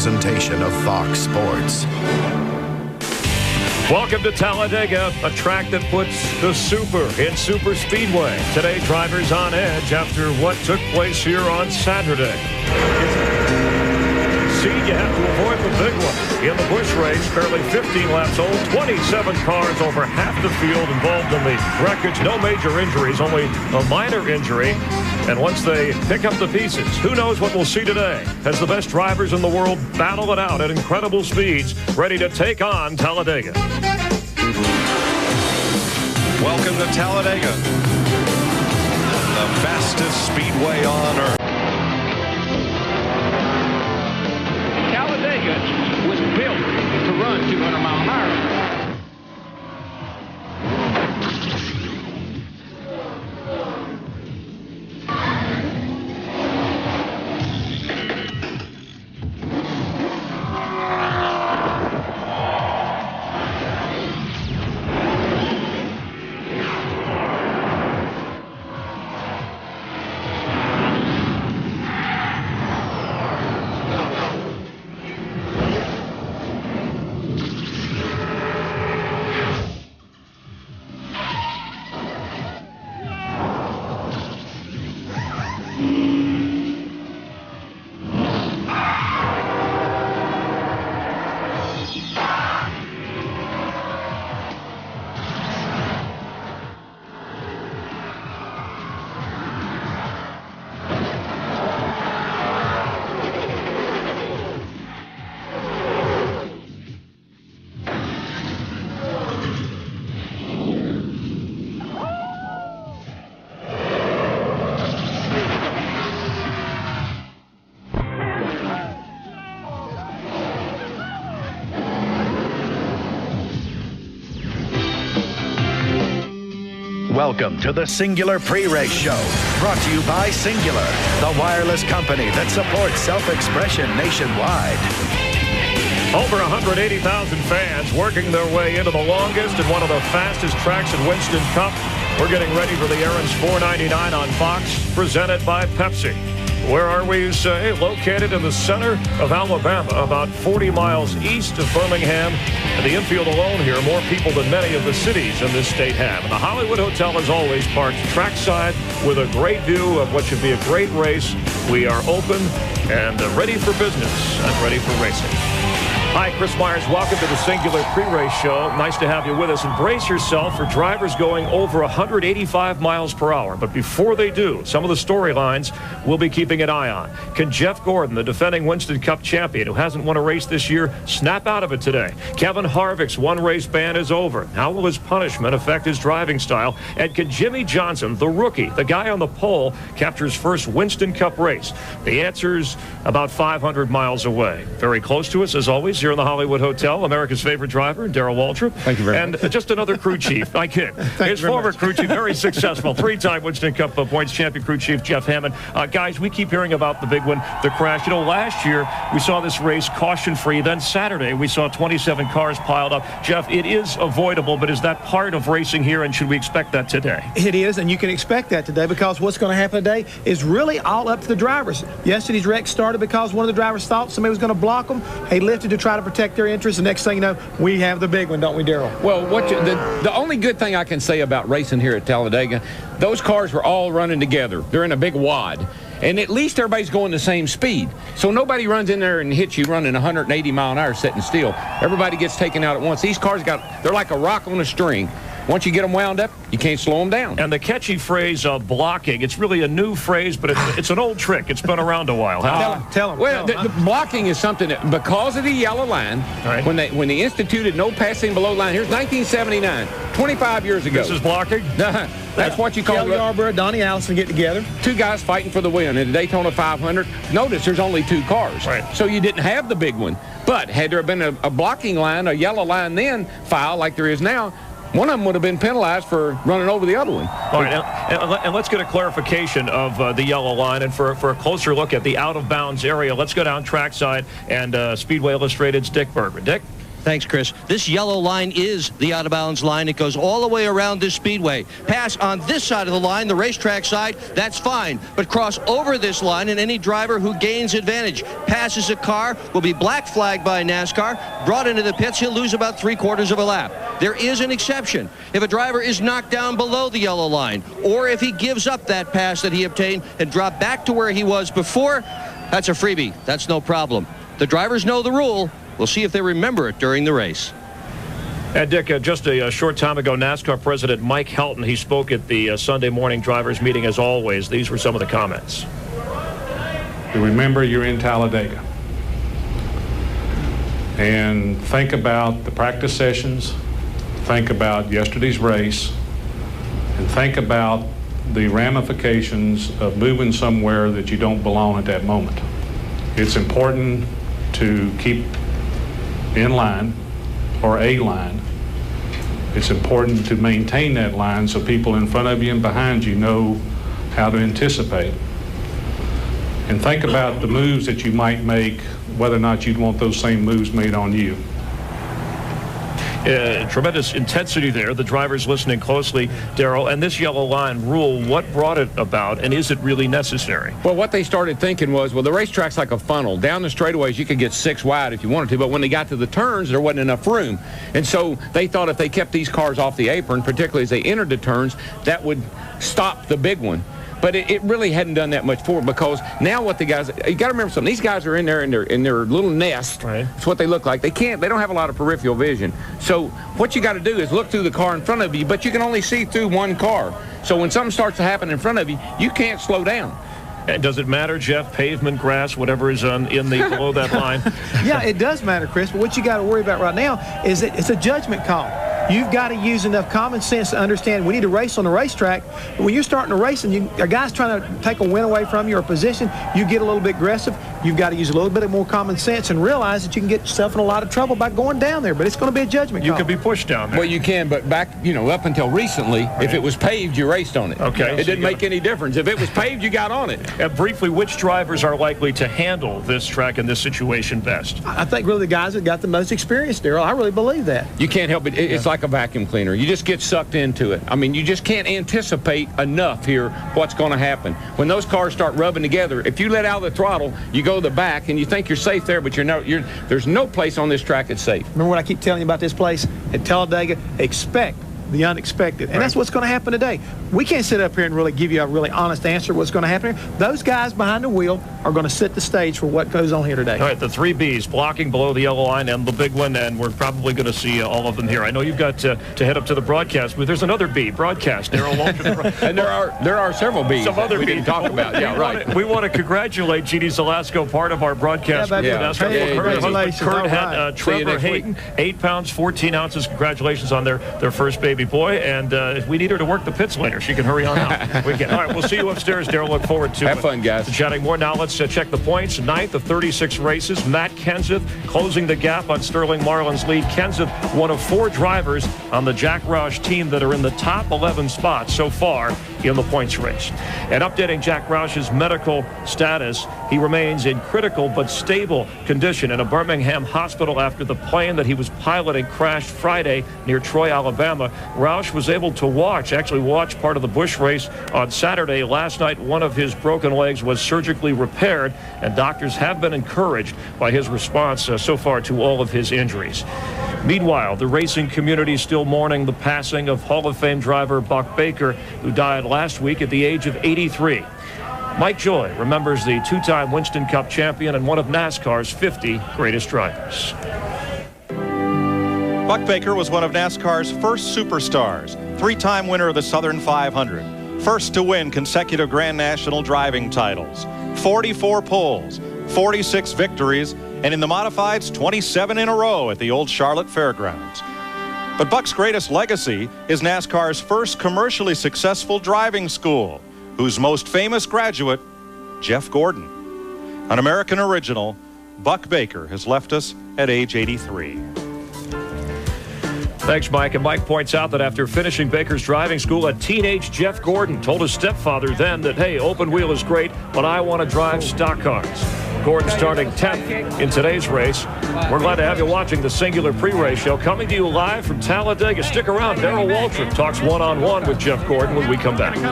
presentation of Fox Sports. Welcome to Talladega, a track that puts the super in super speedway. Today, drivers on edge after what took place here on Saturday. You have to avoid the big one. In the Busch race, barely 15 laps old, 27 cars, over half the field involved in the wreckage. No major injuries, only a minor injury. And once they pick up the pieces, who knows what we'll see today as the best drivers in the world battle it out at incredible speeds, ready to take on Talladega. Welcome to Talladega, the fastest speedway on earth. Was built to run 200 mile an hour. Welcome to the Singular Pre-Race Show, brought to you by Singular, the wireless company that supports self-expression nationwide. Over 180,000 fans working their way into the longest and one of the fastest tracks in Winston Cup. We're getting ready for the Aaron's 499 on Fox, presented by Pepsi. Where are we, you say? Located in the center of Alabama, about 40 miles east of Birmingham. And the infield alone here, more people than many of the cities in this state have. And the Hollywood Hotel is always parked trackside with a great view of what should be a great race. We are open and ready for business and ready for racing. Hi, Chris Myers. Welcome to the Singular Pre-Race Show. Nice to have you with us. And brace yourself for drivers going over 185 miles per hour. But before they do, some of the storylines we'll be keeping an eye on. Can Jeff Gordon, the defending Winston Cup champion who hasn't won a race this year, snap out of it today? Kevin Harvick's one-race ban is over. How will his punishment affect his driving style? And can Jimmie Johnson, the rookie, the guy on the pole, capture his first Winston Cup race? The answer's about 500 miles away. Very close to us, as always, here in the Hollywood Hotel, America's favorite driver, Darrell Waltrip. Thank you very much. And just another crew chief. I kid. His former crew chief, very successful, three-time Winston Cup points champion crew chief, Jeff Hammond. Guys, we keep hearing about the big one, the crash. You know, last year, we saw this race caution-free. Then Saturday, we saw 27 cars piled up. Jeff, it is avoidable, but is that part of racing here, and should we expect that today? It is, and you can expect that today, because what's going to happen today is really all up to the drivers. Yesterday's wreck started because one of the drivers thought somebody was going to block them. He lifted to try to protect their interests. The next thing you know, we have the big one, don't we, Darrell? Well, the only good thing I can say about racing here at Talladega, those cars were all running together. They're in a big wad. And at least everybody's going the same speed. So nobody runs in there and hits you running 180 mile an hour sitting still. Everybody gets taken out at once. These cars they're like a rock on a string. Once you get them wound up, you can't slow them down. And the catchy phrase blocking, it's really a new phrase, but it's an old trick. It's been around a while. Tell them. Well, the blocking is something that, because of the yellow line, right, when they instituted no passing below line, here's 1979, 25 years ago. This is blocking? That's what you call Kelly Yarborough, Donnie Allison get together. Two guys fighting for the win. In the Daytona 500, notice there's only two cars. Right. So you didn't have the big one. But had there been a blocking line, a yellow line then, foul like there is now, one of them would have been penalized for running over the other one. All right, and let's get a clarification of the yellow line. And for a closer look at the out-of-bounds area, let's go down trackside and Speedway Illustrated's Dick Bergman. Dick? Thanks, Chris. This yellow line is the out-of-bounds line. It goes all the way around this speedway. Pass on this side of the line, the racetrack side, that's fine. But cross over this line, and any driver who gains advantage passes a car will be black flagged by NASCAR, brought into the pits. He'll lose about 3/4 of a lap. There is an exception. If a driver is knocked down below the yellow line, or if he gives up that pass that he obtained and dropped back to where he was before, that's a freebie. That's no problem. The drivers know the rule. We'll see if they remember it during the race. And Dick, just a short time ago, NASCAR President Mike Helton, he spoke at the Sunday morning drivers meeting as always. These were some of the comments. Remember, you're in Talladega. And think about the practice sessions, think about yesterday's race, and think about the ramifications of moving somewhere that you don't belong at that moment. It's important to keep in line, or a line. It's important to maintain that line so people in front of you and behind you know how to anticipate. And think about the moves that you might make, whether or not you'd want those same moves made on you. Tremendous intensity there. The drivers listening closely, Darrell. And this yellow line rule, what brought it about, and is it really necessary? Well, what they started thinking was, well, the racetrack's like a funnel. Down the straightaways, you could get 6 wide if you wanted to, but when they got to the turns, there wasn't enough room. And so they thought if they kept these cars off the apron, particularly as they entered the turns, that would stop the big one. But it really hadn't done that much for it, because now what the guys, you got to remember something. These guys are in there in their little nest. Right. It's what they look like. They don't have a lot of peripheral vision. So what you got to do is look through the car in front of you, but you can only see through one car. So when something starts to happen in front of you, you can't slow down. And does it matter, Jeff, pavement, grass, whatever is below that line? Yeah, it does matter, Chris, but what you got to worry about right now is that it's a judgment call. You've got to use enough common sense to understand we need to race on the racetrack. But when you're starting to race and a guy's trying to take a win away from you or a position, you get a little bit aggressive. You've got to use a little bit more common sense and realize that you can get yourself in a lot of trouble by going down there. But it's going to be a judgment call. You could be pushed down there. Well, you can, but back, up until recently, if it was paved, you raced on it. Okay. It didn't make any difference. If it was paved, you got on it. And briefly, which drivers are likely to handle this track in this situation best? I think really the guys that got the most experience, Darrell. I really believe that. You can't help it. It's like a vacuum cleaner. You just get sucked into it. I mean, you just can't anticipate enough here what's going to happen. When those cars start rubbing together, if you let out the throttle, you go to the back and you think you're safe there, but there's no place on this track that's safe. Remember what I keep telling you about this place? At Talladega, expect the unexpected. And that's what's going to happen today. We can't sit up here and really give you a really honest answer what's going to happen here. Those guys behind the wheel are going to set the stage for what goes on here today. All right, the 3 Bs, blocking below the yellow line and the big one, and we're probably going to see all of them here. I know you've got to head up to the broadcast, but there's another B, broadcast. Darrell Waltrip. And there are several Bs some other we Bs. didn't talk about. Yeah, right. We want to congratulate Jeannie Zelasco, part of our broadcast. Congratulations. Kurt had Trevor Hayden, 8 pounds, 14 ounces. Congratulations on their first baby boy. And if we need her to work the pits later, she can hurry on out. We can. All right, we'll see you upstairs, Darrell. Look forward to it. Have fun, guys. Chatting more. Now let's check the points. 9th of 36 races. Matt Kenseth closing the gap on Sterling Marlin's lead. Kenseth, one of 4 drivers on the Jack Roush team that are in the top 11 spots so far in the points race. And updating Jack Roush's medical status, he remains in critical but stable condition in a Birmingham hospital after the plane that he was piloting crashed Friday near Troy, Alabama. Roush was able to actually watch part of the Busch race on Saturday. Last night, one of his broken legs was surgically repaired, and doctors have been encouraged by his response so far to all of his injuries. Meanwhile, the racing community is still mourning the passing of Hall of Fame driver Buck Baker, who died last week at the age of 83. Mike Joy remembers the 2-time Winston Cup champion and one of NASCAR's 50 greatest drivers. Buck Baker was one of NASCAR's first superstars, 3-time winner of the Southern 500, first to win consecutive Grand National driving titles, 44 poles, 46 victories, and in the modifieds, 27 in a row at the old Charlotte Fairgrounds. But Buck's greatest legacy is NASCAR's first commercially successful driving school, whose most famous graduate, Jeff Gordon. An American original, Buck Baker has left us at age 83. Thanks, Mike. And Mike points out that after finishing Baker's driving school, a teenage Jeff Gordon told his stepfather then that, hey, open wheel is great, but I want to drive stock cars. Gordon starting 10th in today's race. We're glad to have you watching the Singular Pre-Race Show, coming to you live from Talladega. Stick around. Darrell Waltrip talks one-on-one with Jeff Gordon when we come back. You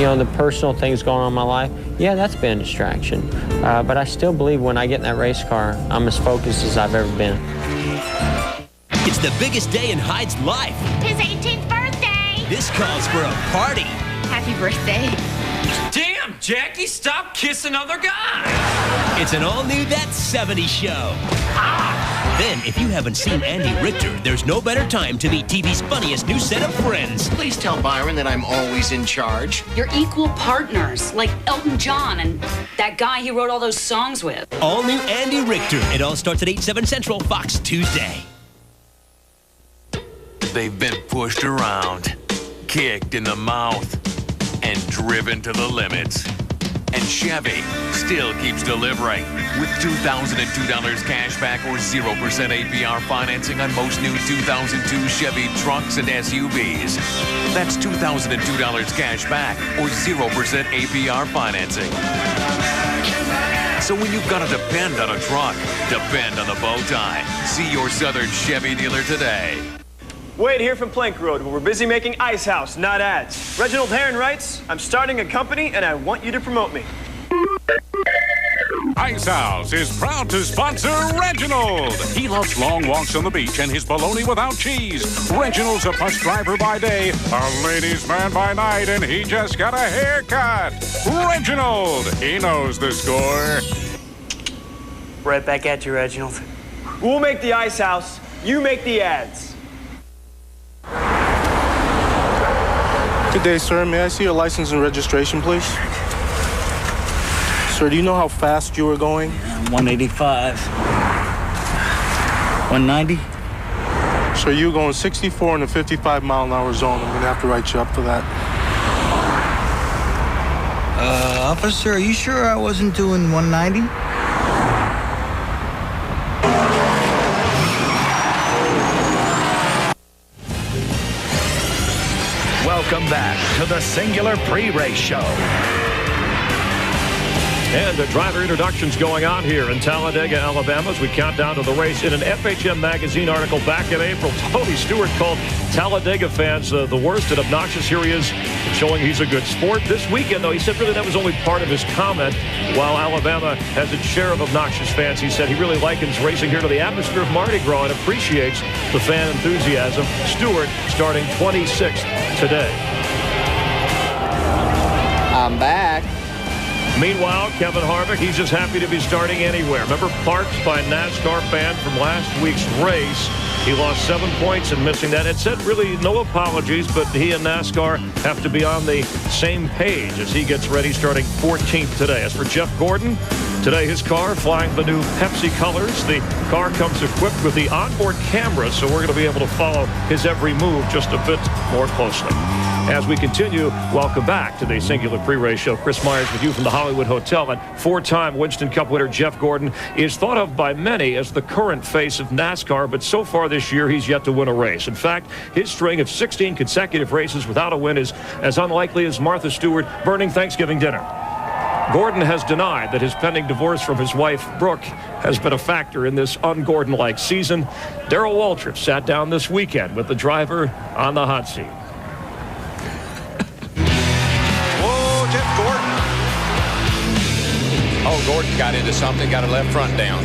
know, the personal things going on in my life, yeah, that's been a distraction. But I still believe when I get in that race car, I'm as focused as I've ever been. It's the biggest day in Hyde's life. His 18th birthday. This calls for a party. Happy birthday. Damn, Jackie, stop kissing other guys. It's an all-new That 70s Show. Then, if you haven't seen Andy Richter, there's no better time to meet TV's funniest new set of friends. Please tell Byron that I'm always in charge. You're equal partners, like Elton John and that guy he wrote all those songs with. All new Andy Richter. It all starts at 8/7 Central, Fox Tuesday. They've been pushed around, kicked in the mouth, and driven to the limits. And Chevy still keeps delivering with $2,002 cash back or 0% APR financing on most new 2002 Chevy trucks and SUVs. That's $2,002 cash back or 0% APR financing. So when you've got to depend on a truck, depend on the bow tie. See your Southern Chevy dealer today. Wade here from Plank Road, where we're busy making Ice House, not ads. Reginald Heron writes, I'm starting a company and I want you to promote me. Ice House is proud to sponsor Reginald. He loves long walks on the beach and his bologna without cheese. Reginald's a bus driver by day, a ladies' man by night, and he just got a haircut. Reginald, he knows the score. Right back at you, Reginald. We'll make the Ice House, you make the ads. Good day, sir. May I see your license and registration, please? Sir, do you know how fast you were going? 185. 190. Sir, you were going 64 in a 55-mile-an-hour zone. I'm going to have to write you up for that. Officer, are you sure I wasn't doing 190? Welcome back to the Singular Pre-Race Show. And the driver introductions going on here in Talladega, Alabama, as we count down to the race. In an FHM magazine article back in April, Tony Stewart called Talladega fans the worst and obnoxious. Here he is, showing he's a good sport. This weekend, though, he said really that was only part of his comment. While Alabama has its share of obnoxious fans, he said he really likens racing here to the atmosphere of Mardi Gras and appreciates the fan enthusiasm. Stewart starting 26th today. I'm back. Meanwhile, Kevin Harvick, he's just happy to be starting anywhere. Remember, parked by NASCAR fan from last week's race. He lost 7 points in missing that. It said really no apologies, but he and NASCAR have to be on the same page as he gets ready starting 14th today. As for Jeff Gordon, today his car flying the new Pepsi colors. The car comes equipped with the onboard camera, so we're going to be able to follow his every move just a bit more closely. As we continue, welcome back to the Singular Pre-Race Show. Chris Myers with you from the Hollywood Hotel. And four-time Winston Cup winner Jeff Gordon is thought of by many as the current face of NASCAR, but so far this year he's yet to win a race. In fact, his string of 16 consecutive races without a win is as unlikely as Martha Stewart burning Thanksgiving dinner. Gordon has denied that his pending divorce from his wife, Brooke, has been a factor in this un-Gordon-like season. Darrell Waltrip sat down this weekend with the driver on the hot seat. Oh, Gordon got into something, got a left front down.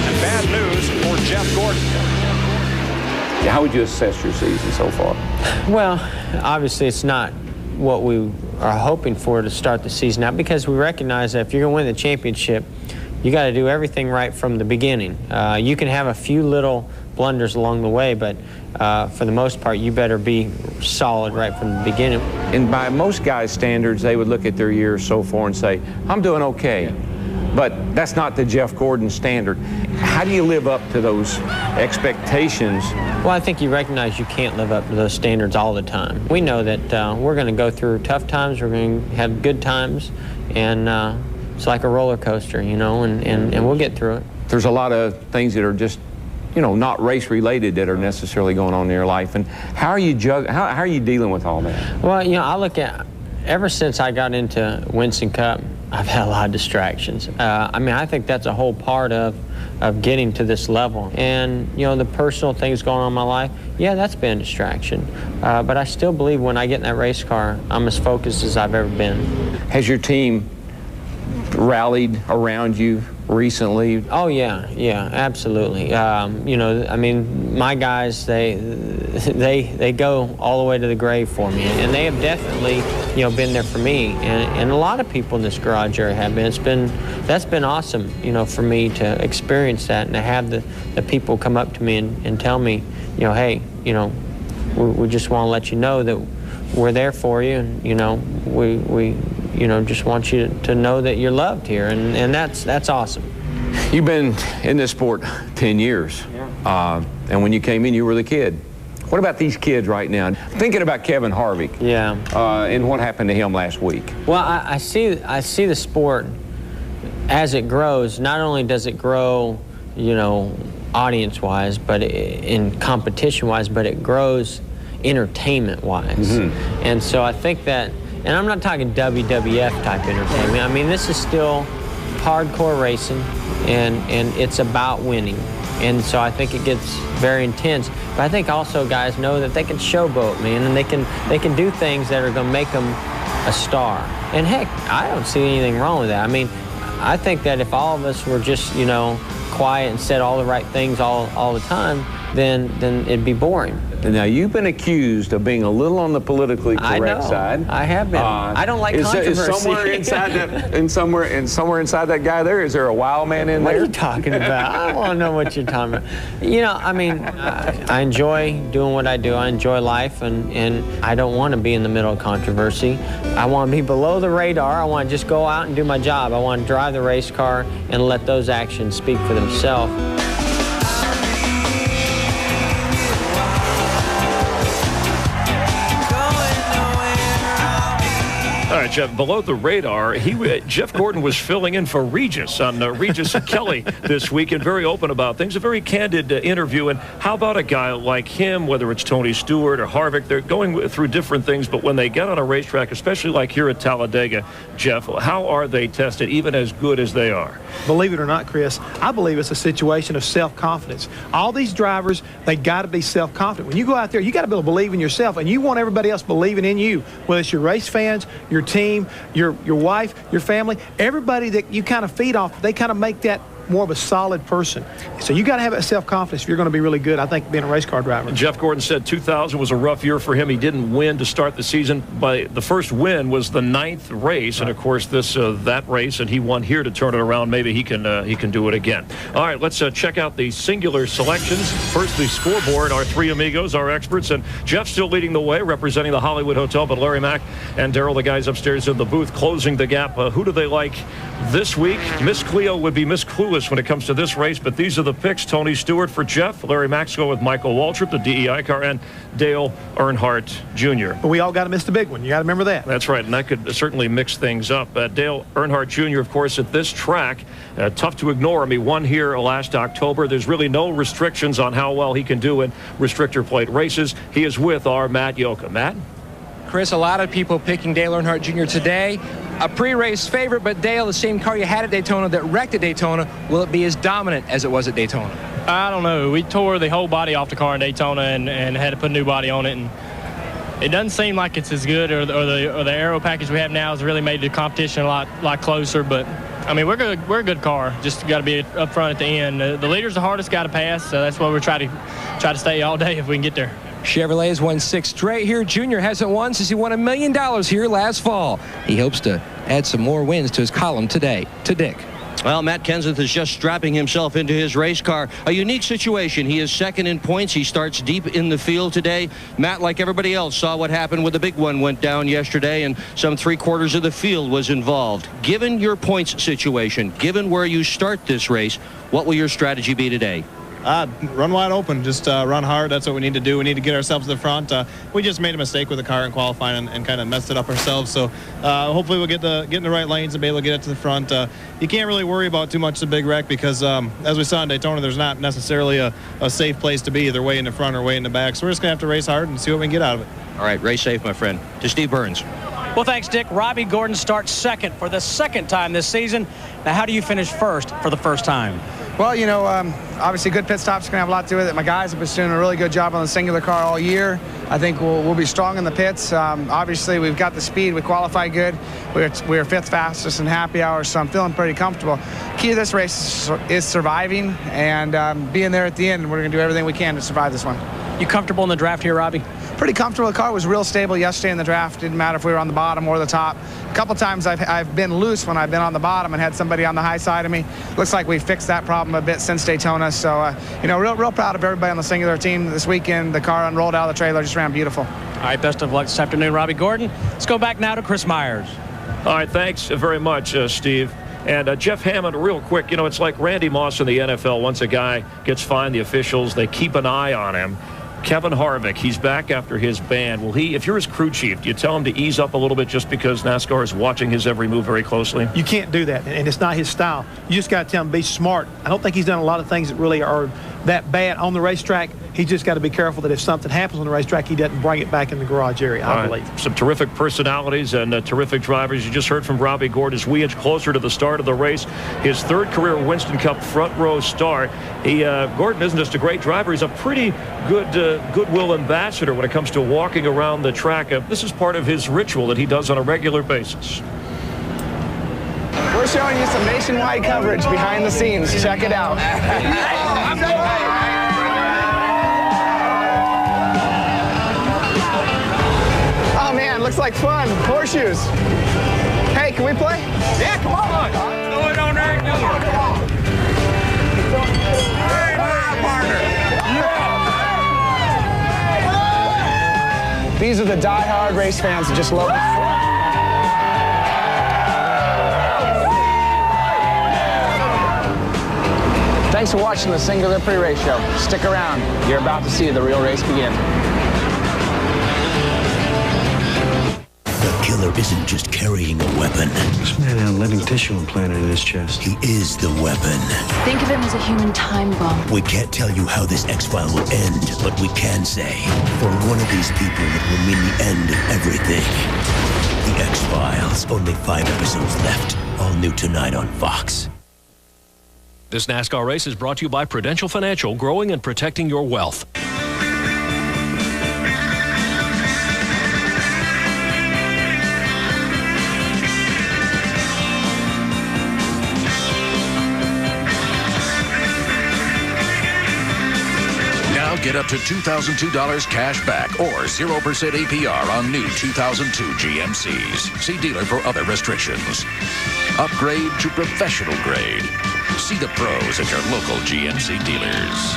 And bad news for Jeff Gordon. How would you assess your season so far? Well, obviously it's not what we are hoping for to start the season out, because we recognize that if you're going to win the championship, you got to do everything right from the beginning. You can have a few little blunders along the way, but for the most part, you better be solid right from the beginning. And by most guys' standards, they would look at their year so far and say, I'm doing okay. But that's not the Jeff Gordon standard. How do you live up to those expectations? Well, I think you recognize you can't live up to those standards all the time. We know that we're going to go through tough times, we're going to have good times, and it's like a roller coaster, you know, and we'll get through it. there's a lot of things that are just, you know, not race related that are necessarily going on in your life. And how are you how are you dealing with all that? Well, you know, I look at, ever since I got into Winston Cup, I've had a lot of distractions. I mean, I think that's a whole part of getting to this level. And, you know, the personal things going on in my life, yeah, that's been a distraction. But I still believe when I get in that race car, I'm as focused as I've ever been. Has your team rallied around you recently? Oh yeah, absolutely. You know, I mean, my guys, they go all the way to the grave for me, and they have definitely, you know, been there for me, and a lot of people in this garage area have been. That's been awesome, you know, for me to experience that and to have the people come up to me and tell me, you know, hey, you know, we just want to let you know that we're there for you, and, you know, we you know, just want you to know that you're loved here, and that's awesome. You've been in this sport 10 years, and when you came in, you were the kid. What about these kids right now? Thinking about Kevin Harvick, and what happened to him last week. Well, I see the sport as it grows. Not only does it grow, you know, audience-wise, but in competition-wise, but it grows entertainment-wise. And so I think that. And I'm not talking WWF type entertainment. I mean, this is still hardcore racing, and it's about winning. And so I think it gets very intense. But I think also guys know that they can showboat, man, and they can do things that are going to make them a star. And heck, I don't see anything wrong with that. I mean, I think that if all of us were just, you know, quiet and said all the right things all the time, then it'd be boring. Now, you've been accused of being a little on the politically correct side. I have been. I don't like controversy. Is somewhere inside that, somewhere inside that guy there, is there a wild man in there? What are you talking about? I don't want to know what you're talking about. You know, I mean, I enjoy doing what I do. I enjoy life, and I don't want to be in the middle of controversy. I want to be below the radar. I want to just go out and do my job. I want to drive the race car and let those actions speak for themselves. All right, Jeff, below the radar, Jeff Gordon was filling in for Regis on Regis and Kelly this week, and very open about things, a very candid interview. And how about a guy like him, whether it's Tony Stewart or Harvick, they're going through different things, but when they get on a racetrack, especially like here at Talladega, Jeff, how are they tested, even as good as they are? Believe it or not, Chris, I believe it's a situation of self-confidence. All these drivers, they got to be self-confident. When you go out there, you got to be able to believe in yourself, and you want everybody else believing in you, whether it's your race fans, your team, your wife, your family, everybody that you kind of feed off, they kind of make that more of a solid person. So you got to have that self-confidence if you're going to be really good, I think, being a race car driver. Jeff Gordon said 2000 was a rough year for him. He didn't win to start the season. But the first win was the 9th race, and of course that race, and he won here to turn it around. Maybe he can do it again. All right, let's check out the singular selections. First, the scoreboard. Our three amigos, our experts, and Jeff still leading the way, representing the Hollywood Hotel, but Larry Mack and Daryl, the guys upstairs in the booth, closing the gap. Who do they like this week? Miss Cleo would be Miss Clueless when it comes to this race, but these are the picks. Tony Stewart for Jeff, Larry Maxwell with Michael Waltrip, the DEI car, and Dale Earnhardt Jr. But we all got to miss the big one. You got to remember that. That's right, and that could certainly mix things up. Dale Earnhardt Jr., of course, at this track, tough to ignore him. He won here last October. There's really no restrictions on how well he can do in restrictor plate races. He is with our Matt Yoka. Matt? Chris, a lot of people picking Dale Earnhardt Jr. today. A pre-race favorite, but Dale, the same car you had at Daytona that wrecked at Daytona, will it be as dominant as it was at Daytona? I don't know. We tore the whole body off the car in Daytona and had to put a new body on it. And it doesn't seem like it's as good, or the aero package we have now has really made the competition a lot closer. But I mean, we're a good car. Just got to be up front at the end. The leader's the hardest guy to pass, so that's why we're trying to stay all day if we can get there. Chevrolet has won 6 straight here. Junior hasn't won since he won $1 million here last fall. He hopes to add some more wins to his column today. To Dick. Well, Matt Kenseth is just strapping himself into his race car. A unique situation. He is second in points. He starts deep in the field today. Matt, like everybody else, saw what happened when the big one went down yesterday, and some 3/4 of the field was involved. Given your points situation, given where you start this race, what will your strategy be today? Run wide open. Just run hard. That's what we need to do. We need to get ourselves to the front. We just made a mistake with the car in qualifying and kind of messed it up ourselves. So hopefully we'll get in the right lanes and be able to get it to the front. You can't really worry about too much the big wreck because, as we saw in Daytona, there's not necessarily a safe place to be, either way in the front or way in the back. So we're just going to have to race hard and see what we can get out of it. All right, race safe, my friend. To Steve Burns. Well, thanks, Dick. Robbie Gordon starts second for the second time this season. Now, how do you finish first for the first time? Well, you know, obviously good pit stops are going to have a lot to do with it. My guys have been doing a really good job on the singular car all year. I think we'll be strong in the pits. Obviously, we've got the speed. We qualified good. We're fifth fastest in happy hour, so I'm feeling pretty comfortable. Key to this race is surviving and being there at the end. We're going to do everything we can to survive this one. You comfortable in the draft here, Robbie? Pretty comfortable. The car was real stable yesterday in the draft. Didn't matter if we were on the bottom or the top. A couple times I've been loose when I've been on the bottom and had somebody on the high side of me. Looks like we fixed that problem a bit since Daytona. So, you know, real proud of everybody on the singular team this weekend. The car unrolled out of the trailer, just ran beautiful. All right, best of luck this afternoon, Robbie Gordon. Let's go back now to Chris Myers. All right, thanks very much, Steve. And Jeff Hammond, real quick, you know, it's like Randy Moss in the NFL. Once a guy gets fined, the officials, they keep an eye on him. Kevin Harvick, he's back after his ban. Will he, if you're his crew chief, do you tell him to ease up a little bit just because NASCAR is watching his every move very closely? You can't do that, and it's not his style. You just got to tell him be smart. I don't think he's done a lot of things that really are that bad on the racetrack. He's just got to be careful that if something happens on the racetrack, he doesn't bring it back in the garage area, I believe. Some terrific personalities and terrific drivers. You just heard from Robbie Gordon as we edge closer to the start of the race. His third career Winston Cup front row start. Gordon isn't just a great driver. He's a pretty good goodwill ambassador when it comes to walking around the track. This is part of his ritual that he does on a regular basis. We're showing you some nationwide coverage behind the scenes. Check it out. Oh, man, looks like fun. Horseshoes. Hey, can we play? Yeah, come on. Throw it on there. These are the die-hard race fans that just love it. Thanks for watching the Singular Pre-Race Show. Stick around. You're about to see the real race begin. The killer isn't just carrying a weapon. This man had living tissue implanted in his chest. He is the weapon. Think of him as a human time bomb. We can't tell you how this X-File will end, but we can say, for one of these people, it will mean the end of everything. The X-Files. Only 5 episodes left. All new tonight on Fox. This NASCAR race is brought to you by Prudential Financial, growing and protecting your wealth. Now get up to $2,002 cash back or 0% APR on new 2002 GMCs. See dealer for other restrictions. Upgrade to professional grade. See the pros at your local GMC dealers.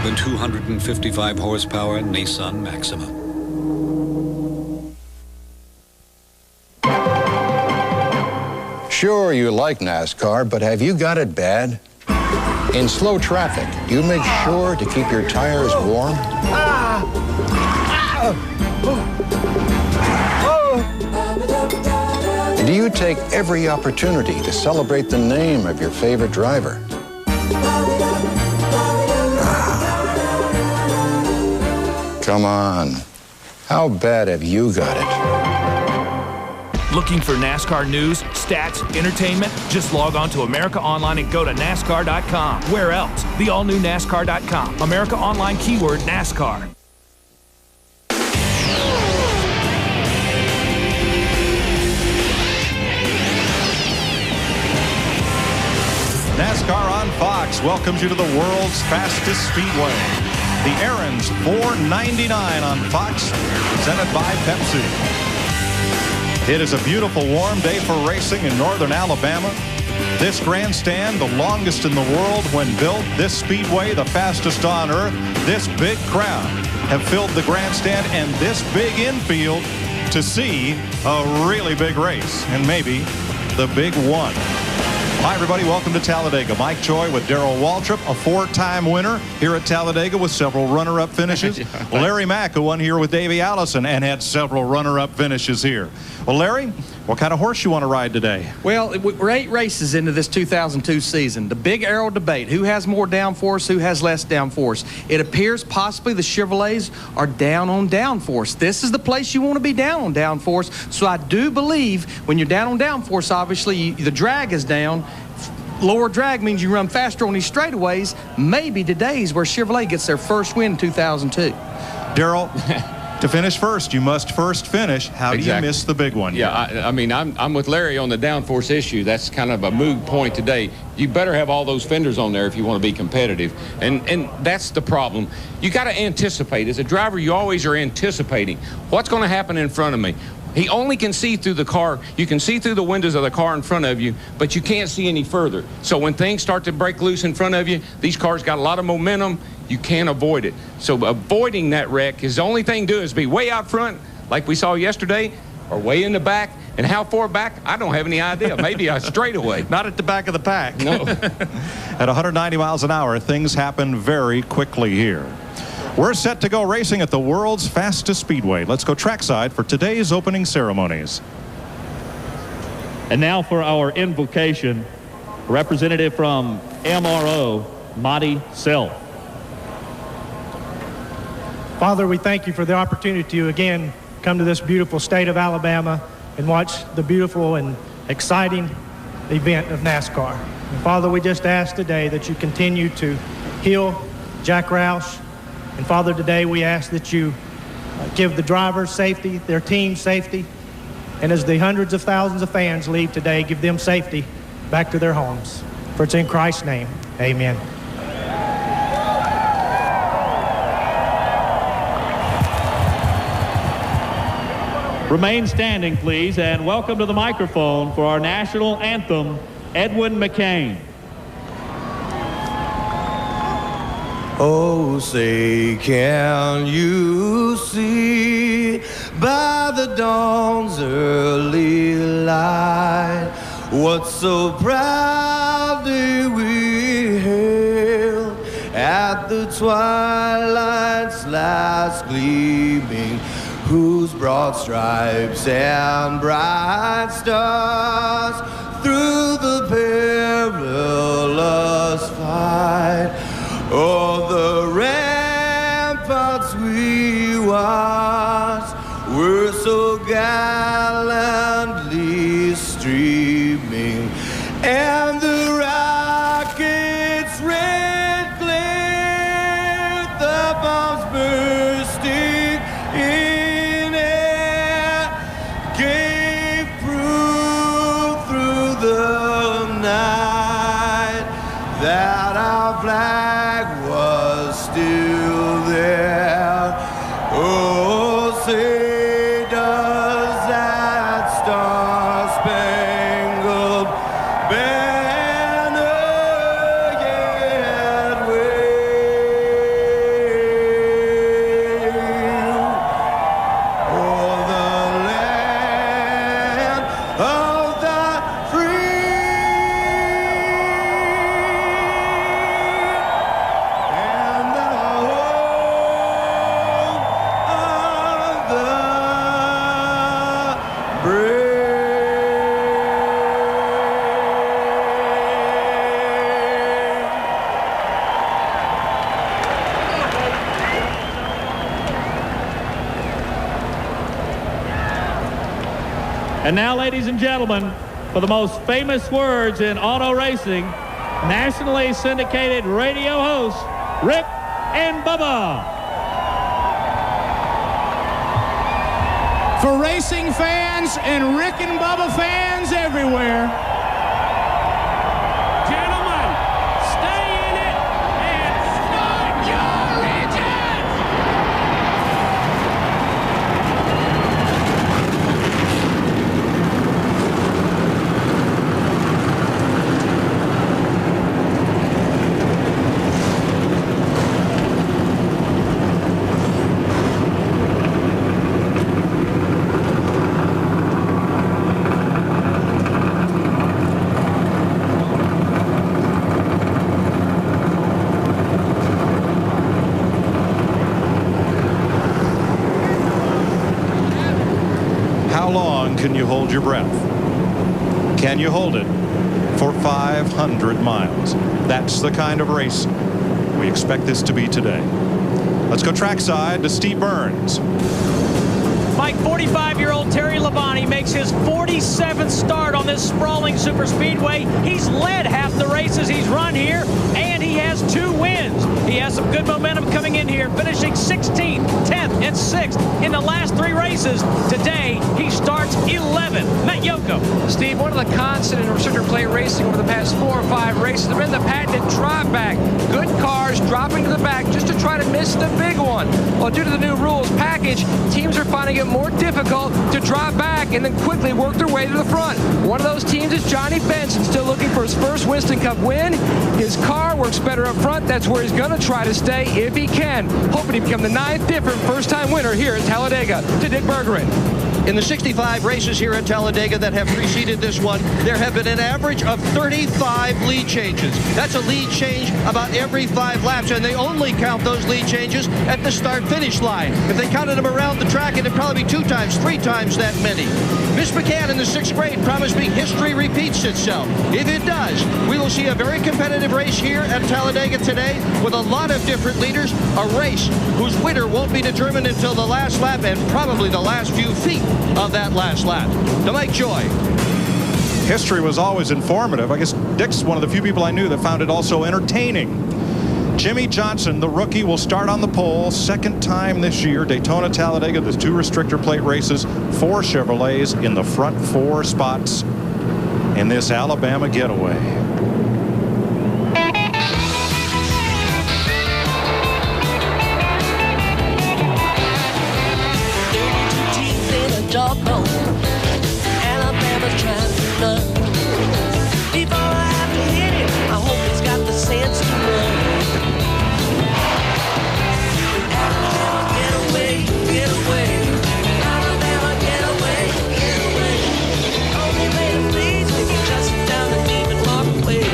The 255 horsepower Nissan Maxima. Sure, you like NASCAR, but have you got it bad? In slow traffic, you make sure to keep your tires warm? Do you take every opportunity to celebrate the name of your favorite driver? Come on. How bad have you got it? Looking for NASCAR news, stats, entertainment? Just log on to America Online and go to NASCAR.com. Where else? The all-new NASCAR.com. America Online keyword NASCAR. NASCAR on Fox welcomes you to the world's fastest speedway. The Aaron's 499 on Fox, presented by Pepsi. It is a beautiful warm day for racing in northern Alabama. This grandstand, the longest in the world when built, this speedway, the fastest on earth, this big crowd have filled the grandstand and this big infield to see a really big race, and maybe the big one. Hi, everybody. Welcome to Talladega. Mike Choi with Darrell Waltrip, a 4-time winner here at Talladega with several runner-up finishes. Yeah, Larry Mack, who won here with Davey Allison and had several runner-up finishes here. Well, Larry, what kind of horse you want to ride today? Well, we're 8 races into this 2002 season. The big arrow debate, who has more downforce, who has less downforce. It appears possibly the Chevrolets are down on downforce. This is the place you want to be down on downforce. So I do believe when you're down on downforce, obviously the drag is down. Lower drag means you run faster on these straightaways. Maybe today's where Chevrolet gets their first win in 2002. Darrell, to finish first, you must first finish. How do you miss the big one? Yeah, I mean, I'm with Larry on the downforce issue. That's kind of a moot point today. You better have all those fenders on there if you want to be competitive. And that's the problem. You got to anticipate. As a driver, you always are anticipating what's going to happen in front of me. He only can see through the car. You can see through the windows of the car in front of you, but you can't see any further. So when things start to break loose in front of you, these cars got a lot of momentum. You can't avoid it. So avoiding that wreck is the only thing to do is be way out front, like we saw yesterday, or way in the back. And how far back, I don't have any idea. Maybe a straightaway. Not at the back of the pack. No. At 190 miles an hour, things happen very quickly here. We're set to go racing at the world's fastest speedway. Let's go trackside for today's opening ceremonies. And now for our invocation, a representative from MRO, Monty Self. Father, we thank you for the opportunity to again come to this beautiful state of Alabama and watch the beautiful and exciting event of NASCAR. And Father, we just ask today that you continue to heal Jack Roush. And Father, today we ask that you give the drivers safety, their team safety, and as the hundreds of thousands of fans leave today, give them safety back to their homes. For it's in Christ's name, amen. Remain standing, please, and welcome to the microphone for our national anthem, Edwin McCain. Oh, say, can you see by the dawn's early light what so proudly we hailed at the twilight's last gleaming, whose broad stripes and bright stars through the perilous fight o'er the ramparts we watched were so gallantly streaming, and the rocket's red glare, the bombs bursting in air, gave proof through the night that our flag was still there. Oh, say does that star-spangled banner yet wave o'er the land of the free and the home of the brave. And now, ladies and gentlemen, for the most famous words in auto racing, nationally syndicated radio host, Rick and Bubba. For racing fans and Rick and Bubba fans everywhere, Gentlemen, stay in it and start your engine! How long can you hold your breath? Can you hold it for 500 miles? That's the kind of race we expect this to be today. Let's go trackside to Steve Burns. Mike, 45-year-old Terry Labonte makes his 47th start on this sprawling superspeedway. He's led half the races he's run here, and he has 2 wins. He has some good momentum coming in here, finishing 16th, 10th, and 6th in the last 3 races. Today, he starts 11th. Matt Yoko. Steve, one of the constant in restrictor plate racing over the past 4 or 5 races have been the patented drive back. Good cars dropping to the back just to try to miss the big one. Well, due to the new rules package, teams are finding it more difficult to drive back and then quickly work their way to the front. One of those teams is Johnny Benson, still looking for his first Winston Cup win. His car works better up front. That's where he's going to try to stay if he can, hoping to become the 9th different first-time winner here at Talladega. To Dick Bergeron. In the 65 races here at Talladega that have preceded this one, there have been an average of 35 lead changes. That's a lead change about every 5 laps, and they only count those lead changes at the start-finish line. If they counted them around the track, it'd probably be 2 times, 3 times that many. Miss McCann in the 6th grade promised me history repeats itself. If it does, we will see a very competitive race here at Talladega today with a lot of different leaders, a race whose winner won't be determined until the last lap and probably the last few feet of that last lap. To Mike Joy. History was always informative. I guess Dick's one of the few people I knew that found it also entertaining. Jimmie Johnson, the rookie, will start on the pole. 2nd time this year. Daytona, Talladega, there's 2 restrictor plate races. 4 Chevrolets in the front 4 spots in this Alabama getaway. Alabama's trying to run. Before I have to hit it, I hope it's got the sense to run. Alabama, get away, get away. Alabama, get away, get away. Only way to please me, just sit down and even walk away.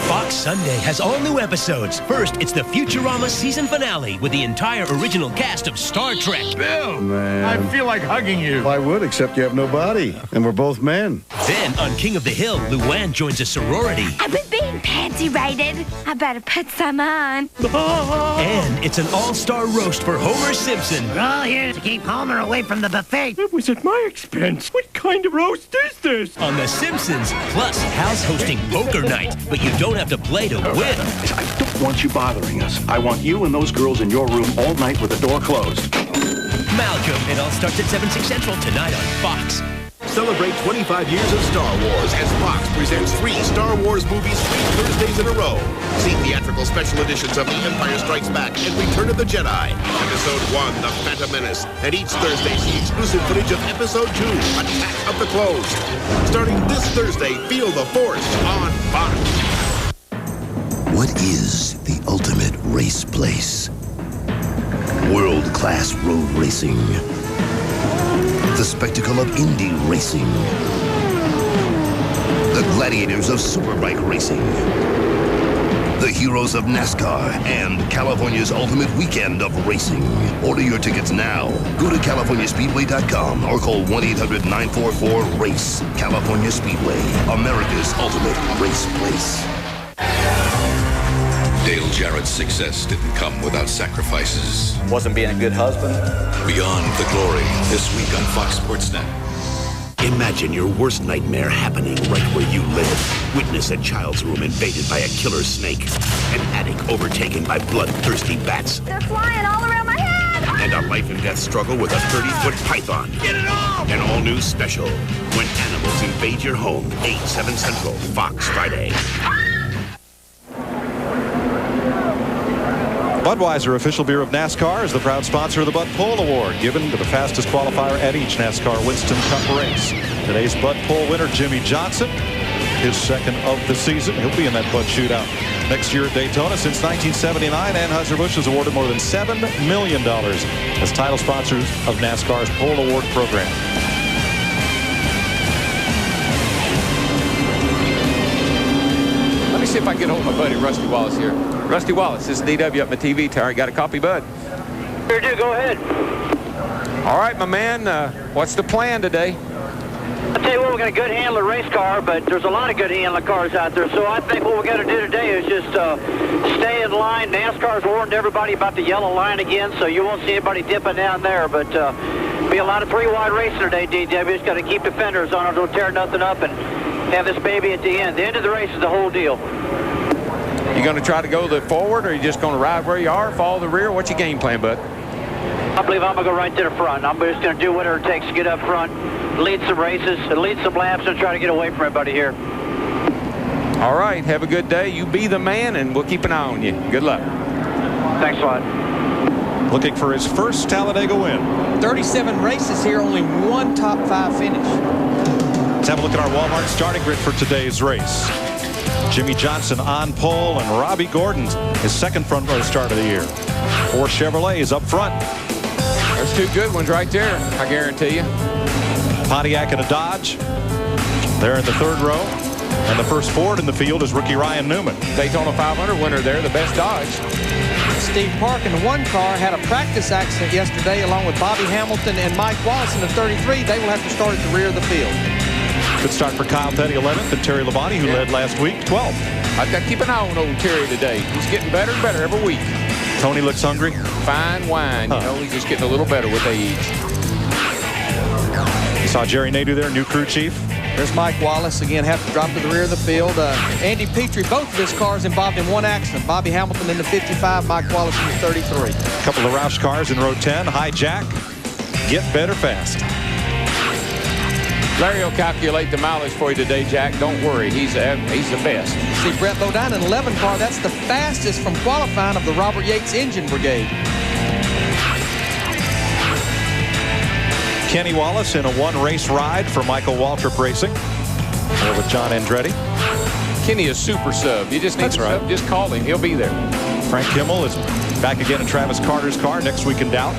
Fox Sunday has all new episodes. First, it's the Futurama season finale with the entire original cast of Star Trek. Bill, man, I feel like hugging you. I would, except you have no body, and we're both men. Then, on King of the Hill, Luann joins a sorority. I've been being panty-rated. I better put some on. And it's an all-star roast for Homer Simpson. We're all here to keep Homer away from the buffet. It was at my expense. What kind of roast is this? On The Simpsons. Plus, Hal's hosting Poker Night, but you don't have to play to win. I don't want you bothering us. I want you and those girls in your room all night with the door closed. Malcolm. It all starts at 7/6 Central tonight on Fox. Celebrate 25 years of Star Wars as Fox presents 3 Star Wars movies 3 Thursdays in a row. See theatrical special editions of The Empire Strikes Back and Return of the Jedi, Episode 1, The Phantom Menace, and each Thursday see exclusive footage of Episode 2, Attack of the Clones. Starting this Thursday, feel the Force on Fox. What is the ultimate race place? World-class road racing. The spectacle of Indy racing. The gladiators of superbike racing. The heroes of NASCAR and California's ultimate weekend of racing. Order your tickets now. Go to CaliforniaSpeedway.com or call 1-800-944-RACE. California Speedway, America's ultimate race place. Dale Jarrett's success didn't come without sacrifices. Wasn't being a good husband. Beyond the Glory, this week on Fox Sports Net. Imagine your worst nightmare happening right where you live. Witness a child's room invaded by a killer snake. An attic overtaken by bloodthirsty bats. They're flying all around my head. And a life and death struggle with a 30-foot python. Get it off! An all-new special. When animals invade your home. 8/7 Central, Fox Friday. Budweiser, official beer of NASCAR, is the proud sponsor of the Bud Pole Award, given to the fastest qualifier at each NASCAR Winston Cup race. Today's Bud Pole winner, Jimmie Johnson, his 2nd of the season. He'll be in that Bud shootout next year at Daytona. Since 1979, Anheuser-Busch has awarded more than $7 million as title sponsors of NASCAR's Pole Award program. Let me see if I can get hold of my buddy Rusty Wallace here. Rusty Wallace, this is DW up my TV tower. Got a copy, bud? Sure do. Go ahead. All right, my man. What's the plan today? I'll tell you what, we're going to good handle a race car, but there's a lot of good handling cars out there. So I think what we're going to do today is just stay in line. NASCAR's warned everybody about the yellow line again, so you won't see anybody dipping down there. But be a lot of three-wide racing today, DJ. We just got to keep the fenders on it, don't tear nothing up, and have this baby at the end. The end of the race is the whole deal. You going to try to go the forward, or are you just going to ride where you are, follow the rear? What's your game plan, bud? I believe I'm going to go right to the front. I'm just going to do whatever it takes to get up front, lead some races, lead some laps, and try to get away from everybody here. All right. Have a good day. You be the man, and we'll keep an eye on you. Good luck. Thanks a lot. Looking for his first Talladega win. 37 races here, only one top 5 finish. Let's have a look at our Walmart starting grid for today's race. Jimmy Johnson on pole, and Robbie Gordon, his second front row start of the year. 4 Chevrolets up front. There's 2 good ones right there, I guarantee you. Pontiac and a Dodge. They're in the 3rd row. And the first Ford in the field is rookie Ryan Newman. Daytona 500 winner there, the best Dodge. Steve Park in one car had a practice accident yesterday along with Bobby Hamilton and Mike Wallace in the 33. They will have to start at the rear of the field. Good start for Kyle Petty, 11th, and Terry Labonte, who led last week, 12th. I've got to keep an eye on old Terry today. He's getting better and better every week. Tony looks hungry. Fine wine. You know, he's just getting a little better with age. You saw Jerry Nadeau there, new crew chief. There's Mike Wallace again, have to drop to the rear of the field. Andy Petrie, both of his cars involved in one accident. Bobby Hamilton in the 55, Mike Wallace in the 33. A couple of Roush cars in row 10. Hijack, get better fast. Larry will calculate the mileage for you today, Jack. Don't worry, he's the best. See Brett Bodine in 11 car. That's the fastest from qualifying of the Robert Yates engine brigade. Kenny Wallace in a 1-race ride for Michael Waltrip Racing. There with John Andretti. Kenny is super sub. You just need to sub. Just call him. He'll be there. Frank Kimmel is back again in Travis Carter's car next week in Doubt.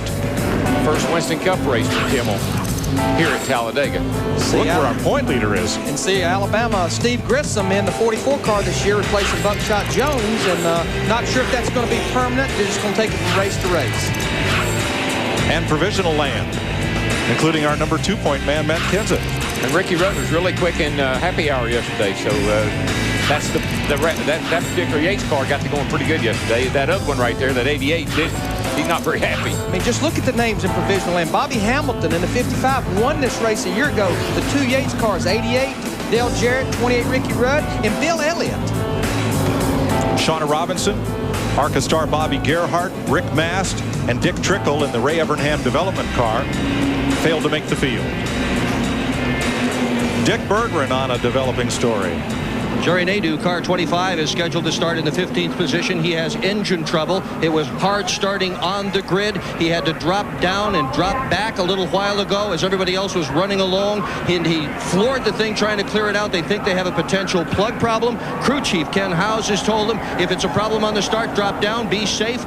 First Winston Cup race for Kimmel here at Talladega. Look where our point leader is. And see Alabama, Steve Grissom in the 44 car this year replacing Buckshot Jones. And not sure if that's going to be permanent. They're just going to take it from race to race. And provisional land, including our number 2-point man, Matt Kenseth. And Ricky Rudd was really quick in happy hour yesterday. So that's that particular Yates car got to going pretty good yesterday. That other one right there, that 88, he's not very happy. I mean, just look at the names in provisional land. Bobby Hamilton in the 55 won this race a year ago. The 2 Yates cars, 88, Dale Jarrett, 28, Ricky Rudd, and Bill Elliott. Shauna Robinson, ARCA star Bobby Gerhart, Rick Mast, and Dick Trickle in the Ray Evernham development car failed to make the field. Dick Berggren on a developing story. Jerry Nadeau, car 25, is scheduled to start in the 15th position. He has engine trouble. It was hard starting on the grid. He had to drop down and drop back a little while ago as everybody else was running along. And he floored the thing trying to clear it out. They think they have a potential plug problem. Crew chief Ken Howes has told them, if it's a problem on the start, drop down, be safe.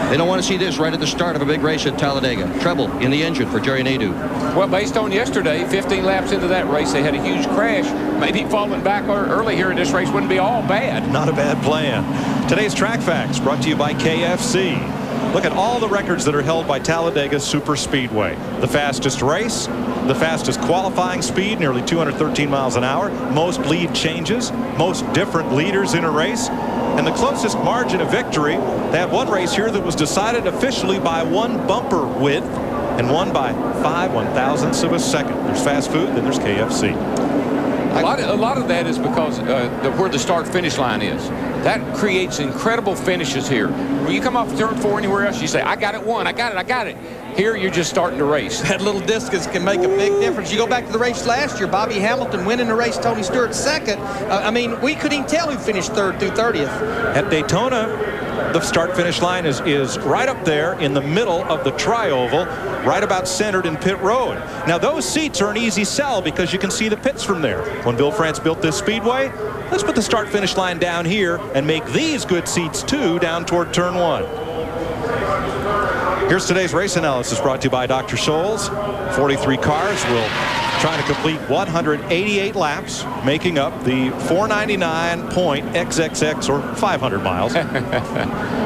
They don't want to see this right at the start of a big race at Talladega. Trouble in the engine for Jerry Nadeau. Well, based on yesterday, 15 laps into that race, they had a huge crash. Maybe falling back early here in this race wouldn't be all bad. Not a bad plan. Today's Track Facts brought to you by KFC. Look at all the records that are held by Talladega Super Speedway. The fastest race, the fastest qualifying speed, nearly 213 miles an hour, most lead changes, most different leaders in a race, and the closest margin of victory. They had one race here that was decided officially by 1 bumper width and won by 5 1/1000ths of a second. There's fast food, then there's KFC. A lot of that is because where the start-finish line is. That creates incredible finishes here. When you come off turn 4 anywhere else, you say, I got it won, I got it. Here, you're just starting to race. That little distance can make a big difference. You go back to the race last year, Bobby Hamilton winning the race, Tony Stewart second. I mean, we couldn't even tell who finished 3rd through 30th. At Daytona, the start-finish line is right up there in the middle of the tri-oval, right about centered in pit road. Now, those seats are an easy sell because you can see the pits from there. When Bill France built this speedway, let's put the start-finish line down here and make these good seats, too, down toward turn 1. Here's today's race analysis brought to you by Dr. Scholl's. 43 cars will try to complete 188 laps, making up the 499.xxx or 500 miles.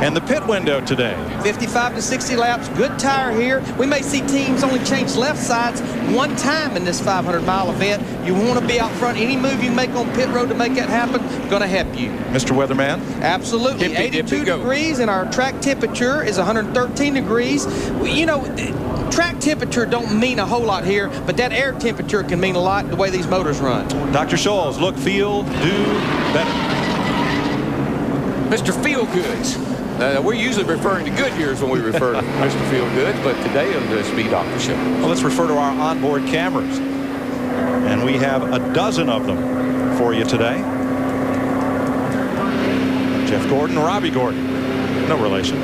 And the pit window today. 55 to 60 laps, good tire here. We may see teams only change left sides one time in this 500-mile event. You want to be out front. Any move you make on pit road to make that happen, going to help you. Mr. Weatherman? Absolutely. Hippie, 82 hippie, go. degrees, and our track temperature is 113 degrees. You know, track temperature don't mean a whole lot here, but that air temperature can mean a lot the way these motors run. Dr. Scholes, look, feel, do better. Mr. Feelgoods. We're usually referring to Goodyears when we refer to Mr. Feelgoods, but today on the Speed Doctor Show. Well, let's refer to our onboard cameras. And we have a dozen of them for you today. Jeff Gordon, Robbie Gordon. No relation.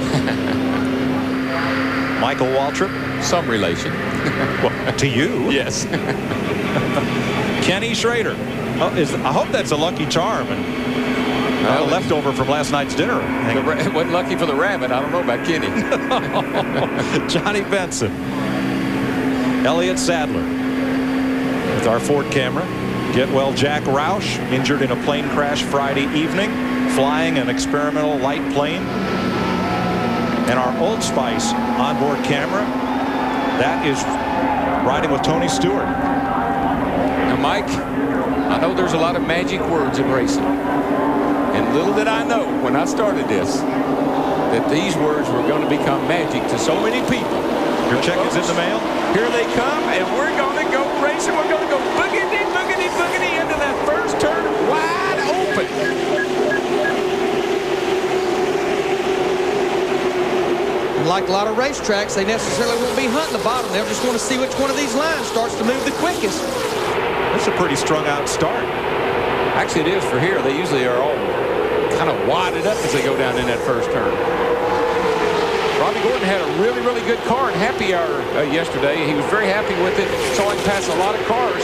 Michael Waltrip. Some relation. Well, to you? Yes. Kenny Schrader. Oh, I hope that's a lucky charm. And a leftover from last night's dinner. It wasn't lucky for the rabbit. I don't know about Kenny. Johnny Benson. Elliott Sadler. With our Ford camera. Get well Jack Roush, injured in a plane crash Friday evening, flying an experimental light plane. And our Old Spice onboard camera, that is riding with Tony Stewart. Now, Mike, I know there's a lot of magic words in racing. And little did I know when I started this that these words were going to become magic to so many people. Your check is in the mail? Here they come, and we're going to go racing. We're going to go boogity, boogity, boogity into that first turn wide open. Like a lot of racetracks, they necessarily won't be hunting the bottom. They'll just want to see which one of these lines starts to move the quickest. That's a pretty strung out start. Actually, it is for here. They usually are all kind of wadded up as they go down in that first turn. Robbie Gordon had a really, really good car in happy hour yesterday. He was very happy with it. Saw him pass a lot of cars.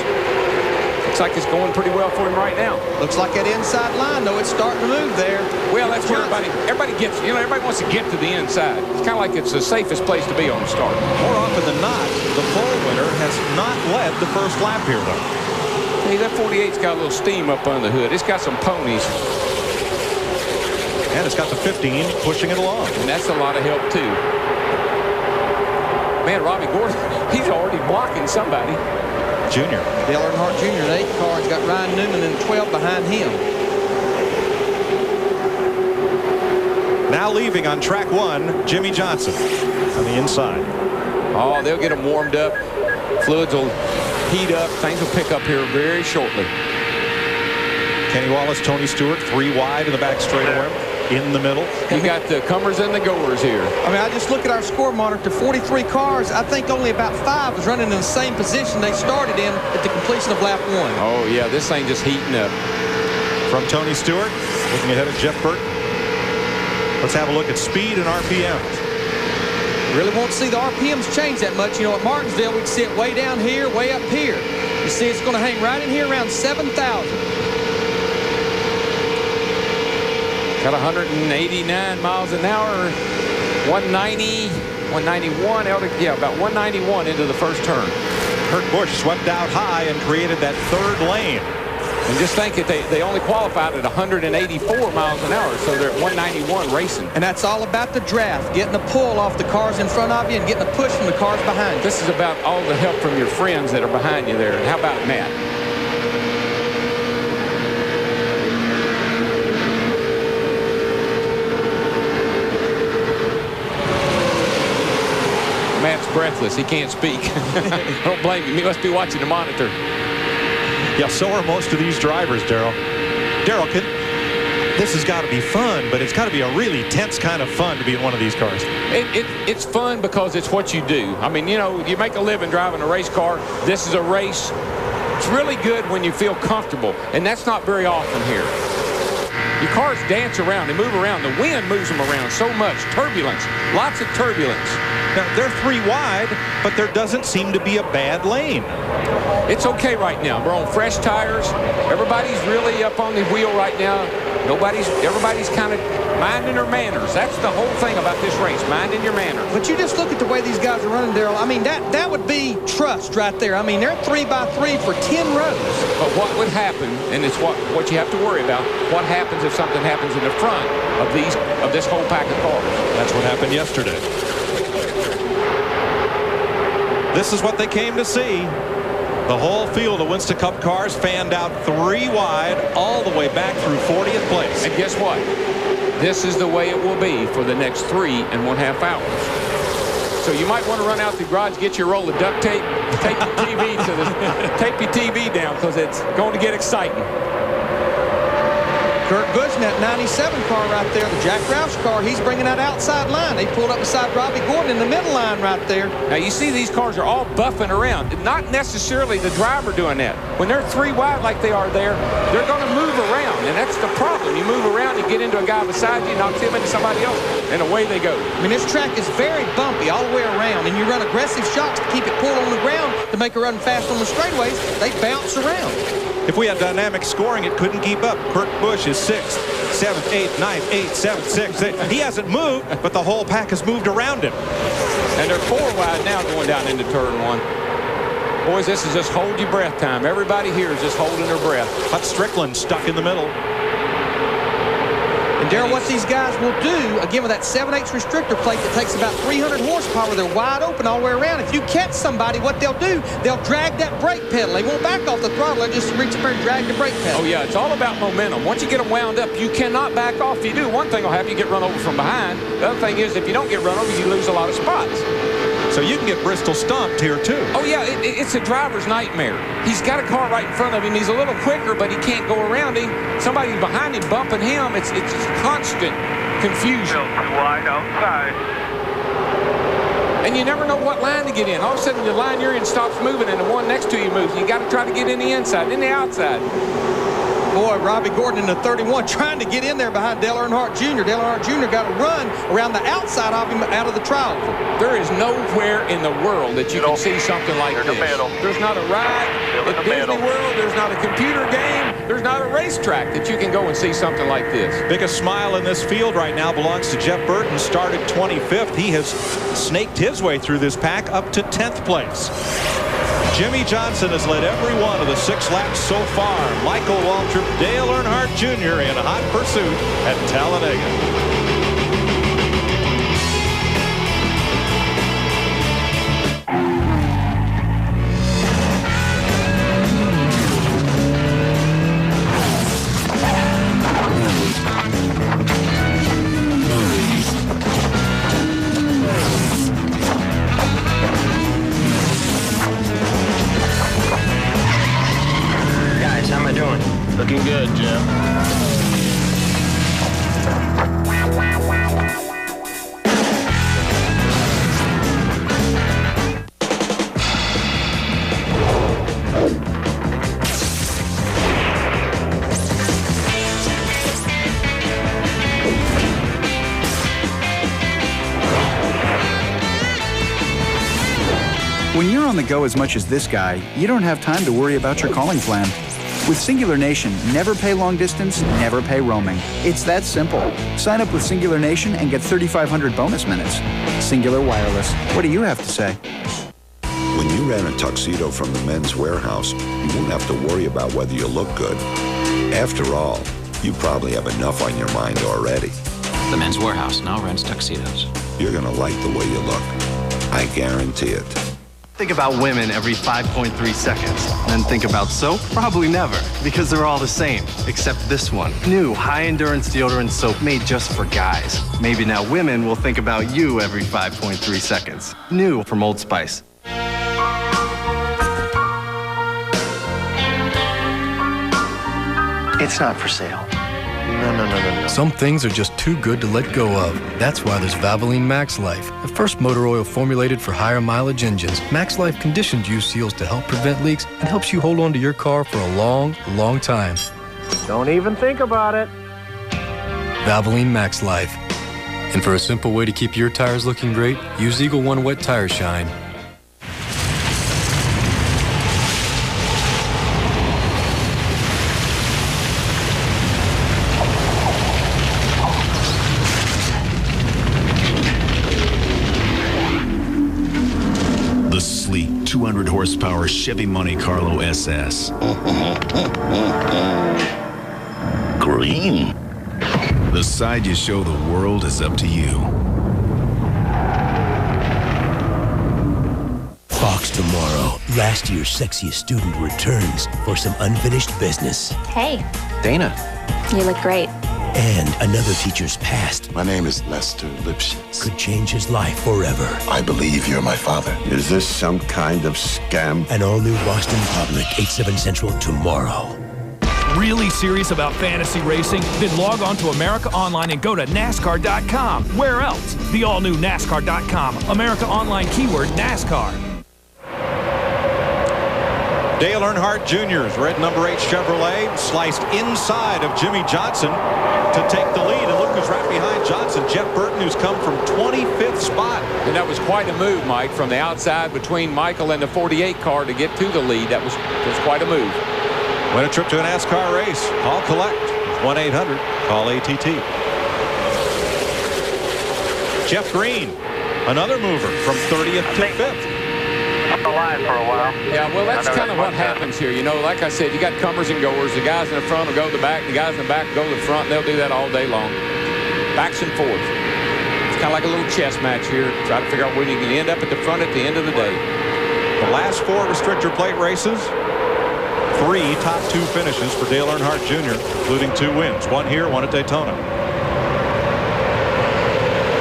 Looks like it's going pretty well for him right now. Looks like that inside line, though, it's starting to move there. Well, that's where everybody gets, everybody wants to get to the inside. It's kind of like it's the safest place to be on the start. More often than not, the pole winner has not led the first lap here, though. Hey, that 48's got a little steam up on the hood. It's got some ponies. And it's got the 15 pushing it along. And that's a lot of help, too. Man, Robbie Gordon, he's already blocking somebody. Junior. Dale Earnhardt Jr. in 8 car. He's got Ryan Newman in 12 behind him. Now leaving on track 1, Jimmy Johnson on the inside. Oh, they'll get them warmed up. Fluids will heat up. Things will pick up here very shortly. Kenny Wallace, Tony Stewart, 3 wide in the back straightaway. In the middle. You got the comers and the goers here. I mean, I just look at our score monitor, 43 cars. I think only about 5 was running in the same position they started in at the completion of lap 1. Oh, yeah, this thing just heating up. From Tony Stewart, looking ahead at Jeff Burton. Let's have a look at speed and RPMs. Really won't see the RPMs change that much. You know, at Martinsville, we'd see it way down here, way up here. You see it's going to hang right in here around 7,000. Got 189 miles an hour, 190, 191, yeah, about 191 into the first turn. Kurt Busch swept out high and created that 3rd lane. And just think that they only qualified at 184 miles an hour, so they're at 191 racing. And that's all about the draft, getting a pull off the cars in front of you and getting a push from the cars behind you. This is about all the help from your friends that are behind you there. How about Matt? Matt's breathless. He can't speak. Don't blame him. He must be watching the monitor. Yeah, so are most of these drivers, Darrell. Darrell, this has got to be fun, but it's got to be a really tense kind of fun to be in one of these cars. It's fun because it's what you do. I mean, you know, you make a living driving a race car. This is a race. It's really good when you feel comfortable, and that's not very often here. Your cars dance around. They move around. The wind moves them around so much. Turbulence. Lots of turbulence. Now, they're 3 wide, but there doesn't seem to be a bad lane. It's okay right now. We're on fresh tires. Everybody's really up on the wheel right now. Everybody's kind of minding their manners. That's the whole thing about this race, minding your manners. But you just look at the way these guys are running, Darrell. I mean, that would be trust right there. I mean, they're 3x3 for 10 rows. But what would happen, and it's what you have to worry about, what happens if something happens in the front of this whole pack of cars? That's what happened yesterday. This is what they came to see. The whole field of Winston Cup cars fanned out 3 wide all the way back through 40th place. And guess what? This is the way it will be for the next 3.5 hours. So you might want to run out to the garage, get your roll of duct tape, tape your TV down, because it's going to get exciting. Kurt Busch in that 97 car right there, the Jack Roush car, he's bringing that outside line. They pulled up beside Robbie Gordon in the middle line right there. Now you see these cars are all buffing around. Not necessarily the driver doing that. When they're 3 wide like they are there, they're going to move around, and that's the problem. You move around and get into a guy beside you, knocks him into somebody else, and away they go. I mean, this track is very bumpy all the way around, and you run aggressive shots to keep it pulled on the ground to make it run fast on the straightaways. They bounce around. If we had dynamic scoring, it couldn't keep up. Kurt Busch is 6th, 7th, 8th, 9th, 8th, 7th, 6th, 8th. He hasn't moved, but the whole pack has moved around him. And they're 4 wide now going down into turn 1. Boys, this is just hold your breath time. Everybody here is just holding their breath. But Strickland stuck in the middle. And Darrell, what these guys will do, again, with that 7/8 restrictor plate that takes about 300 horsepower, they're wide open all the way around. If you catch somebody, what they'll do, they'll drag that brake pedal. They won't back off the throttle. They'll just reach up there and drag the brake pedal. Oh, yeah, it's all about momentum. Once you get them wound up, you cannot back off. If you do, one thing will happen, you get run over from behind. The other thing is, if you don't get run over, you lose a lot of spots. So you can get Bristol stomped here, too. Oh, yeah, it's a driver's nightmare. He's got a car right in front of him. He's a little quicker, but he can't go around him. Somebody's behind him bumping him. It's constant confusion. Still too wide outside. And you never know what line to get in. All of a sudden, the line you're in stops moving, and the one next to you moves. You got to try to get in the inside, in the outside. Boy, Robbie Gordon in the 31 trying to get in there behind Dale Earnhardt Jr. Dale Earnhardt Jr. got to run around the outside of him out of the trial. There is nowhere in the world that you can see something like this. There's not a ride at Disney World. There's not a computer game. There's not a racetrack that you can go and see something like this. Biggest smile in this field right now belongs to Jeff Burton. Started 25th. He has snaked his way through this pack up to 10th place. Jimmy Johnson has led every one of the 6 laps so far. Michael Waltrip, Dale Earnhardt Jr. in hot pursuit at Talladega. Looking good, Jim. When you're on the go as much as this guy, you don't have time to worry about your calling plan. With Singular Nation, never pay long distance, never pay roaming. It's that simple. Sign up with Singular Nation and get 3,500 bonus minutes. Singular Wireless. What do you have to say? When you rent a tuxedo from the Men's Warehouse, you won't have to worry about whether you look good. After all, you probably have enough on your mind already. The Men's Warehouse now rents tuxedos. You're going to like the way you look. I guarantee it. Think about women every 5.3 seconds. Then think about soap? Probably never, because they're all the same, except this one. New high-endurance deodorant soap made just for guys. Maybe now women will think about you every 5.3 seconds. New from Old Spice. It's not for sale. No. Some things are just too good to let go of. That's why there's Valvoline Max Life, the first motor oil formulated for higher mileage engines. Max Life conditioned use seals to help prevent leaks and helps you hold on to your car for a long, long time. Don't even think about it. Valvoline Max Life. And for a simple way to keep your tires looking great, use Eagle One Wet Tire Shine. 200 horsepower Chevy Monte Carlo SS. Green. The side you show the world is up to you. Fox tomorrow. Last year's sexiest student returns for some unfinished business. Hey, Dana. you look great. And another teacher's past. My name is Lester Lipschitz. Could change his life forever. I believe you're my father. Is this some kind of scam? An all-new Boston Public, 8/7 Central tomorrow. Really serious about fantasy racing? Then log on to America Online and go to NASCAR.com. Where else? The all-new NASCAR.com. America Online keyword NASCAR. Dale Earnhardt Jr.'s red number 8 Chevrolet sliced inside of Jimmy Johnson to take the lead. And look who's right behind Johnson. Jeff Burton, who's come from 25th spot. And that was quite a move, Mike, from the outside between Michael and the 48 car to get to the lead. That was quite a move. Win a trip to a NASCAR race. Call collect. 1-800-CALL-ATT. Jeff Green, another mover from 30th to 5th. Up the line for a while. Yeah, well, that's kind of what happens here. You know, like I said, you got comers and goers. The guys in the front will go to the back. The guys in the back will go to the front. And they'll do that all day long. Backs and forth. It's kind of like a little chess match here. Try to figure out when you can end up at the front at the end of the day. The last 4 restrictor plate races, 3 top 2 finishes for Dale Earnhardt Jr., including 2 wins. 1 here, 1 at Daytona.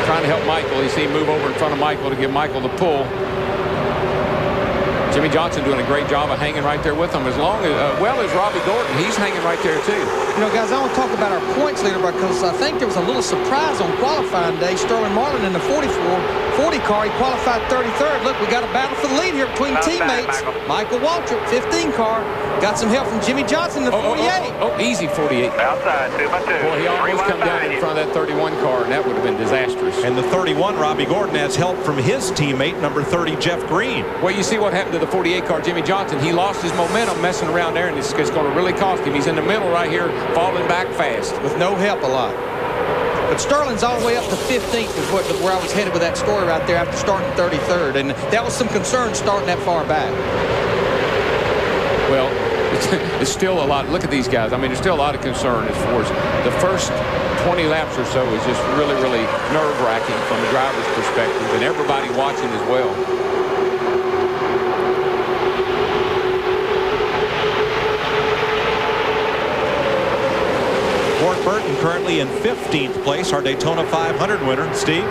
Trying to help Michael. You see him move over in front of Michael to give Michael the pull. Jimmy Johnson doing a great job of hanging right there with him, as long as well as Robbie Gordon. He's hanging right there too. You know, guys, I want to talk about our points leader because I think there was a little surprise on qualifying day. Sterling Marlin in the 40 car, he qualified 33rd. Look, we got a battle for the lead here between teammates. Michael Waltrip, 15 car, got some help from Jimmy Johnson in the 48. Oh, easy 48. Outside, 2 by 2. Boy, he almost come down in front of that 31 car, and that would have been disastrous. And the 31, Robbie Gordon, has help from his teammate, number 30, Jeff Green. Well, you see what happened to the 48 car, Jimmy Johnson. He lost his momentum messing around there, and it's going to really cost him. He's in the middle right here, falling back fast. With no help a lot. But Sterling's all the way up to 15th is where I was headed with that story right there after starting 33rd. And that was some concern starting that far back. Well, it's still a lot. Look at these guys. I mean, there's still a lot of concern as far as the first 20 laps or so is just really, really nerve-wracking from the driver's perspective, and everybody watching as well. Ward Burton currently in 15th place, our Daytona 500 winner. Steve?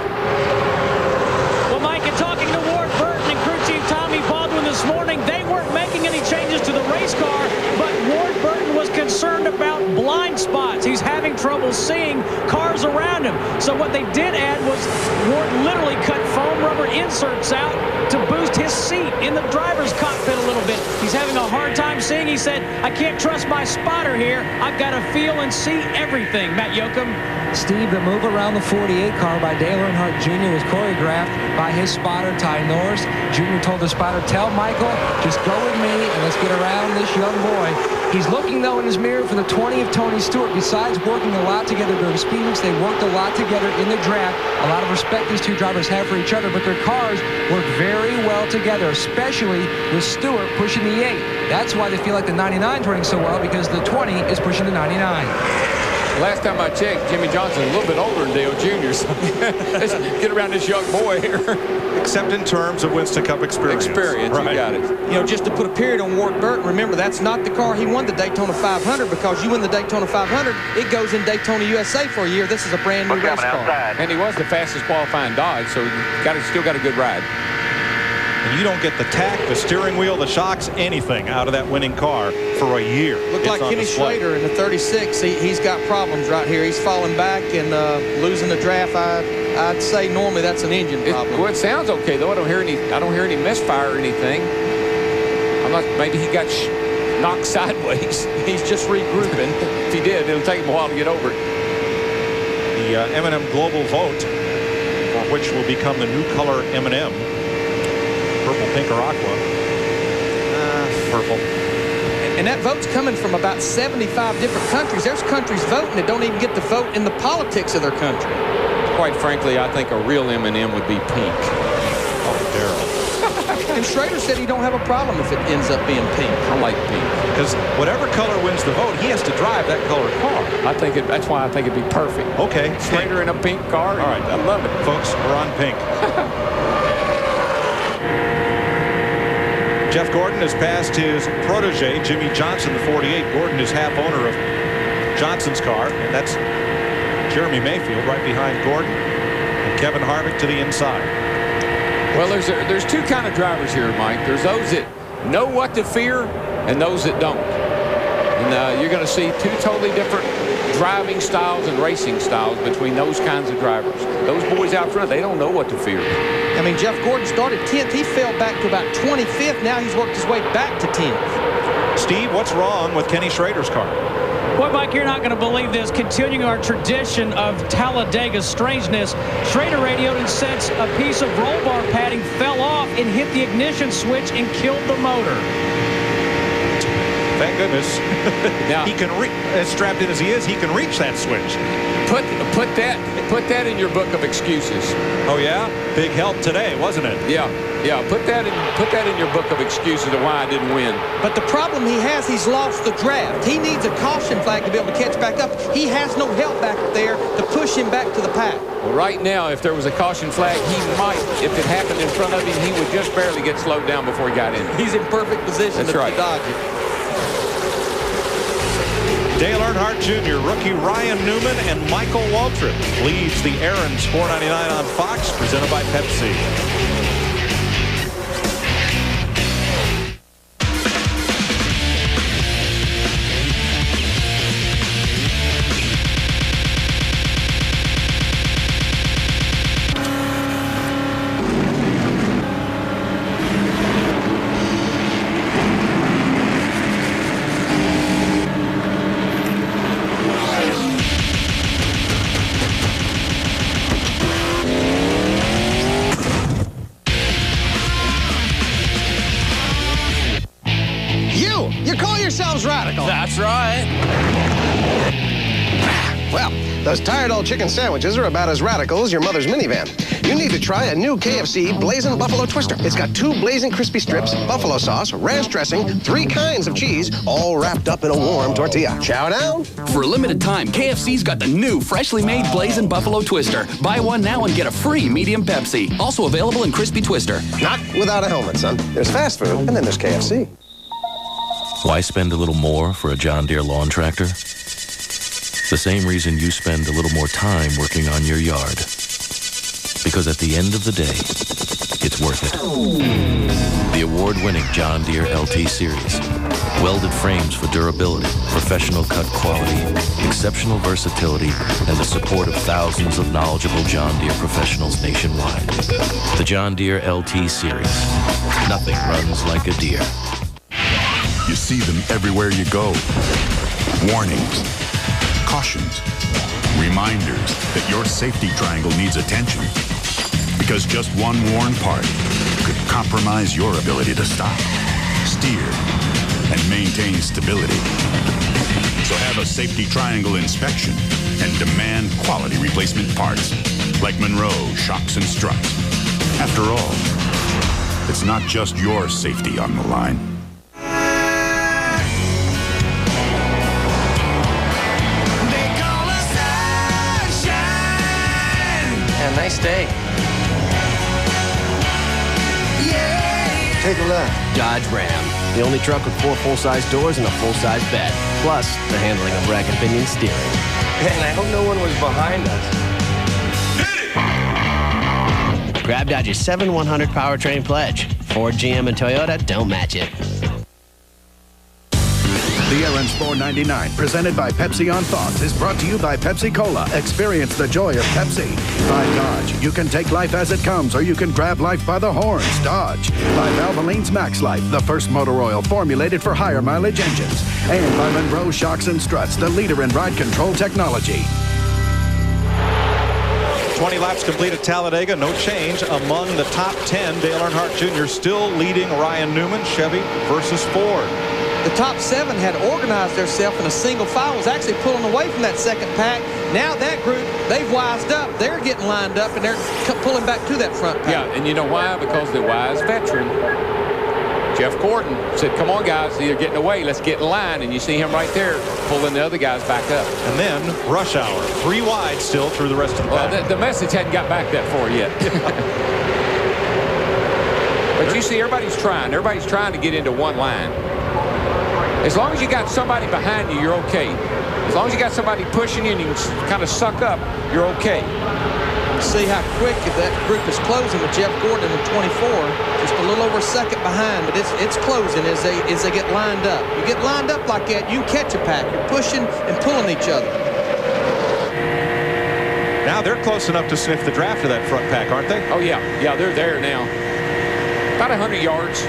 Well, Mike, in talking to Ward Burton and crew chief Tommy Baldwin this morning, they weren't making any changes to the race car, but Ward Burton was concerned about blind spots. He's having trouble seeing cars around him. So what they did add was Ward literally cut foam rubber inserts out to boost his seat in the driver's cockpit a little bit. He's having a hard time seeing. He said, I can't trust my spotter here. I've got to feel and see everything. Matt Yoakum. Steve, the move around the 48 car by Dale Earnhardt Jr. was choreographed by his spotter, Ty Norris. Jr. told the spotter, tell Michael, just go with me and let's get around this young boy. He's looking, though, in his mirror for the 20 of Tony Stewart. Besides working a lot together during speed weeks, they worked a lot together in the draft. A lot of respect these two drivers have for each other, but their cars work very well together, especially with Stewart pushing the 8. That's why they feel like the 99's running so well, because the 20 is pushing the 99. Last time I checked, Jimmy Johnson's a little bit older than Dale Jr., so let's get around this young boy here. Except in terms of Winston Cup experience. Right. You got it. You know, just to put a period on Ward Burton, remember, that's not the car he won the Daytona 500, because you win the Daytona 500, it goes in Daytona USA for a year. This is a brand new race car. And he was the fastest qualifying Dodge, so still got a good ride. And you don't get the tack, the steering wheel, the shocks, anything out of that winning car for a year. Looked like Kenny Slater in the 36. He's got problems right here. He's falling back and losing the draft. I'd say normally that's an engine problem. Well, it sounds okay though. I don't hear any misfire or anything. Maybe he got knocked sideways. He's just regrouping. If he did, it'll take him a while to get over it. The M&M Global Vote, for which will become the new color M&M. Purple, pink, or aqua. Purple. And that vote's coming from about 75 different countries. There's countries voting that don't even get to vote in the politics of their country. Quite frankly, I think a real M&M would be pink. Oh, Daryl. And Schrader said he don't have a problem if it ends up being pink. I like pink. Because whatever color wins the vote, he has to drive that color car. That's why I think it'd be perfect. Okay. Schrader in a pink car. All right. I love it. Folks, we're on pink. Jeff Gordon has passed his protege, Jimmy Johnson, the 48. Gordon is half owner of Johnson's car, and that's Jeremy Mayfield right behind Gordon, and Kevin Harvick to the inside. Well, there's two kind of drivers here, Mike. There's those that know what to fear and those that don't. And you're going to see two totally different driving styles and racing styles between those kinds of drivers. Those boys out front, they don't know what to fear. I mean, Jeff Gordon started 10th. He fell back to about 25th. Now he's worked his way back to 10th. Steve, what's wrong with Kenny Schrader's car? Boy, Mike, you're not going to believe this. Continuing our tradition of Talladega's strangeness, Schrader radioed and said a piece of roll bar padding fell off and hit the ignition switch and killed the motor. Thank goodness. Now, he can as strapped in as he is, he can reach that switch. Put that in your book of excuses. Oh yeah, big help today, wasn't it? Yeah. Put that in your book of excuses of why I didn't win. But the problem he has, he's lost the draft. He needs a caution flag to be able to catch back up. He has no help back there to push him back to the pack. Well, right now, if there was a caution flag, he might, if it happened in front of him, he would just barely get slowed down before he got in. He's in perfect position to dodge it. Dale Earnhardt Jr., rookie Ryan Newman, and Michael Waltrip leads the Aaron's 499 on Fox, presented by Pepsi. You call yourselves radical. That's right. Well, those tired old chicken sandwiches are about as radical as your mother's minivan. You need to try a new KFC Blazing Buffalo Twister. It's got 2 blazing crispy strips, buffalo sauce, ranch dressing, 3 kinds of cheese, all wrapped up in a warm tortilla. Chow down. For a limited time, KFC's got the new freshly made Blazing Buffalo Twister. Buy one now and get a free medium Pepsi. Also available in crispy Twister. Not without a helmet, son. There's fast food, and then there's KFC. Why spend a little more for a John Deere lawn tractor? The same reason you spend a little more time working on your yard. Because at the end of the day, it's worth it. The award-winning John Deere LT Series. Welded frames for durability, professional cut quality, exceptional versatility, and the support of thousands of knowledgeable John Deere professionals nationwide. The John Deere LT Series. Nothing runs like a Deere. You see them everywhere you go. Warnings, cautions, reminders that your safety triangle needs attention. Because just one worn part could compromise your ability to stop, steer, and maintain stability. So have a safety triangle inspection and demand quality replacement parts like Monroe shocks and struts. After all, it's not just your safety on the line. Nice day. Yeah. Take a left. Dodge Ram. The only truck with 4 full-size doors and a full-size bed. Plus, the handling of rack and pinion steering. Man, I hope no one was behind us. Grab Dodge's 7-100 powertrain pledge. Ford, GM, and Toyota don't match it. The Aaron's 499, presented by Pepsi on Fox, is brought to you by Pepsi Cola. Experience the joy of Pepsi. By Dodge, you can take life as it comes, or you can grab life by the horns. Dodge. By Valvoline's Max Life, the first motor oil formulated for higher mileage engines. And by Monroe Shocks and Struts, the leader in ride control technology. 20 laps complete at Talladega. No change among the top 10. Dale Earnhardt Jr. still leading Ryan Newman, Chevy versus Ford. The top 7 had organized themselves in a single file, was actually pulling away from that second pack. Now that group, they've wised up. They're getting lined up, and they're pulling back to that front pack. Yeah, and you know why? Because the wise veteran Jeff Gordon said, come on, guys, you're getting away. Let's get in line. And you see him right there pulling the other guys back up. And then rush hour. 3 wide still through the rest of the pack. Well, the message hadn't got back that far yet. But you see, everybody's trying. Everybody's trying to get into one line. As long as you got somebody behind you, you're okay. As long as you got somebody pushing you and you can kind of suck up, you're okay. See how quick that group is closing with Jeff Gordon in 24. Just a little over a second behind, but it's closing as they get lined up. You get lined up like that, you catch a pack. You're pushing and pulling each other. Now they're close enough to sniff the draft of that front pack, aren't they? Oh, yeah. Yeah, they're there now. About 100 yards.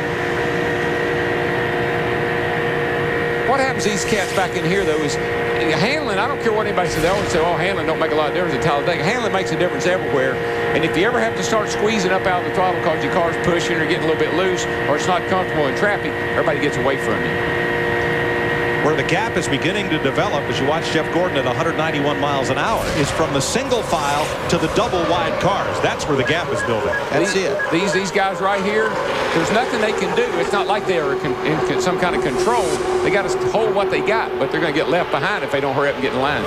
What happens to these cats back in here, though, is Hanlon, I don't care what anybody says. They always say, oh, Hanlon don't make a lot of difference at Talladega. Hanlon makes a difference everywhere. And if you ever have to start squeezing up out of the throttle because your car's pushing or getting a little bit loose or it's not comfortable in traffic, everybody gets away from you. Where the gap is beginning to develop as you watch Jeff Gordon at 191 miles an hour is from the single file to the double wide cars. That's where the gap is building. That's it. These guys right here, there's nothing they can do. It's not like they are in some kind of control. They got to hold what they got, but they're going to get left behind if they don't hurry up and get in line.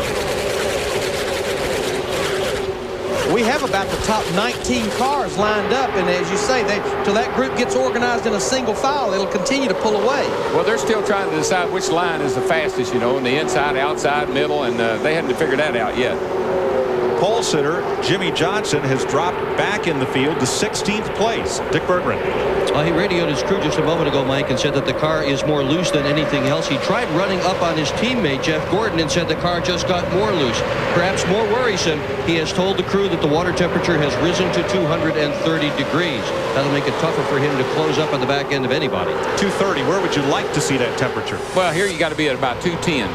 We have about the top 19 cars lined up, and as you say, till that group gets organized in a single file, it'll continue to pull away. Well, they're still trying to decide which line is the fastest, you know, in the inside, outside, middle, and they haven't figured that out yet. Pole sitter Jimmie Johnson has dropped back in the field to 16th place. Dick Berggren. He radioed his crew just a moment ago, Mike, and said that the car is more loose than anything else. He tried running up on his teammate, Jeff Gordon, and said the car just got more loose. Perhaps more worrisome, he has told the crew that the water temperature has risen to 230 degrees. That'll make it tougher for him to close up on the back end of anybody. 230, where would you like to see that temperature? Well, here you got to be at about 210.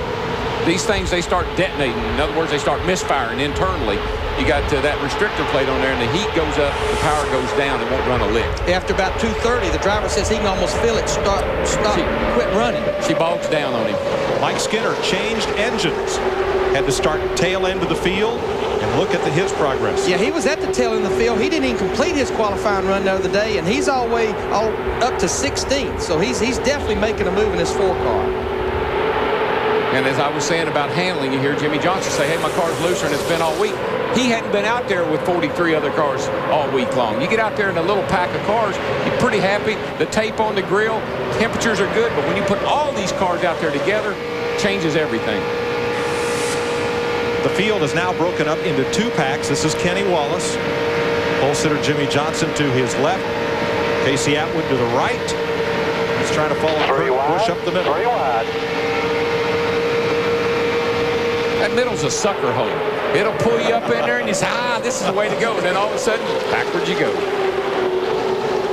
These things, they start detonating. In other words, they start misfiring internally. You got that restrictor plate on there, and the heat goes up, the power goes down, it won't run a lick. After about 230, the driver says he can almost feel it stop, quit running. She bogs down on him. Mike Skinner changed engines. Had to start tail end of the field and look at his progress. Yeah, he was at the tail end of the field. He didn't even complete his qualifying run the other day, and he's all up to 16th. So he's definitely making a move in his 4-car. And as I was saying about handling, you hear Jimmie Johnson say, hey, my car's looser, and it's been all week. He hadn't been out there with 43 other cars all week long. You get out there in a little pack of cars, you're pretty happy. The tape on the grill, temperatures are good, but when you put all these cars out there together, it changes everything. The field is now broken up into 2 packs. This is Kenny Wallace. Pole sitter Jimmie Johnson to his left. Casey Atwood to the right. He's trying to follow Kurt Busch up the middle. 3 wide. That middle's a sucker hole. It'll pull you up in there and you say, this is the way to go. And then all of a sudden, backwards you go.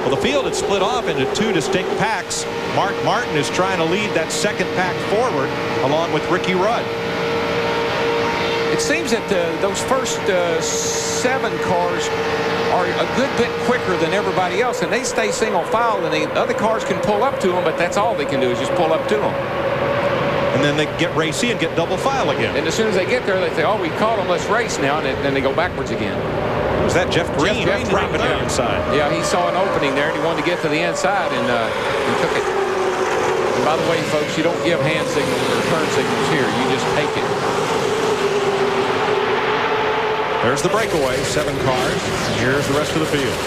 Well, the field had split off into 2 distinct packs. Mark Martin is trying to lead that second pack forward along with Ricky Rudd. It seems that those first 7 cars are a good bit quicker than everybody else, and they stay single file, and the other cars can pull up to them, but that's all they can do is just pull up to them. And then they get racy and get double file again. And as soon as they get there, they say, oh, we caught them, let's race now, and then they go backwards again. Was that Jeff Green? Jeff dropping the inside. Yeah, he saw an opening there, and he wanted to get to the inside, and he took it. And by the way, folks, you don't give hand signals or turn signals here. You just take it. There's the breakaway, 7 cars. And here's the rest of the field.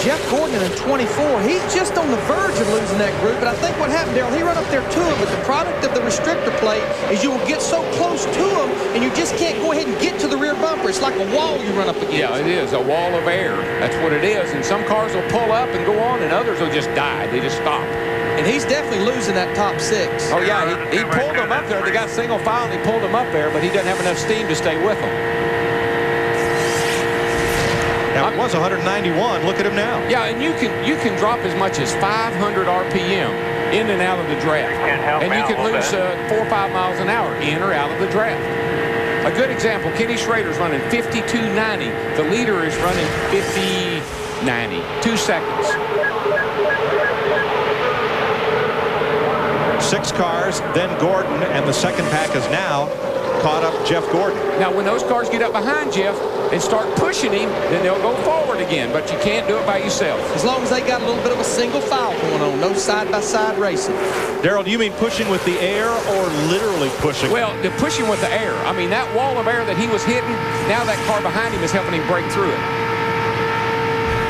Jeff Gordon in 24, he's just on the verge of losing that group, but I think what happened, Darrell, he ran up there to him, but the product of the restrictor plate is you will get so close to him, and you just can't go ahead and get to the rear bumper. It's like a wall you run up against. Yeah, it is, a wall of air. That's what it is, and some cars will pull up and go on, and others will just die. They just stop. And he's definitely losing that top 6. Oh, yeah, he pulled them up there. They got single file, and he pulled them up there, but he doesn't have enough steam to stay with them. Now, it was 191. Look at him now. Yeah, and you can drop as much as 500 RPM in and out of the draft. And you can lose 4 or 5 miles an hour in or out of the draft. A good example, Kenny Schrader's running 52.90. The leader is running 50.90. 2 seconds. 6 cars, then Gordon, and the second pack has now caught up Jeff Gordon. Now, when those cars get up behind Jeff, and start pushing him, then they'll go forward again. But you can't do it by yourself. As long as they got a little bit of a single file going on, no side-by-side racing. Darrell, do you mean pushing with the air or literally pushing? Well, the pushing with the air. I mean, that wall of air that he was hitting, now that car behind him is helping him break through it.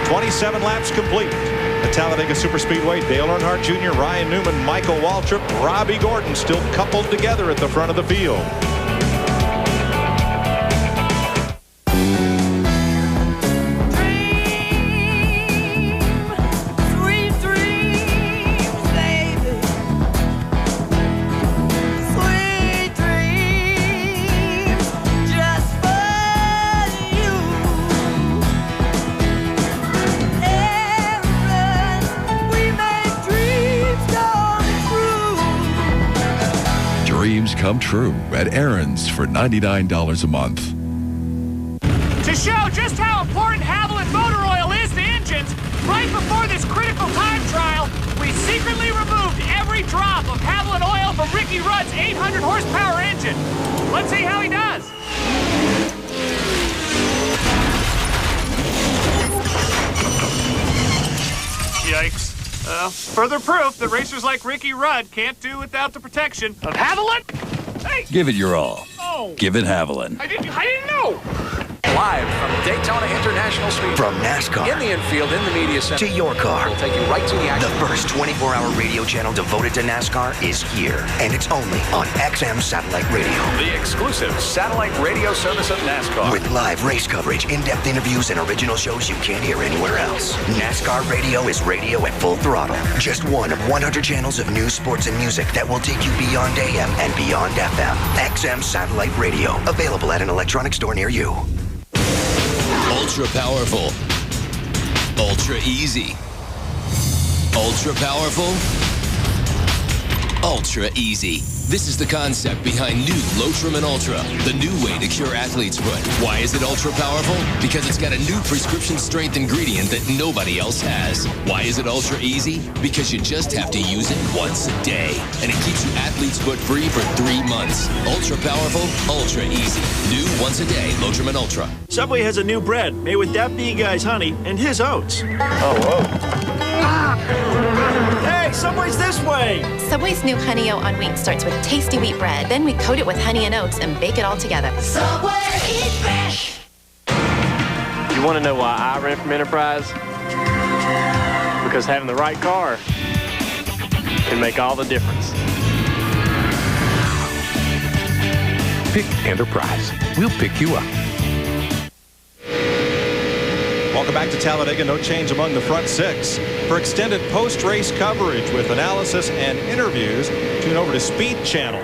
27 laps complete. At Talladega Superspeedway, Dale Earnhardt Jr., Ryan Newman, Michael Waltrip, Robbie Gordon still coupled together at the front of the field. Come true at Aaron's for $99 a month. To show just how important Haviland motor oil is to engines, right before this critical time trial, we secretly removed every drop of Haviland oil from Ricky Rudd's 800 horsepower engine. Let's see how he does. Yikes. Further proof that racers like Ricky Rudd can't do without the protection of Haviland. Hey! Give it your all. Oh. Give it Haviland. I didn't know. Live from Daytona International Speedway. From NASCAR. In the infield, in the media center. To your car. We'll take you right to the action. The first 24-hour radio channel devoted to NASCAR is here. And it's only on XM Satellite Radio. The exclusive satellite radio service of NASCAR. With live race coverage, in-depth interviews, and original shows you can't hear anywhere else. NASCAR Radio is radio at full throttle. Just one of 100 channels of news, sports, and music that will take you beyond AM and beyond FM. XM Satellite Radio. Available at an electronic store near you. Ultra powerful. Ultra easy. Ultra powerful. Ultra easy. This is the concept behind new Lotramin Ultra, the new way to cure athlete's foot. Why is it ultra powerful? Because it's got a new prescription strength ingredient that nobody else has. Why is it ultra easy? Because you just have to use it once a day. And it keeps your athlete's foot free for 3 months. Ultra powerful, ultra easy. New once a day Lotramin Ultra. Subway has a new bread made with that bee guy's honey and his oats. Oh, whoa. Hey, Subway's this way! Subway's new Honey Oat on Wheat starts with tasty wheat bread. Then we coat it with honey and oats and bake it all together. Subway, eat fresh! You want to know why I rent from Enterprise? Because having the right car can make all the difference. Pick Enterprise. We'll pick you up. Welcome back to Talladega. No change among the front six. For extended post-race coverage with analysis and interviews, tune over to Speed Channel.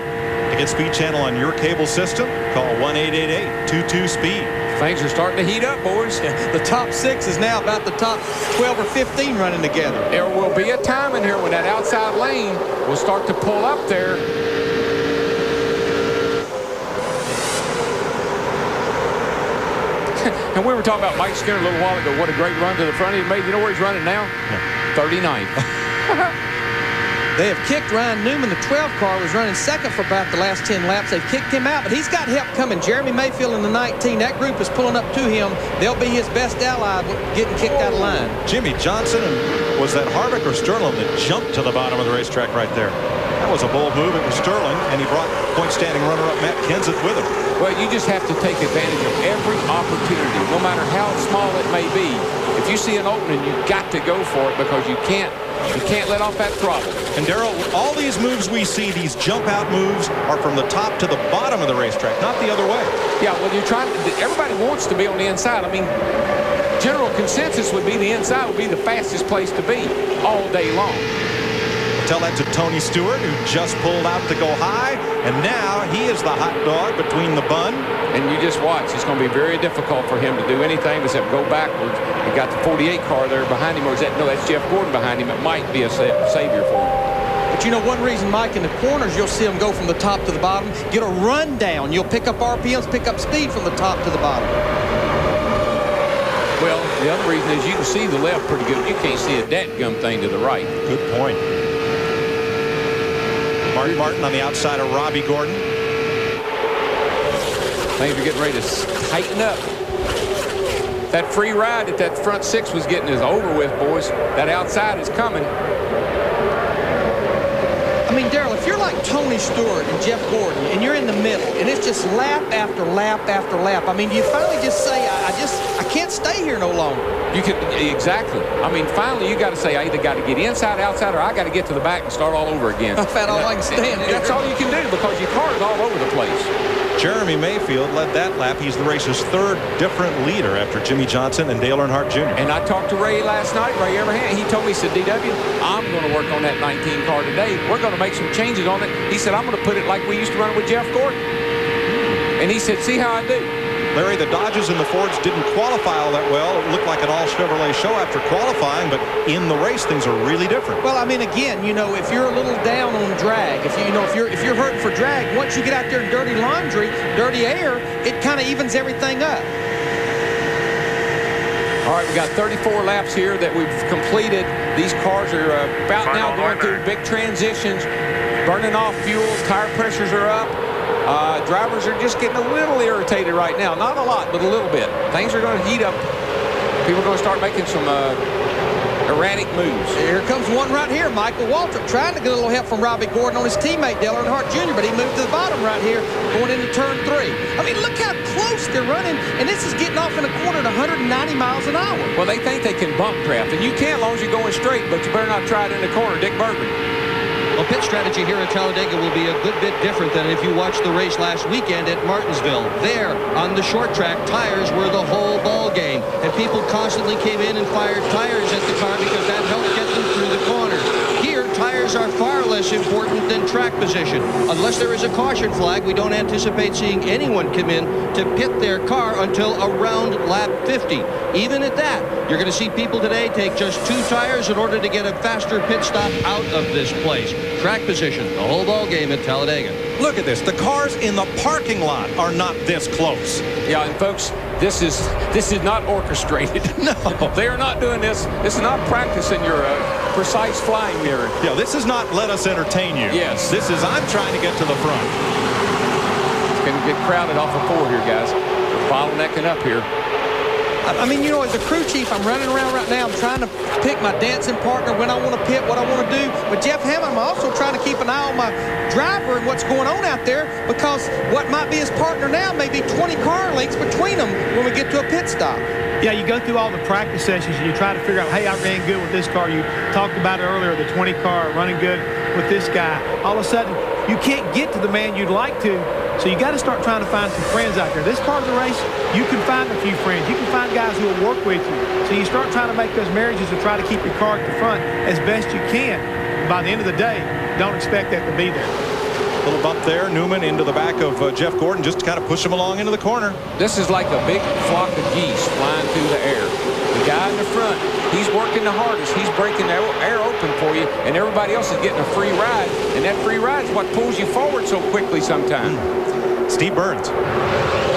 To get Speed Channel on your cable system, call 1-888-22-SPEED. Things are starting to heat up, boys. The top 6 is now about the top 12 or 15 running together. There will be a time in here when that outside lane will start to pull up there. And we were talking about Mike Skinner a little while ago. What a great run to the front he made. You know where he's running now? 39th. They have kicked Ryan Newman. The 12 car was running second for about the last 10 laps. They've kicked him out, but he's got help coming. Jeremy Mayfield in the 19. That group is pulling up to him. They'll be his best ally getting kicked out of line. Jimmy Johnson, and was that Harvick or Sterling that jumped to the bottom of the racetrack right there? That was a bold move. It was Sterling, and he brought point-standing runner-up Matt Kenseth with him. Well, you just have to take advantage of every opportunity, no matter how small it may be. If you see an opening, you've got to go for it because you can't let off that throttle. And Darrell, all these moves we see, these jump-out moves, are from the top to the bottom of the racetrack, not the other way. Yeah, well, you're trying. Everybody wants to be on the inside. I mean, general consensus would be the inside would be the fastest place to be all day long. Tell that to Tony Stewart, who just pulled out to go high, and now he is the hot dog between the bun. And you just watch. It's going to be very difficult for him to do anything except go backwards. He got the 48 car there behind him, or is that, no, that's Jeff Gordon behind him. It might be a savior for him. But you know, one reason, Mike, in the corners, you'll see them go from the top to the bottom, get a run down. You'll pick up RPMs, pick up speed from the top to the bottom. Well, the other reason is you can see the left pretty good. You can't see a dadgum thing to the right. Good point. Mark Martin on the outside of Robbie Gordon. Things are getting ready to tighten up. that free ride that that front six was getting is over with, boys. That outside is coming. I mean, Darrell, if you're like Tony Stewart and Jeff Gordon, and you're in the middle, and it's just lap after lap after lap, I mean, you finally just say, I can't stay here no longer. You can, exactly. I mean, finally, you got to say, I either got to get inside, outside, or I got to get to the back and start all over again. That's all I can stand. That's all you can do because your car is all over the place. Jeremy Mayfield led that lap. He's the race's third different leader after Jimmy Johnson and Dale Earnhardt Jr. And I talked to Ray last night, Ray Everhand. He told me, he said, DW, I'm going to work on that 19 car today. We're going to make some changes on it. He said, I'm going to put it like we used to run it with Jeff Gordon. And he said, see how I do. Larry, the Dodges and the Fords didn't qualify all that well. It looked like an all Chevrolet show after qualifying, but in the race, things are really different. Well, I mean, again, you know, if you're a little down on drag, if you're hurting for drag, once you get out there in dirty laundry, dirty air, it kind of evens everything up. All right, we got 34 laps here that we've completed. These cars are about now going through big transitions, burning off fuel, tire pressures are up. Drivers are just getting a little irritated right now. Not a lot, but a little bit. Things are going to heat up. People are going to start making some erratic moves. Here comes one right here. Michael Waltrip trying to get a little help from Robbie Gordon on his teammate, Dale Earnhardt Jr., but he moved to the bottom right here going into turn 3. I mean, look how close they're running, and this is getting off in a corner at 190 miles an hour. Well, they think they can bump draft, and you can as long as you're going straight, but you better not try it in the corner. Dick Bergman. Well, pit strategy here at Talladega will be a good bit different than if you watched the race last weekend at Martinsville. There, on the short track, tires were the whole ball game, and people constantly came in and fired tires at the car because that helped get them through the corners. Here, tires are far less important than track position. Unless there is a caution flag, we don't anticipate seeing anyone come in to pit their car until around lap 50. Even at that, you're going to see people today take just 2 tires in order to get a faster pit stop out of this place. Track position, the whole ball game at Talladega. Look at this. The cars in the parking lot are not this close. Yeah, and folks, this is not orchestrated. No. They are not doing this. This is not practicing your precise flying mirror. Yeah, this is not let us entertain you. Yes. This is I'm trying to get to the front. It's going to get crowded off of 4 here, guys. We're bottlenecking up here. I mean, you know, as a crew chief, I'm running around right now. I'm trying to pick my dancing partner when I want to pit, what I want to do. But Jeff Hammond, I'm also trying to keep an eye on my driver and what's going on out there, because what might be his partner now may be 20 car lengths between them when we get to a pit stop. Yeah, you go through all the practice sessions and you try to figure out, hey, I ran good with this car. You talked about it earlier, the 20 car running good with this guy. All of a sudden, you can't get to the man you'd like to. So you got to start trying to find some friends out there. This part of the race, you can find a few friends. You can find guys who will work with you. So you start trying to make those marriages and try to keep your car at the front as best you can. By the end of the day, don't expect that to be there. Little bump there. Newman into the back of Jeff Gordon just to kind of push him along into the corner. This is like a big flock of geese flying through the air. The guy in the front, he's working the hardest. He's breaking the air open for you, and everybody else is getting a free ride. And that free ride is what pulls you forward so quickly sometimes. Steve Burns.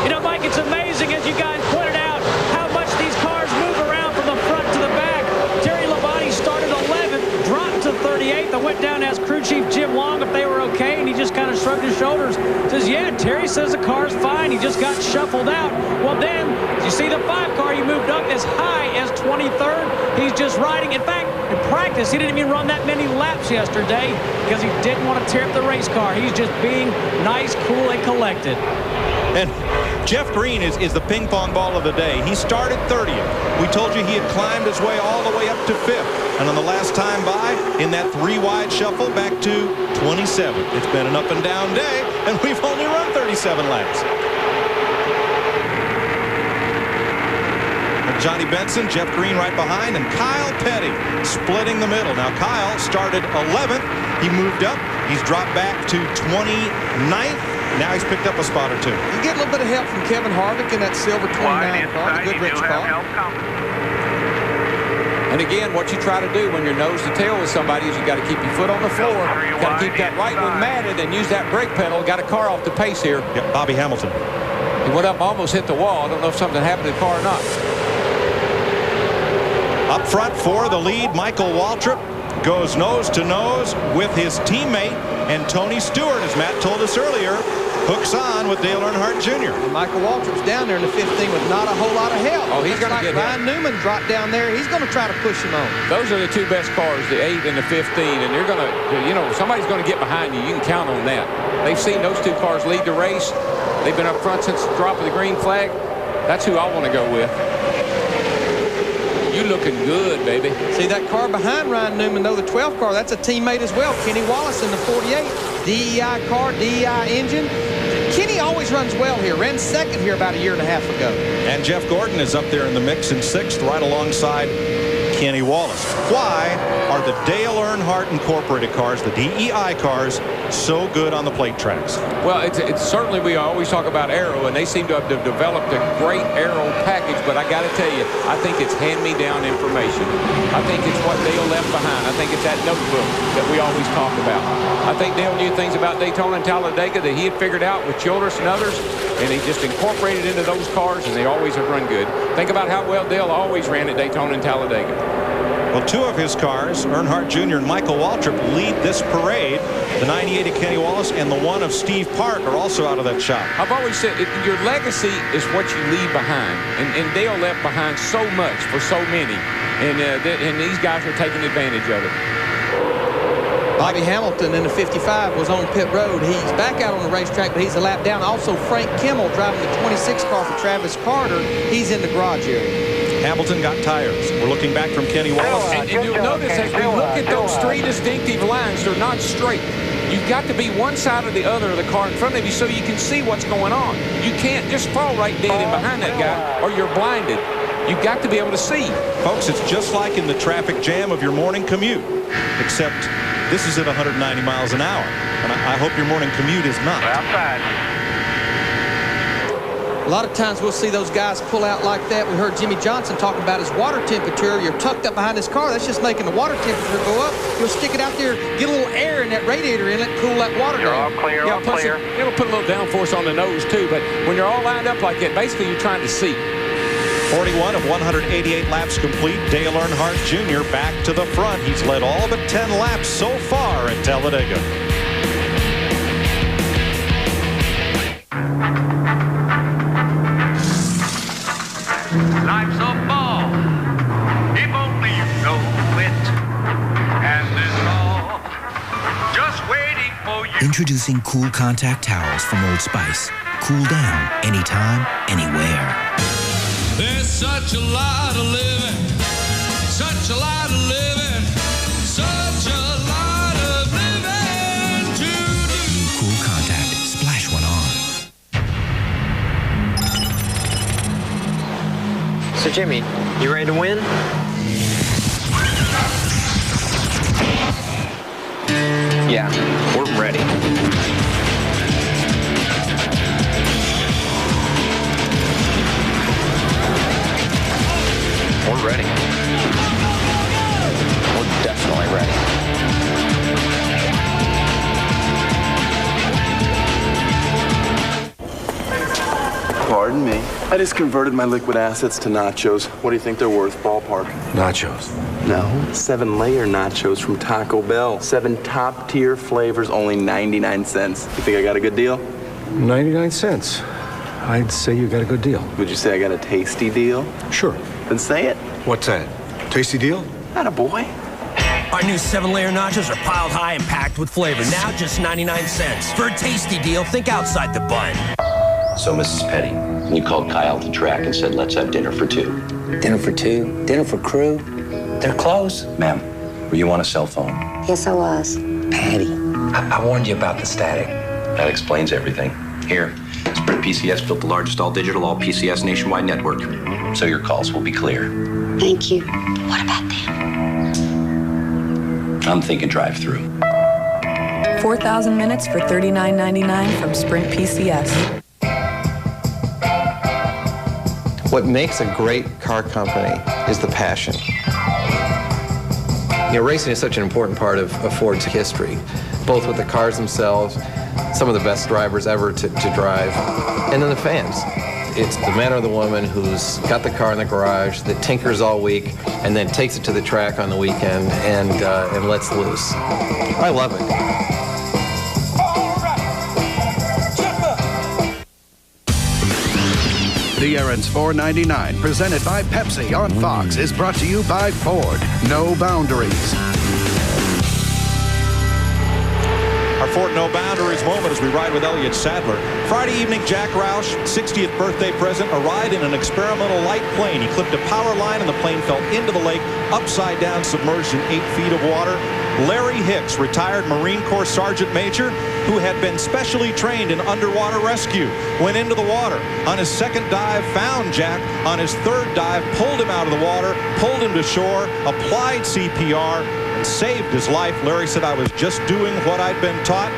You know, Mike, it's amazing, as you guys pointed out, how much these cars move around from the front to the back. Terry Labonte started 11th, dropped to 38th. I went down and asked crew chief Jim Long if they were okay, and he just kind of shrugged his shoulders. Says, yeah, Terry says the car's fine. He just got shuffled out. Well, then, you see the 5 car, he moved up as high as 23rd. He's just riding. In fact, in practice, he didn't even run that many laps yesterday because he didn't want to tear up the race car. He's just being nice, cool, and collected. And Jeff Green is the ping pong ball of the day. He started 30th. We told you he had climbed his way all the way up to 5th. And on the last time by, in that 3-wide shuffle, back to 27th. It's been an up and down day, and we've only run 37 laps. Johnny Benson, Jeff Green right behind, and Kyle Petty splitting the middle. Now, Kyle started 11th. He moved up. He's dropped back to 29th. Now he's picked up a spot or 2. You get a little bit of help from Kevin Harvick in that silver 29 car, the Goodrich car. And again, what you try to do when you're nose to tail with somebody is you got to keep your foot on the floor. You got to keep that right one matted and use that brake pedal. Got a car off the pace here. Yep, Bobby Hamilton. He went up, almost hit the wall. I don't know if something happened to the car or not. Up front for the lead, Michael Waltrip goes nose to nose with his teammate and Tony Stewart, as Matt told us earlier. hooks on with Dale Earnhardt Jr. And Michael Waltrip's down there in the 15 with not a whole lot of help. Oh, he's going to get Ryan Newman dropped down there. He's going to try to push him on. Those are the two best cars, the 8 and the 15, and you're going to, you know, somebody's going to get behind you. You can count on that. They've seen those two cars lead the race. They've been up front since the drop of the green flag. That's who I want to go with. You looking good, baby. See that car behind Ryan Newman, though, the 12 car, that's a teammate as well. Kenny Wallace in the 48. DEI car, DEI engine. Kenny always runs well here. Ran second here about a year and a half ago. And Jeff Gordon is up there in the mix in 6th, right alongside Kenny Wallace. Why are the Dale Earnhardt Incorporated cars, the DEI cars, so good on the plate tracks? Well, it's certainly, we always talk about aero, and they seem to have developed a great aero package, but I got to tell you, I think it's hand-me-down information. I think it's what Dale left behind. I think it's that notebook that we always talk about. I think Dale knew things about Daytona and Talladega that he had figured out with Childress and others, and he just incorporated into those cars, and they always have run good. Think about how well Dale always ran at Daytona and Talladega. Well, two of his cars, Earnhardt Jr. and Michael Waltrip, lead this parade. The 98 of Kenny Wallace and the one of Steve Park are also out of that shop. I've always said your legacy is what you leave behind. And Dale left behind so much for so many. And these guys are taking advantage of it. Bobby Hamilton in the 55 was on pit road. He's back out on the racetrack, but he's a lap down. Also, Frank Kimmel driving the 26 car for Travis Carter. He's in the garage area. Hamilton got tires. We're looking back from Kenny Wallace. And you'll notice as we look at those three distinctive lines, they're not straight. You've got to be one side or the other of the car in front of you so you can see what's going on. You can't just fall right dead in behind that guy or you're blinded. You've got to be able to see. Folks, it's just like in the traffic jam of your morning commute, except this is at 190 miles an hour. And I hope your morning commute is not. Outside. A lot of times we'll see those guys pull out like that. We heard Jimmy Johnson talking about his water temperature. You're tucked up behind his car. That's just making the water temperature go up. You'll stick it out there, get a little air in that radiator inlet, cool that water down. You're all clear, all clear. It'll put a little downforce on the nose, too. But when you're all lined up like that, basically you're trying to see. 41 of 188 laps complete. Dale Earnhardt Jr. back to the front. He's led all but 10 laps so far at Talladega. Life's a ball, if only you know it. And it's all just waiting for you. Introducing Cool Contact Towels from Old Spice. Cool down anytime, anywhere. There's such a lot of living, such a lot of living, such a lot of living to do. Cool Contact. Splash one on. So, Jimmy, you ready to win? Yeah, we're ready. We're ready. We're definitely ready. Pardon me. I just converted my liquid assets to nachos. What do you think they're worth, ballpark? Nachos? No, 7-layer nachos from Taco Bell. 7 top-tier flavors, only 99 cents. You think I got a good deal? 99 cents. I'd say you got a good deal. Would you say I got a tasty deal? Sure. Then say it. What's that? Tasty deal? Attaboy. Our new 7-layer nachos are piled high and packed with flavor. Now just 99 cents. For a tasty deal, think outside the bun. So, Mrs. Petty, you called Kyle to track and said, let's have dinner for 2. Dinner for 2? Dinner for crew? They're closed. Ma'am, were you on a cell phone? Yes, I was. Patty, I warned you about the static. That explains everything. Here, Sprint PCS built the largest all-digital, all-PCS nationwide network, so your calls will be clear. Thank you. What about them? I'm thinking drive-through. 4,000 minutes for $39.99 from Sprint PCS. What makes a great car company is the passion. You know, racing is such an important part of Ford's history, both with the cars themselves, some of the best drivers ever to drive, and then the fans. It's the man or the woman who's got the car in the garage, that tinkers all week, and then takes it to the track on the weekend and lets loose. I love it. The Errands 499, presented by Pepsi on Fox, is brought to you by Ford. No boundaries. Our Ford No Boundaries moment as we ride with Elliott Sadler. Friday evening, Jack Roush, 60th birthday present, a ride in an experimental light plane. He clipped a power line and the plane fell into the lake, upside down, submerged in 8 feet of water. Larry Hicks, retired Marine Corps Sergeant Major, who had been specially trained in underwater rescue, went into the water. On his second dive, found Jack. On his third dive, pulled him out of the water, pulled him to shore, applied CPR, and saved his life. Larry said, "I was just doing what I'd been taught."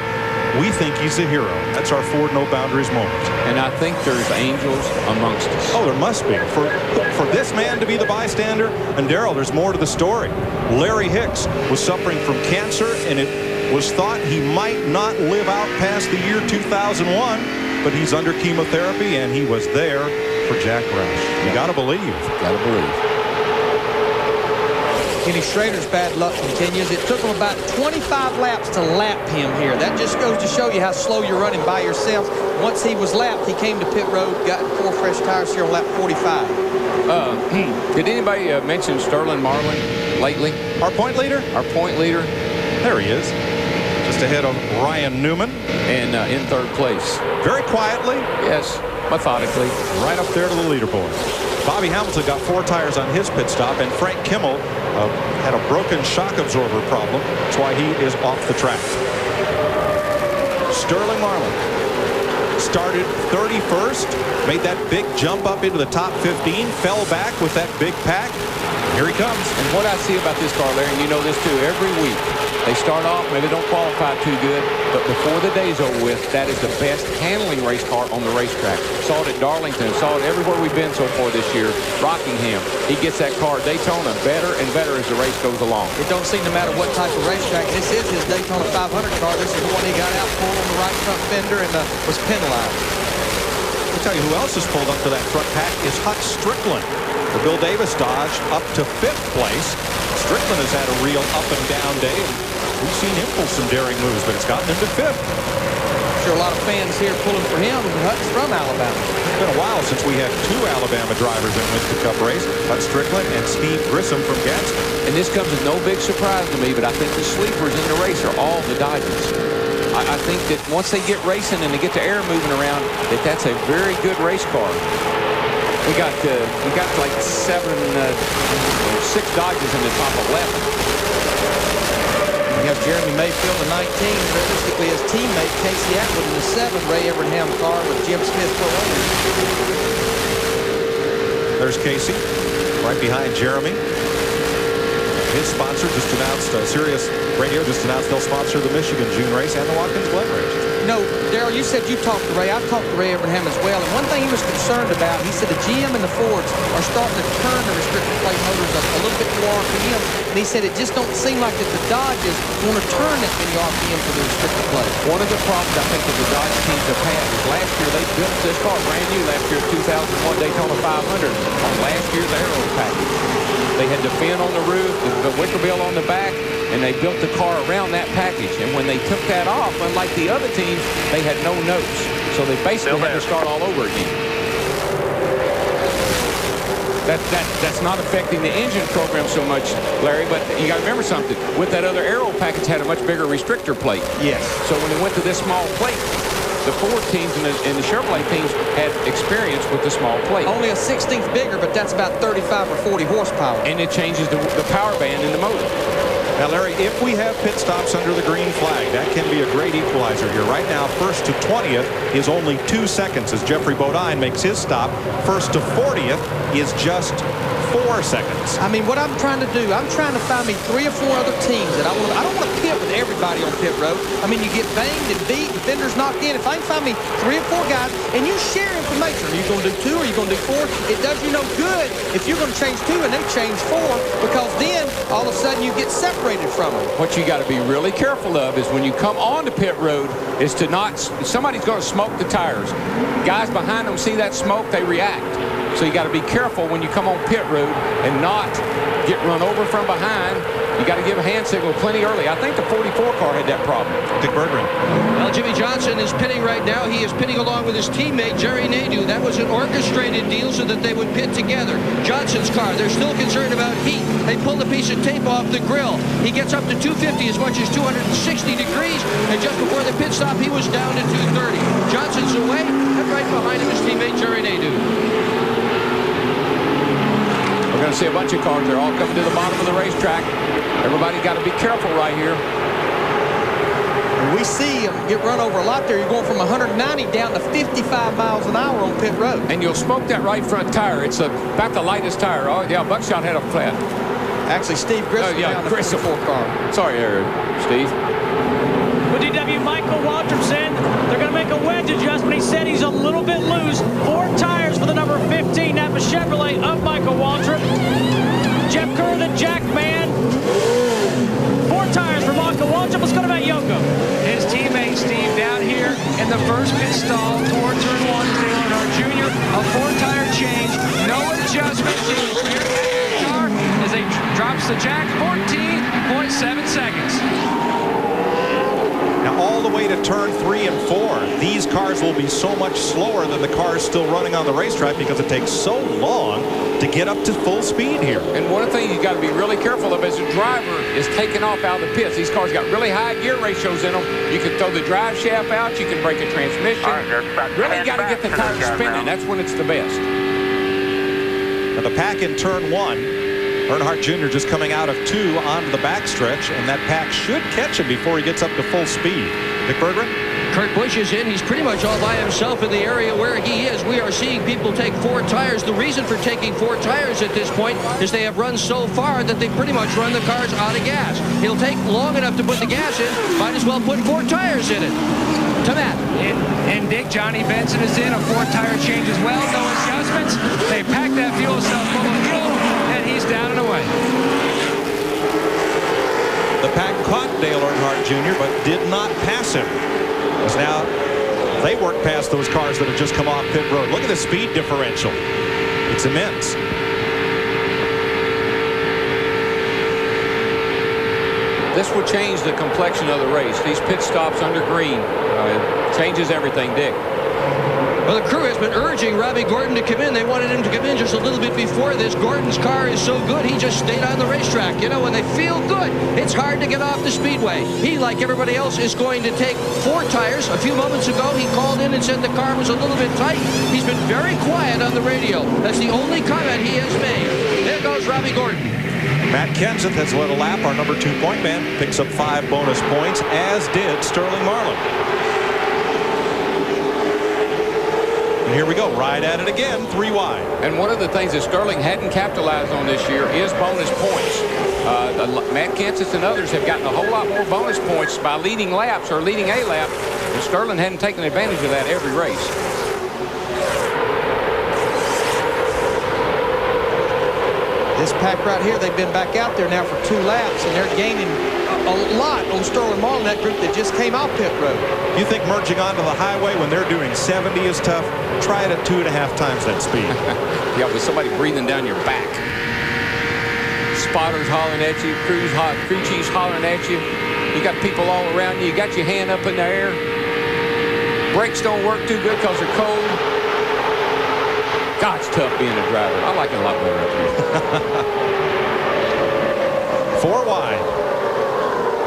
We think he's a hero. That's our Ford No Boundaries moment. And I think there's angels amongst us. Oh, there must be. For this man to be the bystander, and Darrell, there's more to the story. Larry Hicks was suffering from cancer, and it was thought he might not live out past the year 2001, but he's under chemotherapy, and he was there for Jack Roush. You gotta believe. Gotta believe. Kenny Schrader's bad luck continues. It took him about 25 laps to lap him here. That just goes to show you how slow you're running by yourself. Once he was lapped, he came to pit road, got 4 fresh tires here on lap 45. Did anybody mention Sterling Marlin lately? Our point leader? Our point leader. There he is. Just ahead of Ryan Newman. And in third place. Very quietly. Yes, methodically. Right up there to the leaderboard. Bobby Hamilton got 4 tires on his pit stop, and Frank Kimmel had a broken shock absorber problem. That's why he is off the track. Sterling Marlin started 31st, made that big jump up into the top 15, fell back with that big pack. Here he comes. And what I see about this car, Larry, and you know this too, every week they start off, maybe don't qualify too good, but before the day's over with, that is the best handling race car on the racetrack. Saw it at Darlington, saw it everywhere we've been so far this year. Rockingham, he gets that car at Daytona better and better as the race goes along. It don't seem to matter what type of racetrack. This is his Daytona 500 car. This is the one he got out, pulled on the right front fender, and was penalized. I'll tell you who else has pulled up to that front pack is Hut Strickland. The Bill Davis Dodge up to 5th place. Strickland has had a real up and down day. We've seen him pull some daring moves, but it's gotten him to 5th. I'm sure a lot of fans here pulling for him. Hut's from Alabama. It's been a while since we had 2 Alabama drivers in Winston Cup race. Hut Strickland and Steve Grissom from Gadsden. And this comes as no big surprise to me, but I think the sleepers in the race are all the Dodgers. I think that once they get racing and they get the air moving around, that's a very good race car. We got like 6 Dodgers in the top 11. We have Jeremy Mayfield in 19. Realistically, his teammate Casey Atwood in the 7 Ray Evernham car with Jim Smith Pro Owners. There's Casey, right behind Jeremy. His sponsor just announced, Sirius Radio just announced they'll sponsor the Michigan June race and the Watkins Glen race. You know, Darrell, you said you talked to Ray. I've talked to Ray Evernham as well. And one thing he was concerned about, he said the GM and the Fords are starting to turn the restrictor plate motors up a little bit more RPM. And he said it just don't seem like that the Dodges want to turn that many RPM for the restrictor plate. One of the problems I think that the Dodge teams have had is last year they built this car brand new last year, 2001 Daytona 500 on last year's aero package. They had the fin on the roof, the wicker bill on the back, and they built the car around that package. And when they took that off, unlike the other teams, they had no notes. So they basically had to start all over again. That's not affecting the engine program so much, Larry, but you got to remember something. With that other aero package had a much bigger restrictor plate. Yes. So when they went to this small plate, the Ford teams and the Chevrolet teams had experience with the small plate. Only a 16th bigger, but that's about 35 or 40 horsepower. And it changes the power band in the motor. Now, Larry, if we have pit stops under the green flag, that can be a great equalizer here. Right now, 1st to 20th is only 2 seconds as Jeffrey Bodine makes his stop. 1st to 40th is just 4 seconds. I mean, what I'm trying to do, I'm trying to find me 3 or 4 other teams that I don't want to pit with everybody on pit road. I mean, you get banged and beat and fenders knocked in. If I can find me 3 or 4 guys and you share information, are you going to do 2 or are you going to do 4? It does you no good if you're going to change 2 and they change 4, because then all of a sudden you get separated from them. What you got to be really careful of is when you come on to pit road is to not, somebody's going to smoke the tires. Guys behind them see that smoke, they react. So you got to be careful when you come on pit road and not get run over from behind You got to give a hand signal plenty early. I think the 44 car had that problem. Dick Berggren. Well, Jimmy Johnson is pitting right now. He is pitting along with his teammate, Jerry Nadeau. That was an orchestrated deal so that they would pit together. Johnson's car, they're still concerned about heat. They pulled a piece of tape off the grill. He gets up to 250, as much as 260 degrees, and just before the pit stop, he was down to 230. Johnson's away, and right behind him is teammate Jerry Nadeau. We're going to see a bunch of cars. They're all coming to the bottom of the racetrack. Everybody's got to be careful right here. We see them get run over a lot there. You're going from 190 down to 55 miles an hour on pit road. And you'll smoke that right front tire. It's about the lightest tire. Oh, yeah, Buckshot had a flat. Actually, Steve Grissom down the 54 car. Sorry, Steve. With DW, Michael Waltrip said they're going to make a wedge adjustment. He said he's a little bit loose. 4 tires for the number 15. That was Chevrolet of Michael Waltrip. Jeff Kerr, the Jack man. 4 tires for Michael Waltrip. Let's go to Matt Yoko. His teammate, Steve, down here in the first pit stall toward turn 1, Dale Earnhardt Jr. A 4-tire change. No adjustment. Car as they drops the jack 14.7 seconds. Now all the way to turn 3 and 4, these cars will be so much slower than the cars still running on the racetrack because it takes so long to get up to full speed here. And one thing you got to be really careful of as a driver is taking off out of the pits. These cars got really high gear ratios in them. You can throw the drive shaft out. You can break a transmission. Really got to get the tires spinning. That's when it's the best. Now the pack in turn 1. Earnhardt Jr. just coming out of 2 onto the backstretch, and that pack should catch him before he gets up to full speed. Dick Berggren? Kurt Busch is in. He's pretty much all by himself in the area where he is. We are seeing people take 4 tires. The reason for taking 4 tires at this point is they have run so far that they pretty much run the cars out of gas. He'll take long enough to put the gas in. Might as well put 4 tires in it. To Matt. And Dick, Johnny Benson is in. A 4-tire change as well. No adjustments. They pack that fuel cell full of fuel, and he's down and away. The pack caught Dale Earnhardt Jr., but did not pass him. As now they work past those cars that have just come off pit road. Look at the speed differential. It's immense. This will change the complexion of the race. These pit stops under green changes everything, Dick. Well, the crew has been urging Robbie Gordon to come in. They wanted him to come in just a little bit before this. Gordon's car is so good, he just stayed on the racetrack. You know, when they feel good, it's hard to get off the speedway. He, like everybody else, is going to take 4 tires. A few moments ago, he called in and said the car was a little bit tight. He's been very quiet on the radio. That's the only comment he has made. There goes Robbie Gordon. Matt Kenseth has led a lap. Our number 2 point man picks up 5 bonus points, as did Sterling Marlin. And here we go, right at it again, 3 wide. And one of the things that Sterling hadn't capitalized on this year is bonus points. Matt Kenseth and others have gotten a whole lot more bonus points by leading laps or leading a lap, and Sterling hadn't taken advantage of that every race. This pack right here, they've been back out there now for 2 laps, and they're gaining a lot on Sterling Marlin, that group that just came off pit road. You think merging onto the highway when they're doing 70 is tough? Try it at 2.5 times that speed. Yeah, with somebody breathing down your back. Spotters hollering at you, crew chiefs hollering at you. You got people all around you. You got your hand up in the air. Brakes don't work too good because they're cold. God, it's tough being a driver. I like it a lot better up here. 4 wide.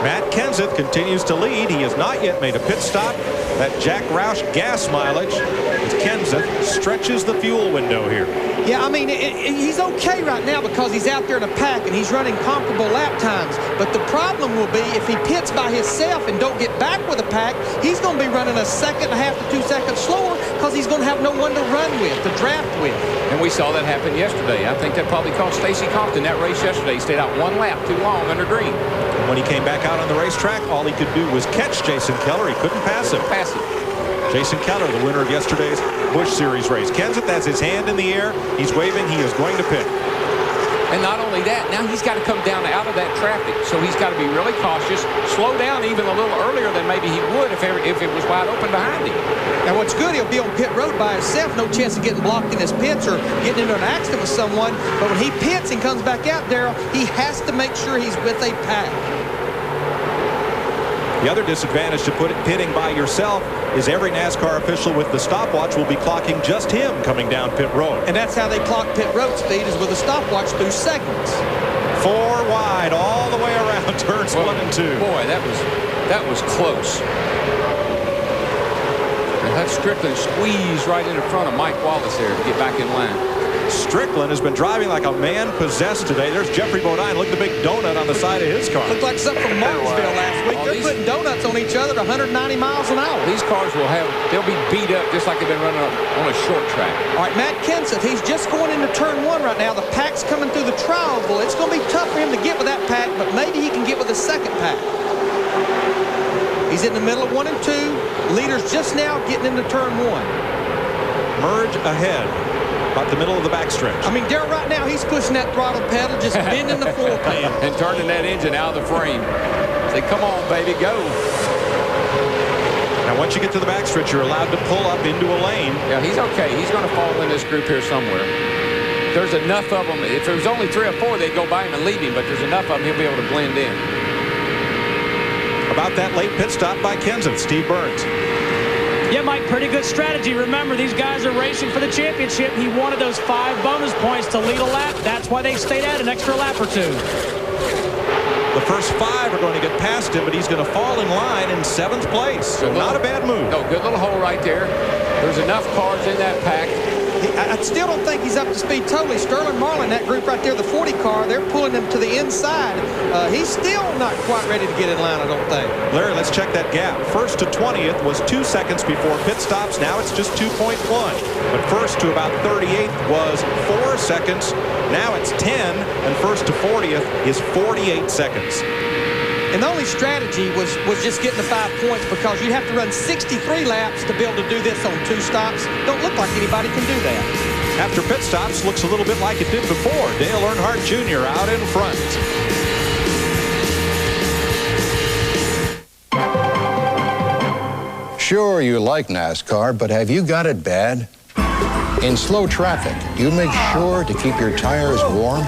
Matt Kenseth continues to lead. He has not yet made a pit stop. That Jack Roush gas mileage as Kenseth stretches the fuel window here. Yeah, I mean, he's okay right now because he's out there in a pack and he's running comparable lap times. But the problem will be if he pits by himself and don't get back with a pack, he's going to be running 1.5 to 2 seconds slower because he's going to have no one to run with, to draft with. And we saw that happen yesterday. I think that probably cost Stacey Compton that race yesterday. He stayed out 1 lap too long under green. And when he came back out on the racetrack, all he could do was catch Jason Keller. He couldn't pass him. Jason Keller, the winner of yesterday's Busch Series race. Kenseth has his hand in the air. He's waving. He is going to pit. And not only that, now he's got to come down out of that traffic. So he's got to be really cautious, slow down even a little earlier than maybe he would if it was wide open behind him. Now what's good, he'll be on pit road by himself, no chance of getting blocked in his pits or getting into an accident with someone. But when he pits and comes back out, Darrell, he has to make sure he's with a pack. The other disadvantage to pitting by yourself is every NASCAR official with the stopwatch will be clocking just him coming down pit road. And that's how they clock pit road speed, is with a stopwatch through segments. 4 wide all the way around turns 1 and 2. Boy, that was close. And that Strickland squeezed right in front of Mike Wallace there to get back in line. Strickland has been driving like a man possessed today. There's Jeffrey Bodine. Look at the big donut on the side of his car. Looked like something from Martinsville last week. They're putting donuts on each other at 190 miles an hour. These cars they'll be beat up just like they've been running on a short track. All right, Matt Kenseth, he's just going into turn 1 right now. The pack's coming through the tri-oval. It's going to be tough for him to get with that pack, but maybe he can get with the second pack. He's in the middle of 1 and 2. Leaders just now getting into turn 1. Merge ahead. About the middle of the backstretch. I mean, Darrell, right now, he's pushing that throttle pedal, just bending the floor pan. And turning that engine out of the frame. Say, come on, baby, go. Now, once you get to the backstretch, you're allowed to pull up into a lane. Yeah, he's okay. He's going to fall in this group here somewhere. There's enough of them. If there was only 3 or 4, they'd go by him and leave him, but there's enough of them, he'll be able to blend in. About that late pit stop by Kenseth, Steve Burns. Yeah, Mike, pretty good strategy. Remember, these guys are racing for the championship. He wanted those 5 bonus points to lead a lap. That's why they stayed out an extra lap or 2. The first 5 are going to get past him, but he's going to fall in line in 7th place. So not a bad move. No, good little hole right there. There's enough cars in that pack. I still don't think he's up to speed totally. Sterling Marlin, that group right there, the 40 car, they're pulling him to the inside. He's still not quite ready to get in line, I don't think. Larry, let's check that gap. First to 20th was 2 seconds before pit stops. Now it's just 2.1. But first to about 38th was 4 seconds. Now it's 10, and first to 40th is 48 seconds. And the only strategy was just getting the 5 points, because you have to run 63 laps to be able to do this on 2 stops. Don't look like anybody can do that. After pit stops, looks a little bit like it did before. Dale Earnhardt Jr. out in front. Sure, you like NASCAR, but have you got it bad? In slow traffic, you make sure to keep your tires warm?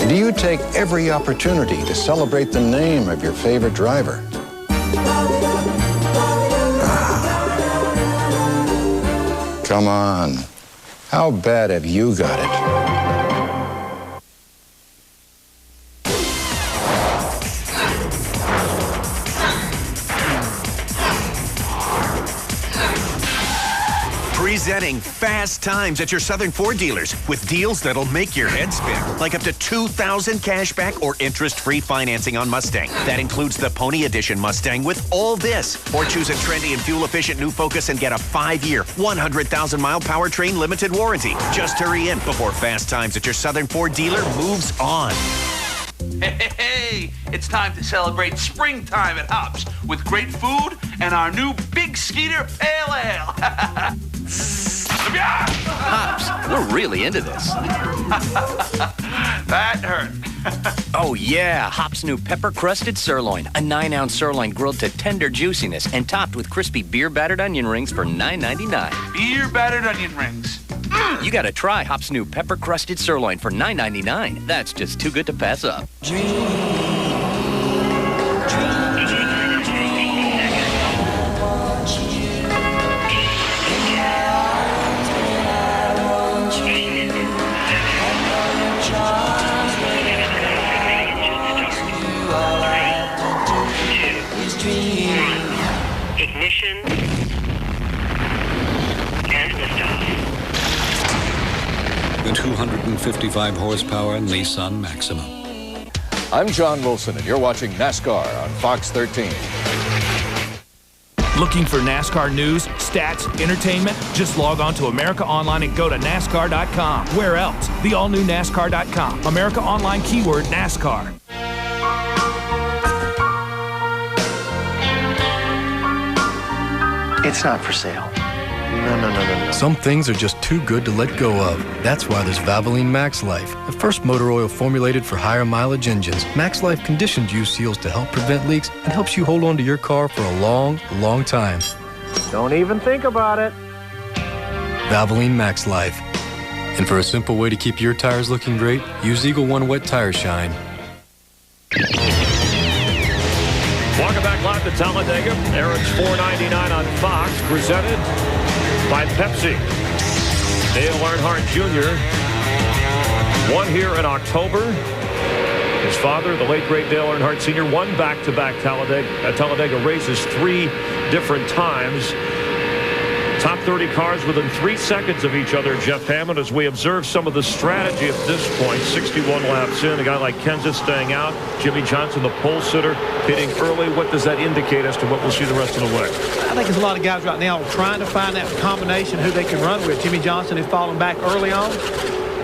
Do you take every opportunity to celebrate the name of your favorite driver? Come on. How bad have you got it? Presenting Fast Times at your Southern Ford dealers with deals that'll make your head spin, like up to $2,000 cash back or interest-free financing on Mustang. That includes the Pony Edition Mustang with all this. Or choose a trendy and fuel-efficient new Focus and get a 5-year, 100,000-mile powertrain limited warranty. Just hurry in before Fast Times at your Southern Ford dealer moves on. Hey, it's time to celebrate springtime at Hops with great food and our new Big Skeeter Pale Ale. Hops, we're really into this. That hurt. Oh, yeah. Hops' new pepper-crusted sirloin. A 9-ounce sirloin grilled to tender juiciness and topped with crispy beer-battered onion rings for $9.99. Beer-battered onion rings. You gotta try Hops' new pepper-crusted sirloin for $9.99. That's just too good to pass up. Ignition and liftoff. The 255 horsepower Nissan Maxima. I'm John Wilson, and you're watching NASCAR on Fox 13. Looking for NASCAR news, stats, entertainment? Just log on to America Online and go to NASCAR.com. Where else? The all-new NASCAR.com. America Online keyword NASCAR. It's not for sale. No. Some things are just too good to let go of. That's why there's Valvoline Max Life, the first motor oil formulated for higher mileage engines. Max Life conditions use seals to help prevent leaks and helps you hold on to your car for a long, long time. Don't even think about it. Valvoline Max Life. And for a simple way to keep your tires looking great, use Eagle One Wet Tire Shine. Welcome back live to Talladega. Aaron's 499 on Fox, presented by Pepsi. Dale Earnhardt Jr. won here in October. His father, the late great Dale Earnhardt Sr., won back-to-back Talladega races 3 different times. Top 30 cars within 3 seconds of each other, Jeff Hammond, as we observe some of the strategy at this point. 61 laps in, a guy like Kenseth staying out, Jimmy Johnson, the pole sitter, hitting early. What does that indicate as to what we'll see the rest of the way? I think there's a lot of guys right now trying to find that combination who they can run with. Jimmy Johnson is falling back early on.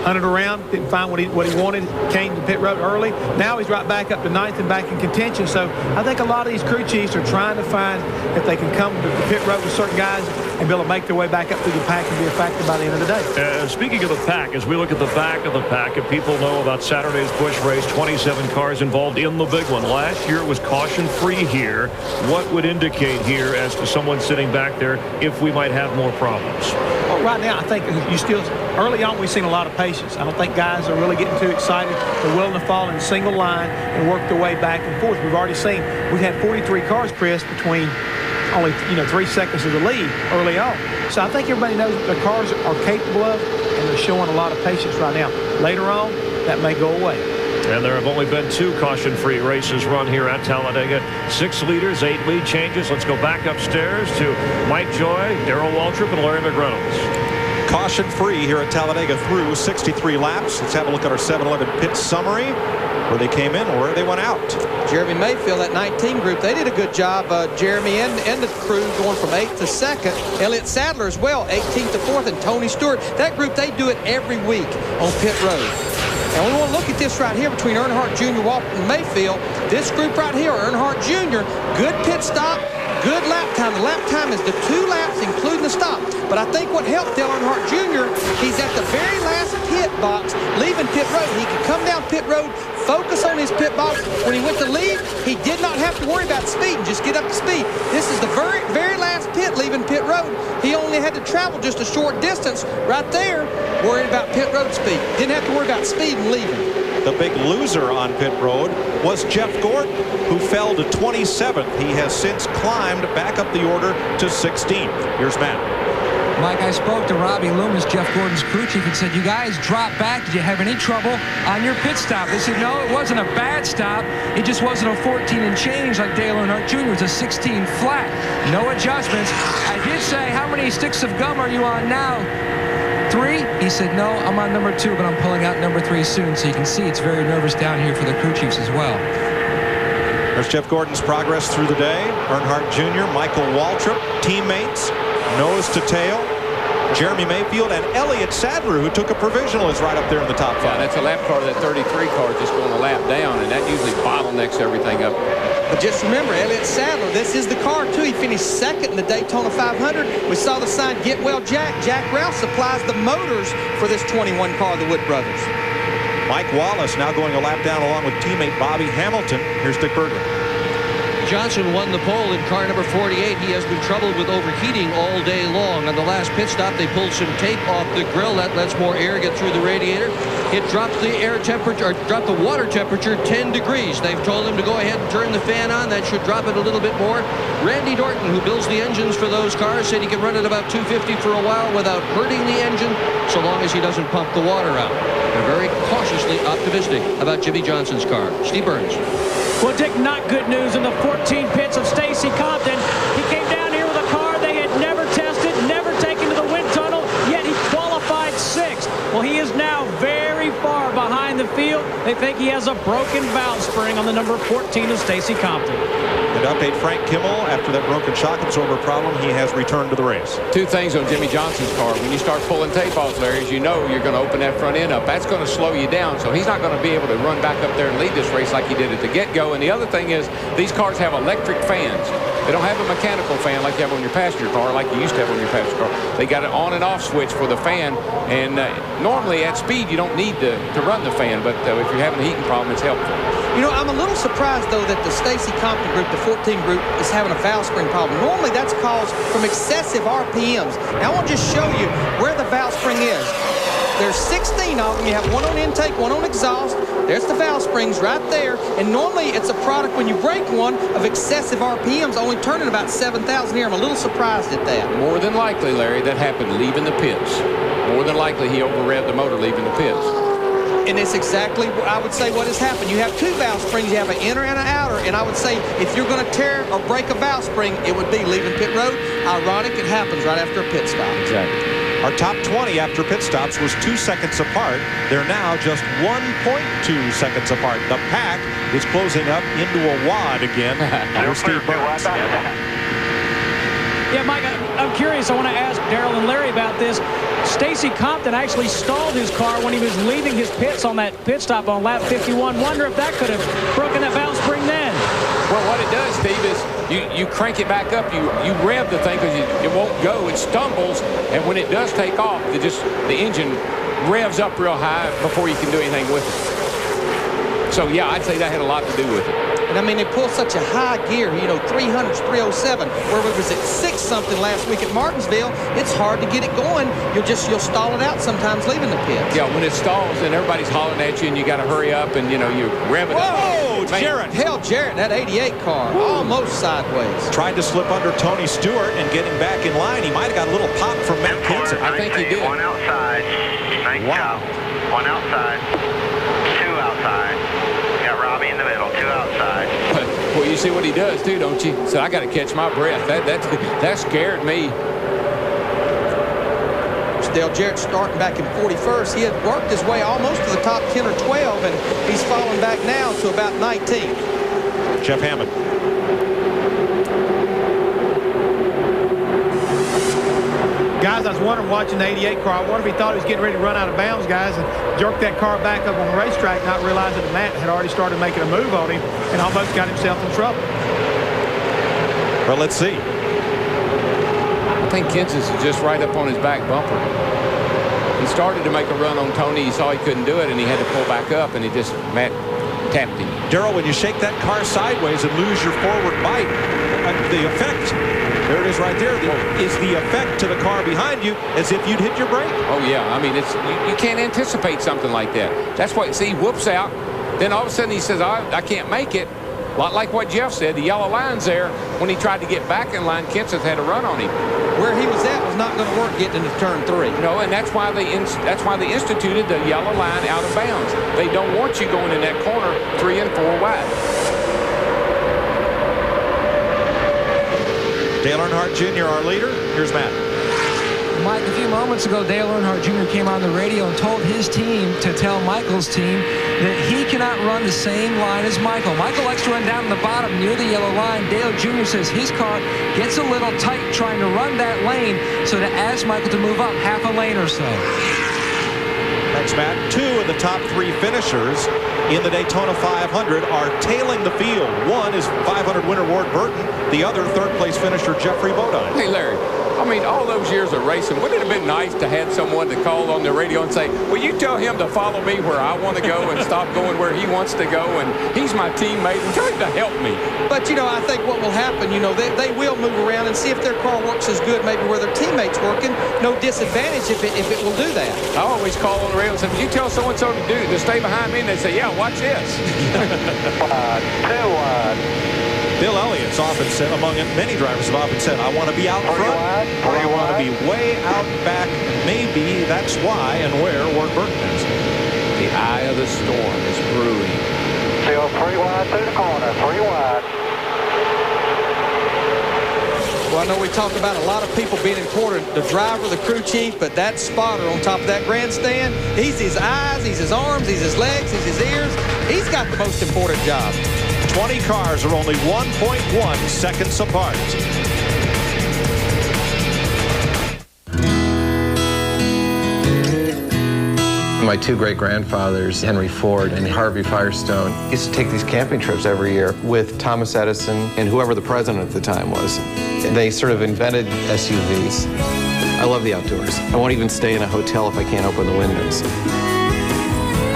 Hunted around, didn't find what he wanted, came to pit road early. Now he's right back up to 9th and back in contention. So I think a lot of these crew chiefs are trying to find if they can come to the pit road with certain guys and be able to make their way back up through the pack and be effective by the end of the day. Speaking of the pack, as we look at the back of the pack, and people know about Saturday's Busch race, 27 cars involved in the big one. Last year it was caution-free here. What would indicate here as to someone sitting back there if we might have more problems? Well, right now I think you still, early on we've seen a lot of patience. I don't think guys are really getting too excited. They're willing to fall in a single line and work their way back and forth. We've already seen, we've had 43 cars pressed between only 3 seconds of the lead early on. So I think everybody knows what their cars are capable of, and they're showing a lot of patience right now. Later on, that may go away. And there have only been 2 caution-free races run here at Talladega. 6 leaders, 8 lead changes. Let's go back upstairs to Mike Joy, Darrell Waltrip, and Larry McReynolds. Caution-free here at Talladega through 63 laps. Let's have a look at our 7-Eleven pit summary, where they came in, where they went out. Jeremy Mayfield, that 19 group, they did a good job. Jeremy and the crew going from 8th to 2nd. Elliott Sadler as well, 18th to 4th, and Tony Stewart. That group, they do it every week on pit road. And we want to look at this right here between Earnhardt Jr., Waltrip, and Mayfield. This group right here, Earnhardt Jr., good pit stop, good lap time. The lap time is the 2 laps, including the stop. But I think what helped Dale Earnhardt Jr., he's at the very last pit box, leaving pit road. He could come down pit road, focus on his pit box. When he went to leave, he did not have to worry about speed and just get up to speed. This is the very, very last pit leaving pit road. He only had to travel just a short distance right there, worried about pit road speed. Didn't have to worry about speed and leaving. The big loser on pit road was Jeff Gordon, who fell to 27th. He has since climbed back up the order to 16th. Here's Matt. Mike, I spoke to Robbie Loomis, Jeff Gordon's crew chief, and said, you guys dropped back. Did you have any trouble on your pit stop? They said, no, it wasn't a bad stop. It just wasn't a 14 and change like Dale Earnhardt Jr. It was a 16 flat. No adjustments. I did say, how many sticks of gum are you on now? 3? He said, no, I'm on number 2, but I'm pulling out number 3 soon. So you can see it's very nervous down here for the crew chiefs as well. There's Jeff Gordon's progress through the day. Earnhardt Jr., Michael Waltrip, teammates, nose to tail. Jeremy Mayfield and Elliott Sadler, who took a provisional, is right up there in the top 5. Yeah, that's a lap car, that 33 car just going a lap down, and that usually bottlenecks everything up. But just remember, Elliott Sadler, this is the car, too. He finished 2nd in the Daytona 500. We saw the sign, Get Well Jack. Jack Rouse supplies the motors for this 21 car, the Wood Brothers. Mike Wallace now going a lap down along with teammate Bobby Hamilton. Here's Dick Bergman. Johnson won the pole in car number 48. He has been troubled with overheating all day long. On the last pit stop, they pulled some tape off the grill. That lets more air get through the radiator. It dropped the air temperature, or dropped the water temperature 10 degrees. They've told him to go ahead and turn the fan on. That should drop it a little bit more. Randy Norton, who builds the engines for those cars, said he can run at about 250 for a while without hurting the engine, so long as he doesn't pump the water out. They're very cautiously optimistic about Jimmy Johnson's car. Steve Burns. Well, Dick, not good news in the 14 pits of Stacy Compton. He came down here with a car they had never tested, never taken to the wind tunnel, yet he qualified 6th. Well, he is now very far behind the field. They think he has a broken valve spring on the number 14 of Stacy Compton. And to update Frank Kimmel, after that broken shock absorber problem, he has returned to the race. 2 things on Jimmy Johnson's car. When you start pulling tape off, Larry, as you know, you're going to open that front end up. That's going to slow you down, so he's not going to be able to run back up there and lead this race like he did at the get-go. And the other thing is, these cars have electric fans. They don't have a mechanical fan like you have on your passenger car, like you used to have on your passenger car. They got an on and off switch for the fan, and normally at speed you don't need to run the fan, but if you're having a heating problem, it's helpful. You know, I'm a little surprised, though, that the Stacy Compton group, the 14 group, is having a valve spring problem. Normally, that's caused from excessive RPMs. Now, I want to just show you where the valve spring is. There's 16 of them. You have one on intake, one on exhaust. There's the valve springs right there. And normally, it's a product, when you break one, of excessive RPMs, only turning about 7,000 here. I'm a little surprised at that. More than likely, Larry, that happened leaving the pits. More than likely, he over-revved the motor leaving the pits. And it's exactly, I would say, what has happened. You have two valve springs. You have an inner and an outer. And I would say if you're going to tear or break a valve spring, it would be leaving pit road. Ironic, it happens right after a pit stop. Exactly. Our top 20 after pit stops was 2 seconds apart. They're now just 1.2 seconds apart. The pack is closing up into a wad again. Here's Steve Burns. Yeah, Mike, I'm curious. I want to ask Darrell and Larry about this. Stacy Compton actually stalled his car when he was leaving his pits on that pit stop on lap 51. Wonder if that could have broken that valve spring then. Well, what it does, Steve, is you crank it back up. You rev the thing because it won't go. It stumbles, and when it does take off, the engine revs up real high before you can do anything with it. So, yeah, I'd say that had a lot to do with it. And I mean, they pull such a high gear, you know, 300s, 307, where we was at 6-something last week at Martinsville. It's hard to get it going. You'll stall it out sometimes leaving the pits. Yeah, when it stalls and everybody's hollering at you and you got to hurry up and, you know, you rev it up. Whoa, Jarrett. Hell, Jarrett, that 88 car, almost sideways. Tried to slip under Tony Stewart and get him back in line. He might have got a little pop from Matt Kenseth. I think he did. One outside. Nice job. One outside. Two outside. Got Robbie in the middle. Two outside. Well, you see what he does, too, don't you? So I got to catch my breath. That scared me. Dale Jarrett starting back in 41st. He had worked his way almost to the top 10 or 12, and he's falling back now to about 19th. Jeff Hammond. Guys, I was wondering, watching the 88 car, I wonder if he thought he was getting ready to run out of bounds, guys, and jerked that car back up on the racetrack, not realizing that Matt had already started making a move on him and almost got himself in trouble. Well, let's see. I think Kenseth is just right up on his back bumper. He started to make a run on Tony. He saw he couldn't do it, and he had to pull back up, and Matt tapped him. Darrell, when you shake that car sideways and lose your forward bite, the effect, there it is right there, is the effect to the car behind you as if you'd hit your brake. Oh, yeah. I mean, you can't anticipate something like that. That's why, see, he whoops out. Then all of a sudden he says, I can't make it. A lot like what Jeff said, the yellow line's there. When he tried to get back in line, Kenseth had a run on him. Where he was at was not going to work getting into turn 3. No, and that's why they instituted the yellow line out of bounds. They don't want you going in that corner 3 and 4 wide. Dale Earnhardt Jr., our leader. Here's Matt. Mike, a few moments ago, Dale Earnhardt Jr. came on the radio and told his team to tell Michael's team that he cannot run the same line as Michael. Michael likes to run down in the bottom near the yellow line. Dale Jr. says his car gets a little tight trying to run that lane, so to ask Michael to move up half a lane or so. Thanks, Matt. 2 of the top 3 finishers in the Daytona 500 are tailing the field. One is 500 winner Ward Burton. The other, third-place finisher Jeffrey Bodine. Hey, Larry. I mean, all those years of racing, wouldn't it have been nice to have someone to call on the radio and say, will you tell him to follow me where I want to go and stop going where he wants to go, and he's my teammate, and tell him to help me. But, you know, I think what will happen, you know, they will move around and see if their car works as good maybe where their teammate's working. No disadvantage if it will do that. I always call on the radio and say, would you tell so-and-so to stay behind me? And they say, yeah, watch this. 2 wide. Bill Elliott's often said, among many drivers have often said, I want to be out front, or I want to be way out back. Maybe that's why and where Ward Burton is. The eye of the storm is brewing. Still 3 wide through the corner, 3 wide. Well, I know we talked about a lot of people being important, the driver, the crew chief, but that spotter on top of that grandstand, he's his eyes, he's his arms, he's his legs, he's his ears. He's got the most important job. 20 cars are only 1.1 seconds apart. My two great-grandfathers, Henry Ford and Harvey Firestone, used to take these camping trips every year with Thomas Edison and whoever the president at the time was. They sort of invented SUVs. I love the outdoors. I won't even stay in a hotel if I can't open the windows.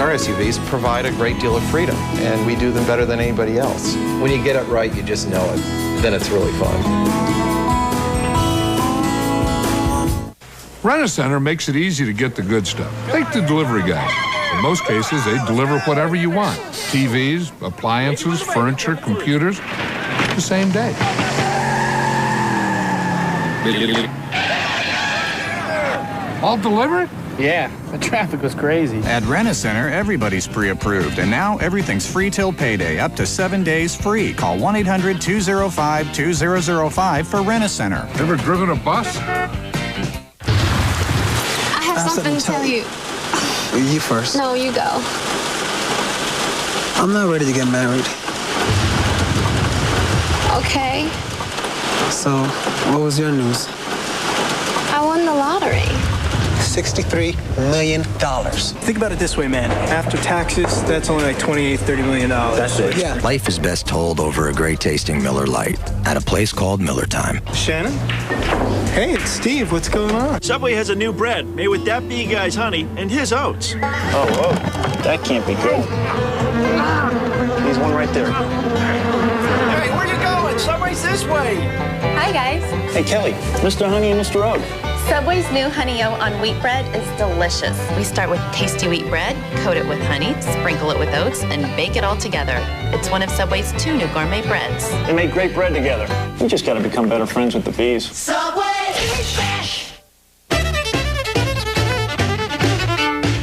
Our SUVs provide a great deal of freedom, and we do them better than anybody else. When you get it right, you just know it. Then it's really fun. Rent-A-Center makes it easy to get the good stuff. Take the delivery guys. In most cases, they deliver whatever you want. TVs, appliances, furniture, computers, the same day. All delivered? Yeah, the traffic was crazy. At Rent-A-Center, everybody's pre-approved, and now everything's free till payday, up to 7 days free. Call 1-800-205-2005 for Rent-A-Center. Ever driven a bus? I have something to tell you. You first. No, you go. I'm not ready to get married. Okay. So, what was your news? I won the lottery. $63 million. Think about it this way, man. After taxes, that's only like $28, $30 million. That's it. Yeah. Life is best told over a great tasting Miller Lite at a place called Miller Time. Shannon? Hey, it's Steve. What's going on? Subway has a new bread made with that bee guy's honey and his oats. Oh, whoa. That can't be good. There's one right there. Hey, where you going? Subway's this way. Hi, guys. Hey, Kelly. Mr. Honey and Mr. Oat. Subway's new Honey Oat on wheat bread is delicious. We start with tasty wheat bread, coat it with honey, sprinkle it with oats, and bake it all together. It's one of Subway's 2 new gourmet breads. They make great bread together. We just got to become better friends with the bees. Subway!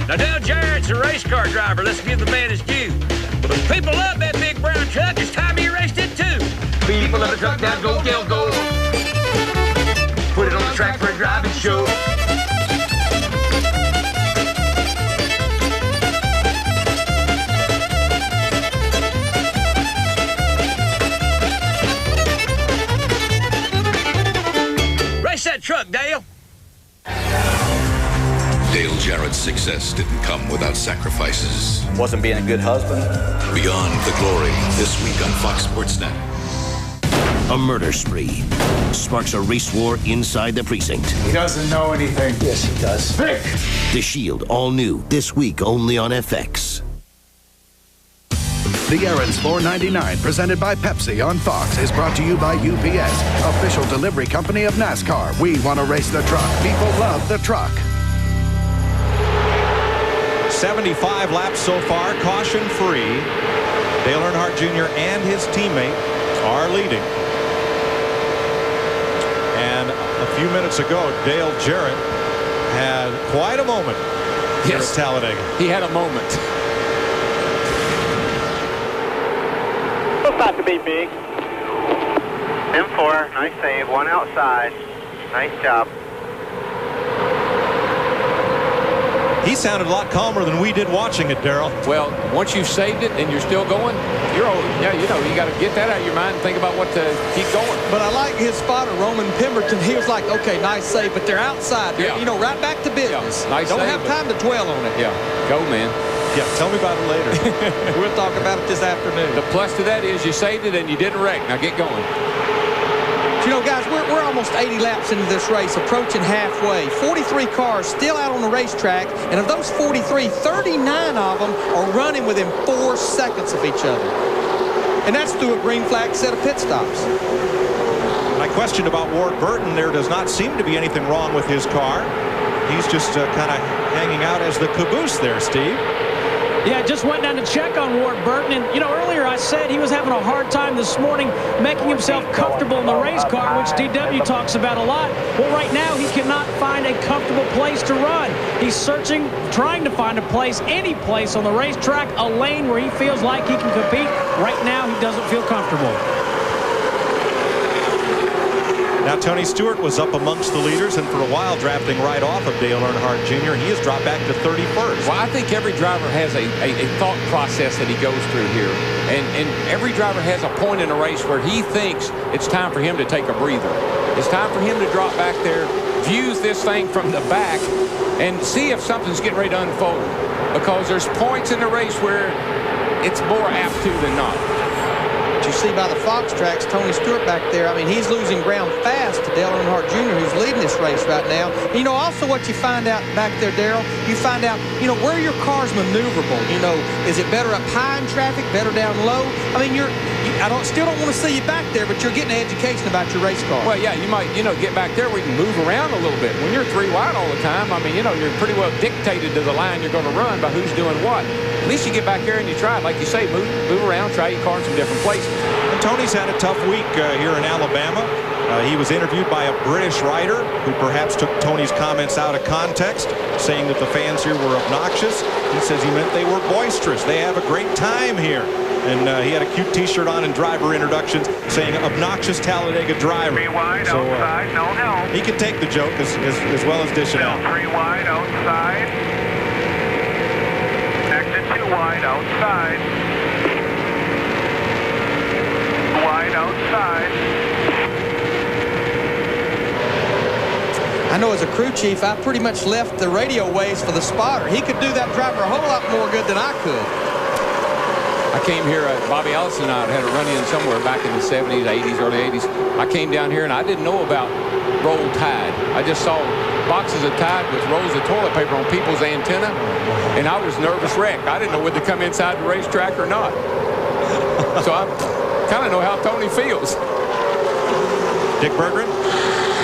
Now, Dale Jarrett's a race car driver. Let's give the man his due. But people love that big brown truck. It's time he raced it, too. People love the truck. Now go, Dale, go. Put it on the track for a driving show. Race that truck, Dale. Dale Jarrett's success didn't come without sacrifices. Wasn't being a good husband. Beyond the Glory, this week on Fox Sports Net. A murder spree sparks a race war inside the precinct. He doesn't know anything. Yes, he does. Vic! The Shield, all new, this week only on FX. The Errands 499, presented by Pepsi on Fox, is brought to you by UPS, official delivery company of NASCAR. We want to race the truck. People love the truck. 75 laps so far, caution free. Dale Earnhardt Jr. and his teammate are leading. And a few minutes ago, Dale Jarrett had quite a moment here at Talladega. He had a moment. Looks not to be big. M4, nice save. One outside. Nice job. He sounded a lot calmer than we did watching it, Darrell. Well, once you've saved it and you're still going, you're over. Yeah, you know, you got to get that out of your mind and think about what to keep going. But I like his spotter, Roman Pemberton. He was like, okay, nice save, but they're outside. They're, you know, right back to business. Yeah, nice Don't save, have time to dwell on it. Yeah, go, man. Yeah, tell me about it later. We'll talk about it this afternoon. The plus to that is you saved it and you didn't wreck. Now get going. You know, guys, we're almost 80 laps into this race, approaching halfway. 43 cars still out on the racetrack, and of those 43, 39 of them are running within 4 seconds of each other. And that's through a green flag set of pit stops. My question about Ward Burton, there does not seem to be anything wrong with his car. He's just kind of hanging out as the caboose there, Steve. Yeah, just went down to check on Ward Burton. And, you know, earlier I said he was having a hard time this morning making himself comfortable in the race car, which DW talks about a lot. Well, right now he cannot find a comfortable place to run. He's searching, trying to find a place, any place on the racetrack, a lane where he feels like he can compete. Right now he doesn't feel comfortable. Now, Tony Stewart was up amongst the leaders and for a while drafting right off of Dale Earnhardt Jr. He has dropped back to 31st. Well, I think every driver has a thought process that he goes through here. And every driver has a point in a race where he thinks it's time for him to take a breather. It's time for him to drop back there, views this thing from the back, and see if something's getting ready to unfold. because there's points in the race where it's more apt to than not. But you see by the Fox tracks, Tony Stewart back there, I mean, he's losing ground fast to Dale Earnhardt Jr., who's leading this race right now. And, you know, also what you find out back there, Darrell, you find out, you know, where your car's maneuverable. You know, is it better up high in traffic, better down low? I mean, still don't want to see you back there, but you're getting an education about your race car. Well, yeah, you might, you know, get back there where you can move around a little bit. When you're 3 wide all the time, I mean, you know, you're pretty well dictated to the line you're going to run by who's doing what. At least you get back there and you try it. Like you say, move around, try your car in some different places. And Tony's had a tough week here in Alabama. He was interviewed by a British writer who perhaps took Tony's comments out of context, saying that the fans here were obnoxious. He says he meant they were boisterous. They have a great time here. And he had a cute T-shirt on and driver introductions saying obnoxious Talladega driver. 3 wide outside, no help. He can take the joke as well as dish it out. 3 wide outside. Exit 2 wide outside. 2 wide outside. I know as a crew chief, I pretty much left the radio waves for the spotter. He could do that driver a whole lot more good than I could. I came here, Bobby Allison and I had a run-in somewhere back in the 70s, 80s, early 80s. I came down here and I didn't know about Roll Tide. I just saw boxes of Tide with rolls of toilet paper on people's antenna, and I was nervous wreck. I didn't know whether to come inside the racetrack or not. So I kind of know how Tony feels. Dick Berggren?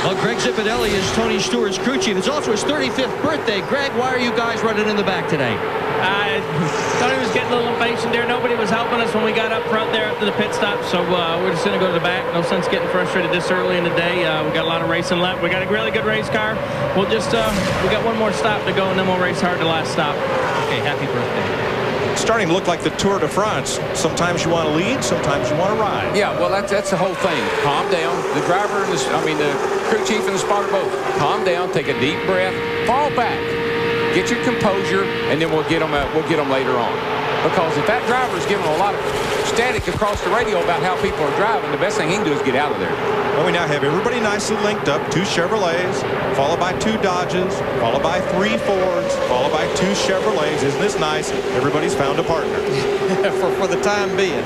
Well, Greg Zipadelli is Tony Stewart's crew chief. It's also his 35th birthday. Greg, why are you guys running in the back today? Tony was getting a little impatient there. Nobody was helping us when we got up front there after the pit stop, so we're just going to go to the back. No sense getting frustrated this early in the day. We got a lot of racing left. We got a really good race car. We'll just we got one more stop to go, and then we'll race hard the last stop. Okay, happy birthday. It's starting to look like the Tour de France. Sometimes you want to lead, sometimes you want to ride. Yeah, well, that's the whole thing. Calm down. The driver and the crew chief and the spotter both. Calm down. Take a deep breath. Fall back. Get your composure, and then we'll get them later on. Because if that driver's giving a lot of static across the radio about how people are driving, the best thing he can do is get out of there. Well, we now have everybody nicely linked up. 2 Chevrolets, followed by 2 Dodges, followed by 3 Fords, followed by 2 Chevrolets. Isn't this nice? Everybody's found a partner. for the time being.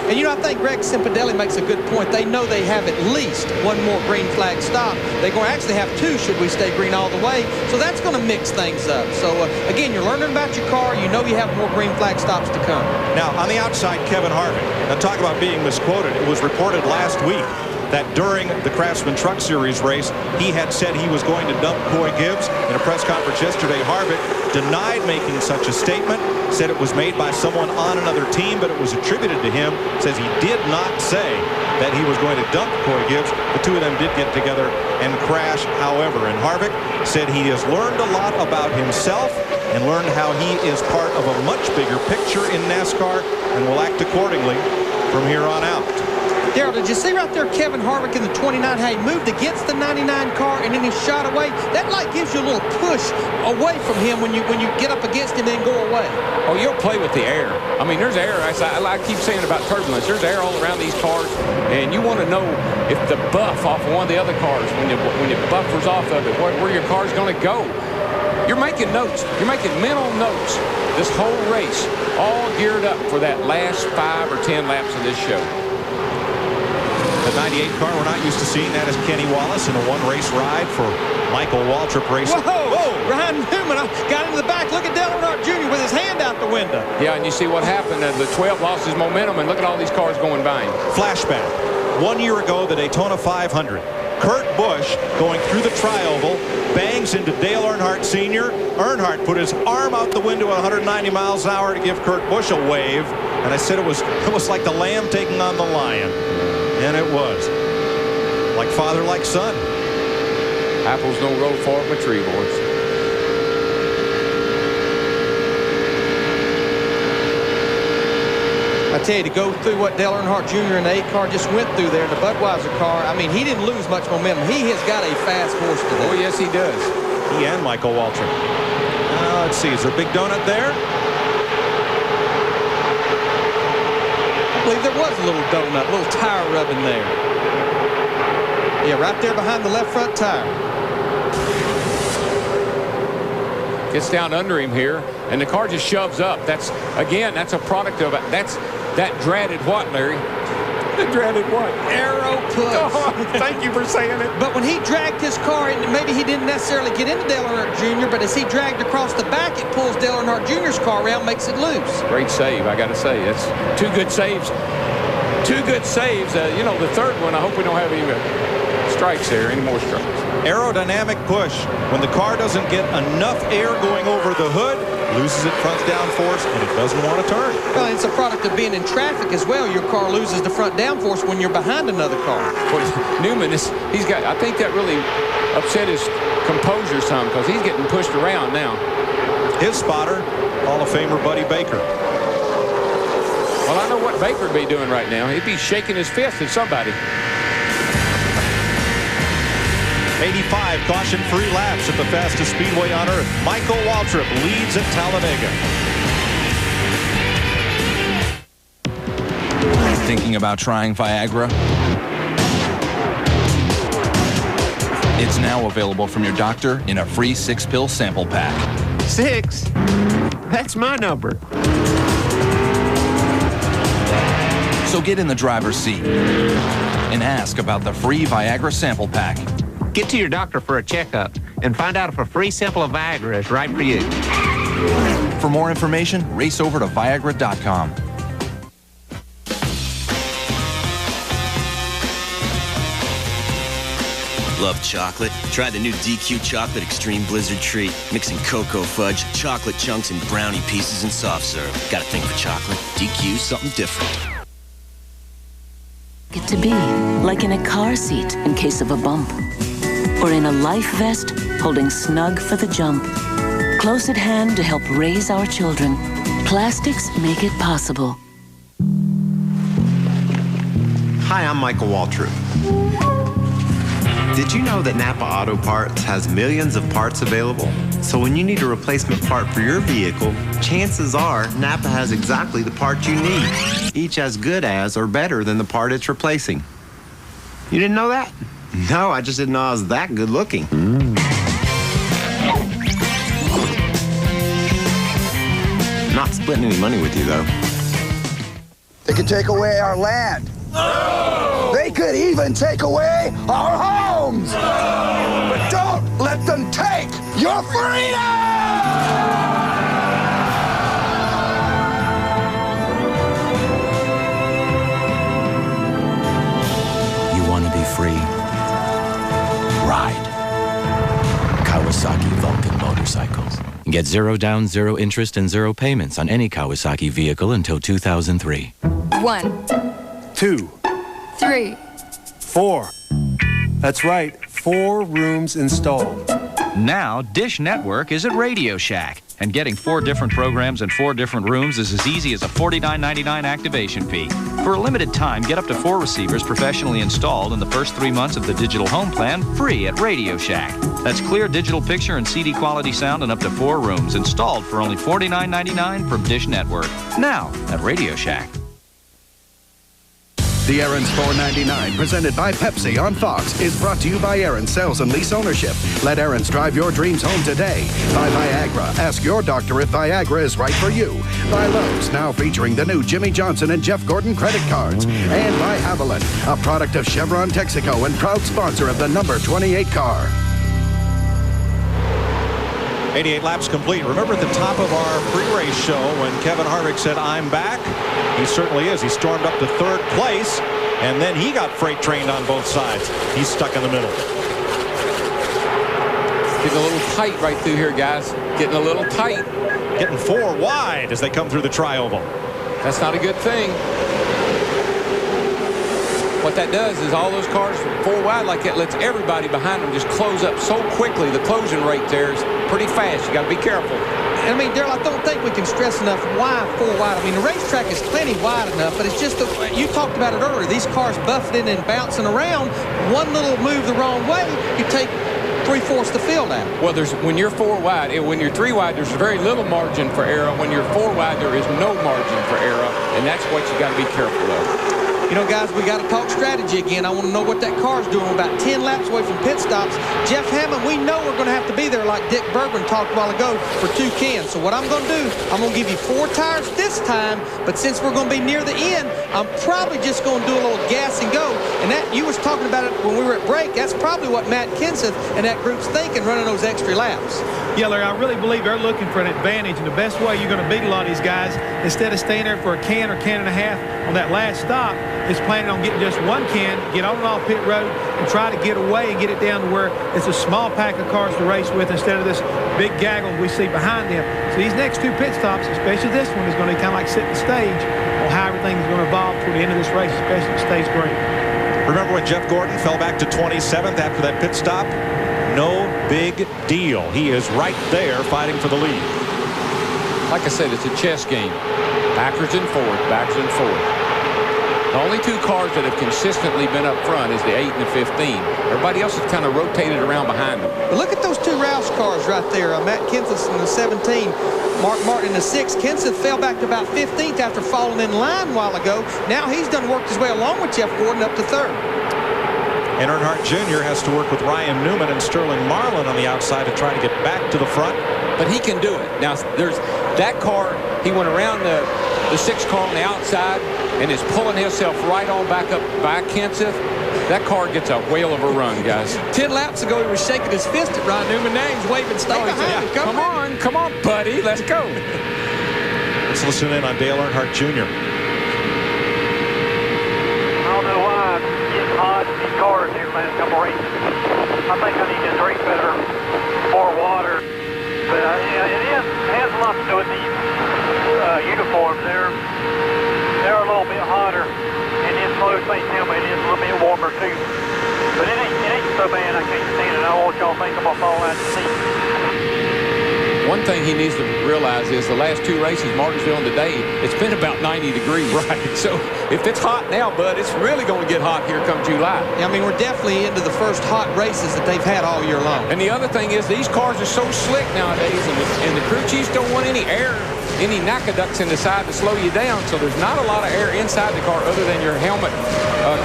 And, you know, I think Greg Zipadelli makes a good point. They know they have at least one more green flag stop. They're going to actually have 2 should we stay green all the way. So that's going to mix things up. So, again, you're learning about your car. You know you have more green flag stops to come. Now, on the outside, Kevin Harvick. Now, talk about being misquoted. It was reported last week that during the Craftsman Truck Series race, he had said he was going to dump Coy Gibbs. In a press conference yesterday, Harvick denied making such a statement, said it was made by someone on another team, but it was attributed to him. Says he did not say that he was going to dump Coy Gibbs. The 2 of them did get together and crash, however. And Harvick said he has learned a lot about himself and learned how he is part of a much bigger picture in NASCAR and will act accordingly from here on out. Darrell, did you see right there Kevin Harvick in the 29, how he moved against the 99 car and then he shot away? That like gives you a little push away from him when you get up against him and then go away. Oh, you'll play with the air. I mean, there's air. I keep saying about turbulence. There's air all around these cars, and you want to know if the buff off of one of the other cars, when it buffers off of it, where your car's going to go. You're making notes. You're making mental notes. This whole race, all geared up for that last 5 or 10 laps of this show. The 98 car we're not used to seeing. That is Kenny Wallace in a 1-race ride for Michael Waltrip Racing. Whoa! Ryan Newman got into the back. Look at Dale Earnhardt Jr. with his hand out the window. Yeah, and you see what happened. The 12 lost his momentum, and look at all these cars going by him. Flashback. 1 year ago, the Daytona 500. Kurt Busch, going through the tri-oval, bangs into Dale Earnhardt Sr. Earnhardt put his arm out the window at 190 miles an hour to give Kurt Busch a wave. And I said it was like the lamb taking on the lion. And it was. Like father, like son. Apples don't grow far from a tree, boys. I tell you, to go through what Dale Earnhardt Jr. and the 8 car just went through there in the Budweiser car, I mean, he didn't lose much momentum. He has got a fast horse today. Oh, yes, he does. He and Michael Waltrip. Let's see, is there a big donut there? I believe there was a little donut, a little tire rubbing there. Yeah, right there behind the left front tire. gets down under him here, and the car just shoves up. That's a product of that dreaded what, Larry? The dreaded what? Aero push. Oh, thank you for saying it. But when he dragged his car, and maybe he didn't necessarily get into Dale Earnhardt Jr., but as he dragged across the back, it pulls Dale Earnhardt Jr.'s car around, makes it loose. Great save, I got to say. That's two good saves. Two good saves. You know, the third one, I hope we don't have any strikes there, any more strikes. Aerodynamic push. When the car doesn't get enough air going over the hood, loses its front downforce, and it doesn't want to turn. Well, it's a product of being in traffic as well. Your car loses the front downforce when you're behind another car. Well, Newman, I think that really upset his composure some because he's getting pushed around now. His spotter, Hall of Famer Buddy Baker. Well, I know what Baker would be doing right now. He'd be shaking his fist at somebody. 85 caution-free laps at the fastest speedway on earth. Michael Waltrip leads at Talladega. Thinking about trying Viagra? It's now available from your doctor in a free 6-pill sample pack. 6? That's my number. So get in the driver's seat and ask about the free Viagra sample pack. Get to your doctor for a checkup and find out if a free sample of Viagra is right for you. For more information, race over to Viagra.com. Love chocolate? Try the new DQ Chocolate Extreme Blizzard Treat. Mixing cocoa fudge, chocolate chunks, and brownie pieces in soft serve. Got a thing for chocolate? DQ's something different. Get to be like in a car seat in case of a bump, or in a life vest holding snug for the jump. Close at hand to help raise our children. Plastics make it possible. Hi, I'm Michael Waltrip. Did you know that Napa Auto Parts has millions of parts available? So when you need a replacement part for your vehicle, chances are Napa has exactly the part you need, each as good as or better than the part it's replacing. You didn't know that? No, I just didn't know I was that good looking. Not splitting any money with you, though. They could take away our land. Oh! They could even take away our homes. Oh! But don't let them take your freedom! You want to be free? Ride Kawasaki Vulcan motorcycles. Get 0 down, 0 interest, and 0 payments on any Kawasaki vehicle until 2003. 1, 2, 3, 4. That's right, 4 rooms installed. Now, Dish Network is at Radio Shack, and getting 4 different programs and 4 different rooms is as easy as a $49.99 activation fee. For a limited time, get up to 4 receivers professionally installed in the first 3 months of the digital home plan free at Radio Shack. That's clear digital picture and CD quality sound in up to 4 rooms installed for only $49.99 from Dish Network. Now at Radio Shack. The Aaron's 499, presented by Pepsi on Fox, is brought to you by Aaron's Sales and Lease Ownership. Let Aaron's drive your dreams home today. By Viagra. Ask your doctor if Viagra is right for you. By Lowe's, now featuring the new Jimmy Johnson and Jeff Gordon credit cards. And by Avalon, a product of Chevron Texaco and proud sponsor of the number 28 car. 88 laps complete. Remember at the top of our pre-race show when Kevin Harvick said, "I'm back"? He certainly is. He stormed up to 3rd place, and then he got freight trained on both sides. He's stuck in the middle. Getting a little tight right through here, guys. Getting a little tight. Getting 4 wide as they come through the tri-oval. That's not a good thing. What that does is all those cars 4 wide like that lets everybody behind them just close up so quickly. The closing rate there is pretty fast. You got to be careful. I mean, Darrell, I don't think we can stress enough why 4 wide. I mean, the racetrack is plenty wide enough, but it's just, you talked about it earlier, these cars buffeting and bouncing around. One little move the wrong way, you take 3/4 the field out. Well, when you're 4 wide, and when you're 3 wide, there's very little margin for error. When you're 4 wide, there is no margin for error, and that's what you got to be careful of. You know, guys, we got to talk strategy again. I want to know what that car's doing. We're about 10 laps away from pit stops. Jeff Hammond, we know we're going to have to be there like Dick Bergman talked a while ago for 2 cans. So what I'm going to do, I'm going to give you 4 tires this time, but since we're going to be near the end, I'm probably just going to do a little gas and go. And that, you was talking about it when we were at break, that's probably what Matt Kenseth and that group's thinking, running those extra laps. Yeah, Larry, I really believe they're looking for an advantage, and the best way you're going to beat a lot of these guys, instead of staying there for a can or can and a half on that last stop, is planning on getting just 1 can, get on and off pit road, and try to get away and get it down to where it's a small pack of cars to race with instead of this big gaggle we see behind them. So these next 2 pit stops, especially this one, is going to kind of like set the stage on how everything is going to evolve toward the end of this race, especially the stage green. Remember when Jeff Gordon fell back to 27th after that pit stop? No big deal. He is right there fighting for the lead. Like I said, it's a chess game. Backwards and forwards, backwards and forwards. The only 2 cars that have consistently been up front is the 8 and the 15. Everybody else has kind of rotated around behind them. But look at those 2 Roush cars right there. Matt Kenseth in the 17, Mark Martin in the 6. Kenseth fell back to about 15th after falling in line a while ago. Now he's done worked his way along with Jeff Gordon up to 3rd. And Earnhardt Jr. has to work with Ryan Newman and Sterling Marlin on the outside to try to get back to the front. But he can do it. Now, there's that car. He went around the 6 car on the outside and is pulling himself right on back up by Kenseth. That car gets a whale of a run, guys. 10 laps ago, he was shaking his fist at Ryan Newman. Now he's waving, stay behind. Yeah. Come on, buddy. Let's go. Let's listen in on Dale Earnhardt Jr. I don't know why I'm getting hot in these cars here last couple races. I think I need to drink better, more water. But it has a lot to do with these uniforms. They're a little bit hotter, and this Lowe's St. Thelma, it is a little bit warmer too. But it ain't so bad. I can't stand it. I don't want y'all to think I'm gonna fall out of the seat. One thing he needs to realize is the last 2 races, Martinsville and today, it's been about 90 degrees. Right. So if it's hot now, bud, it's really going to get hot here come July. Yeah, I mean, we're definitely into the first hot races that they've had all year long. And the other thing is these cars are so slick nowadays, and the crew chiefs don't want any air, any NACA in the side to slow you down. So there's not a lot of air inside the car other than your helmet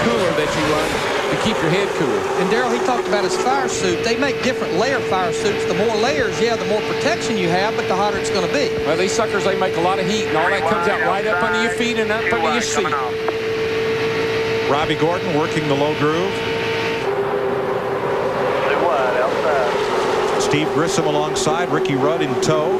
cooler that you run to keep your head cool. And Darrell, he talked about his fire suit. They make different layer fire suits. The more layers, yeah, the more protection you have, but the hotter it's going to be. Well, these suckers, they make a lot of heat, and all that comes out right up under your feet and up under your seat. Robbie Gordon working the low groove. Too wide outside. Steve Grissom alongside, Ricky Rudd in tow.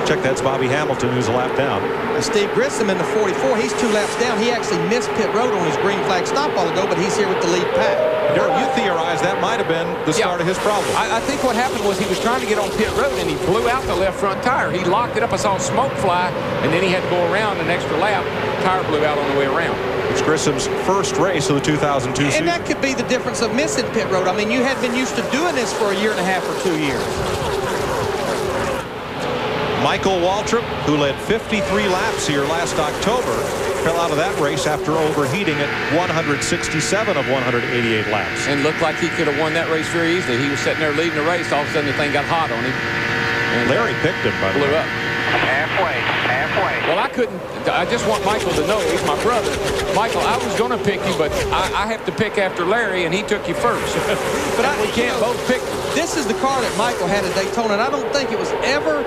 Check, that's Bobby Hamilton, who's a lap down. Steve Grissom in the 44, he's 2 laps down. He actually missed pit road on his green flag stop while ago, but he's here with the lead pack. Darrell, you theorized that might have been the start of his problem. I think what happened was he was trying to get on pit road, and he blew out the left front tire. He locked it up. I saw smoke fly, and then he had to go around an extra lap. Tire blew out on the way around. It's Grissom's first race of the 2002 season. And that could be the difference of missing pit road. I mean, you had been used to doing this for a year and a half or 2 years. Michael Waltrip, who led 53 laps here last October, fell out of that race after overheating at 167 of 188 laps. And looked like he could have won that race very easily. He was sitting there leading the race. All of a sudden, the thing got hot on him. And Larry picked him, by the way. Blew up. Halfway. Well, I couldn't. I just want Michael to know. He's my brother. Michael, I was going to pick you, but I have to pick after Larry, and he took you first. But we can't both pick. This is the car that Michael had at Daytona, and I don't think it was ever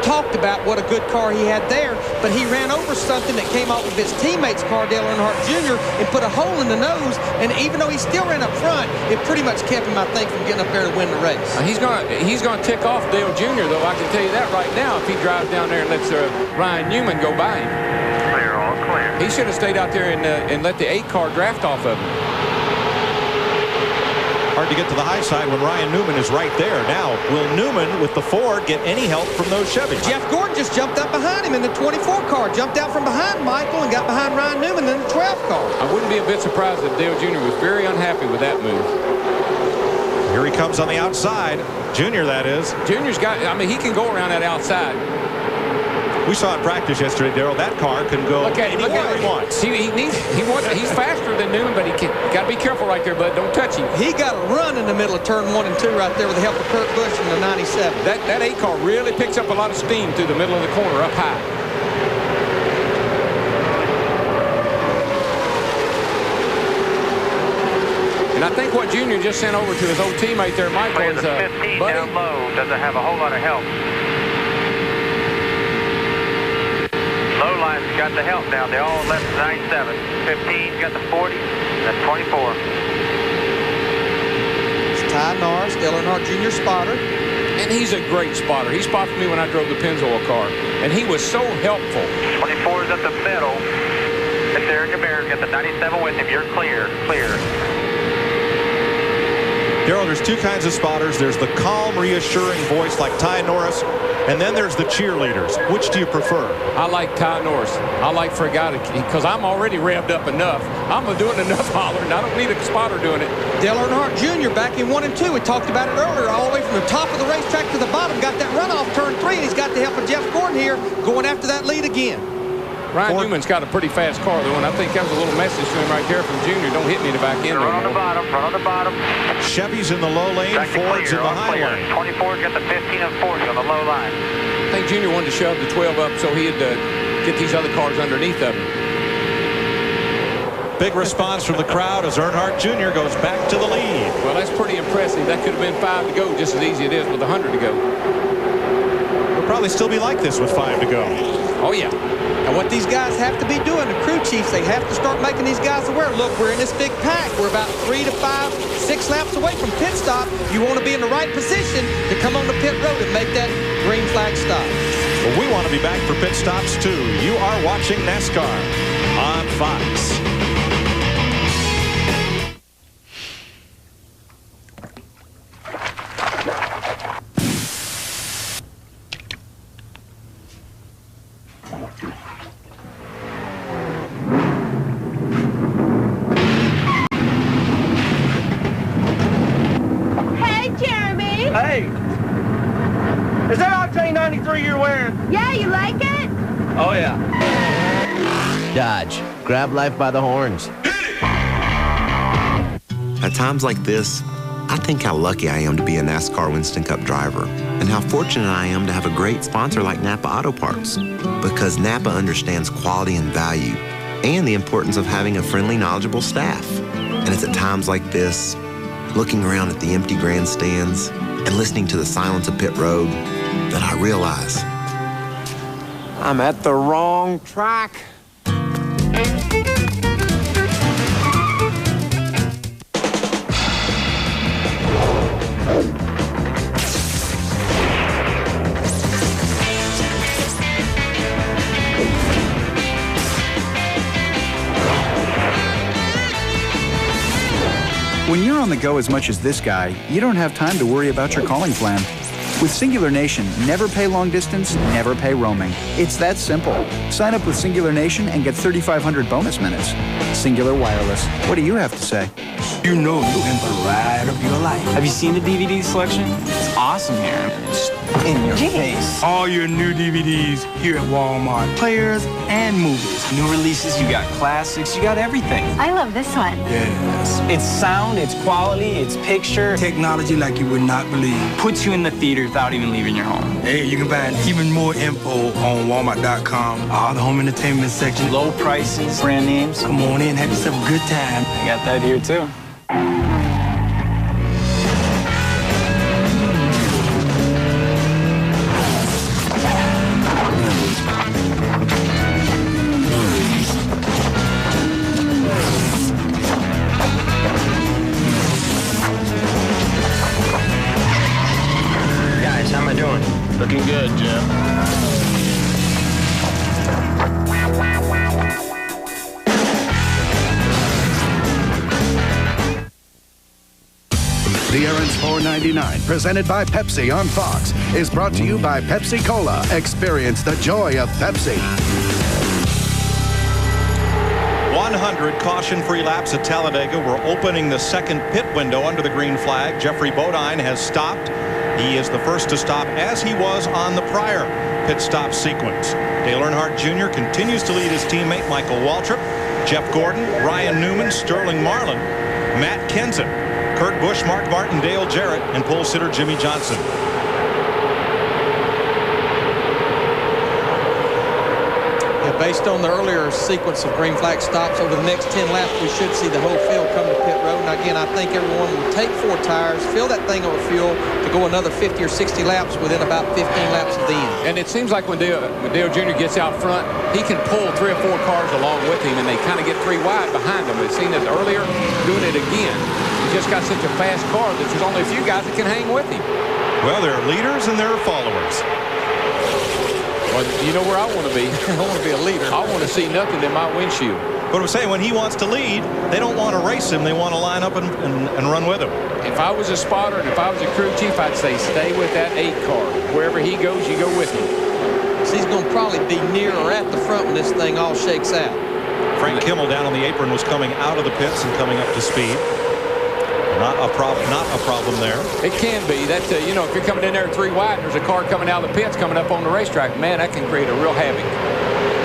talked about what a good car he had there, but he ran over something that came off of his teammate's car, Dale Earnhardt Jr., and put a hole in the nose, and even though he still ran up front, it pretty much kept him, I think, from getting up there to win the race. He's going to tick off Dale Jr., though, I can tell you that right now, if he drives down there and lets Ryan Newman go by him. Clear, all clear. He should have stayed out there and let the 8 car draft off of him. Hard to get to the high side when Ryan Newman is right there. Now, will Newman with the Ford get any help from those Chevys? Jeff Gordon just jumped up behind him in the 24 car, jumped out from behind Michael and got behind Ryan Newman in the 12 car. I wouldn't be a bit surprised if Dale Jr. was very unhappy with that move. Here he comes on the outside. Junior, that is. Junior's got, I mean, he can go around that outside. We saw in practice yesterday, Darrell, that car can go anywhere he wants. He's faster than Newman, but he got to be careful right there, bud. Don't touch him. He got a run in the middle of turn 1 and 2 right there with the help of Kurt Busch in the 97. That 8 car really picks up a lot of steam through the middle of the corner up high. I think what Junior just sent over to his old teammate there, Michael, is the 15 buddy. down low doesn't have a whole lot of help. Low line's got the help now. They all left 97. 15's got the 40. That's 24. It's Ty Norris, Dale Earnhardt Jr. spotter. And he's a great spotter. He spotted me when I drove the Pennzoil car. And he was so helpful. 24's at the middle. It's Eric Bear. Got the 97 with him. You're clear. Clear. Darrell, there's two kinds of spotters. There's the calm, reassuring voice like Ty Norris, and then there's the cheerleaders. Which do you prefer? I like Ty Norris. I like for a guy to, because I'm already revved up enough. I'm doing enough hollering. I don't need a spotter doing it. Dale Earnhardt Jr. back in 1 and 2. We talked about it earlier. All the way from the top of the racetrack to the bottom. Got that runoff turn 3, and he's got the help of Jeff Gordon here going after that lead again. Ryan Newman's got a pretty fast car, though, and I think that was a little message to him right there from Junior. Don't hit me to back end. Run on the bottom. Run on the bottom. Chevy's in the low lane. Ford's in the high lane. 24's got the 15 and 40 on the low line. I think Junior wanted to shove the 12 up so he'd get these other cars underneath of him. Big response from the crowd as Earnhardt Jr. goes back to the lead. Well, that's pretty impressive. That could have been 5 to go just as easy it is with 100 to go. It'll probably still be like this with 5 to go. Oh, yeah. And what these guys have to be doing, the crew chiefs, they have to start making these guys aware. Look, we're in this big pack. We're about 3 to 5, 6 laps away from pit stop. You want to be in the right position to come on the pit road and make that green flag stop. Well, we want to be back for pit stops, too. You are watching NASCAR on Fox. Is that Octane 93 you're wearing? Yeah, you like it? Oh, yeah. Dodge. Grab life by the horns. At times like this, I think how lucky I am to be a NASCAR Winston Cup driver and how fortunate I am to have a great sponsor like Napa Auto Parts, because Napa understands quality and value and the importance of having a friendly, knowledgeable staff. And it's at times like this, looking around at the empty grandstands and listening to the silence of pit road, that I realize I'm at the wrong track. When you're on the go as much as this guy, you don't have time to worry about your calling plan. With Singular Nation, never pay long distance, never pay roaming. It's that simple. Sign up with Singular Nation and get 3,500 bonus minutes. Singular Wireless. What do you have to say? You know you're in the ride of your life. Have you seen the DVD selection? It's awesome here. It's in your face. All your new DVDs here at Walmart. Players and movies. New releases, you got classics, you got everything. I love this one. Yes. It's sound, it's quality, it's picture. Technology like you would not believe. Puts you in the theater without even leaving your home. Hey, you can find even more info on Walmart.com. All the home entertainment section. Low prices, brand names. Come on in, have yourself a good time. I got that here too. Guys, how am I doing? Looking good, Jim. The Aaron's 499, presented by Pepsi on Fox, is brought to you by Pepsi Cola. Experience the joy of Pepsi. 100 caution-free laps at Talladega. We're opening the second pit window under the green flag. Jeffrey Bodine has stopped. He is the first to stop, as he was on the prior pit stop sequence. Dale Earnhardt Jr. continues to lead his teammate Michael Waltrip, Jeff Gordon, Ryan Newman, Sterling Marlin, Matt Kenseth, Kurt Busch, Mark Martin, Dale Jarrett, and pole sitter Jimmy Johnson. Based on the earlier sequence of green flag stops over the next 10 laps, we should see the whole field come to pit road. And again, I think everyone will take 4 tires, fill that thing over fuel to go another 50 or 60 laps within about 15 laps of the end. And it seems like when Dale Jr. gets out front, he can pull 3 or 4 cars along with him, and they kind of get 3 wide behind him. We've seen it earlier, doing it again. He just got such a fast car that there's only a few guys that can hang with him. Well, there are leaders and there are followers. Well, you know where I want to be. I want to be a leader. I want to see nothing in my windshield. But I'm saying when he wants to lead, they don't want to race him. They want to line up and run with him. If I was a spotter and if I was a crew chief, I'd say stay with that 8 car. Wherever he goes, you go with him. So he's going to probably be near or at the front when this thing all shakes out. Frank Kimmel down on the apron was coming out of the pits and coming up to speed. Not a problem there. It can be. That you know, if you're coming in there 3 wide and there's a car coming out of the pits coming up on the racetrack, man, that can create a real havoc.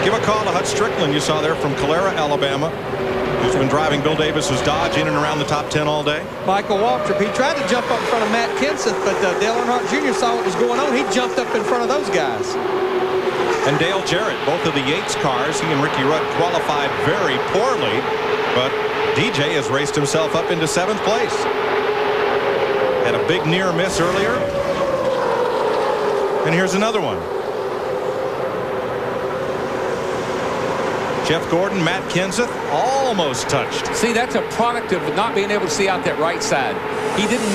Give a call to Hut Strickland, you saw there from Calera, Alabama, who's been driving Bill Davis's Dodge in and around the top 10 all day. Michael Waltrip, he tried to jump up in front of Matt Kenseth, but Dale Earnhardt Jr. saw what was going on. He jumped up in front of those guys. And Dale Jarrett, both of the Yates cars, he and Ricky Rudd qualified very poorly, but DJ has raced himself up into 7th place. Had a big near miss earlier. And here's another one. Jeff Gordon, Matt Kenseth, almost touched. See, that's a product of not being able to see out that right side. He didn't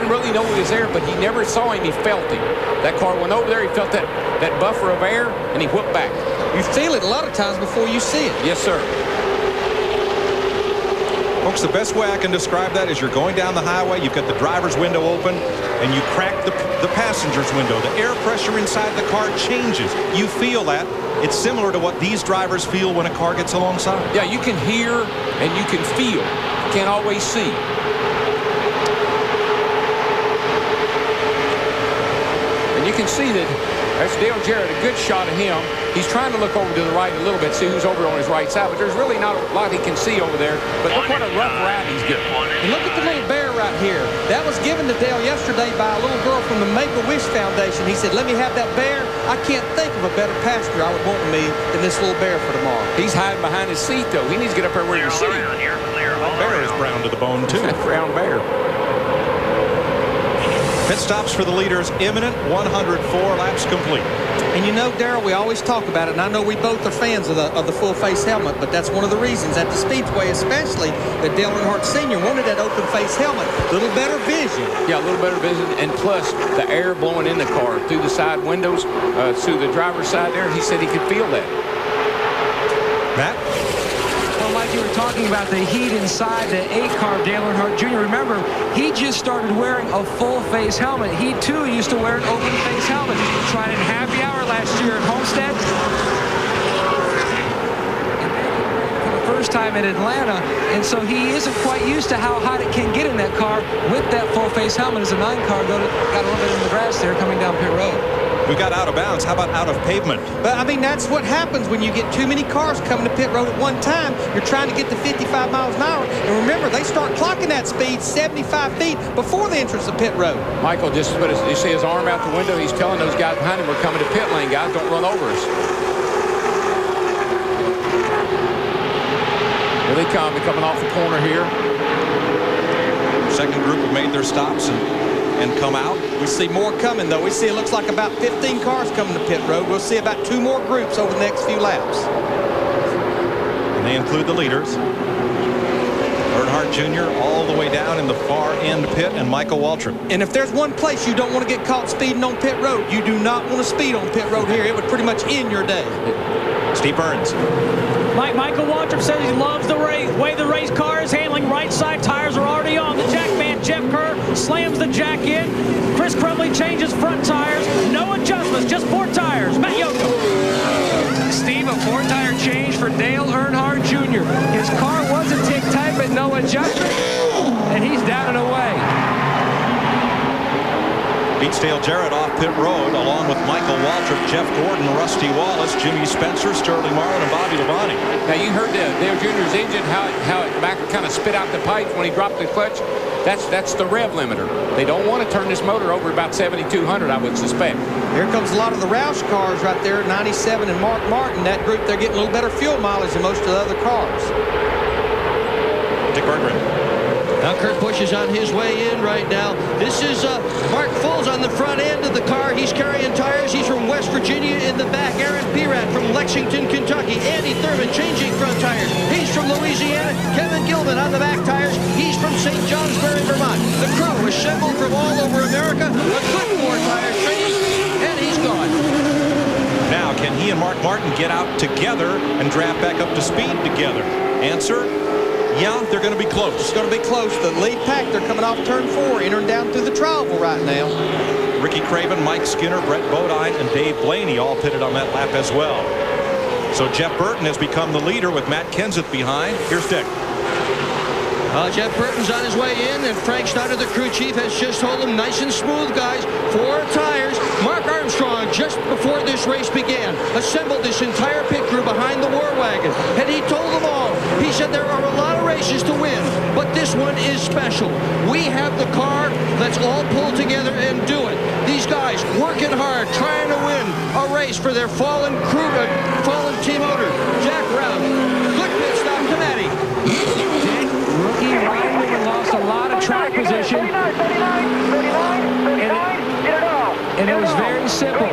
really know he was there, but he never saw him. He felt him. That car went over there. He felt that buffer of air, and he whooped back. You feel it a lot of times before you see it. Yes, sir. Folks, the best way I can describe that is you're going down the highway, you've got the driver's window open, and you crack the passenger's window. The air pressure inside the car changes. You feel that. It's similar to what these drivers feel when a car gets alongside. Yeah, you can hear and you can feel. You can't always see. And you can see that that's Dale Jarrett, a good shot of him. He's trying to look over to the right a little bit, see who's over on his right side, but there's really not a lot he can see over there. But look what a rough ride he's getting. And look at the little bear right here. That was given to Dale yesterday by a little girl from the Make-A-Wish Foundation. He said, let me have that bear. I can't think of a better passenger I would want me than this little bear for tomorrow. He's hiding behind his seat, though. He needs to get up there where you're sitting. That bear is brown to the bone, too. Brown bear. Pit stops for the leaders imminent, 104 laps complete. And you know, Darrell, we always talk about it, and I know we both are fans of the full-face helmet, but that's one of the reasons at the Speedway especially that Dale Earnhardt Sr. wanted that open-face helmet. A little better vision. Yeah, a little better vision, and plus the air blowing in the car through the side windows, through the driver's side there. He said he could feel that. Matt? Well, like you were talking about the heat inside the 8 car of Dale Earnhardt Jr. Remember, he just started wearing a full-face helmet. He, too, used to wear an open-face helmet. Tried it happy hour last year at Homestead. For the first time in Atlanta. And so he isn't quite used to how hot it can get in that car with that full-face helmet as a 9 car got a little bit in the grass there coming down pit road. We got out of bounds. How about out of pavement? But, I mean, that's what happens when you get too many cars coming to pit road at one time. You're trying to get to 55 miles an hour. And remember, they start clocking that speed 75 feet before the entrance of pit road. Michael just put you see his arm out the window. He's telling those guys behind him, we're coming to pit lane, guys. Don't run over us. Here they come. They're coming off the corner here. Second group have made their stops and come out. We see more coming, though. We see it looks like about 15 cars coming to pit road. We'll see about 2 more groups over the next few laps. And they include the leaders. Earnhardt Jr. all the way down in the far end pit, and Michael Waltrip. And if there's one place you don't want to get caught speeding on pit road, you do not want to speed on pit road here. It would pretty much end your day. Steve Burns. Michael Waltrip says he loves the way the race car is handling. Right side tires are already on. The jack man, Jeff Kerr, slams the jack in. Chris Crumley changes front tires. No adjustments, just 4 tires. Matt Yocum. Steve, a 4-tire change for Dale Earnhardt Jr. His car was a tick tight, but no adjustment, and he's down and away. Meets Dale Jarrett off pit road, along with Michael Waltrip, Jeff Gordon, Rusty Wallace, Jimmy Spencer, Sterling Marlin, and Bobby Labonte. Now, you heard Dale Jr.'s engine, how it back kind of spit out the pipe when he dropped the clutch. That's the rev limiter. They don't want to turn this motor over about 7,200, I would suspect. Here comes a lot of the Roush cars right there, 97 and Mark Martin. That group, they're getting a little better fuel mileage than most of the other cars. Dick Berggren. Now Kurt Busch is on his way in right now. This is Mark Foles on the front end of the car. He's carrying tires. He's from West Virginia in the back. Aaron Pirat from Lexington, Kentucky. Andy Thurman changing front tires. He's from Louisiana. Kevin Gilman on the back tires. He's from St. Johnsbury, Vermont. The crew assembled from all over America. A good more tire change, and he's gone. Now, can he and Mark Martin get out together and draft back up to speed together? Answer: yeah, they're going to be close. It's going to be close. The lead pack, they're coming off turn 4, entering down through the trioval right now. Ricky Craven, Mike Skinner, Brett Bodine, and Dave Blaney all pitted on that lap as well. So Jeff Burton has become the leader with Matt Kenseth behind. Here's Dick. Jeff Burton's on his way in, and Frank Schneider, the crew chief, has just told him nice and smooth, guys. 4 tires. Mark Armstrong, just before this race began, assembled this entire pit crew behind the War Wagon, and he told them all, he said there are a lot of races to win, but this one is special. We have the car. Let's all pull together and do it. These guys working hard, trying to win a race for their fallen crew, fallen team owner, Jack Roush. Good pit stop to Matty. Rookie Ryan Newman lost a lot of track position. And it was very simple.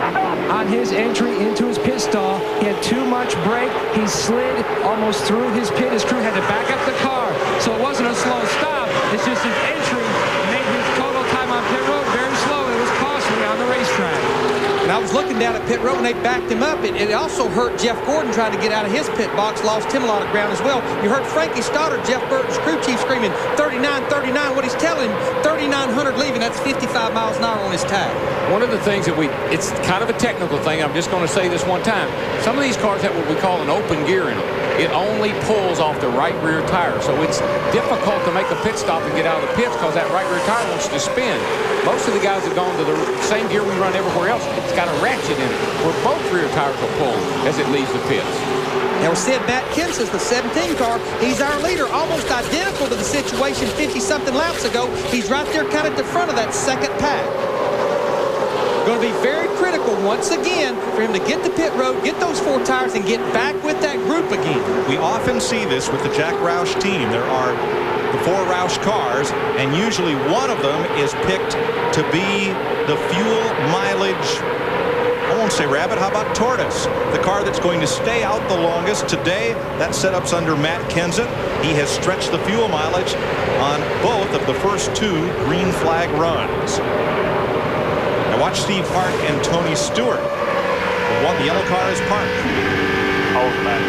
On his entry into his pit stall, he had too much brake. He slid almost through his pit. His crew had to back up the car. So it wasn't a slow stop. It's just his entry made his total time on pit road very slow. It was costly on the racetrack. And I was looking down at pit road, and they backed him up. It also hurt Jeff Gordon trying to get out of his pit box, lost him a lot of ground as well. You heard Frankie Stoddard, Jeff Burton's crew chief, screaming 39, 39. What he's telling him, 3,900 leaving. That's 55 miles an hour on his tag. One of the things that it's kind of a technical thing. I'm just going to say this one time. Some of these cars have what we call an open gear in them. It only pulls off the right rear tire. So it's difficult to make a pit stop and get out of the pits because that right rear tire wants to spin. Most of the guys have gone to the same gear we run everywhere else. It's got a ratchet in it where both rear tires will pull as it leaves the pits. Now, we said Matt Kenseth, the 17 car, he's our leader, almost identical to the situation 50-something laps ago. He's right there kind of at the front of that second pack. Going to be very critical once again for him to get the pit road, get those 4 tires, and get back with that group again. We often see this with the Jack Roush team. There are the 4 Roush cars, and usually one of them is picked to be the fuel mileage, I won't say rabbit, how about tortoise? The car that's going to stay out the longest. Today, that setup's under Matt Kenseth. He has stretched the fuel mileage on both of the first 2 green flag runs. Now watch Steve Hart and Tony Stewart. The yellow car is parked. Hold back.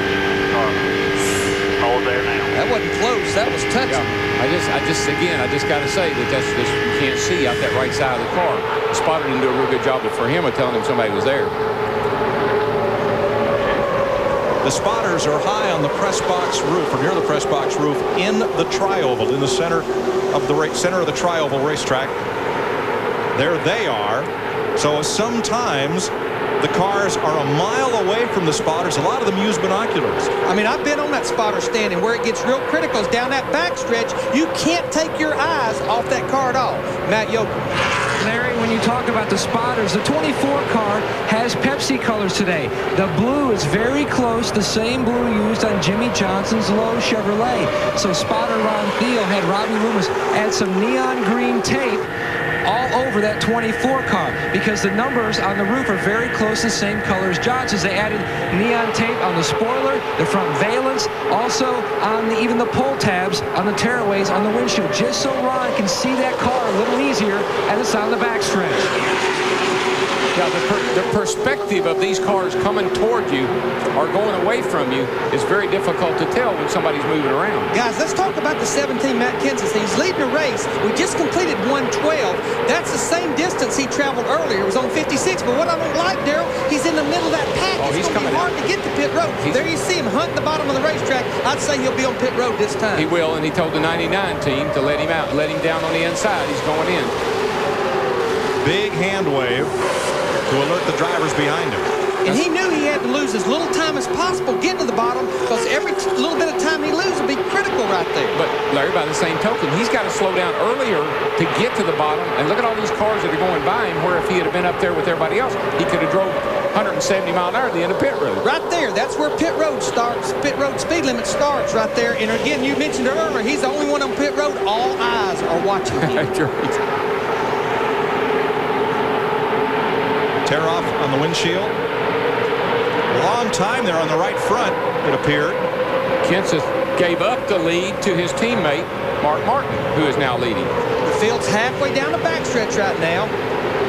Hold there now. That wasn't close. That was touching. Yeah. I just got to say that that's just, you can't see out that right side of the car. The spotter didn't do a real good job for him of telling him somebody was there. The spotters are high on the press box roof, or near the press box roof, in the trioval, in the center of the trioval racetrack. There they are. So sometimes the cars are a mile away from the spotters. A lot of them use binoculars. I mean, I've been on that spotter stand, and where it gets real critical is down that backstretch. You can't take your eyes off that car at all. Matt Yoakum. Larry, when you talk about the spotters, the 24 car has Pepsi colors today. The blue is very close, the same blue used on Jimmy Johnson's Lowe Chevrolet. So spotter Ron Thiel had Robbie Loomis add some neon green tape all over that 24 car because the numbers on the roof are very close to the same color as Johnson's. They added neon tape on the spoiler, the front valence, also on even the pull tabs on the tearaways on the windshield, just so Ron can see that car a little easier as it's on the backstretch. Yeah, the perspective of these cars coming toward you or going away from you is very difficult to tell when somebody's moving around. Guys, let's talk about the 17 Matt Kenseth. He's leading the race. We just completed 112. That's the same distance he traveled earlier. It was on 56. But what I don't like, Daryl, he's in the middle of that pack. Oh, it's going to be hard to get to pit road. There you see him hunting the bottom of the racetrack. I'd say he'll be on pit road this time. He will, and he told the 99 team to let him out, let him down on the inside. He's going in. big hand wave to alert the drivers behind him. And he knew he had to lose as little time as possible getting to the bottom, because every little bit of time he loses will be critical right there. But, Larry, by the same token, he's got to slow down earlier to get to the bottom. And look at all these cars that are going by him, where if he had been up there with everybody else, he could have drove 170 mile an hour at the end of pit road. Right there. That's where pit road starts. Pit road speed limit starts right there. And again, you mentioned it earlier, he's the only one on pit road. All eyes are watching him. Tear off on the windshield. Long time there on the right front, it appeared. Kenseth gave up the lead to his teammate, Mark Martin, who is now leading. The field's halfway down the backstretch right now.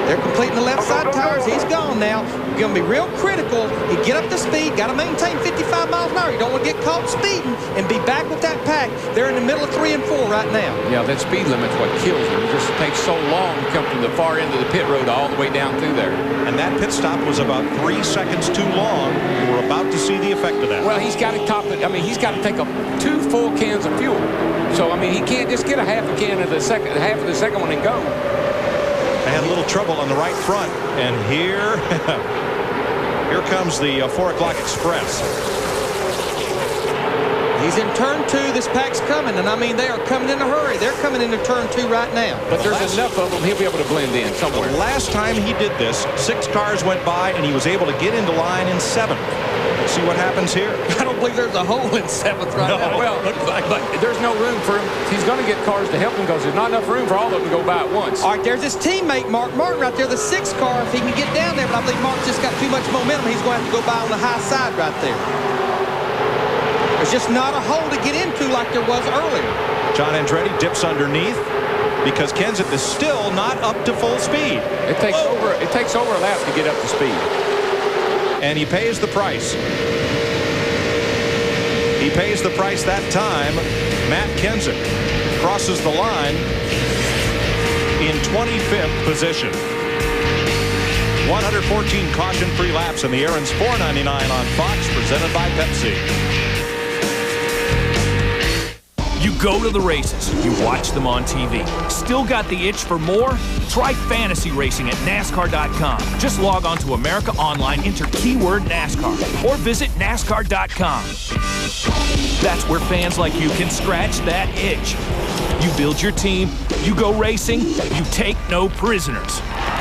They're completing the left side tires. He's gone now. Going to be real critical. You get up to speed. Got to maintain 55 miles an hour. You don't want to get caught speeding and be back with that pack. They're in the middle of 3 and 4 right now. Yeah, that speed limit's what kills them. It just takes so long to come from the far end of the pit road all the way down through there. And that pit stop was about 3 seconds too long. We're about to see the effect of that. Well, he's got to top it. I mean, he's got to take 2 full cans of fuel. So, I mean, he can't just get a half a can of the second, half of the second one and go. They had a little trouble on the right front, and here comes the 4 o'clock express. He's in turn 2. This pack's coming, and I mean, they are coming in a hurry. They're coming into turn 2 right now. But there's enough of them, he'll be able to blend in somewhere. The last time he did this, 6 cars went by, and he was able to get into line in 7th. Let's see what happens here. I don't believe there's a hole in 7th right now. Well, but there's no room for him. He's going to get cars to help him, because there's not enough room for all of them to go by at once. All right, there's his teammate, Mark Martin, right there, the 6th car. If he can get down there, but I believe Mark's just got too much momentum. He's going to have to go by on the high side right there. There's just not a hole to get into like there was earlier. John Andretti dips underneath because Kenseth is still not up to full speed. It takes over a lap to get up to speed. And he pays the price. He pays the price that time. Matt Kenseth crosses the line in 25th position. 114 caution-free laps in the Aaron's 499 on Fox, presented by Pepsi. You go to the races, you watch them on TV. Still got the itch for more? Try fantasy racing at NASCAR.com. Just log on to America Online, enter keyword NASCAR, or visit NASCAR.com. That's where fans like you can scratch that itch. You build your team, you go racing, you take no prisoners.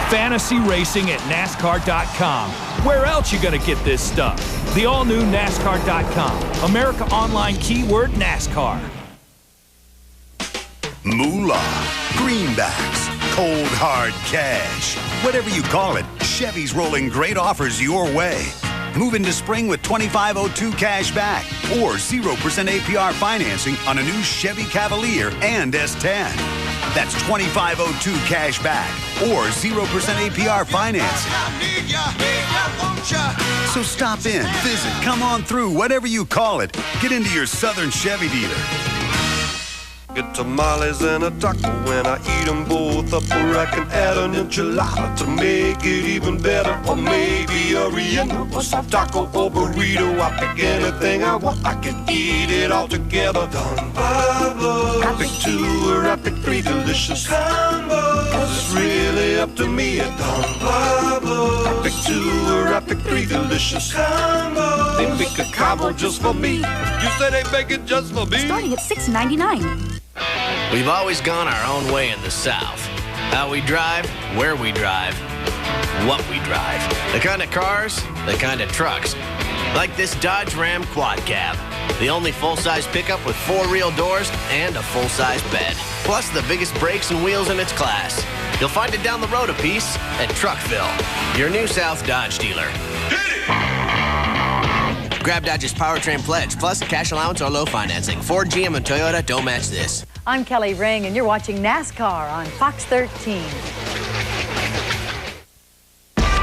Fantasy racing at NASCAR.com. Where else you gonna get this stuff? The all-new NASCAR.com. America Online, keyword NASCAR. Moolah, greenbacks, cold hard cash. Whatever you call it, Chevy's rolling great offers your way. Move into spring with 2502 cash back or 0% APR financing on a new Chevy Cavalier and S10. That's 2502 cash back or 0% APR financing. So stop in, visit, come on through, whatever you call it. Get into your Southern Chevy dealer. Get tamales and a taco when I eat them both up, or I can add an enchilada to make it even better, or maybe a relleno, or soft taco, or burrito. I pick anything I want, I can eat it all together. Don Pablo, I pick 2 or I pick 3 delicious combos. 'Cause it's really up to me at Don Pablo. I pick 2 or I pick 3 delicious combos. They pick a combo just for me. You say they make it just for me? Starting at $6.99. We've always gone our own way in the South. How we drive, where we drive, what we drive. The kind of cars, the kind of trucks. Like this Dodge Ram Quad Cab. The only full-size pickup with 4 real doors and a full-size bed. Plus the biggest brakes and wheels in its class. You'll find it down the road a piece at Truckville, your New South Dodge dealer. Grab Dodge's Powertrain Pledge, plus cash allowance or low financing. Ford, GM, and Toyota don't match this. I'm Kelly Ring, and you're watching NASCAR on Fox 13.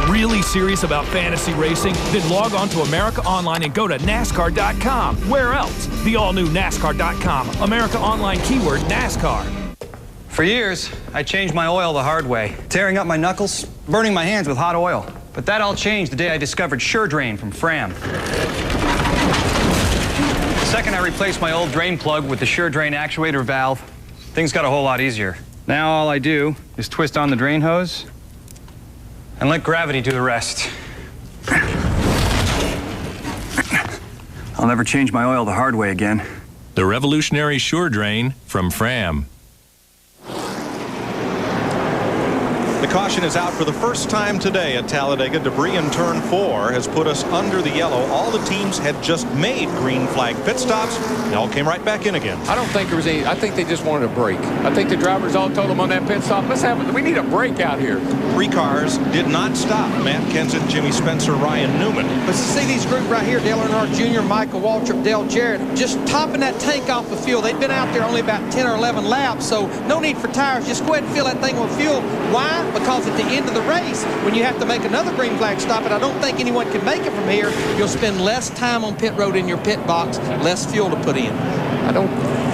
Really serious about fantasy racing? Then log on to America Online and go to NASCAR.com. Where else? The all-new NASCAR.com. America Online, keyword NASCAR. For years, I changed my oil the hard way, tearing up my knuckles, burning my hands with hot oil. But that all changed the day I discovered Sure Drain from Fram. The second I replaced my old drain plug with the Sure Drain actuator valve, things got a whole lot easier. Now all I do is twist on the drain hose and let gravity do the rest. I'll never change my oil the hard way again. The revolutionary Sure Drain from Fram. The caution is out for the first time today at Talladega. Debris in turn 4 has put us under the yellow. All the teams had just made green flag pit stops. They all came right back in again. I don't think there was any. I think they just wanted a break. I think the drivers all told them on that pit stop, we need a break out here. 3 cars did not stop. Matt Kenseth, Jimmy Spencer, Ryan Newman. But to see these group right here, Dale Earnhardt Jr., Michael Waltrip, Dale Jarrett, just topping that tank off the fuel. They'd been out there only about 10 or 11 laps, so no need for tires. Just go ahead and fill that thing with fuel. Why? Because at the end of the race, when you have to make another green flag stop, and I don't think anyone can make it from here, you'll spend less time on pit road in your pit box, less fuel to put in. I don't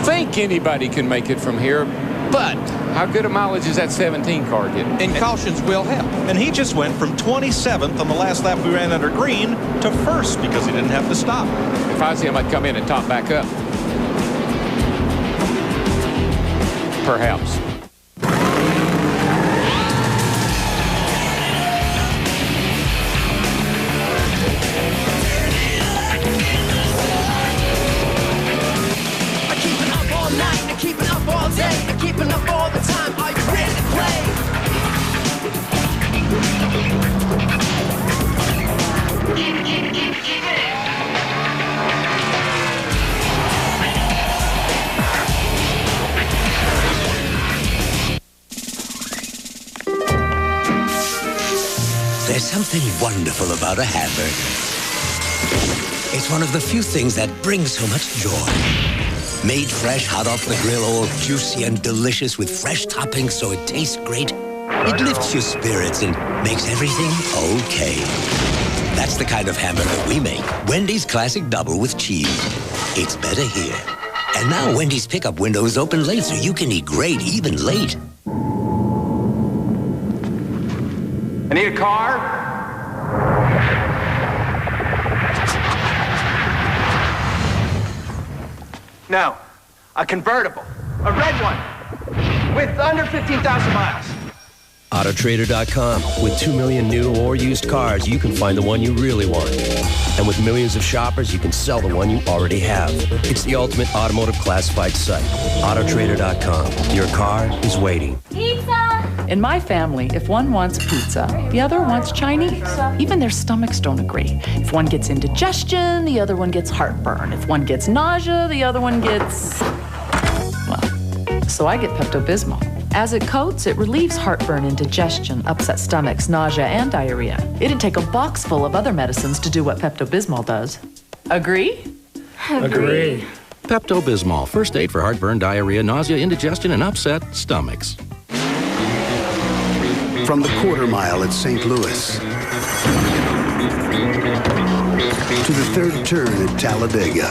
think anybody can make it from here, but how good a mileage is that 17 car getting? And cautions will help. And he just went from 27th on the last lap we ran under green to 1st because he didn't have to stop. If I see him, I'd come in and top back up. Perhaps. Keeping up all day, keeping up all the time. Are you ready to play? There's something wonderful about a hamburger. It's one of the few things that brings so much joy. Made fresh, hot off the grill, all juicy and delicious with fresh toppings so it tastes great. It lifts your spirits and makes everything okay. That's the kind of hamburger we make. Wendy's Classic Double with cheese. It's better here. And now Wendy's pickup window is open late so you can eat great even late. I need a car. No, a convertible, a red one, with under 15,000 miles. Autotrader.com. With 2 million new or used cars, you can find the one you really want. And with millions of shoppers, you can sell the one you already have. It's the ultimate automotive classified site. Autotrader.com. Your car is waiting. Pizza! In my family, if one wants pizza, the other wants Chinese. Even their stomachs don't agree. If one gets indigestion, the other one gets heartburn. If one gets nausea, the other one gets... well, so I get Pepto-Bismol. As it coats, it relieves heartburn, indigestion, upset stomachs, nausea, and diarrhea. It'd take a box full of other medicines to do what Pepto-Bismol does. Agree? Agree. Pepto-Bismol. First aid for heartburn, diarrhea, nausea, indigestion, and upset stomachs. From the quarter mile at St. Louis to the third turn at Talladega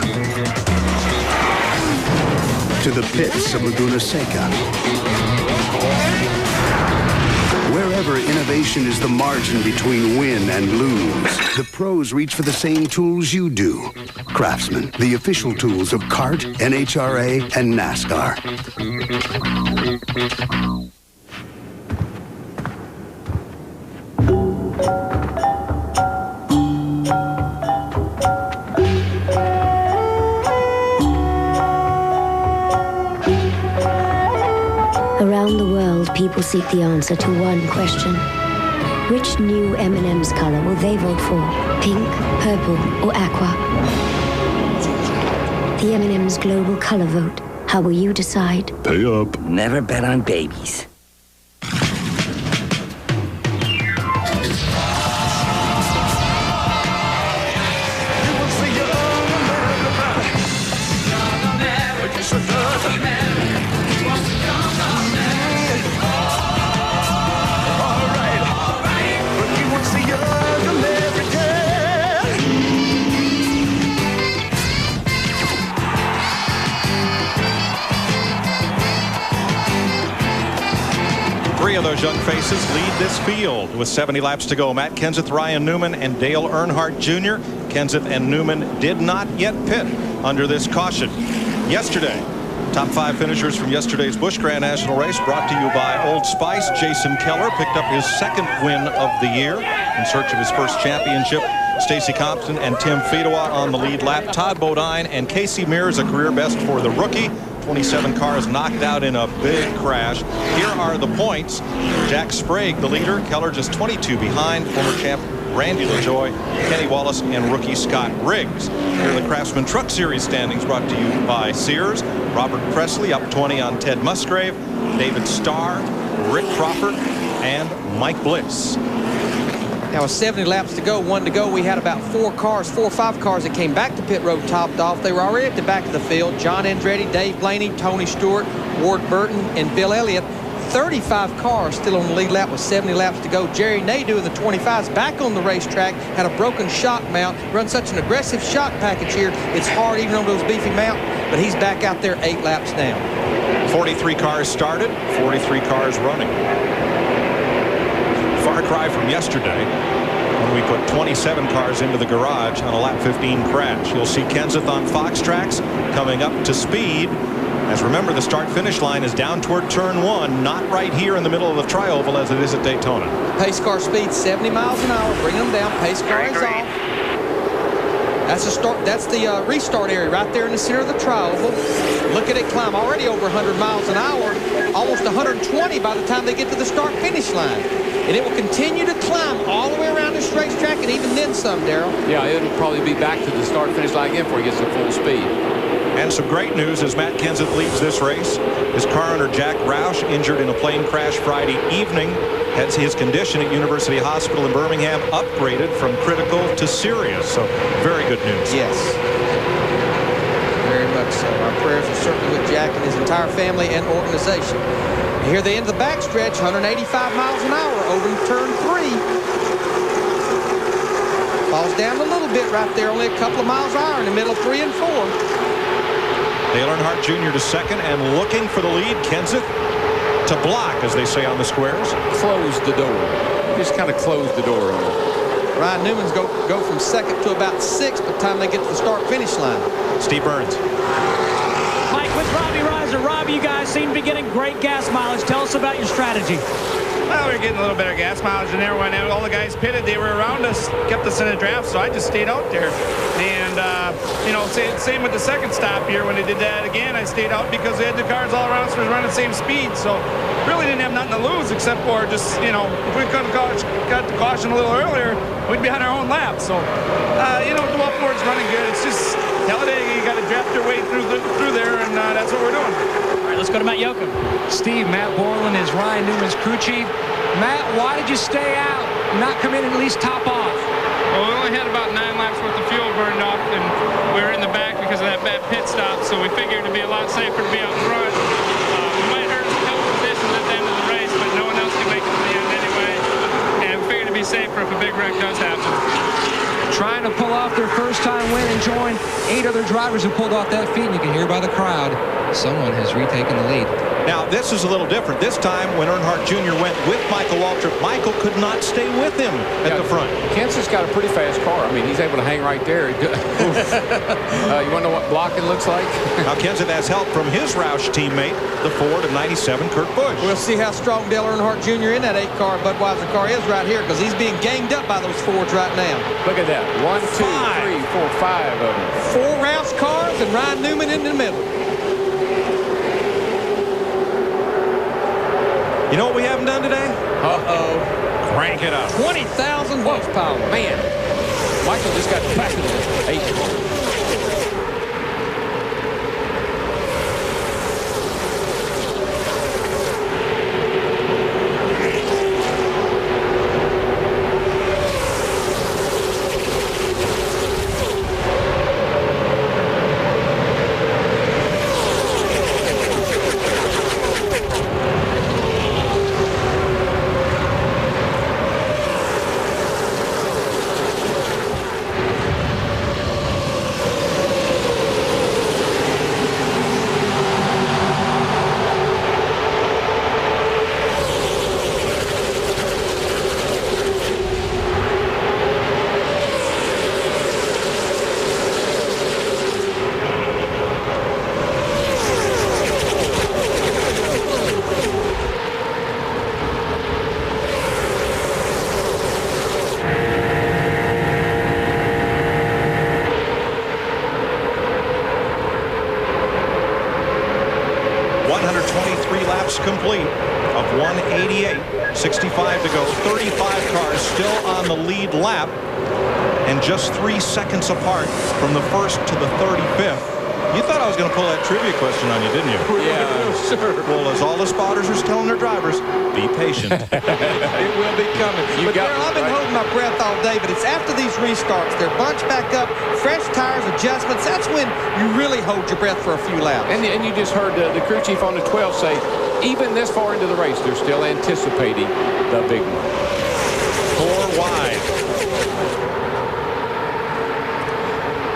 to the pits of Laguna Seca. Wherever innovation is the margin between win and lose, the pros reach for the same tools you do. Craftsman, the official tools of CART, NHRA, and NASCAR. Around the world, people seek the answer to one question. Which new M&M's color will they vote for? Pink, purple, or aqua? The M&M's global color vote. How will you decide? Pay up. Never bet on babies. Of those young faces lead this field with 70 laps to go. Matt Kenseth, Ryan Newman, and Dale Earnhardt Jr. Kenseth and Newman did not yet pit under this caution. Yesterday, Top 5 finishers from yesterday's Busch Grand National race brought to you by Old Spice. Jason Keller picked up his second win of the year in search of his first championship. Stacy Compton and Tim Fedewa on the lead lap. Todd Bodine and Casey Mears, a career best for the rookie. 27 cars knocked out in a big crash. Here are the points. Jack Sprague, the leader. Keller just 22 behind. Former champ Randy LaJoy, Kenny Wallace, and rookie Scott Riggs. Here are the Craftsman Truck Series standings brought to you by Sears. Robert Presley up 20 on Ted Musgrave, David Starr, Rick Crawford, and Mike Bliss. Now with 70 laps to go, 1 to go, we had about 4 or 5 cars that came back to pit road topped off. They were already at the back of the field. John Andretti, Dave Blaney, Tony Stewart, Ward Burton, and Bill Elliott. 35 cars still on the lead lap with 70 laps to go. Jerry Nadeau in the 25s back on the racetrack, had a broken shock mount, run such an aggressive shock package here, it's hard even on those beefy mounts, but he's back out there 8 laps now. 43 cars started, 43 cars running. Far cry from yesterday when we put 27 cars into the garage on a lap 15 crash. You'll see Kenseth on Fox tracks coming up to speed. As remember, the start-finish line is down toward turn 1, not right here in the middle of the tri-oval as it is at Daytona. Pace car speed 70 miles an hour. Bring them down. Pace car is off. That's the start. That's the restart area right there in the center of the tri-oval. Look at it climb already over 100 miles an hour, almost 120 by the time they get to the start-finish line. And it will continue to climb all the way around this racetrack and even then some, Darrell. Yeah, it'll probably be back to the start-finish line again before he gets to full speed. And some great news as Matt Kenseth leads this race. His car owner Jack Roush, injured in a plane crash Friday evening, has his condition at University Hospital in Birmingham upgraded from critical to serious. So very good news. Yes. Very much so. Our prayers are certainly with Jack and his entire family and organization. And here they end the backstretch, 185 miles an hour over turn 3. Falls down a little bit right there, only a couple of miles an hour in the middle of 3 and 4. Dale Earnhardt Jr. to second and looking for the lead. Kenseth to block, as they say on the squares. Close the door. Just kind of close the door on it. Ryan Newman's go from second to about 6th by the time they get to the start-finish line. Steve Burns. Mike, with Robbie Reiser. Robbie, you guys seem to be getting great gas mileage. Tell us about your strategy. Well, we were getting a little bit of gas mileage in there when all the guys pitted. They were around us, kept us in a draft, so I just stayed out there. And, you know, same with the second stop here. When they did that again, I stayed out because they had the cars all around us was running the same speed. So really didn't have nothing to lose except for just, you know, if we couldn't got the caution a little earlier, we'd be on our own lap. So, you know, Dwellford's running good. It's just Talladega, you got to draft your way through there, and that's what we're doing. All right, let's go to Matt Yoakum. Steve, Matt Borland is Ryan Newman's crew chief. Matt, why did you stay out, not come in and at least top off? Well, we only had about 9 laps worth of fuel burned off, and we were in the back because of that bad pit stop, so we figured it'd be a lot safer to be out front. We might hurt some couple positions at the end of the race, but no one else can make it to the end anyway, and we figured it'd be safer if a big wreck does happen. Trying to pull off their first-time win and join 8 other drivers who pulled off that feat, and you can hear by the crowd, someone has retaken the lead. Now, this is a little different. This time, when Earnhardt Jr. went with Michael Waltrip, Michael could not stay with him at the front. Kenseth's got a pretty fast car. I mean, he's able to hang right there. You want to know what blocking looks like? Now, Kenseth has help from his Roush teammate, the Ford of 97, Kurt Busch. We'll see how strong Dale Earnhardt Jr. in that 8-car Budweiser car is right here, because he's being ganged up by those Fords right now. Look at that. 1, 2, 3, 4, 5 of them. 4 Roush cars and Ryan Newman in the middle. You know what we haven't done today? Uh-oh. Crank it up. 20,000 horsepower. Man, Michael just got back to the 8. 123 laps complete of 188. 65 to go. 35 cars still on the lead lap. And just 3 seconds apart from the first to the 35th. You thought I was going to pull that trivia question on you, didn't you? Yeah, sure. Well, as all the spotters are telling their drivers, be patient. It will be coming. But Darrell, I've been holding my breath all day, but it's after these restarts. They're bunched back up, fresh tires, adjustments. That's when you really hold your breath for a few laps. And you just heard the crew chief on the 12 say, even this far into the race, they're still anticipating the big one. 4 wide.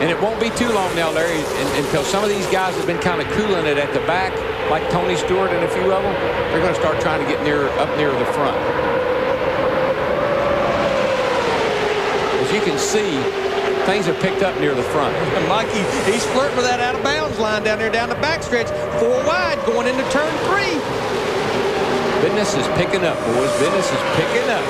And it won't be too long now, Larry, until some of these guys have been kind of cooling it at the back, like Tony Stewart and a few of them. They're going to start trying to get up near the front. As you can see, things have picked up near the front. Mikey, he's flirting with that out-of-bounds line down there, down the backstretch. 4 wide, going into turn 3. Business is picking up, boys. Business is picking up.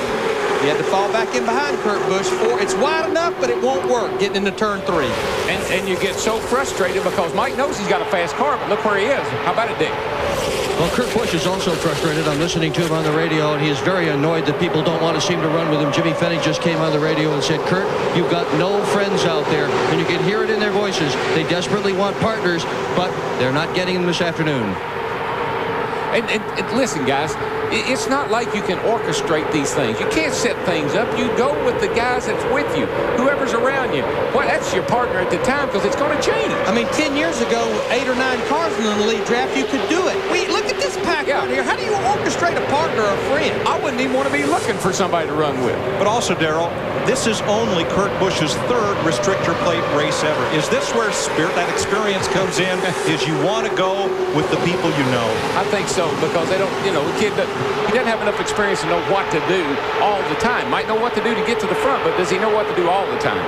He had to fall back in behind Kurt Busch. It's wide enough, but it won't work getting into turn 3. And you get so frustrated because Mike knows he's got a fast car, but look where he is. How about it, Dick? Well, Kurt Busch is also frustrated. I'm listening to him on the radio, and he is very annoyed that people don't want to seem to run with him. Jimmy Fennig just came on the radio and said, Kurt, you've got no friends out there, and you can hear it in their voices. They desperately want partners, but they're not getting them this afternoon. And listen, guys, it's not like you can orchestrate these things. You can't set things up. You go with the guys that's with you, whoever's around you. Well, that's your partner at the time because it's going to change. I mean, 10 years ago, 8 or 9 cars in the lead draft, you could do it. Look at this pack out here. How do you orchestrate a partner or a friend? I wouldn't even want to be looking for somebody to run with. But also, Darrell, this is only Kurt Busch's 3rd restrictor plate race ever. Is this where that experience comes in? Is you want to go with the people you know? I think so, because they don't, the kid, he doesn't have enough experience to know what to do all the time. Might know what to do to get to the front, but does he know what to do all the time?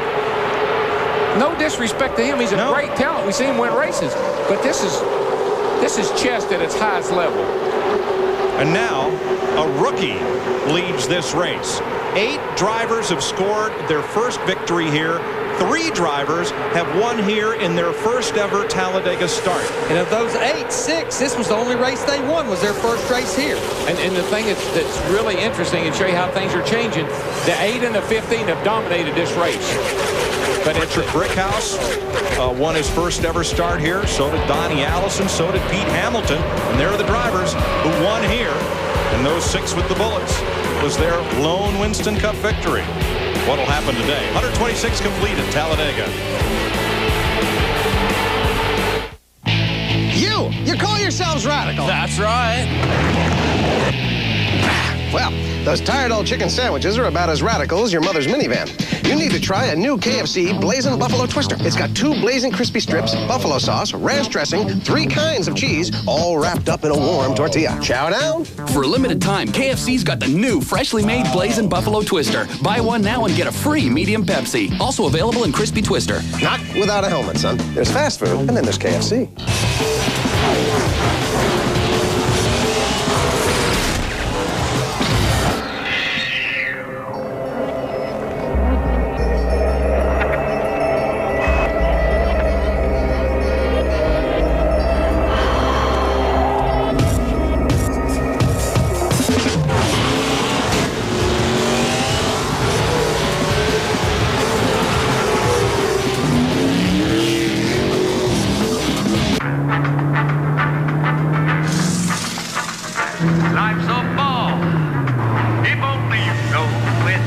No disrespect to him. He's a great talent. We see him win races. But this is chess at its highest level. And now, a rookie leads this race. 8 drivers have scored their first victory here. 3 drivers have won here in their first ever Talladega start. And of those 8, 6, this was the only race they won, was their first race here. And the thing that's really interesting and show you how things are changing, the 8 and the 15 have dominated this race. But Richard Brickhouse won his first ever start here. So did Donnie Allison. So did Pete Hamilton. And they're the drivers who won here. And those 6 with the Bullets was their lone Winston Cup victory. What'll happen today? 126 complete at Talladega. You call yourselves radical. That's right. Well, those tired old chicken sandwiches are about as radical as your mother's minivan. You need to try a new KFC Blazing Buffalo Twister. It's got 2 blazing crispy strips, buffalo sauce, ranch dressing, 3 kinds of cheese, all wrapped up in a warm tortilla. Chow down. For a limited time, KFC's got the new freshly made Blazing Buffalo Twister. Buy one now and get a free medium Pepsi. Also available in crispy Twister. Not without a helmet, son. There's fast food, and then there's KFC. Life's a ball, if only you know it.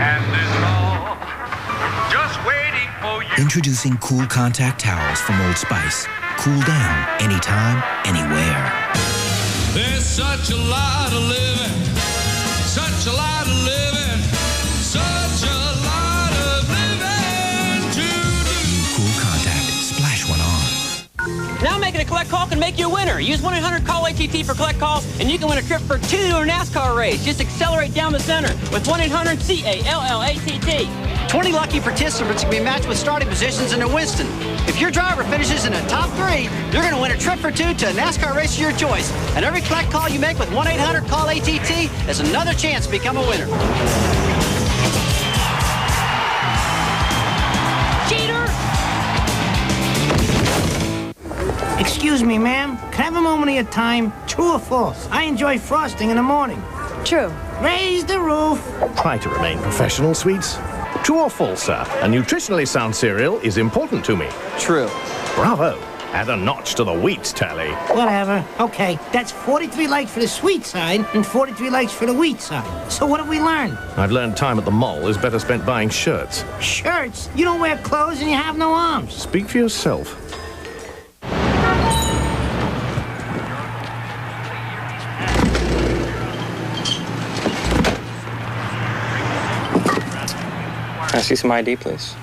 And it's all just waiting for you. Introducing Cool Contact Towels from Old Spice. Cool down anytime, anywhere. There's such a lot of living, such a lot of living, such a lot of living to do. Cool Contact. Splash one on. Now making a collect call can make you a winner. Use 1-800-CALL-ATT for collect calls, and you can win a trip for 2 to a NASCAR race. Just accelerate down the center with 1-800-CALLATT. 20 lucky participants can be matched with starting positions in a Winston. If your driver finishes in the top 3, you're going to win a trip for 2 to a NASCAR race of your choice. And every collect call you make with 1-800-CALL-ATT is another chance to become a winner. Cheater! Excuse me, ma'am. Can I have a moment of your time? True or false? I enjoy frosting in the morning. True. Raise the roof. Try to remain professional, sweets. True or false, sir? A nutritionally sound cereal is important to me. True. Bravo. Add a notch to the wheat tally. Whatever. Okay, that's 43 likes for the sweet side and 43 likes for the wheat side. So what have we learned? I've learned time at the mall is better spent buying shirts. Shirts? You don't wear clothes and you have no arms. Speak for yourself. Can I see some ID, please?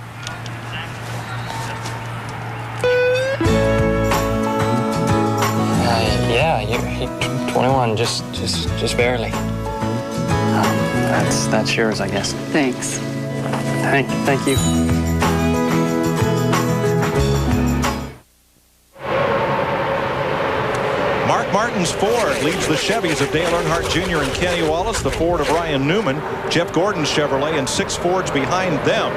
Yeah, you're 21, just barely. That's yours, I guess. Thanks. Thank you. Mark Martin's Ford leads the Chevys of Dale Earnhardt Jr. and Kenny Wallace, the Ford of Ryan Newman, Jeff Gordon's Chevrolet, and 6 Fords behind them.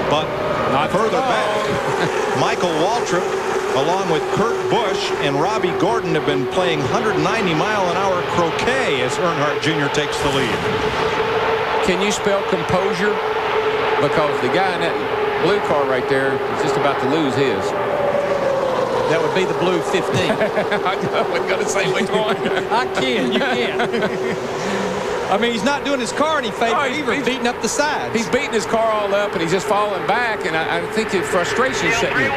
But not further back, Michael Waltrip, along with Kurt Busch and Robbie Gordon, have been playing 190-mile-an-hour croquet as Earnhardt Jr. takes the lead. Can you spell composure? Because the guy in that blue car right there is just about to lose his. That would be the blue 15. I wasn't going to say which one. I can. You can. I mean, he's not doing his car any favor. He's beating up the sides. He's beating his car all up, and he's just falling back, and I think his frustration is setting in.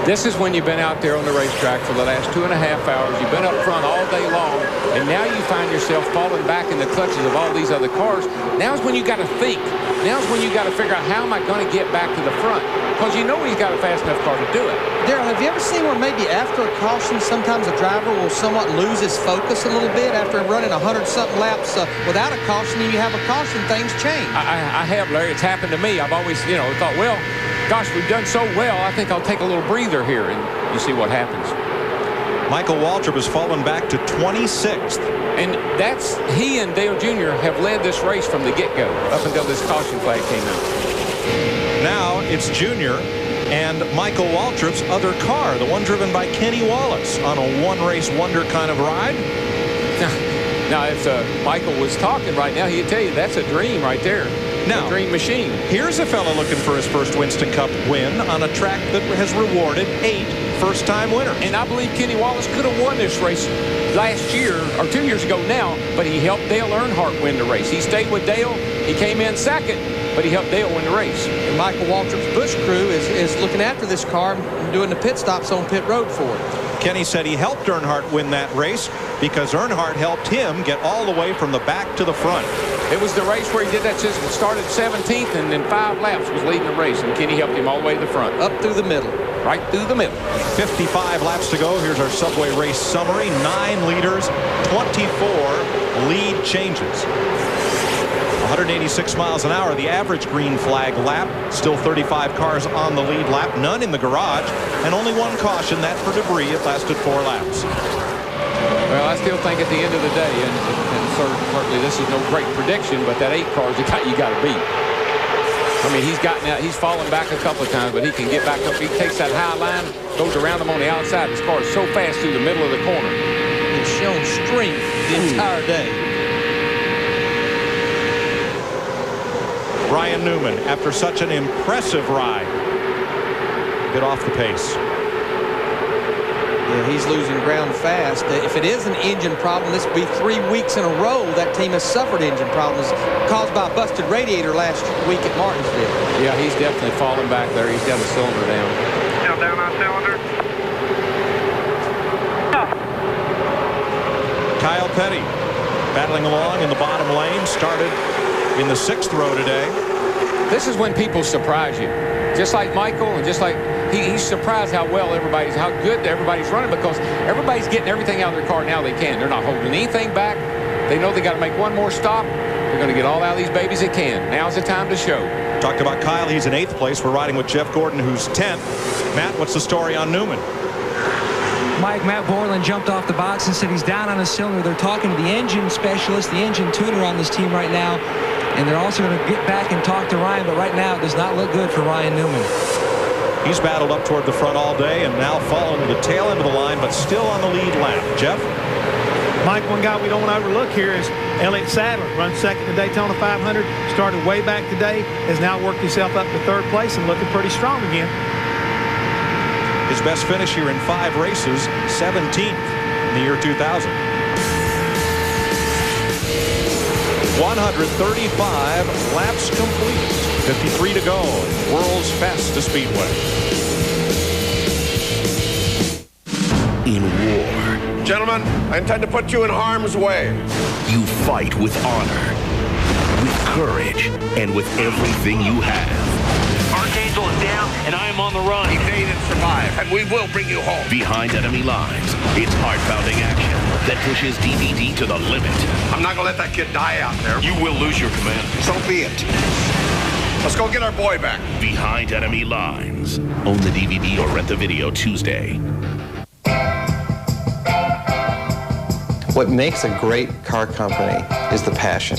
This is when you've been out there on the racetrack for the last 2.5 hours. You've been up front all day long, and now you find yourself falling back in the clutches of all these other cars. Now's when you got to think. Now's when you got to figure out, how am I going to get back to the front? Because you know he's got a fast enough car to do it. Darrell, have you ever seen where maybe after a caution, sometimes a driver will somewhat lose his focus a little bit after running 100-something laps without a caution, and you have a caution, things change? I have, Larry. It's happened to me. I've always, thought, well, gosh, we've done so well, I think I'll take a little breather here, and you see what happens. Michael Waltrip has fallen back to 26th. And he and Dale Jr. have led this race from the get-go up until this caution flag came out. Now it's Jr. and Michael Waltrip's other car, the one driven by Kenny Wallace, on a one-race wonder kind of ride. Now, if Michael was talking right now, he'd tell you that's a dream right there. Now, a dream machine. Here's a fella looking for his first Winston Cup win on a track that has rewarded 8 first-time winners. And I believe Kenny Wallace could have won this race last year, or 2 years ago now, but he helped Dale Earnhardt win the race. He stayed with Dale. He came in second, but he helped Dale win the race. And Michael Waltrip's Busch crew is looking after this car and doing the pit stops on pit road for it. Kenny said he helped Earnhardt win that race because Earnhardt helped him get all the way from the back to the front. It was the race where he did that. Just started 17th, and in 5 laps was leading the race, and Kenny helped him all the way to the front. Up through the middle. Right through the middle. 55 laps to go. Here's our Subway race summary. 9 leaders, 24 lead changes. 186 miles an hour, the average green flag lap. Still 35 cars on the lead lap, none in the garage, and only 1 caution, that for debris. It lasted 4 laps. Well, I still think at the end of the day, and certainly this is no great prediction, but that 8 car is the guy you got to beat. I mean, he's gotten out, he's fallen back a couple of times, but he can get back up. He takes that high line, goes around him on the outside. His car is so fast through the middle of the corner. He's shown strength the entire day. Ryan Newman, after such an impressive ride, get off the pace. Yeah, he's losing ground fast. If it is an engine problem, this will be 3 weeks in a row that team has suffered engine problems caused by a busted radiator last week at Martinsville. Yeah, he's definitely falling back there. He's got a cylinder down. Still down on cylinder. Kyle Petty battling along in the bottom lane, started in the 6th row today. This is when people surprise you. Just like Michael, and just like he's surprised how good everybody's running, because everybody's getting everything out of their car now they can. They're not holding anything back. They know they got to make one more stop. They're going to get all out of these babies they can. Now's the time to show. Talked about Kyle. He's in 8th place. We're riding with Jeff Gordon, who's 10th. Matt, what's the story on Newman? Mike, Matt Borland jumped off the box and said he's down on a cylinder. They're talking to the engine specialist, the engine tuner on this team right now, and they're also going to get back and talk to Ryan, but right now it does not look good for Ryan Newman. He's battled up toward the front all day and now fallen to the tail end of the line, but still on the lead lap. Jeff? Mike, one guy we don't want to overlook here is Elliott Sadler. Runs second to Daytona 500. Started way back today. Has now worked himself up to third place and looking pretty strong again. His best finish here in 5 races, 17th in the year 2000. 135 laps complete. 53 to go. World's fastest speedway. In war, gentlemen, I intend to put you in harm's way. You fight with honor, with courage, and with everything you have. Archangel is down, and I am on the run. Evade and survive, and we will bring you home. Behind enemy lines, it's heart-pounding action that pushes DVD to the limit. I'm not gonna let that kid die out there. You will lose your command. So be it. Let's go get our boy back. Behind Enemy Lines. Own the DVD or rent the video Tuesday. What makes a great car company is the passion.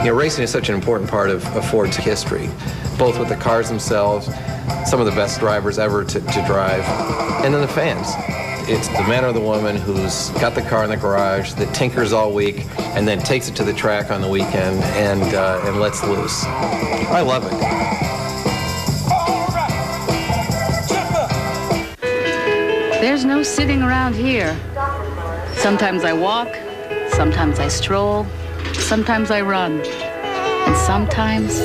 You know, racing is such an important part of Ford's history, both with the cars themselves, some of the best drivers ever to drive, and then the fans. It's the man or the woman who's got the car in the garage, that tinkers all week, and then takes it to the track on the weekend and lets loose. I love it. There's no sitting around here. Sometimes I walk, sometimes I stroll, sometimes I run, and sometimes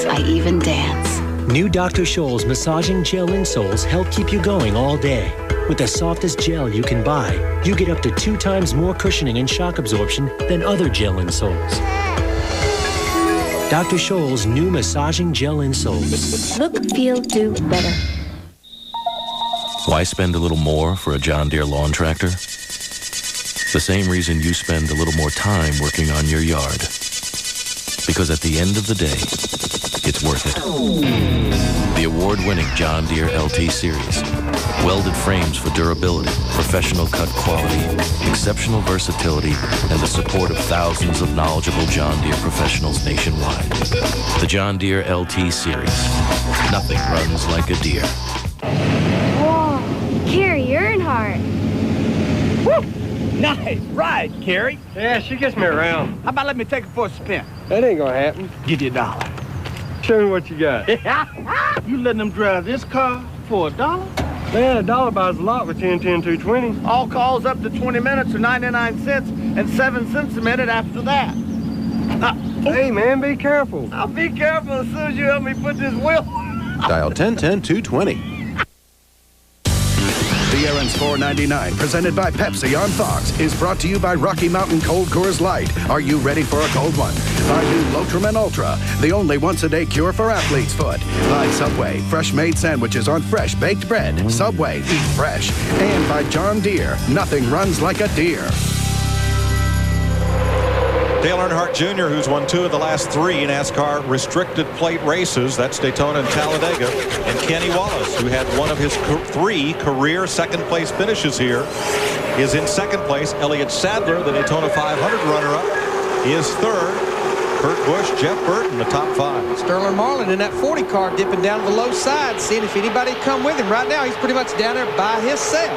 I even dance. New Dr. Scholl's massaging gel insoles help keep you going all day. With the softest gel you can buy, you get up to 2 times more cushioning and shock absorption than other gel insoles. Dr. Scholl's new massaging gel insoles. Look, feel, do better. Why spend a little more for a John Deere lawn tractor? The same reason you spend a little more time working on your yard. Because at the end of the day, it's worth it. The award-winning John Deere LT Series. Welded frames for durability, professional cut quality, exceptional versatility, and the support of thousands of knowledgeable John Deere professionals nationwide. The John Deere LT Series. Nothing runs like a Deere. Whoa, Carrie Earnhardt. Woo! Nice ride, Carrie. Yeah, she gets me around. How about let me take her for a spin? That ain't gonna happen. Give you $1. Show me what you got. You letting them drive this car for $1? Man, $1 buys a lot with 10, 220. All calls up to 20 minutes are 99 cents and 7 cents a minute after that. Hey, man, be careful. I'll be careful as soon as you help me put this wheel. Dial 1010-220. The Aaron's $4.99, presented by Pepsi on Fox, is brought to you by Rocky Mountain Cold Coors Light. Are you ready for a cold one? By new Lotramin Ultra, the only once-a-day cure for athlete's foot. By Subway, fresh-made sandwiches on fresh baked bread. Subway, eat fresh. And by John Deere, nothing runs like a Deere. Dale Earnhardt Jr., who's won 2 of the last 3 NASCAR restricted plate races. That's Daytona and Talladega. And Kenny Wallace, who had one of his 3 career second-place finishes here, is in second place. Elliott Sadler, the Daytona 500 runner-up, is third. Kurt Busch, Jeff Burton, the top 5. Sterling Marlin in that 40 car dipping down to the low side, seeing if anybody would come with him. Right now, he's pretty much down there by himself.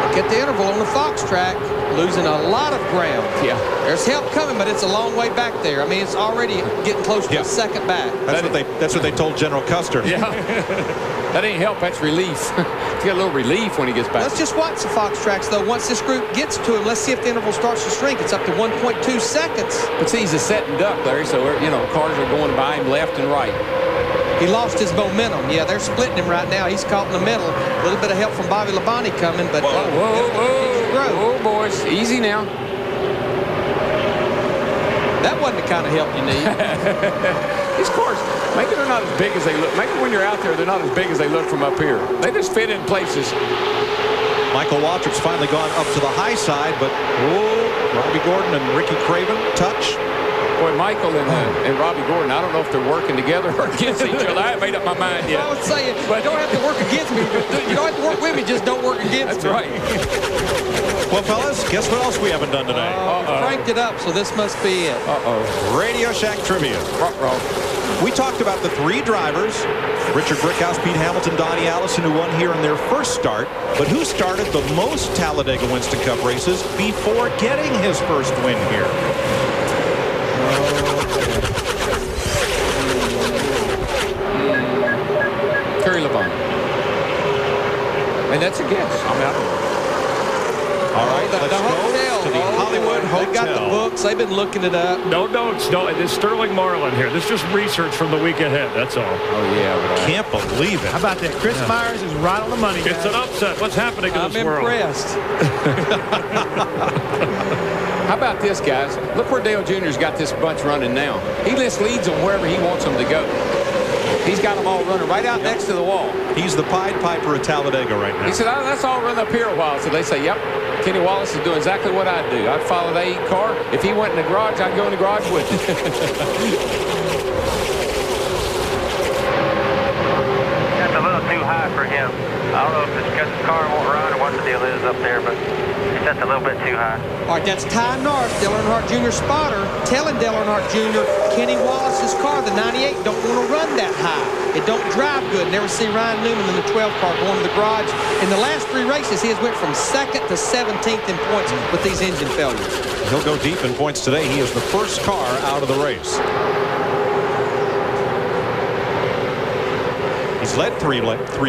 Look at the interval on the Fox track. Losing a lot of ground. Yeah. There's help coming, but it's a long way back there. I mean, it's already getting close to the second back. That's what they told General Custer. Yeah. That ain't help. That's relief. He's got a little relief when he gets back. Let's just watch the Fox tracks, though. Once this group gets to him, let's see if the interval starts to shrink. It's up to 1.2 seconds. But see, he's a setting duck, Larry, so, you know, cars are going by him left and right. He lost his momentum. Yeah, they're splitting him right now. He's caught in the middle. A little bit of help from Bobby Labonte coming, but... Whoa, boys. Easy now. That wasn't the kind of help you need. These cars, maybe they're not as big as they look. Maybe when you're out there, they're not as big as they look from up here. They just fit in places. Michael Waltrip's finally gone up to the high side, but Robbie Gordon and Ricky Craven touch. Boy, Michael and Robbie Gordon, I don't know if they're working together or against each other. I haven't made up my mind yet. I would say you don't have to work against me. You don't have to work with me, just don't work against me. That's right. Well, fellas, guess what else we haven't done today? Cranked it up, so this must be it. Radio Shack Trivia. We talked about the 3 drivers, Richard Brickhouse, Pete Hamilton, Donnie Allison, who won here in their first start. But who started the most Talladega Winston Cup races before getting his first win here? Terry Labonte. And that's a guess. I'm out. All right, let's go to the Hollywood Hotel. They've got the books. They've been looking it up. No notes. No, it is Sterling Marlin here. This is just research from the week ahead. That's all. Oh, yeah. Can't believe it. How about that? Chris Myers is right on the money, guys. It's an upset. What's happening in this world? I'm impressed. How about this, guys? Look where Dale Jr.'s got this bunch running now. He just leads them wherever he wants them to go. He's got them all running right out next to the wall. He's the Pied Piper of Talladega right now. He said, let's all run up here a while. So they say, yep, Kenny Wallace is doing exactly what I'd do. I'd follow the 8 car. If he went in the garage, I'd go in the garage with him. That's a little too high for him. I don't know if it's because his car won't run or what the deal is up there, but it's just a little bit too high. All right, that's Ty North, Dale Earnhardt Jr. spotter, telling Dale Earnhardt Jr. Kenny Wallace's car, the 98, don't want to run that high. It don't drive good. Never see Ryan Newman in the 12 car going to the garage. In the last 3 races, he has went from 2nd to 17th in points with these engine failures. He'll go deep in points today. He is the first car out of the race. He's led three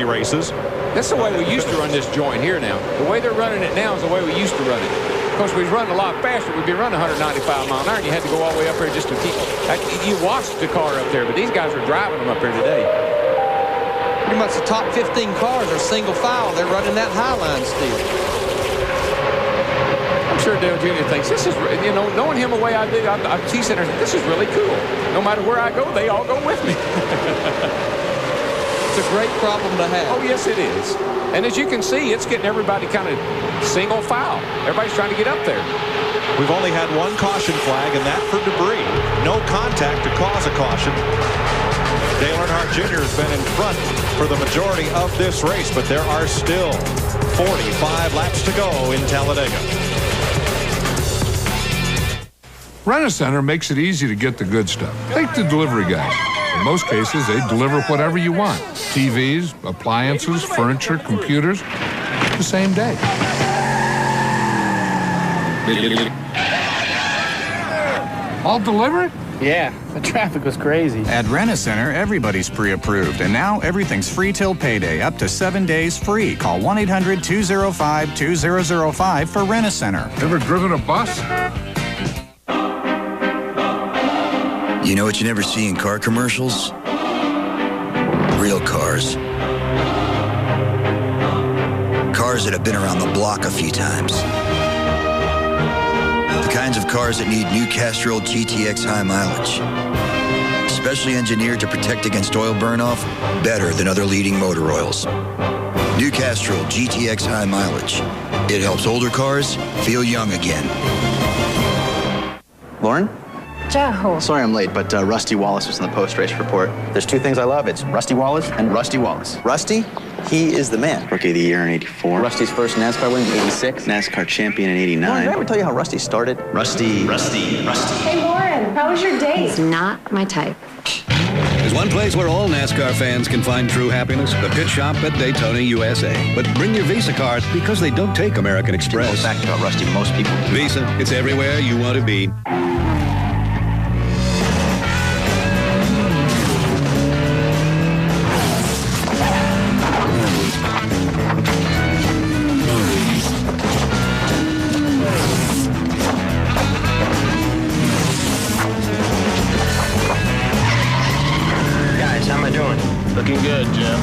races. That's the way we used to run this joint here now. The way they're running it now is the way we used to run it. Of course, we was running a lot faster. We'd be running 195 mile an hour, and you had to go all the way up there just to keep. You watched the car up there, but these guys are driving them up there today. Pretty much the top 15 cars are single file. They're running that high line still. I'm sure Dale Jr. thinks this is, knowing him the way I do, he said, this is really cool. No matter where I go, they all go with me. It's a great problem to have. Oh, yes, it is. And as you can see, it's getting everybody kind of single file. Everybody's trying to get up there. We've only had 1 caution flag, and that for debris. No contact to cause a caution. Dale Earnhardt Jr. has been in front for the majority of this race, but there are still 45 laps to go in Talladega. Rent-A-Center makes it easy to get the good stuff. Take the delivery guys. In most cases, they deliver whatever you want. TVs, appliances, furniture, computers, the same day. All delivered? Yeah, the traffic was crazy. At Rent-A-Center, everybody's pre-approved, and now everything's free till payday, up to 7 days free. Call 1-800-205-2005 for Rent-A-Center. Ever driven a bus? You know what you never see in car commercials? Real cars. Cars that have been around the block a few times. The kinds of cars that need new Castrol GTX high mileage. Specially engineered to protect against oil burn-off better than other leading motor oils. New Castrol GTX high mileage. It helps older cars feel young again. Lauren? Joe. Sorry I'm late, but Rusty Wallace was in the post-race report. There's 2 things I love. It's Rusty Wallace and Rusty Wallace. Rusty? He is the man. Rookie of the year in '84. Rusty's first NASCAR win in '86. NASCAR champion in '89. Lauren, did I ever tell you how Rusty started? Rusty. Hey, Lauren, how was your date? He's not my type. There's one place where all NASCAR fans can find true happiness, the pit shop at Daytona, USA. But bring your Visa card because they don't take American Express. Back about Rusty, most people do. Visa, it's everywhere you want to be. Looking good, Jim.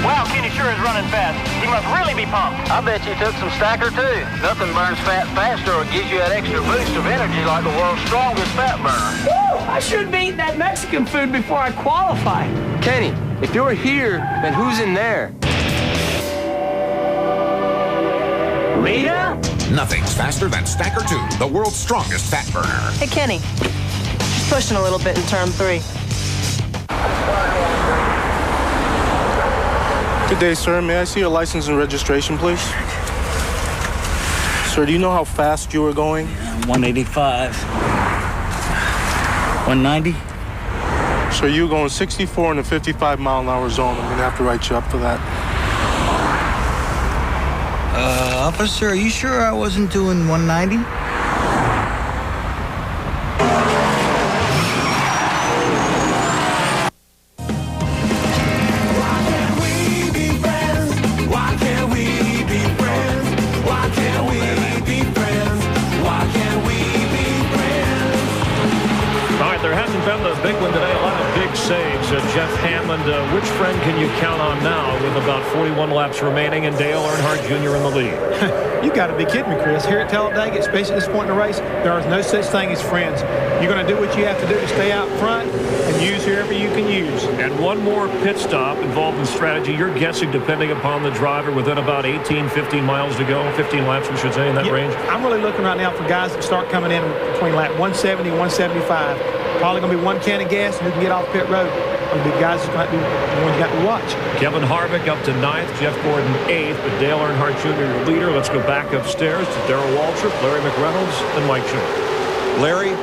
Wow, Kenny sure is running fast. He must really be pumped. I bet you took some Stacker, too. Nothing burns fat faster or gives you that extra boost of energy like the world's strongest fat burner. Woo! I should be eating that Mexican food before I qualify. Kenny, If you're here, then who's in there? Rita? Nothing's faster than Stacker 2, the world's strongest fat burner. Hey, Kenny. Pushing a little bit in turn 3. Good day, sir. May I see your license and registration, please? Sir, do you know how fast you were going? 185. 190. Sir, you were going 64 in a 55-mile-an-hour zone. I'm going to have to write you up for that. Officer, are you sure I wasn't doing 190? Jeff Hammond, which friend can you count on now with about 41 laps remaining and Dale Earnhardt Jr. in the lead? You got to be kidding me, Chris. Here at Talladega, especially at this point in the race, there is no such thing as friends. You're going to do what you have to do to stay out front and use whoever you can use. And one more pit stop involved in strategy. You're guessing, depending upon the driver, within about 18, 15 miles to go, 15 laps, we should say, in that range. I'm really looking right now for guys that start coming in between lap 170 175. Probably going to be one can of gas and who can get off pit road. The guys are going to be the ones you got to watch. Kevin Harvick up to 9th, Jeff Gordon 8th, but Dale Earnhardt Jr. your leader. Let's go back upstairs to Darrell Waltrip, Larry McReynolds, and Mike Short. Larry,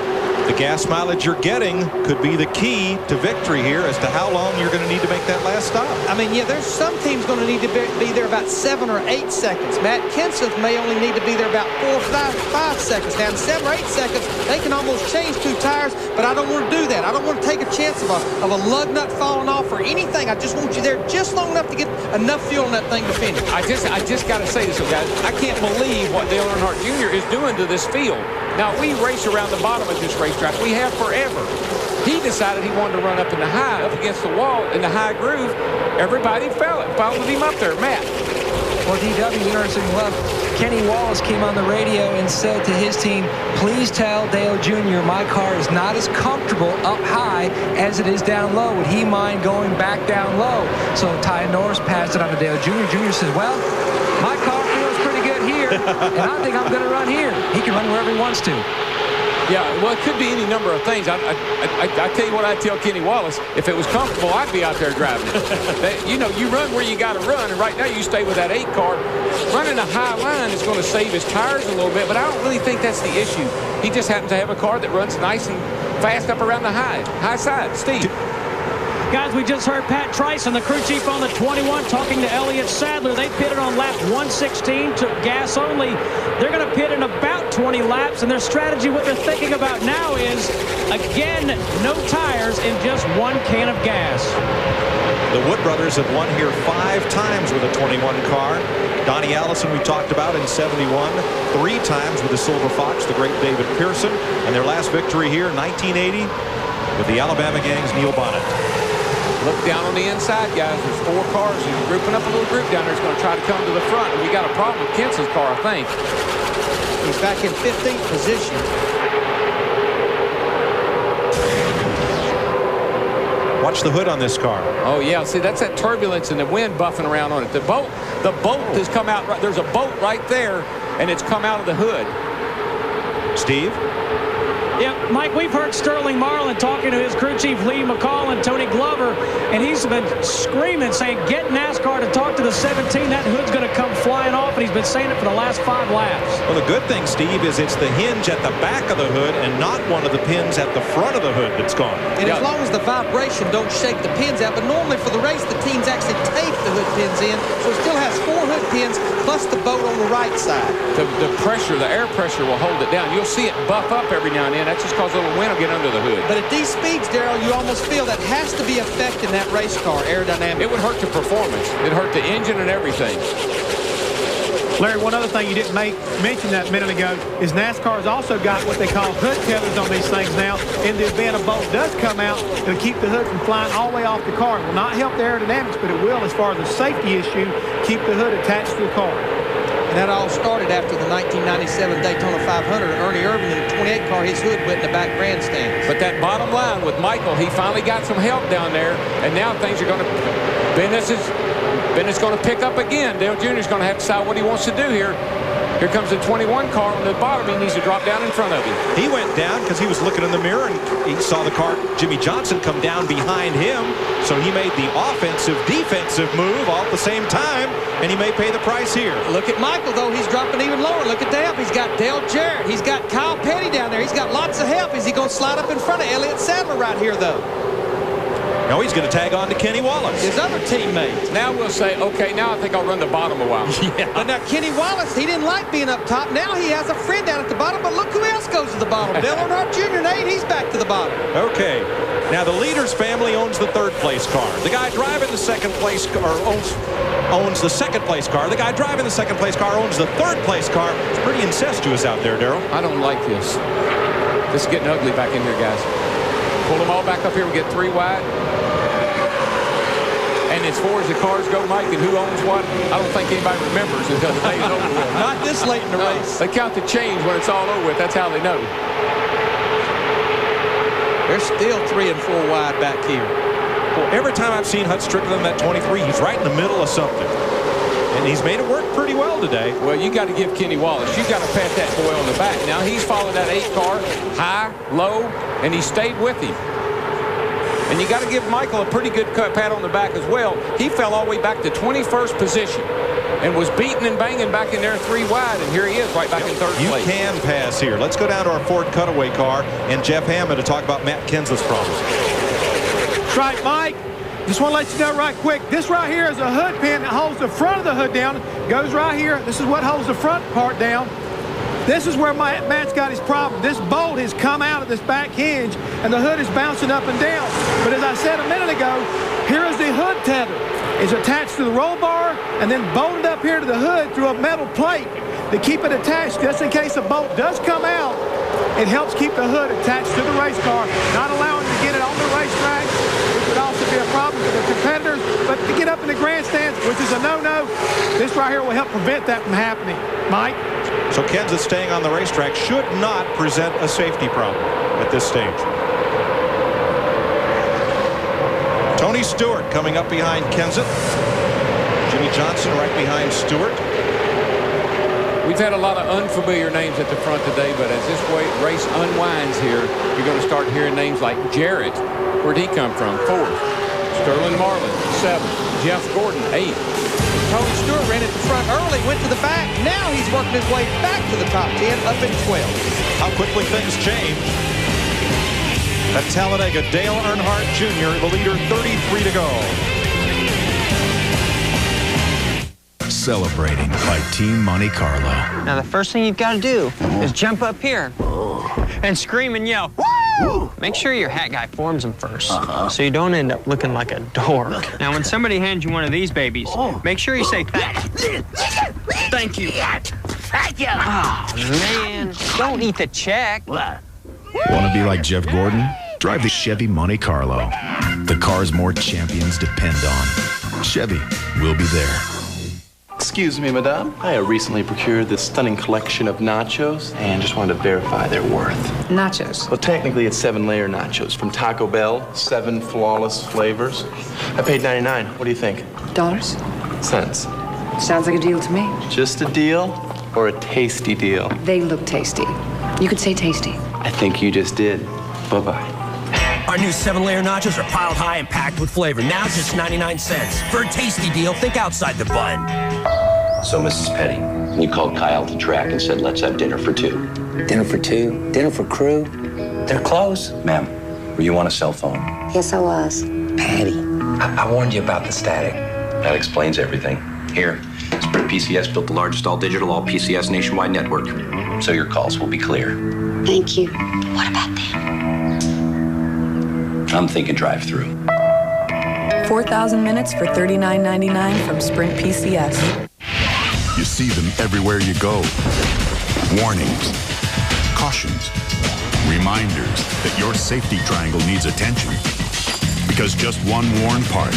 the gas mileage you're getting could be the key to victory here as to how long you're going to need to make that last stop. I mean, yeah, there's some teams going to need to be there about 7 or 8 seconds. Matt Kenseth may only need to be there about 4 or 5 seconds. Now, in 7 or 8 seconds, they can almost change 2 tires, but I don't want to do that. I don't want to take a chance of a lug nut falling off or anything. I just want you there just long enough to get enough fuel in that thing to finish. I just got to say this, guys. I can't believe what Dale Earnhardt Jr. is doing to this field. Now, we race around the bottom of this racetrack. We have forever. He decided he wanted to run up in the high, up against the wall, in the high groove. Everybody followed him up there. Matt. Well, DW, you know something love. Kenny Wallace came on the radio and said to his team, please tell Dale Jr. my car is not as comfortable up high as it is down low. Would he mind going back down low? So Ty Norris passed it on to Dale Jr. Jr. says, well, my car feels pretty good here, and I think I'm going to run here. He can run wherever he wants to. Yeah, well, it could be any number of things. I tell you what I tell Kenny Wallace. If it was comfortable, I'd be out there driving it. You know, you run where you got to run, and right now you stay with that 8 car. Running a high line is going to save his tires a little bit, but I don't really think that's the issue. He just happens to have a car that runs nice and fast up around the high side. Steve. Guys, we just heard Pat Trice, the crew chief on the 21, talking to Elliott Sadler. They pitted on lap 116, took gas only. They're going to pit in about 20 laps, and their strategy, what they're thinking about now is, again, no tires and just 1 can of gas. The Wood brothers have won here 5 times with a 21 car. Donnie Allison, we talked about in 71, 3 times with the Silver Fox, the great David Pearson, and their last victory here in 1980 with the Alabama Gang's Neil Bonnet. Look down on the inside, guys. There's 4 cars. He's grouping up a little group down there. He's going to try to come to the front. And we got a problem with Kenseth's car, I think. He's back in 15th position. Watch the hood on this car. Oh, yeah. See, that's that turbulence and the wind buffing around on it. The bolt has come out. There's a bolt right there, and it's come out of the hood. Steve? Yeah, Mike, we've heard Sterling Marlin talking to his crew chief, Lee McCall, and Tony Glover, and he's been screaming, saying, get NASCAR to talk to the 17. That hood's going to come flying off, and he's been saying it for the last 5 laps. Well, the good thing, Steve, is it's the hinge at the back of the hood and not one of the pins at the front of the hood that's gone. And as long as the vibration don't shake the pins out, but normally for the race, the teams actually tape the hood pins in, so it still has 4 hood pins plus the boat on the right side. The pressure, the air pressure will hold it down. You'll see it buff up every now and then. That's just because a little wind will get under the hood. But at these speeds, Darrell, you almost feel that has to be affecting that race car aerodynamic. It would hurt the performance. It'd hurt the engine and everything. Larry, one other thing you didn't mention that a minute ago is NASCAR's also got what they call hood tethers on these things now. In the event a bolt does come out, it'll keep the hood from flying all the way off the car. It will not help the aerodynamics, but it will, as far as a safety issue, keep the hood attached to the car. And That all started after the 1997 Daytona 500. Ernie Irvin in the 28 car, his hood went in the back grandstand. But that bottom line with Michael, he finally got some help down there, and now things are going to... Bennett's going to pick up again. Dale Jr. is going to have to decide what he wants to do here. Here comes the 21 car on the bottom. He needs to drop down in front of him. He went down because he was looking in the mirror and he saw the car, Jimmy Johnson, come down behind him. So he made the defensive move all at the same time, and he may pay the price here. Look at Michael, though. He's dropping even lower. Look at Dale. He's got Dale Jarrett. He's got Kyle Petty down there. He's got lots of help. Is he going to slide up in front of Elliott Sadler right here, though? No, he's going to tag on to Kenny Wallace. His other teammate. Now we'll say, okay, now I think I'll run the bottom a while. Yeah. But now Kenny Wallace, he didn't like being up top. Now he has a friend down at the bottom, but look who else goes to the bottom. Dale Earnhardt Jr., Nate, he's back to the bottom. Okay. Now the leader's family owns the third place car. The guy driving the second place car owns the second place car. The guy driving the second place car owns the third place car. It's pretty incestuous out there, Darrell. I don't like this. This is getting ugly back in here, guys. Pull them all back up here. We get 3 wide. And as far as the cars go, Mike, and who owns what, I don't think anybody remembers until the day's over with. Not this late in the race. They count the change when it's all over with. That's how they know. They're still 3 and 4 wide back here. Well, every time I've seen Hut Strickland in that 23, he's right in the middle of something. And he's made it work pretty well today. Well, you got to give Kenny Wallace. You got to pat that boy on the back. Now, he's followed that 8 car high, low, and he stayed with him. And you got to give Michael a pretty good pat on the back as well. He fell all the way back to 21st position and was beating and banging back in there 3 wide, and here he is right back in third place. You can pass here. Let's go down to our Ford Cutaway car and Jeff Hammond to talk about Matt Kenseth's problems. That's right, Mike. Just want to let you know right quick, this right here is a hood pin that holds the front of the hood down. Goes right here. This is what holds the front part down. This is where Matt's got his problem. This bolt has come out of this back hinge, and the hood is bouncing up and down. But as I said a minute ago, here is the hood tether. It's attached to the roll bar and then bolted up here to the hood through a metal plate to keep it attached just in case a bolt does come out. It helps keep the hood attached to the race car, not allowing you to get it on the racetrack, which would also be a problem for the competitors. But to get up in the grandstands, which is a no-no, this right here will help prevent that from happening. Mike? So Kenseth staying on the racetrack should not present a safety problem at this stage. Tony Stewart coming up behind Kenseth. Jimmy Johnson right behind Stewart. We've had a lot of unfamiliar names at the front today, but as this race unwinds here, you're going to start hearing names like Jarrett. Where'd he come from? 4th. Sterling Marlin, 7th. Jeff Gordon, 8th. Tony Stewart ran at the front early, went to the back. Now he's working his way back to the top 10, up in 12. How quickly things change. At Talladega, Dale Earnhardt Jr., the leader, 33 to go. Celebrating by Team Monte Carlo. Now, the first thing you've got to do is jump up here and scream and yell, woo! Make sure your hat guy forms them first, so you don't end up looking like a dork. Now, when somebody hands you one of these babies, make sure you say thank you. Thank you. Thank you. Oh, man. Don't eat the check. Want to be like Jeff Gordon? Drive the Chevy Monte Carlo. The cars more champions depend on. Chevy will be there. Excuse me, madame. I recently procured this stunning collection of nachos and just wanted to verify their worth. Nachos? Well, technically it's 7-layer nachos from Taco Bell, 7 flawless flavors. I paid $99. What do you think? Dollars? Cents. Sounds like a deal to me. Just a deal or a tasty deal? They look tasty. You could say tasty. I think you just did. Bye-bye. Our new 7-layer nachos are piled high and packed with flavor. Now just 99 cents. For a tasty deal, think outside the bun. So, Mrs. Petty, you called Kyle to track and said, let's have dinner for 2. Dinner for 2? Dinner for crew? They're closed. Ma'am, were you on a cell phone? Yes, I was. Patty, I warned you about the static. That explains everything. Here, Sprint PCS built the largest all-digital, all-PCS nationwide network. So your calls will be clear. Thank you. What about them? I'm thinking drive-through. 4,000 minutes for $39.99 from Sprint PCS. You see them everywhere you go. Warnings, cautions, reminders that your safety triangle needs attention. Because just one worn part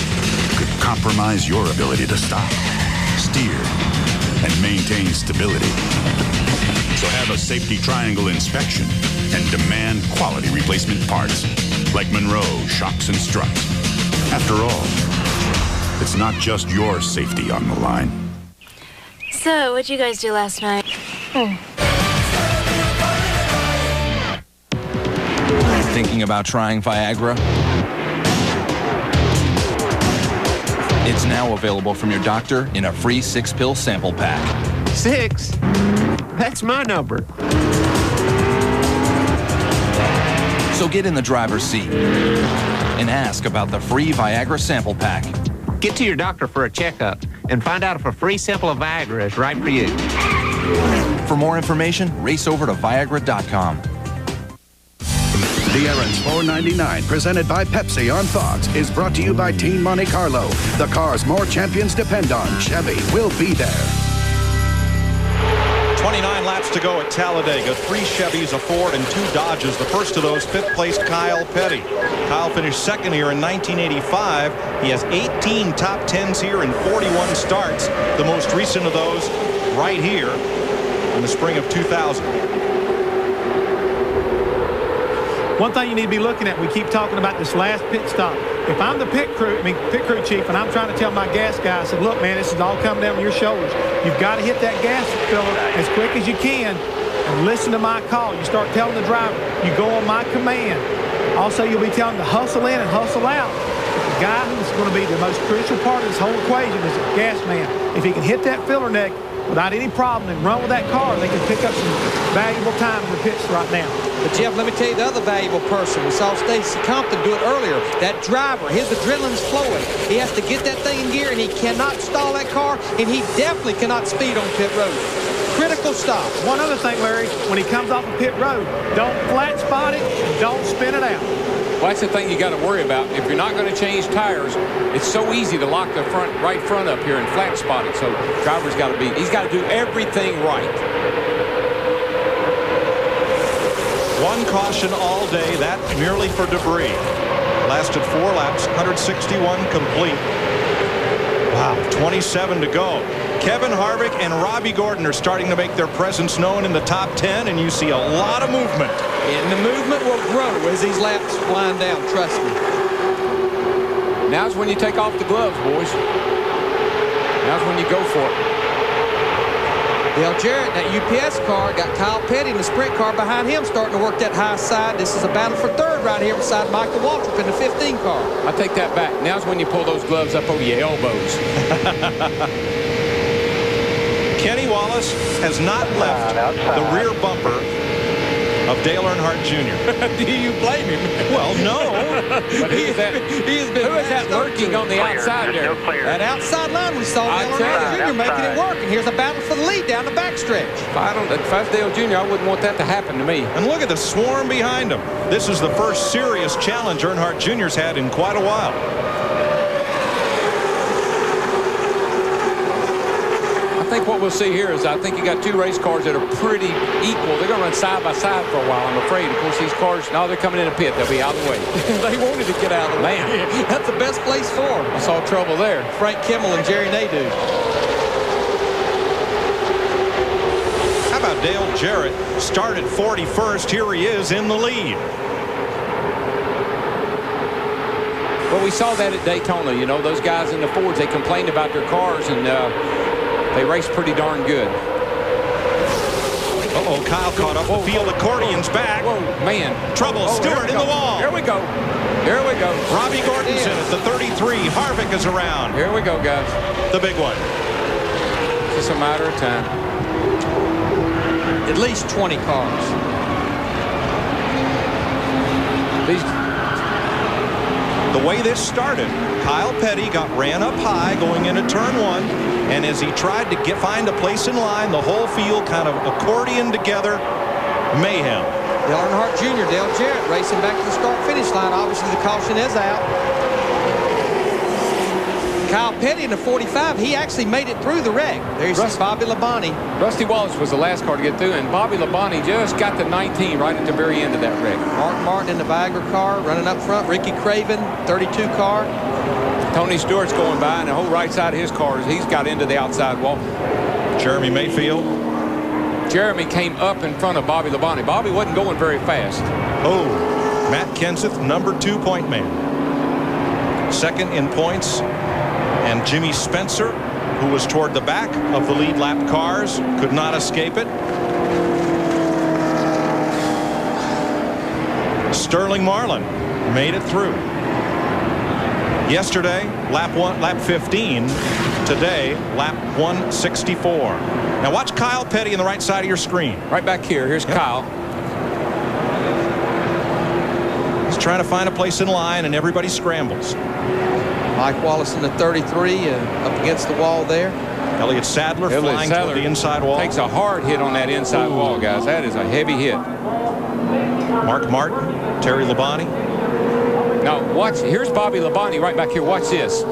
could compromise your ability to stop, steer, and maintain stability. So have a safety triangle inspection and demand quality replacement parts like Monroe shocks and struts. After all, it's not just your safety on the line. So, what'd you guys do last night? Thinking about trying Viagra? It's now available from your doctor in a free 6-pill sample pack. 6? That's my number. So get in the driver's seat and ask about the free Viagra sample pack. Get to your doctor for a checkup and find out if a free sample of Viagra is right for you. For more information, race over to Viagra.com. The Errands 499, presented by Pepsi on Fox, is brought to you by Team Monte Carlo. The cars more champions depend on. Chevy will be there. 29 laps to go at Talladega. 3 Chevys, a Ford, and 2 Dodges. The first of those, 5th-placed Kyle Petty. Kyle finished second here in 1985. He has 18 top 10s here and 41 starts. The most recent of those right here in the spring of 2000. One thing you need to be looking at, we keep talking about this last pit stop. If I'm the pit crew chief, and I'm trying to tell my gas guy, I said, look, man, this is all coming down on your shoulders. You've got to hit that gas filler as quick as you can and listen to my call. You start telling the driver, you go on my command. Also, you'll be telling them to hustle in and hustle out. The guy who's going to be the most crucial part of this whole equation is the gas man. If he can hit that filler neck without any problem and run with that car, they can pick up some valuable time in the pits right now. But, Jeff, let me tell you the other valuable person. We saw Stacy Compton do it earlier. That driver, his adrenaline's flowing. He has to get that thing in gear, and he cannot stall that car, and he definitely cannot speed on pit road. Critical stop. One other thing, Larry, when he comes off a pit road, don't flat spot it and don't spin it out. Well, that's the thing you got to worry about. If you're not going to change tires, it's so easy to lock the right front up here and flat spot it. So driver's got to he's got to do everything right. One caution all day, that merely for debris. Lasted 4 laps, 161 complete. Wow, 27 to go. Kevin Harvick and Robbie Gordon are starting to make their presence known in the top 10, and you see a lot of movement. And the movement will grow as these laps wind down, trust me. Now's when you take off the gloves, boys. Now's when you go for it. Dale Jarrett, that UPS car, got Kyle Petty in the sprint car behind him starting to work that high side. This is a battle for third right here beside Michael Waltrip in the 15 car. I take that back. Now's when you pull those gloves up over your elbows. Kenny Wallace has not left the rear bumper of Dale Earnhardt Jr. Do you blame him? Well, no. But he has been who is that lurking on the outside there? That outside line we saw Dale Earnhardt Jr. making it work. And here's a battle for the lead down the backstretch. If I was Dale Jr., I wouldn't want that to happen to me. And look at the swarm behind him. This is the first serious challenge Earnhardt Jr.'s had in quite a while. I think what we'll see here is I think you got 2 race cars that are pretty equal. They're going to run side by side for a while, I'm afraid. Of course, these cars, now they're coming in a pit. They'll be out of the way. They wanted to get out of the way. Man, that's the best place for them. I saw trouble there. Frank Kimmel and Jerry Nadeau. How about Dale Jarrett? Started 41st. Here he is in the lead. Well, we saw that at Daytona. You know, those guys in the Fords, they complained about their cars, and they raced pretty darn good. Uh-oh, Kyle caught up. The field accordion's back. Whoa, man. Trouble. Stewart in the wall. Here we go. Here we go. Robbie Gordon's in at the 33. Harvick is around. Here we go, guys. The big one. It's just a matter of time. At least 20 cars. The way this started, Kyle Petty ran up high going into turn 1, and as he tried to find a place in line, the whole field kind of accordioned together. Mayhem. Dale Earnhardt Jr., Dale Jarrett racing back to the start-finish line. Obviously, the caution is out. Kyle Petty in the 45, he actually made it through the wreck. There's Bobby Labonte. Rusty Wallace was the last car to get through, and Bobby Labonte just got to 19 right at the very end of that wreck. Mark Martin in the Viagra car running up front. Ricky Craven, 32 car. Tony Stewart's going by, and the whole right side of his car, he's got into the outside wall. Jeremy Mayfield. Jeremy came up in front of Bobby Labonte. Bobby wasn't going very fast. Oh, Matt Kenseth, number 2 point man. Second in points. And Jimmy Spencer, who was toward the back of the lead lap cars, could not escape it. Sterling Marlin made it through. Yesterday, lap 15. Today, lap 164. Now watch Kyle Petty on the right side of your screen. Right back here. Here's Kyle. He's trying to find a place in line, and everybody scrambles. Mike Wallace in the 33 up against the wall there. Elliott Sadler flying toward the inside wall. Takes a hard hit on that inside wall, guys. That is a heavy hit. Mark Martin, Terry Labonte. Now watch. Here's Bobby Labonte right back here. Watch this.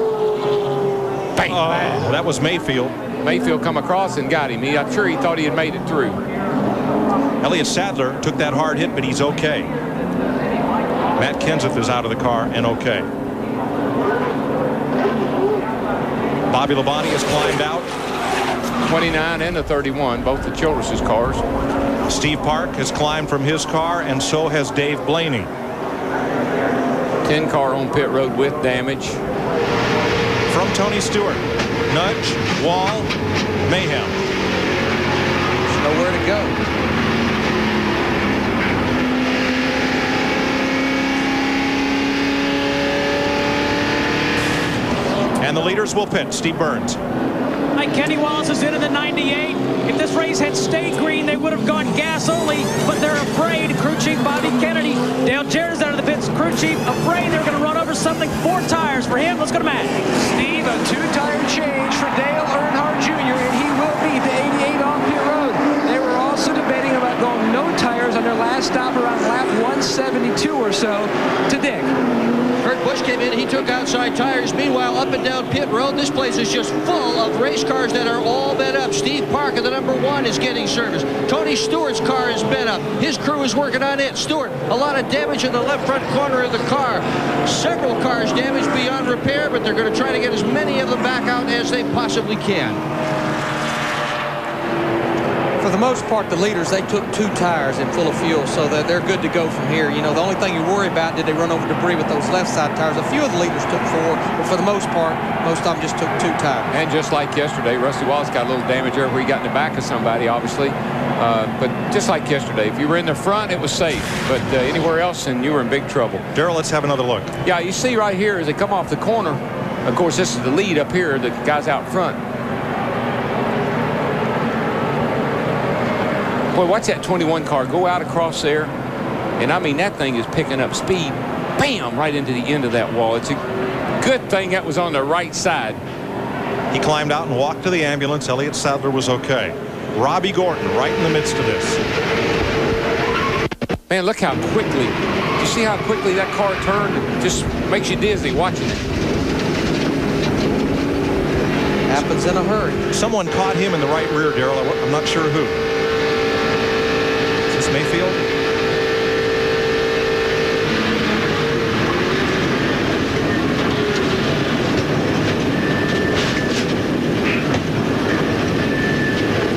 Bang. Oh, that was Mayfield. Mayfield come across and got him. I'm sure he thought he had made it through. Elliott Sadler took that hard hit, but he's okay. Matt Kenseth is out of the car and okay. Bobby Labonte has climbed out. 29 and the 31, both the Childress's cars. Steve Park has climbed from his car, and so has Dave Blaney. 10 car on pit road with damage. From Tony Stewart, nudge, wall, mayhem. There's nowhere to go. And the leaders will pit. Steve Burns. Kenny Wallace is in the 98. If this race had stayed green, they would have gone gas only, but they're afraid. Crew Chief Bobby Kennedy. Dale Jarrett's out of the pits. Crew Chief afraid they're going to run over something. 4 tires for him. Let's go to Matt. Steve, a 2-tire change for Dale Earnhardt Jr., and he will beat the 88 on pit road. They were also debating about going no tires on their last stop around lap 172 or so to Dick. Kurt Busch came in, he took outside tires. Meanwhile, up and down pit road, this place is just full of race cars that are all bent up. Steve Parker, the number 1, is getting service. Tony Stewart's car is bent up. His crew is working on it. Stewart, a lot of damage in the left front corner of the car. Several cars damaged beyond repair, but they're going to try to get as many of them back out as they possibly can. For the most part, the leaders, they took 2 tires and full of fuel, so that they're good to go from here. You know, the only thing you worry about, did they run over debris with those left side tires? A few of the leaders took 4, but for the most part, most of them just took 2 tires. And just like yesterday, Rusty Wallace got a little damage there where he got in the back of somebody, obviously. But just like yesterday, if you were in the front, it was safe. But anywhere else, and you were in big trouble. Darrell, let's have another look. Yeah, you see right here as they come off the corner, of course, this is the lead up here, the guys out front. Boy, watch that 21 car go out across there. And I mean, that thing is picking up speed. Bam! Right into the end of that wall. It's a good thing that was on the right side. He climbed out and walked to the ambulance. Elliott Sadler was okay. Robbie Gordon right in the midst of this. Man, look how quickly. You see how quickly that car turned? It just makes you dizzy watching it. Happens in a hurry. Someone caught him in the right rear, Darrell. I'm not sure who. Is this Mayfield?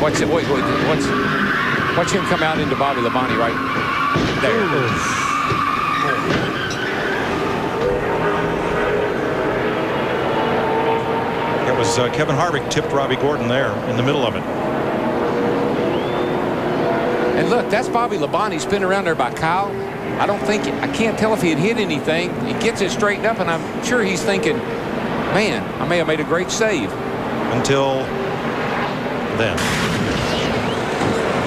Watch it. Wait. Watch him come out into Bobby Labonte right there. It was Kevin Harvick tipped Robbie Gordon there in the middle of it. And look, that's Bobby Labonte spinning around there by Kyle. I can't tell if he had hit anything. He gets it straightened up, and I'm sure he's thinking, man, I may have made a great save. Until then.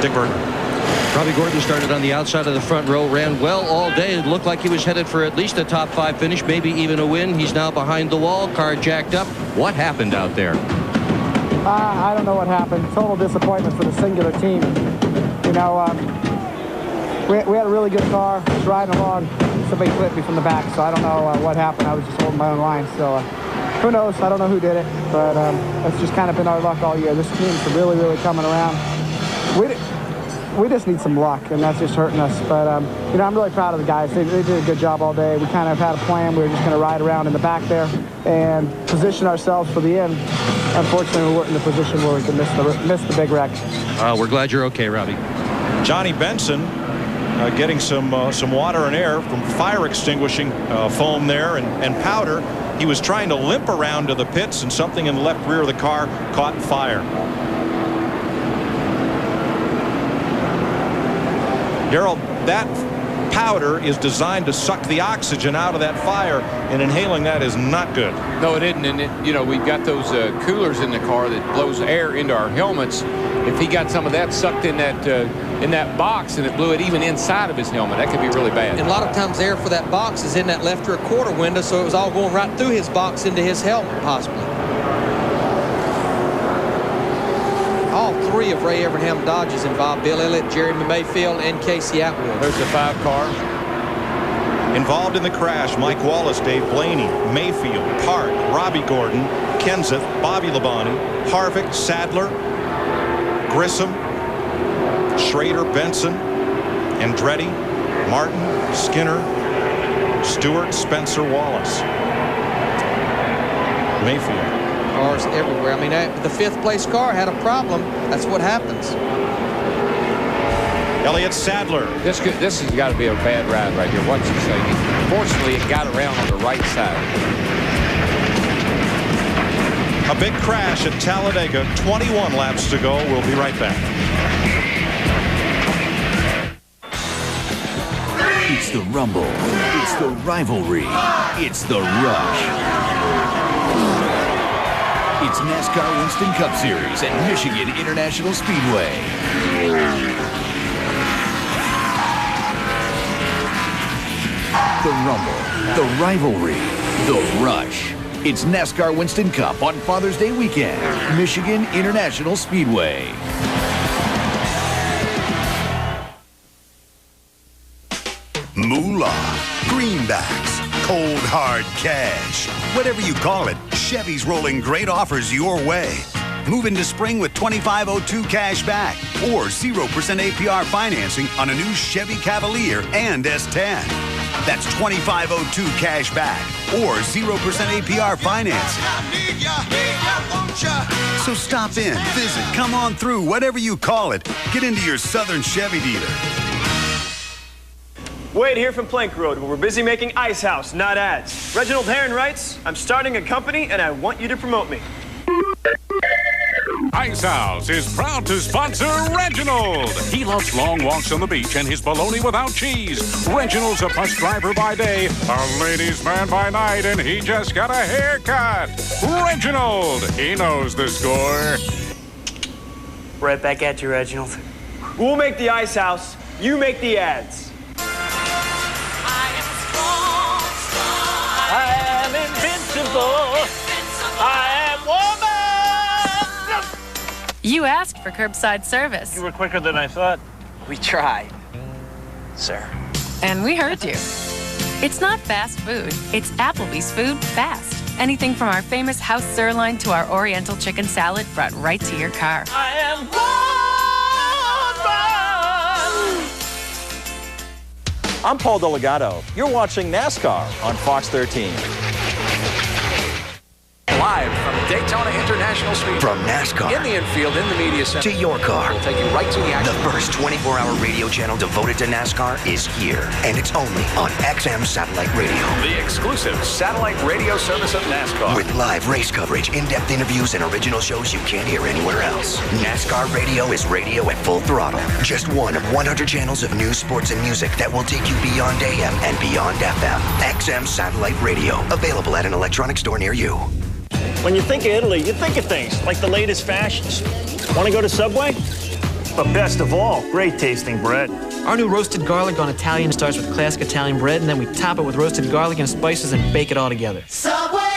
Dick Burton. Robbie Gordon started on the outside of the front row, ran well all day. It looked like he was headed for at least a top 5 finish, maybe even a win. He's now behind the wall, car jacked up. What happened out there? I don't know what happened. Total disappointment for the singular team. You know, we had a really good car. I was riding along. Somebody clipped me from the back, so I don't know what happened. I was just holding my own line. So who knows? I don't know who did it, but that's just kind of been our luck all year. This team's really, really coming around. we just need some luck, and that's just hurting us. But, you know, I'm really proud of the guys. They did a good job all day. We kind of had a plan. We were just going to ride around in the back there and position ourselves for the end. Unfortunately, we weren't in the position where we could miss the big wreck. We're glad you're okay, Robbie. Johnny Benson getting some water and air from fire extinguishing foam there and powder. He was trying to limp around to the pits, and something in the left rear of the car caught fire. Darrell, that powder is designed to suck the oxygen out of that fire, and inhaling that is not good. No, it isn't. And, you know, we've got those coolers in the car that blows air into our helmets. If he got some of that sucked in that box and it blew it even inside of his helmet, that could be really bad. And a lot of times air for that box is in that left rear quarter window, so it was all going right through his box into his helmet, possibly. All three of Ray Evernham Dodges involved: Bill Elliott, Jeremy Mayfield, and Casey Atwood. There's the 5 car. Involved in the crash: Mike Wallace, Dave Blaney, Mayfield, Park, Robbie Gordon, Kenseth, Bobby Labonte, Harvick, Sadler, Grissom, Schrader, Benson, Andretti, Martin, Skinner, Stewart, Spencer, Wallace, Mayfield. Cars everywhere. I mean, the 5th place car had a problem. That's what happens. Elliott Sadler. This has got to be a bad ride right here. What's he saying? Fortunately, it got around on the right side. A big crash at Talladega. 21 laps to go. We'll be right back. It's the rumble. It's the rivalry. It's the rush. It's NASCAR Winston Cup Series at Michigan International Speedway. The rumble, the rivalry, the rush. It's NASCAR Winston Cup on Father's Day weekend, Michigan International Speedway. Moolah, greenbacks, cold hard cash. Whatever you call it, Chevy's rolling great offers your way. Move into spring with 2502 cash back or 0% APR financing on a new Chevy Cavalier and S10. That's 2502 cash back or 0% APR financing. So stop in, visit, come on through, whatever you call it. Get into your Southern Chevy dealer. Wade here from Plank Road, where we're busy making Ice House, not ads. Reginald Herron writes, I'm starting a company and I want you to promote me. Ice House is proud to sponsor Reginald. He loves long walks on the beach and his bologna without cheese. Reginald's a bus driver by day, a ladies' man by night, and he just got a haircut. Reginald, he knows the score. Right back at you, Reginald. We'll make the Ice House, you make the ads. I am invincible. I am woman. You asked for curbside service. You were quicker than I thought. We tried, sir. And we heard you. It's not fast food. It's Applebee's food fast. Anything from our famous house sirloin to our oriental chicken salad brought right to your car. I am woman. I'm Paul Delegato. You're watching NASCAR on Fox 13. Live from Daytona International Speedway. From NASCAR. In the infield, in the media center. To your car. We'll take you right to the action. The first 24-hour radio channel devoted to NASCAR is here. And it's only on XM Satellite Radio. The exclusive satellite radio service of NASCAR. With live race coverage, in-depth interviews, and original shows you can't hear anywhere else. NASCAR Radio is radio at full throttle. Just one of 100 channels of news, sports, and music that will take you beyond AM and beyond FM. XM Satellite Radio. Available at an electronic store near you. When you think of Italy, you think of things like the latest fashions. Want to go to Subway? But best of all, great tasting bread. Our new roasted garlic on Italian starts with classic Italian bread, and then we top it with roasted garlic and spices and bake it all together. Subway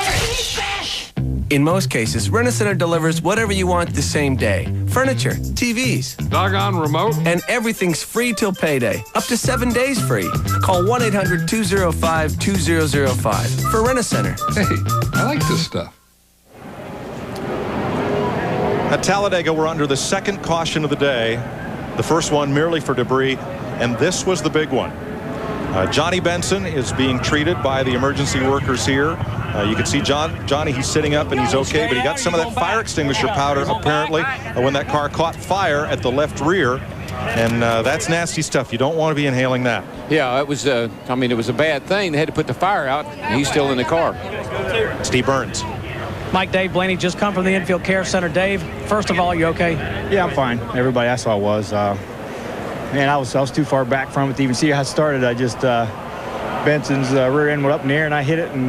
fresh. In most cases, Rent-A-Center delivers whatever you want the same day. Furniture, TVs, doggone remote, and everything's free till payday. Up to 7 days free. Call 1-800-205-2005 for Rent-A-Center. Hey, I like this stuff. At Talladega, we're under the second caution of the day. The first one merely for debris, and this was the big one. Johnny Benson is being treated by the emergency workers here. You can see Johnny, he's sitting up and he's okay, but he got some of that fire extinguisher powder apparently when that car caught fire at the left rear. And that's nasty stuff. You don't want to be inhaling that. Yeah, it was, I mean, it was a bad thing. They had to put the fire out, and he's still in the car. Steve Burns. Mike, Dave Blaney just come from the Infield Care Center. Dave, first of all, you okay? Yeah, I'm fine. Everybody, that's all I was. Man, I was too far back from it to even see how it started. I just, Benson's rear end went up in the air, and I hit it and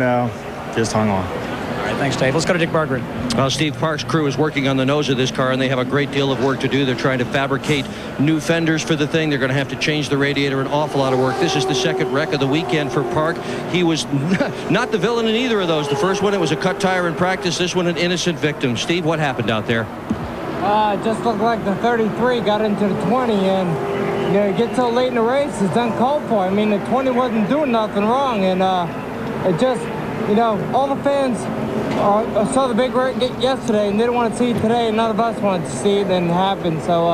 just hung on. All right, thanks, Dave. Let's go to Dick Berggren. Well, Steve Park's crew is working on the nose of this car, and they have a great deal of work to do. They're trying to fabricate new fenders for the thing. They're going to have to change the radiator, an awful lot of work. This is the second wreck of the weekend for Park. He was not the villain in either of those. The first one, it was a cut tire in practice. This one, an innocent victim. Steve, what happened out there? It just looked like the 33 got into the 20, and you get so late in the race, it's uncalled for. I mean, the 20 wasn't doing nothing wrong, and it just, all the fans saw the big wreck yesterday, and they didn't want to see it today, and none of us wanted to see it, and it happened. So,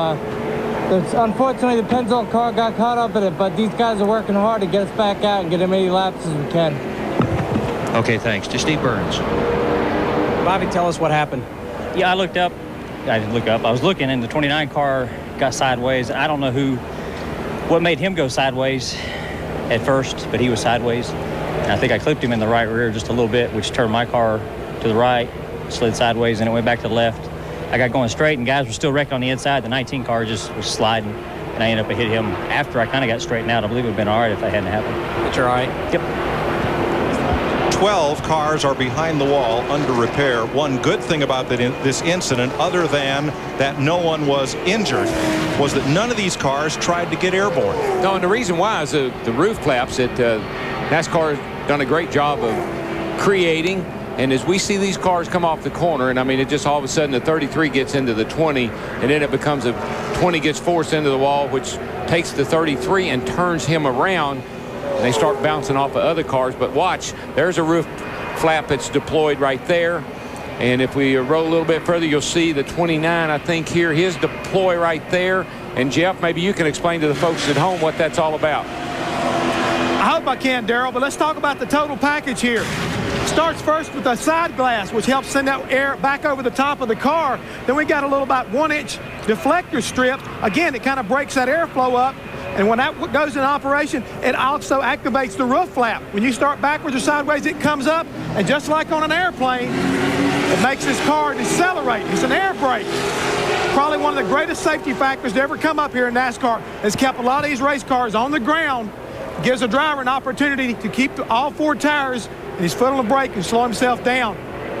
unfortunately, the Pennzoil car got caught up in it, but these guys are working hard to get us back out and get as many laps as we can. Okay, thanks. To Steve Burns. Bobby, tell us what happened. Yeah, I looked up. I didn't look up. I was looking, and the 29 car got sideways. I don't know what made him go sideways at first, but he was sideways. And I think I clipped him in the right rear just a little bit, which turned my car to the right, slid sideways, and it went back to the left. I got going straight, and guys were still wrecked on the inside. The 19 car just was sliding, and I ended up hit him after I kind of got straightened out. I believe it would have been all right if that hadn't happened. But you're all right? Yep. 12 cars are behind the wall under repair. One good thing about this incident, other than that no one was injured, was that none of these cars tried to get airborne. No, and the reason why is the roof flaps that NASCAR has done a great job of creating. And as we see these cars come off the corner, and I mean, it just all of a sudden the 33 gets into the 20, and then it becomes a 20 gets forced into the wall, which takes the 33 and turns him around. And they start bouncing off of other cars. But watch, there's a roof flap that's deployed right there. And if we roll a little bit further, you'll see the 29, I think, here, his deploy right there. And Jeff, maybe you can explain to the folks at home what that's all about. I hope I can, Darrell, but let's talk about the total package here. Starts first with the side glass, which helps send that air back over the top of the car. Then we got a little about 1-inch deflector strip. Again, it kind of breaks that airflow up. And when that goes in operation, it also activates the roof flap. When you start backwards or sideways, it comes up, and just like on an airplane, it makes this car decelerate. It's an air brake. Probably one of the greatest safety factors to ever come up here in NASCAR. Has kept a lot of these race cars on the ground. Gives a driver an opportunity to keep all 4 tires and his foot on the brake and slow himself down.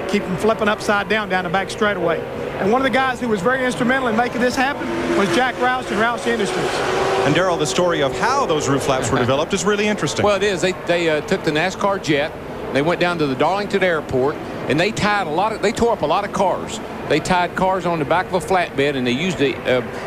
Keep him flipping upside down the back straightaway. And one of the guys who was very instrumental in making this happen was Jack Roush and Roush Industries. And Darrell, the story of how those roof flaps were developed is really interesting. Well, it is. They took the NASCAR jet, they went down to the Darlington airport, and they tore up a lot of cars. They tied cars on the back of a flatbed, and they used the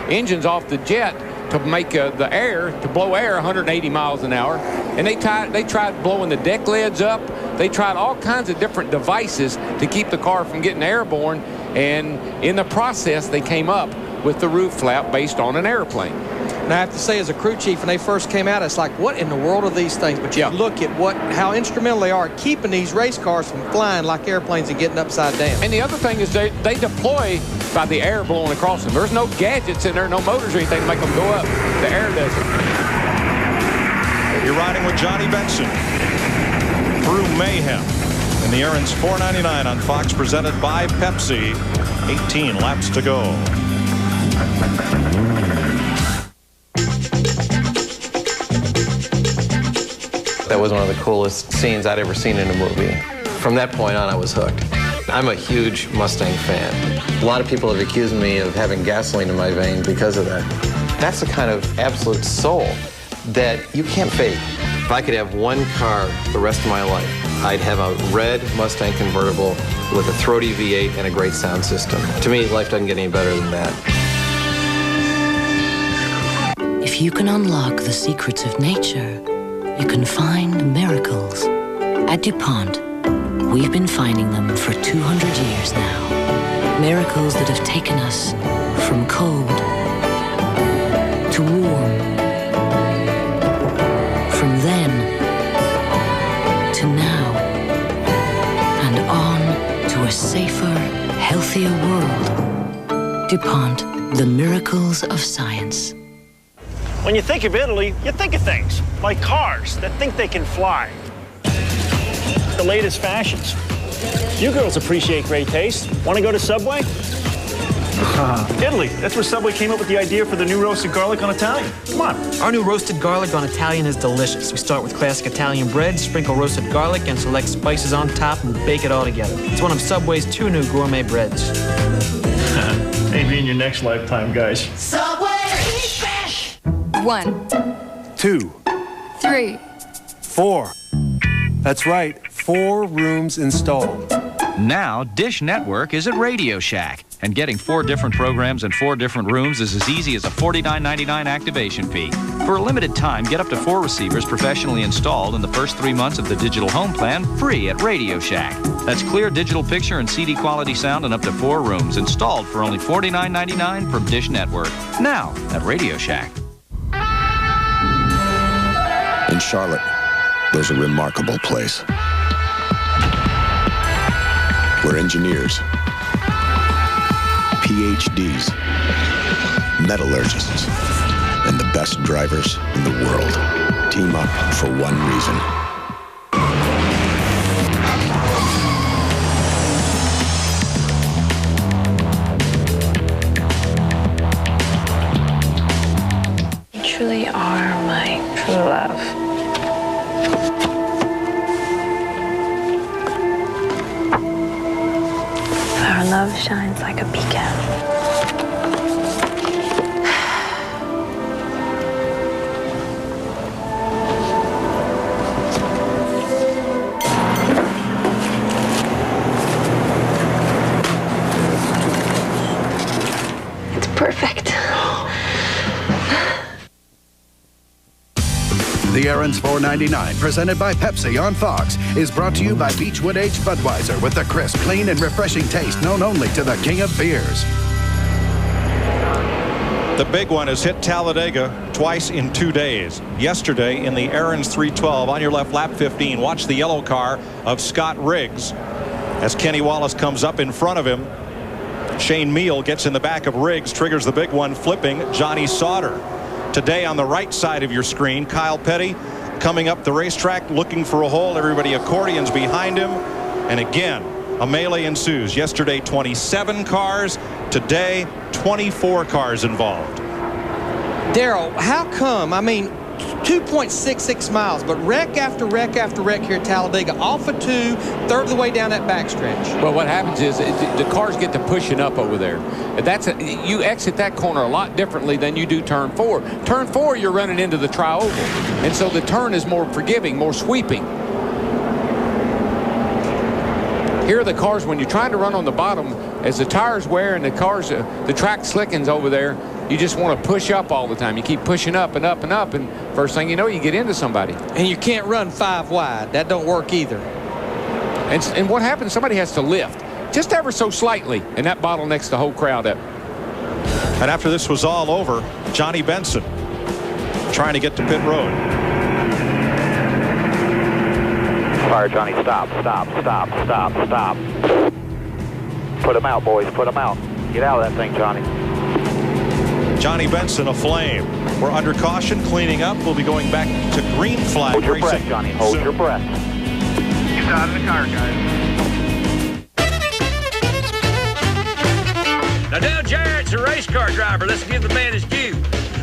engines off the jet to make the air, to blow air 180 miles an hour. And they tried blowing the deck lids up. They tried all kinds of different devices to keep the car from getting airborne. And in the process, they came up with the roof flap based on an airplane. And I have to say, as a crew chief, when they first came out, it's like, what in the world are these things? But you look at how instrumental they are at keeping these race cars from flying like airplanes and getting upside down. And the other thing is they deploy by the air blowing across them. There's no gadgets in there, no motors or anything to make them go up. The air does it. You're riding with Johnny Benson through mayhem in the Aaron's 499 on Fox, presented by Pepsi. 18 laps to go. That was one of the coolest scenes I'd ever seen in a movie. From that point on, I was hooked. I'm a huge Mustang fan. A lot of people have accused me of having gasoline in my veins because of that. That's the kind of absolute soul that you can't fake. If I could have one car the rest of my life, I'd have a red Mustang convertible with a throaty V8 and a great sound system. To me, life doesn't get any better than that. If you can unlock the secrets of nature, you can find miracles. At DuPont, we've been finding them for 200 years now. Miracles that have taken us from cold to warm. From then to now, and on to a safer, healthier world. DuPont, the miracles of science. When you think of Italy, you think of things like cars that think they can fly. The latest fashions. You girls appreciate great taste. Want to go to Subway? Italy. That's where Subway came up with the idea for the new roasted garlic on Italian. Come on. Our new roasted garlic on Italian is delicious. We start with classic Italian bread, sprinkle roasted garlic, and select spices on top, and bake it all together. It's one of Subway's 2 new gourmet breads. Maybe in your next lifetime, guys. Subway, eat fresh. 1, 2, 3, 4. That's right, 4 rooms installed. Now, Dish Network is at Radio Shack, and getting 4 different programs and 4 different rooms is as easy as a $49.99 activation fee. For a limited time, get up to 4 receivers professionally installed in the first 3 months of the digital home plan free at Radio Shack. That's clear digital picture and CD quality sound in up to 4 rooms installed for only $49.99 from Dish Network. Now at Radio Shack. In Charlotte, there's a remarkable place where engineers, PhDs, metallurgists, and the best drivers in the world team up for one reason. You truly are my true love. Our love shines like a beacon. It's perfect. The Aaron's $4.99, presented by Pepsi on Fox, is brought to you by Beechwood Aged Budweiser with the crisp, clean, and refreshing taste known only to the king of beers. The big one has hit Talladega twice in 2 days. Yesterday in the Aaron's 312 on your left, lap 15. Watch the yellow car of Scott Riggs as Kenny Wallace comes up in front of him. Shane Meal gets in the back of Riggs, triggers the big one, flipping Johnny Sauter. Today on the right side of your screen, Kyle Petty coming up the racetrack looking for a hole. Everybody accordions behind him. And again, a melee ensues. Yesterday, 27 cars. Today, 24 cars involved. Darrell, how come? I mean, 2.66 miles, but wreck after wreck after wreck here at Talladega, off of 2, third of the way down that backstretch. Well, what happens is the cars get to pushing up over there. You exit that corner a lot differently than you do turn 4. Turn 4, you're running into the tri-oval, and so the turn is more forgiving, more sweeping. Here are the cars, when you're trying to run on the bottom, as the tires wear and the cars, the track slickens over there, you just want to push up all the time. You keep pushing up and up and up, and first thing you know, you get into somebody. And you can't run 5 wide. That don't work either. And what happens, somebody has to lift, just ever so slightly, and that bottlenecks the whole crowd up. And after this was all over, Johnny Benson trying to get to pit road. All right, Johnny, stop. Put him out, boys, put him out. Get out of that thing, Johnny. Johnny Benson aflame. We're under caution, cleaning up. We'll be going back to green flag. Hold your breath, Johnny. Hold your breath. Get out of the car, guys. Now, Dale Jarrett's a race car driver. Let's give the man his due.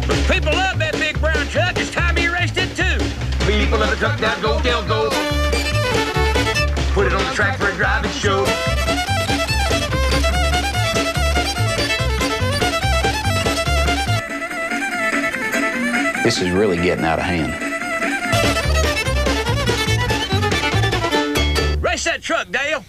But people love that big brown truck. It's time he raced it, too. People love the truck. Now go, Dale, go. Put it on the track for a driving show. This is really getting out of hand. Race that truck, Dale.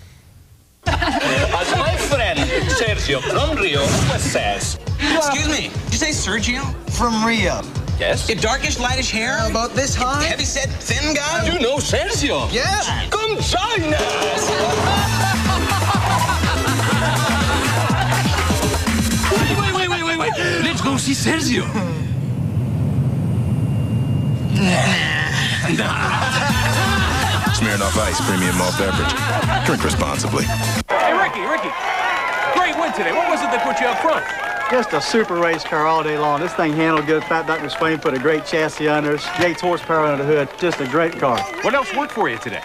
As my friend Sergio from Rio says. Excuse me, did you say Sergio? From Rio. Yes? Your darkish, lightish hair? About this high? Heavy set, thin guy? You know Sergio? Yes. Come join us! Wait. Let's go see Sergio. Smirnoff Ice, premium malt beverage. Drink responsibly. Hey, Ricky. Great win today. What was it that put you up front? Just a super race car all day long. This thing handled good. Fat Dr. Swain put a great chassis under us. Yates horsepower under the hood. Just a great car. What else worked for you today?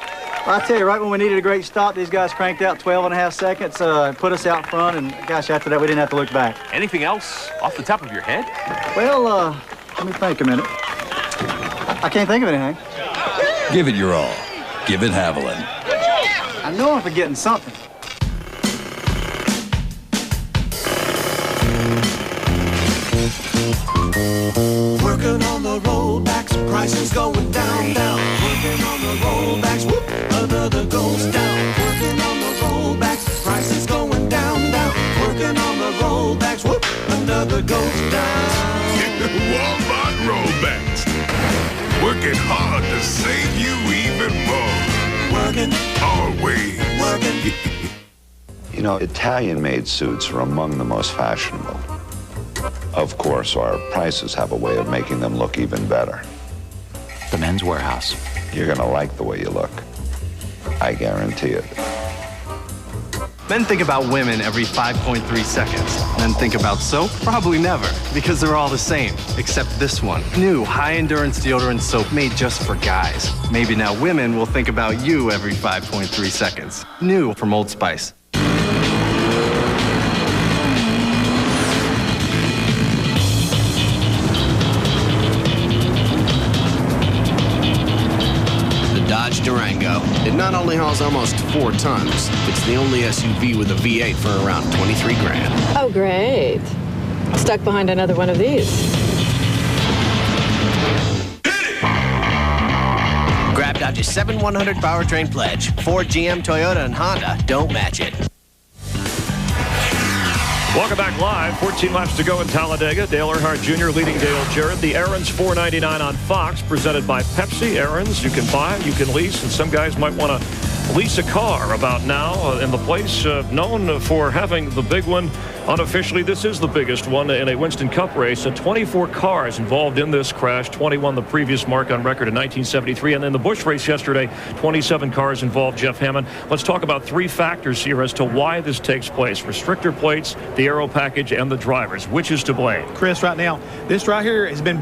Well, I tell you, right when we needed a great stop, these guys cranked out 12.5 seconds, put us out front, and gosh, after that, we didn't have to look back. Anything else off the top of your head? Well, let me think a minute. I can't think of anything. Give it your all. Give it Haviland. I know I'm forgetting something. Working on the rollbacks, prices going down. Working on the rollbacks, whoop, another goes down. Working on the rollbacks, prices going down. Working on the rollbacks, whoop, another goes down. Walmart rollbacks. Working hard to save you even more. Working, always. Working. You know, Italian-made suits are among the most fashionable. Of course, our prices have a way of making them look even better. The Men's Warehouse. You're gonna like the way you look. I guarantee it. Men think about women every 5.3 seconds. Men think about soap? Probably never, because they're all the same, except this one. New high-endurance deodorant soap made just for guys. Maybe now women will think about you every 5.3 seconds. New from Old Spice. Dodge Durango. It not only hauls almost 4 tons, it's the only SUV with a V8 for around 23 grand. Oh, great. Stuck behind another one of these. Grab Dodge's 7100 powertrain pledge. Ford, GM, Toyota, and Honda don't match it. Welcome back live. 14 laps to go in Talladega. Dale Earnhardt Jr. leading Dale Jarrett. The Aaron's $4.99 on Fox, presented by Pepsi. Aaron's, you can buy, you can lease, and some guys might want to lease a car about now in the place known for having the big one. Unofficially, this is the biggest one in a Winston Cup race. 24 cars involved in this crash, 21 the previous mark on record in 1973. And in the Busch race yesterday, 27 cars involved. Jeff Hammond, let's talk about 3 factors here as to why this takes place. Restrictor plates, the aero package, and the drivers. Which is to blame? Chris, right now, this right here has been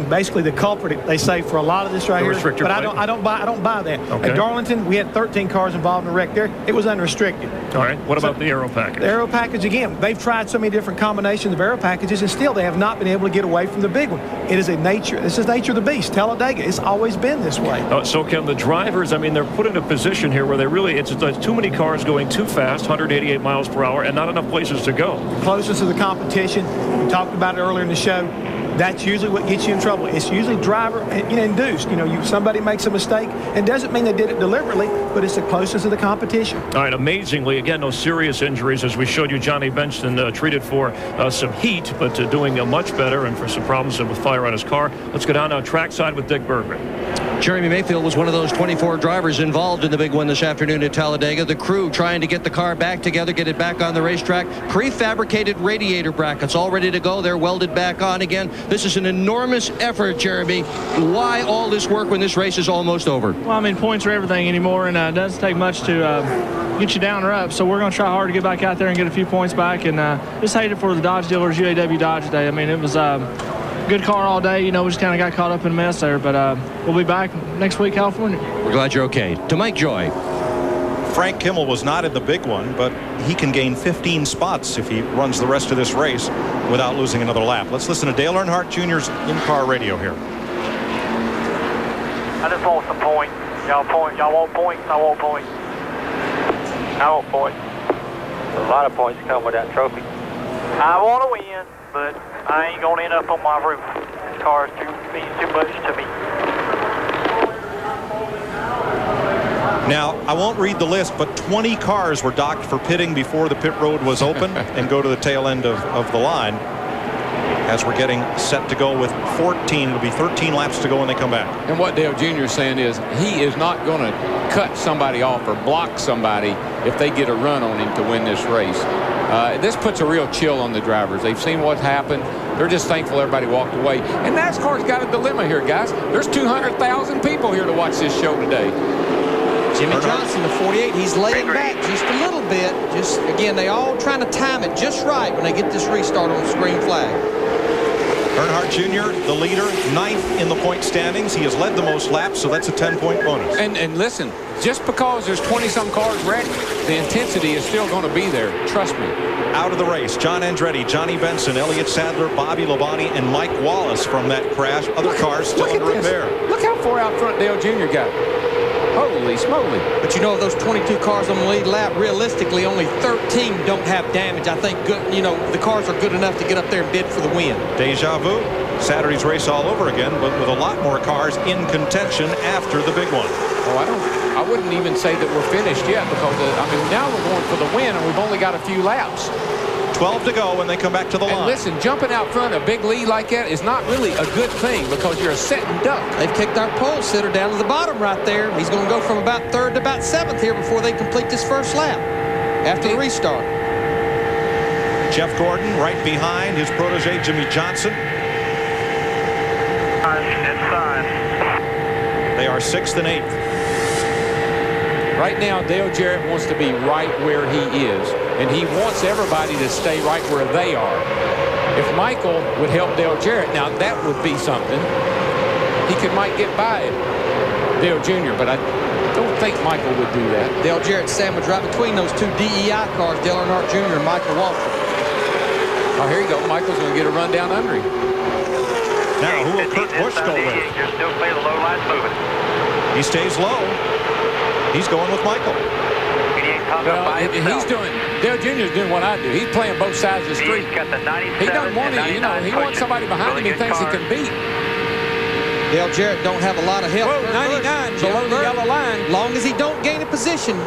basically the culprit, they say, for a lot of this right here. But I don't buy that. Okay. At Darlington, we had 13 cars involved in the wreck there. It was unrestricted. All right. What about the aero package? The aero package, again, they've tried so many different combinations of aero packages, and still they have not been able to get away from the big one. It is this is nature of the beast. Talladega, it's always been this way. So can the drivers, I mean, they're put in a position here where they really, it's too many cars going too fast, 188 miles per hour, and not enough places to go. Closest to the competition, we talked about it earlier in the show. That's usually what gets you in trouble. It's usually driver induced. Somebody makes a mistake. It doesn't mean they did it deliberately, but it's the closest to the competition. All right, amazingly, again, no serious injuries. As we showed you, Johnny Benson treated for some heat, but doing much better, and for some problems with fire on his car. Let's go down now trackside with Dick Bergman. Jeremy Mayfield was one of those 24 drivers involved in the big one this afternoon at Talladega. The crew trying to get the car back together, get it back on the racetrack. Prefabricated radiator brackets all ready to go. They're welded back on again. This is an enormous effort, Jeremy. Why all this work when this race is almost over? Well, I mean, points are everything anymore, and it doesn't take much to get you down or up. So we're going to try hard to get back out there and get a few points back. And just hate it for the Dodge dealers, UAW Dodge today. I mean, it was good car all day. We just kind of got caught up in a mess there. But we'll be back next week, California. We're glad you're okay. To Mike Joy. Frank Kimmel was not in the big one, but he can gain 15 spots if he runs the rest of this race without losing another lap. Let's listen to Dale Earnhardt Jr.'s in-car radio here. I just want some points. Y'all want points? I want points. I want points. A lot of points come with that trophy. I want to win, but I ain't going to end up on my roof. This car means too much to me. Now, I won't read the list, but 20 cars were docked for pitting before the pit road was open and go to the tail end of the line. As we're getting set to go with 14, it'll be 13 laps to go when they come back. And what Dale Jr. is saying is he is not going to cut somebody off or block somebody if they get a run on him to win this race. This puts a real chill on the drivers. They've seen what happened. They're just thankful everybody walked away. And NASCAR's got a dilemma here, guys. There's 200,000 people here to watch this show today. Jimmy Johnson, the 48, he's laying back just a little bit. Just, again, they all trying to time it just right when they get this restart on the green flag. Earnhart Jr., the leader, 9th in the point standings. He has led the most laps, so that's a 10-point bonus. And listen, just because there's 20-some cars wrecked, the intensity is still going to be there. Trust me. Out of the race, John Andretti, Johnny Benson, Elliott Sadler, Bobby Labonte, and Mike Wallace from that crash. Other cars still under repair. Look how far out front Dale Jr. got. Holy smoly. But you know, of those 22 cars on the lead lap, realistically, only 13 don't have damage. I think, good, you know, the cars are good enough to get up there and bid for the win. Deja vu. Saturday's race all over again, but with a lot more cars in contention after the big one. Oh, I wouldn't even say that we're finished yet because, I mean, now we're going for the win, and we've only got a few laps. 12 to go when they come back to the line. And listen, jumping out front a big lead like that is not really a good thing because you're a sitting duck. They've kicked our pole sitter down to the bottom right there. He's going to go from about 3rd to about 7th here before they complete this first lap after the restart. Jeff Gordon right behind his protege Jimmy Johnson. They are 6th and 8th. Right now, Dale Jarrett wants to be right where he is, and he wants everybody to stay right where they are. If Michael would help Dale Jarrett, now that would be something. He might get by Dale Jr., but I don't think Michael would do that. Dale Jarrett sandwiched right between those two DEI cars, Dale Earnhardt Jr. and Michael Waltrip. Oh, here you go. Michael's going to get a run down under him. Now, who will Kurt Busch go with? You're still playing the low lines moving. He stays low. He's going with Michael. Well, Dale Jr.'s doing what I do. He's playing both sides of the street. He doesn't want to, you know, he wants somebody behind him he thinks he can beat. Dale Jarrett don't have a lot of help. Whoa, 99 below the yellow line. Long as he don't gain a position,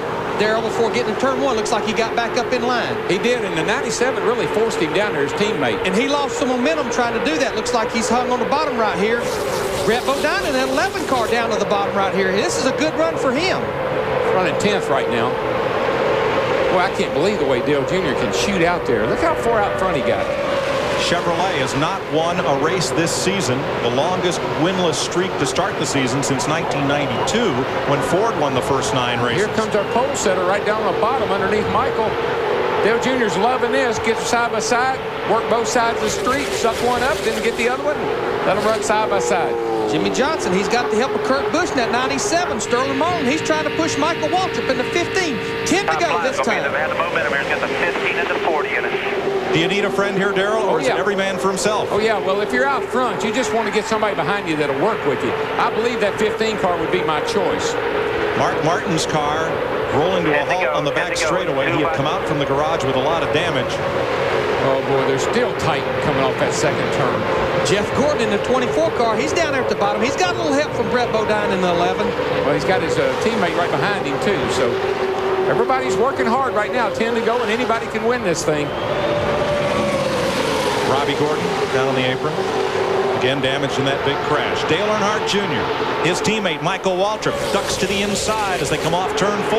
Darrell, before getting to turn 1, looks like he got back up in line. He did, and the 97 really forced him down there, his teammate. And he lost some momentum trying to do that. Looks like he's hung on the bottom right here. Brett Bodine in that 11 car down to the bottom right here. This is a good run for him. He's running 10th right now. Boy, I can't believe the way Dale Jr. can shoot out there. Look how far out front he got. Chevrolet has not won a race this season, the longest winless streak to start the season since 1992 when Ford won the first 9 races. Here comes our pole setter right down on the bottom underneath Michael. Dale Jr.'s loving this. Get side by side, work both sides of the street, suck one up, then get the other one, let them run side by side. Jimmy Johnson, he's got the help of Kurt Busch in that 97. Sterling Marlin, he's trying to push Michael Waltrip into 15. 10 to go this time. They have the momentum here. It's got the 15 and the 40 in it. Do you need a friend here, Darrell, or is it every man for himself? Oh, yeah. Well, if you're out front, you just want to get somebody behind you that'll work with you. I believe that 15 car would be my choice. Mark Martin's car rolling to a halt on the back straightaway. He had come out from the garage with a lot of damage. Oh, boy, they're still tight coming off that second turn. Jeff Gordon in the 24 car, he's down there at the bottom. He's got a little help from Brett Bodine in the 11. Well, he's got his teammate right behind him, too. So everybody's working hard right now. 10 to go, and anybody can win this thing. Robbie Gordon down on the apron. Again, damaged in that big crash. Dale Earnhardt Jr., his teammate Michael Waltrip, ducks to the inside as they come off turn 4.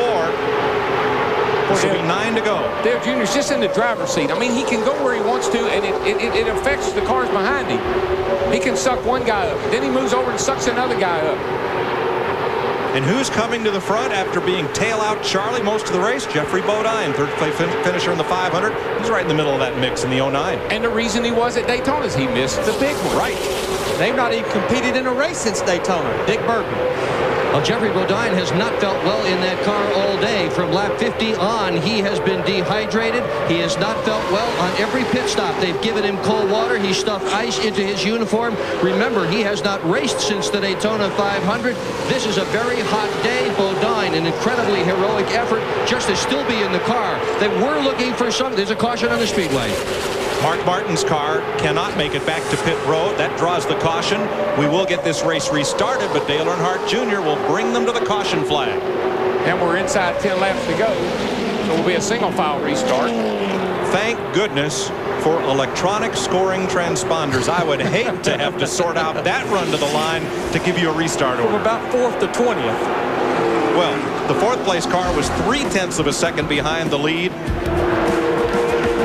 This will be 9 to go. Dale Jr.'s just in the driver's seat. I mean, he can go where he wants to, and it affects the cars behind him. He can suck one guy up. Then he moves over and sucks another guy up. And who's coming to the front after being tail out Charlie most of the race? Jeffrey Bodine, third place finisher in the 500. He's right in the middle of that mix in the 09. And the reason he was at Daytona is he missed the big one. Right. They've not even competed in a race since Daytona. Dick Burton. Well, Jeffrey Bodine has not felt well in that car all day. From lap 50 on, he has been dehydrated. He has not felt well on every pit stop. They've given him cold water. He stuffed ice into his uniform. Remember, he has not raced since the Daytona 500. This is a very hot day. Bodine, an incredibly heroic effort just to still be in the car. They were looking for some. There's a caution on the speedway. Mark Martin's car cannot make it back to pit road. That draws the caution. We will get this race restarted, but Dale Earnhardt Jr. will bring them to the caution flag. And we're inside 10 laps to go, so it will be a single file restart. Thank goodness for electronic scoring transponders. I would hate to have to sort out that run to the line to give you a restart order. From about 4th to 20th. Well, the 4th place car was 0.3 of a second behind the lead.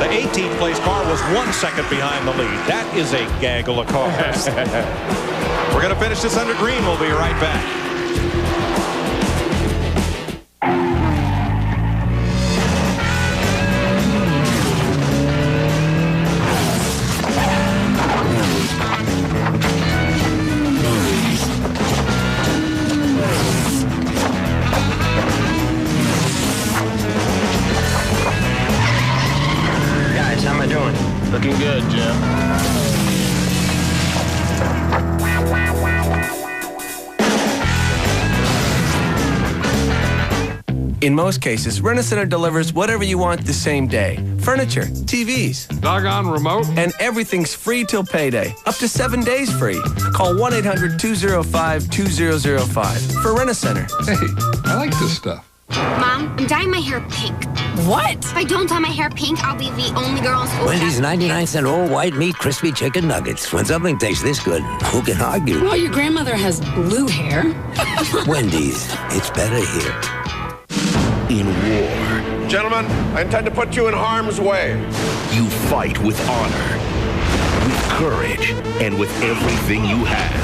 The 18th place car was 1 second behind the lead. That is a gaggle of cars. We're going to finish this under green. We'll be right back. Looking good, Jeff. In most cases, Rent-A-Center delivers whatever you want the same day. Furniture, TVs, doggone remote, and everything's free till payday. Up to 7 days free. Call 1-800-205-2005 for Rent-A-Center. Hey, I like this stuff. Mom, I'm dyeing my hair pink. What? If I don't dye my hair pink, I'll be the only girl in school. Wendy's 99-cent all white meat crispy chicken nuggets. When something tastes this good, who can argue? Well, your grandmother has blue hair. Wendy's, it's better here. In war, Gentlemen, I intend to put you in harm's way. you fight with honor, with courage, and with everything you have.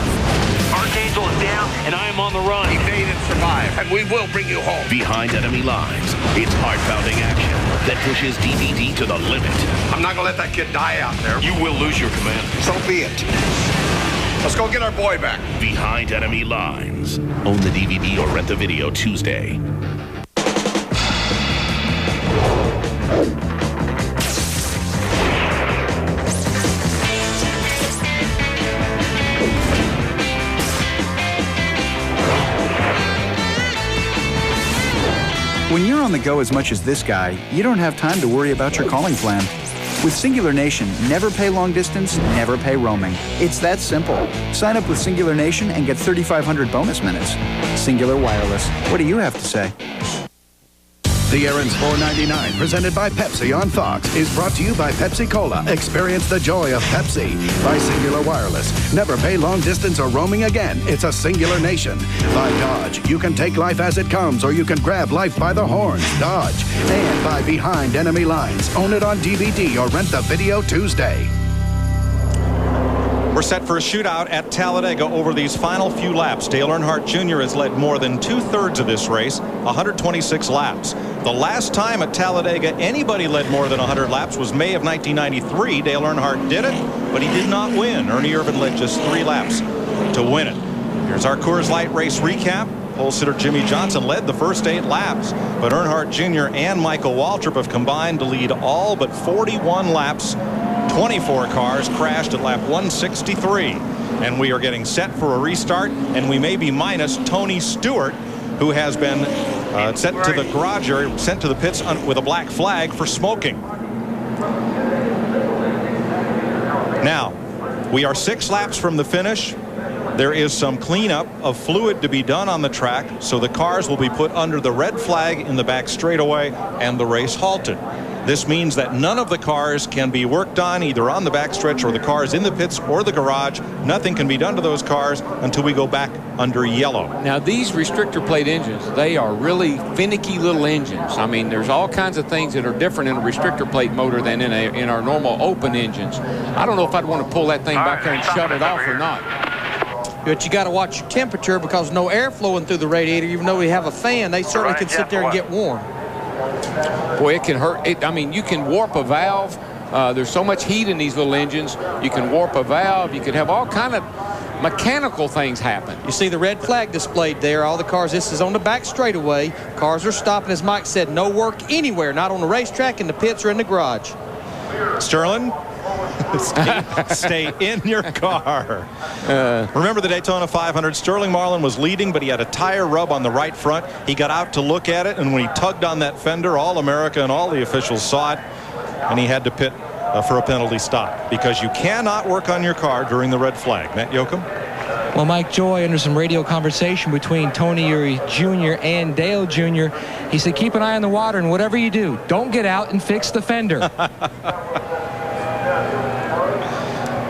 Archangel is down, and I am on the run. Evade and survive, and we will bring you home. Behind enemy lines, it's heart-pounding action that pushes DVD to the limit. I'm not gonna let that kid die out there. You will lose your command. So be it. Let's go get our boy back. Behind Enemy Lines. Own the DVD or rent the video Tuesday. When you're on the go as much as this guy, you don't have time to worry about your calling plan. With Singular Nation, never pay long distance, never pay roaming. It's that simple. Sign up with Singular Nation and get 3,500 bonus minutes. Singular Wireless. What do you have to say? The Aaron's $4.99, presented by Pepsi on Fox, is brought to you by Pepsi Cola. Experience the joy of Pepsi. By Singular Wireless. Never pay long distance or roaming again. It's a Singular Nation. By Dodge. You can take life as it comes, or you can grab life by the horns. Dodge. And by Behind Enemy Lines. Own it on DVD or rent the video Tuesday. We're set for a shootout at Talladega over these final few laps. Dale Earnhardt Jr. has led more than 2/3 of this race, 126 laps. The last time at Talladega anybody led more than 100 laps was May of 1993. Dale Earnhardt did it, but he did not win. Ernie Irvan led just 3 laps to win it. Here's our Coors Light race recap. Pole sitter Jimmy Johnson led the first 8 laps, but Earnhardt Jr. and Michael Waltrip have combined to lead all but 41 laps. 24 cars crashed at lap 163, and we are getting set for a restart, and we may be minus Tony Stewart, who has been sent to the garage area, sent to the pits with a black flag for smoking. Now, we are 6 laps from the finish. There is some cleanup of fluid to be done on the track, so the cars will be put under the red flag in the back straightaway and the race halted. This means that none of the cars can be worked on either on the backstretch or the cars in the pits or the garage. Nothing can be done to those cars until we go back under yellow. Now, these restrictor plate engines, they are really finicky little engines. I mean, there's all kinds of things that are different in a restrictor plate motor than in our normal open engines. I don't know if I'd want to pull that thing back there and shut it off or not. But you got to watch your temperature, because no air flowing through the radiator. Even though we have a fan, they certainly can sit there and get warm. Boy, it can hurt. I mean, you can warp a valve. There's so much heat in these little engines. You can warp a valve. You could have all kind of mechanical things happen. You see the red flag displayed there. All the cars, this is on the back straightaway. Cars are stopping. As Mike said, no work anywhere, not on the racetrack, in the pits, or in the garage. Sterling, stay in your car. Remember the Daytona 500? Sterling Marlin was leading, but he had a tire rub on the right front. He got out to look at it, and when he tugged on that fender, all America and all the officials saw it, and he had to pit for a penalty stop, because you cannot work on your car during the red flag. Matt Yoakum? Well, Mike Joy, under some radio conversation between Tony Eury Jr. and Dale Jr., he said, keep an eye on the water, and whatever you do, don't get out and fix the fender.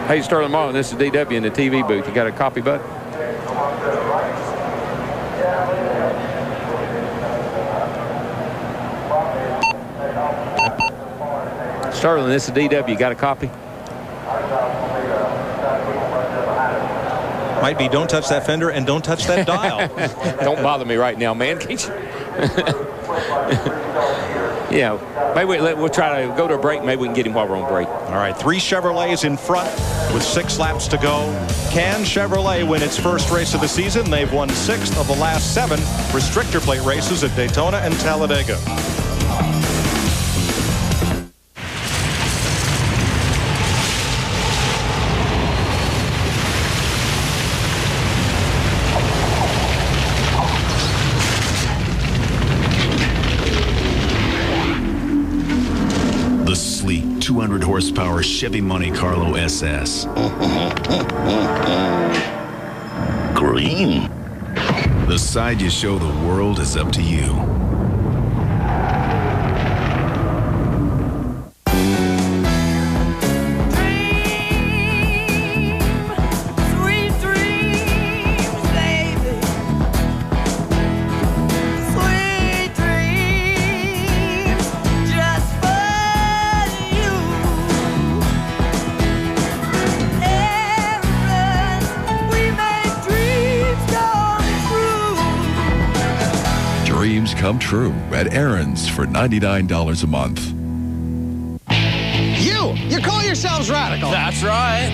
Hey, Sterling Marlin, this is DW in the TV booth. You got a copy, bud? Sterling, this is DW. You got a copy? Might be don't touch that fender and don't touch that dial. Don't bother me right now, man. Can't you? Yeah, maybe we'll try to go to a break. Maybe we can get him while we're on break. All right, 3 Chevrolets in front with 6 laps to go. Can Chevrolet win its first race of the season? They've won 6 of the last 7 restrictor plate races at Daytona and Talladega. The sleek 200 horsepower Chevy Monte Carlo SS. Green. The side you show the world is up to you. Dreams come true at Aaron's for $99 a month. You call yourselves radical. That's right.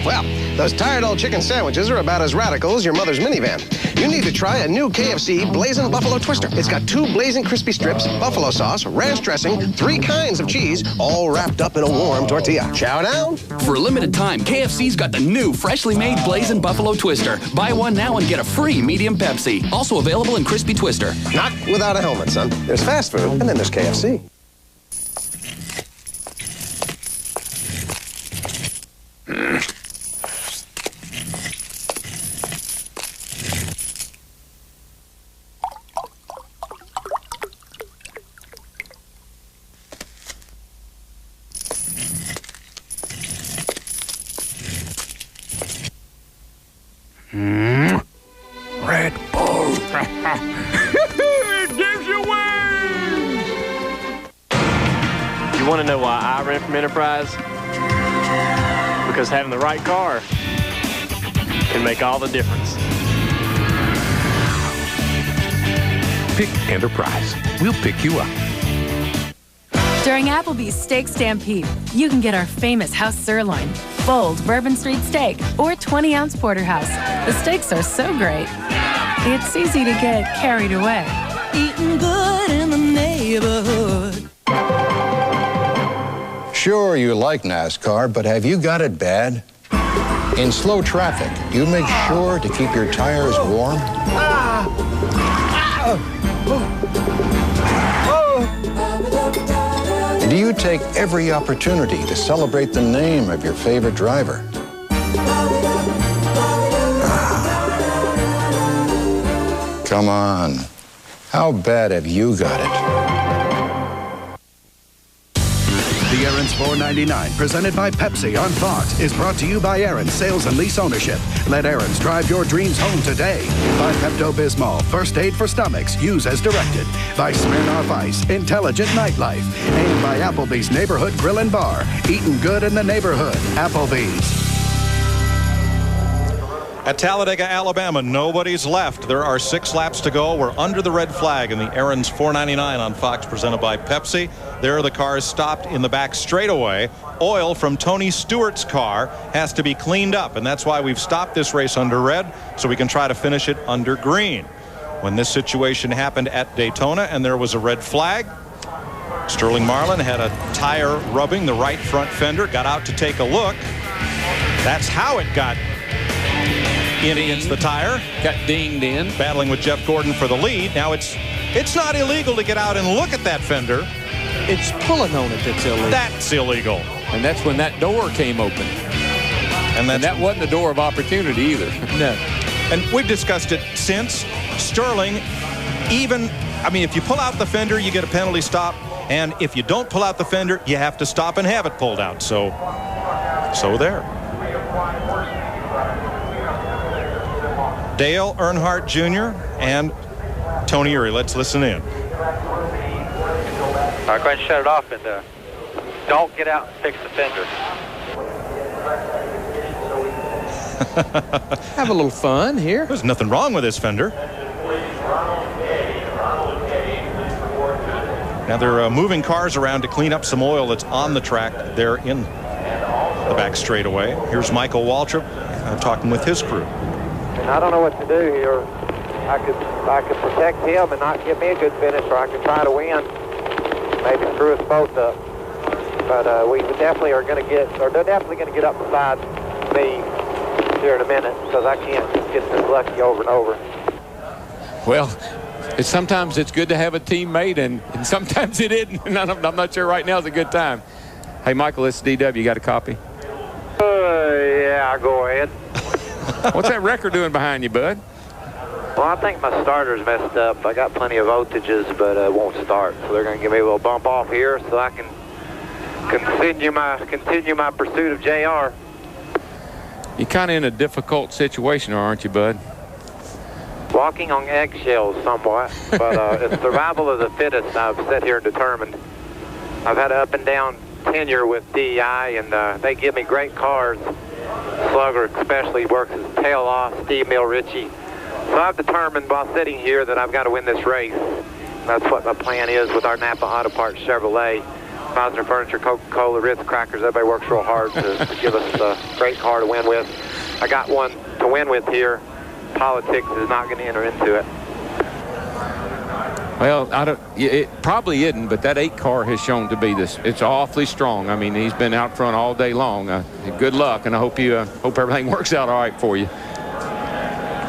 Well, those tired old chicken sandwiches are about as radical as your mother's minivan. You need to try a new KFC Blazing Buffalo Twister. It's got 2 blazing crispy strips, buffalo sauce, ranch dressing, 3 kinds of cheese, all wrapped up in a warm tortilla. Chow down. For a limited time, KFC's got the new freshly made Blazing Buffalo Twister. Buy one now and get a free medium Pepsi. Also available in Crispy Twister. Not without a helmet, son. There's fast food, and then there's KFC. Red Bull. It gives you wings. You want to know why I rent from Enterprise? Because having the right car can make all the difference. Pick Enterprise. We'll pick you up. During Applebee's Steak Stampede, you can get our famous house sirloin, bold Bourbon Street steak, or 20-ounce porterhouse. The steaks are so great, it's easy to get carried away. Eating good in the neighborhood. Sure, you like NASCAR, but have you got it bad? In slow traffic, do you make sure to keep your tires warm? Do you take every opportunity to celebrate the name of your favorite driver? Come on. How bad have you got it? The Aaron's 499, presented by Pepsi on Fox, is brought to you by Aaron's Sales and Lease Ownership. Let Aaron's drive your dreams home today. By Pepto-Bismol, first aid for stomachs, use as directed. By Smirnoff Ice, intelligent nightlife. And by Applebee's Neighborhood Grill and Bar, eating good in the neighborhood. Applebee's. At Talladega, Alabama, nobody's left. There are 6 laps to go. We're under the red flag in the Aaron's 499 on Fox, presented by Pepsi. There are the cars stopped in the back straightaway. Oil from Tony Stewart's car has to be cleaned up, and that's why we've stopped this race under red, so we can try to finish it under green. When this situation happened at Daytona and there was a red flag, Sterling Marlin had a tire rubbing the right front fender, got out to take a look. That's how it got in against the tire. Got dinged in. Battling with Jeff Gordon for the lead. Now it's not illegal to get out and look at that fender. It's pulling on it that's illegal. That's illegal. And that's when that door came open. And that wasn't a door of opportunity either. No. And we've discussed it since. Sterling, if you pull out the fender, you get a penalty stop. And if you don't pull out the fender, you have to stop and have it pulled out. So there. Dale Earnhardt Jr. and Tony Eury. Let's listen in. All right, go ahead and shut it off and don't get out and fix the fender. Have a little fun here. There's nothing wrong with this fender. Now they're moving cars around to clean up some oil that's on the track there in the back straightaway. Here's Michael Waltrip talking with his crew. I don't know what to do here. I could protect him and not give me a good finish, or I could try to win. Maybe screw us both up. But we definitely are going to get, or they're definitely going to get up beside me here in a minute, because I can't just get this lucky over and over. Well, sometimes it's good to have a teammate, and sometimes it isn't. And I'm not sure right now is a good time. Hey, Michael, it's DW. You got a copy? Yeah, go ahead. What's that record doing behind you, bud? Well, I think my starter's messed up. I got plenty of voltages, but it won't start. So they're going to give me a little bump off here so I can continue my pursuit of JR. You're kind of in a difficult situation, aren't you, bud? Walking on eggshells somewhat, but it's survival of the fittest. I've sat here and determined. I've had an up and down tenure with DEI, and they give me great cars. Slugger especially works his tail off, Steve Mill Ritchie. So I've determined while sitting here that I've got to win this race. That's what my plan is with our Napa Auto Parts Chevrolet, Meister Furniture, Coca-Cola, Ritz Crackers. Everybody works real hard to give us a great car to win with. I got one to win with here. Politics is not going to enter into it. Well, it probably isn't, but that 8 car has shown to be this. It's awfully strong. I mean, he's been out front all day long. Good luck, and I hope everything works out all right for you.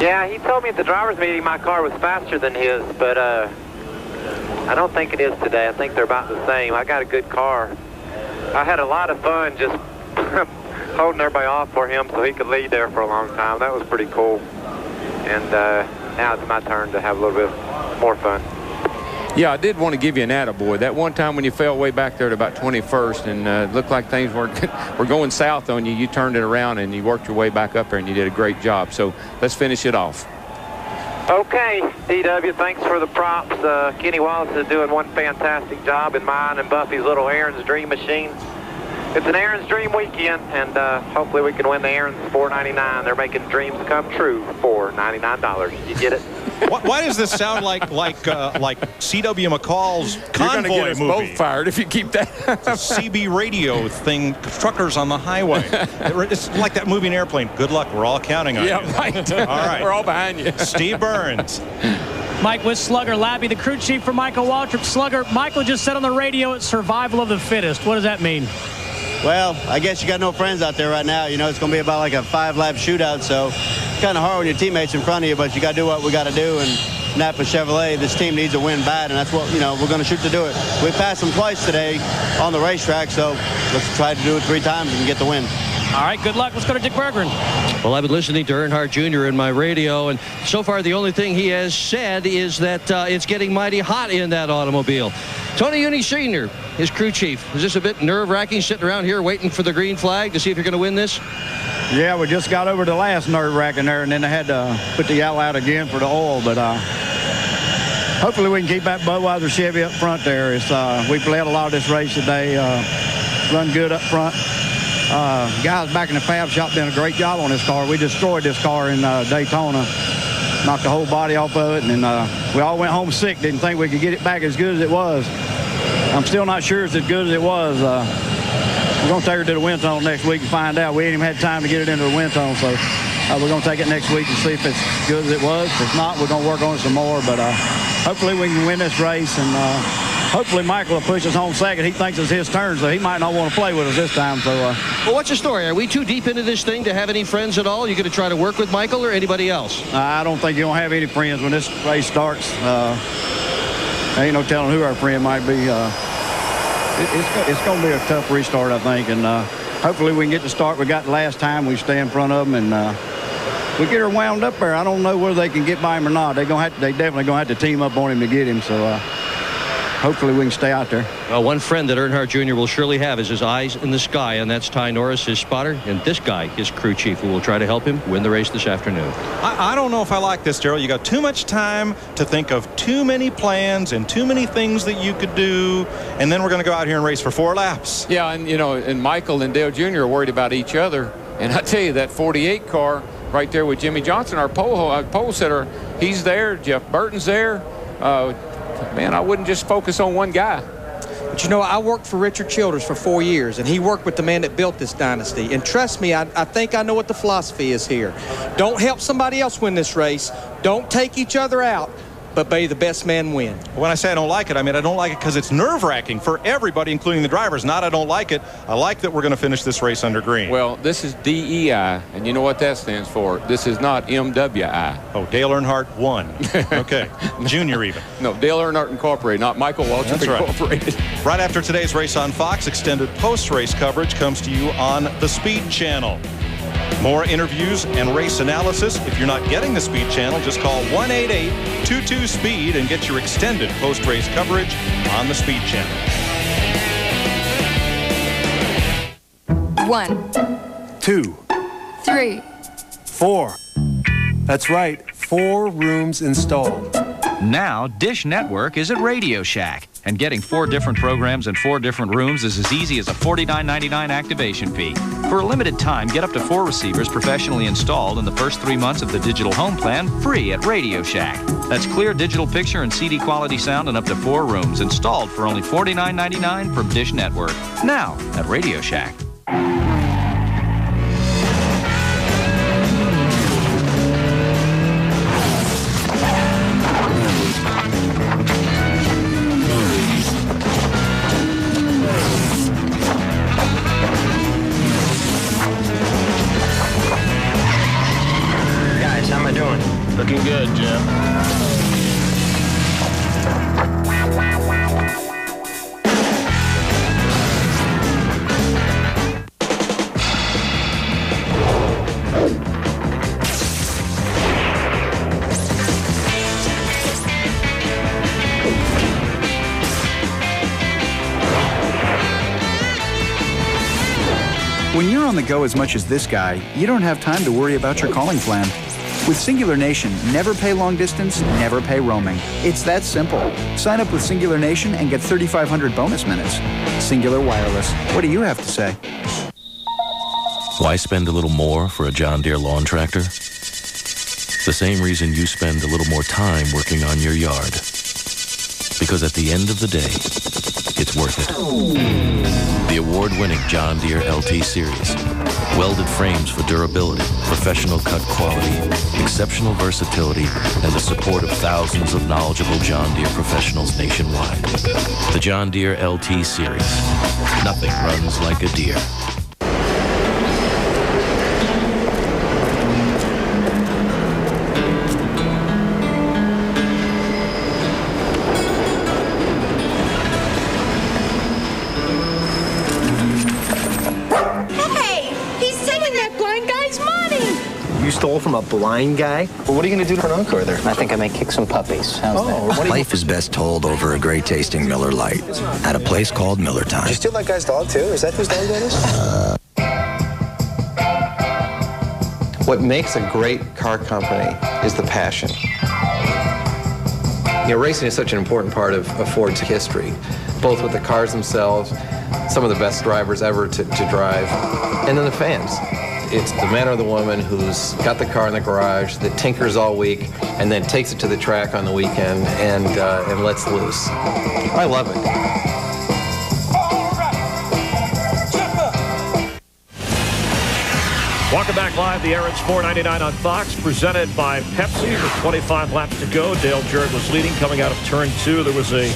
Yeah, he told me at the driver's meeting my car was faster than his, but I don't think it is today. I think they're about the same. I got a good car. I had a lot of fun just holding everybody off for him so he could lead there for a long time. That was pretty cool. And now it's my turn to have a little bit more fun. Yeah, I did want to give you an attaboy. That one time when you fell way back there at about 21st and looked like things were going south on you, you turned it around and you worked your way back up there and you did a great job. So let's finish it off. Okay, DW, thanks for the props. Kenny Wallace is doing one fantastic job in mine and Buffy's little Aaron's Dream Machine. It's an Aaron's Dream weekend, and hopefully we can win the Aaron's $4.99. They're making dreams come true for $99. You get it? Why does this sound like C.W. McCall's Convoy movie? You're going to get us both fired if you keep that. CB radio thing, truckers on the highway. It's like that movie in Airplane. Good luck. We're all counting on you. Yeah, right. All right. We're all behind you. Steve Burns. Mike with Slugger Labby, the crew chief for Michael Waltrip. Slugger, Michael just said on the radio it's survival of the fittest. What does that mean? Well, I guess you got no friends out there right now. You know, it's going to be about like a 5-lap shootout, so it's kind of hard when your teammates in front of you, but you got to do what we got to do. And Napa Chevrolet, this team needs a win bad, and that's what, we're going to shoot to do it. We passed them twice today on the racetrack, so let's try to do it 3 times and get the win. All right, good luck. Let's go to Dick Berggren. Well, I've been listening to Earnhardt Jr. in my radio, and so far the only thing he has said is that it's getting mighty hot in that automobile. Tony Uni Sr., his crew chief, is this a bit nerve-wracking sitting around here waiting for the green flag to see if you're going to win this? Yeah, we just got over the last nerve-wracking there, and then they had to put the yellow out again for the oil, but hopefully we can keep that Budweiser Chevy up front there. We played a lot of this race today, run good up front. Guys back in the fab shop did a great job on this car. We destroyed this car in Daytona, knocked the whole body off of it, and we all went home sick. Didn't think we could get it back as good as it was. I'm still not sure it's as good as it was. We're going to take her to the wind tunnel next week and find out. We ain't even had time to get it into the wind tunnel, so we're going to take it next week and see if it's as good as it was. If not, we're going to work on it some more, but hopefully we can win this race, and hopefully Michael will push us home second. He thinks it's his turn, so he might not want to play with us this time. So, well, what's your story? Are we too deep into this thing to have any friends at all? You going to try to work with Michael or anybody else? I don't think you're going to have any friends when this race starts. Ain't no telling who our friend might be. It's going to be a tough restart, I think, and hopefully we can get the start we got the last time. We stay in front of them, and we get her wound up there. I don't know whether they can get by him or not. They definitely going to have to team up on him to get him. So hopefully we can stay out there. Well, one friend that Earnhardt Jr. will surely have is his eyes in the sky, and that's Ty Norris, his spotter, and this guy, his crew chief, who will try to help him win the race this afternoon. I don't know if I like this, Darrell. You got too much time to think of too many plans and too many things that you could do, and then we're going to go out here and race for 4 laps. Yeah, and, you know, and Michael and Dale Jr. are worried about each other. And I tell you, that 48 car right there with Jimmy Johnson, our pole setter, he's there. Jeff Burton's there. Man, I wouldn't just focus on one guy. But, you know, I worked for Richard Childress for 4 years, and he worked with the man that built this dynasty. And trust me, I think I know what the philosophy is here. Don't help somebody else win this race. Don't take each other out, but may the best man win. When I say I don't like it, I mean I don't like it because it's nerve-wracking for everybody, including the drivers. Not I don't like it. I like that we're going to finish this race under green. Well, this is DEI, and you know what that stands for. This is not MWI. Oh, Dale Earnhardt won. Okay. Junior even. No, Dale Earnhardt Incorporated, not Michael Waltrip Incorporated. Right after today's race on Fox, extended post-race coverage comes to you on the Speed Channel. More interviews and race analysis. If you're not getting the Speed Channel, just call 1-888-22-SPEED and get your extended post-race coverage on the Speed Channel. 1, 2, 3, 4. That's right, 4 rooms installed. Now, Dish Network is at Radio Shack, and getting 4 different programs and 4 different rooms is as easy as a $49.99 activation fee. For a limited time, get up to 4 receivers professionally installed in the first 3 months of the digital home plan free at Radio Shack. That's clear digital picture and CD quality sound in up to 4 rooms installed for only $49.99 from Dish Network. Now at Radio Shack. Looking good, Jim. When you're on the go as much as this guy, you don't have time to worry about your calling plan. With Singular Nation, never pay long distance, never pay roaming. It's that simple. Sign up with Singular Nation and get 3,500 bonus minutes. Singular Wireless. What do you have to say? Why spend a little more for a John Deere lawn tractor? The same reason you spend a little more time working on your yard. Because at the end of the day, it's worth it. The award-winning John Deere LT Series. Welded frames for durability, professional cut quality, exceptional versatility, and the support of thousands of knowledgeable John Deere professionals nationwide. The John Deere LT Series. Nothing runs like a Deere. Stole from a blind guy? Well, what are you going to do for an encore there? I think I may kick some puppies. How's that? Life is best told over a great tasting Miller Lite at a place called Miller Time. Did you steal that guy's dog too? Is that whose dog that is? What makes a great car company is the passion. You know, racing is such an important part of Ford's history, both with the cars themselves, some of the best drivers ever to drive, and then the fans. It's the man or the woman who's got the car in the garage, that tinkers all week, and then takes it to the track on the weekend and lets loose. I love it. Welcome back live. The Aaron's 499 on Fox, presented by Pepsi. With 25 laps to go, Dale Jarrett was leading. Coming out of turn 2, there was a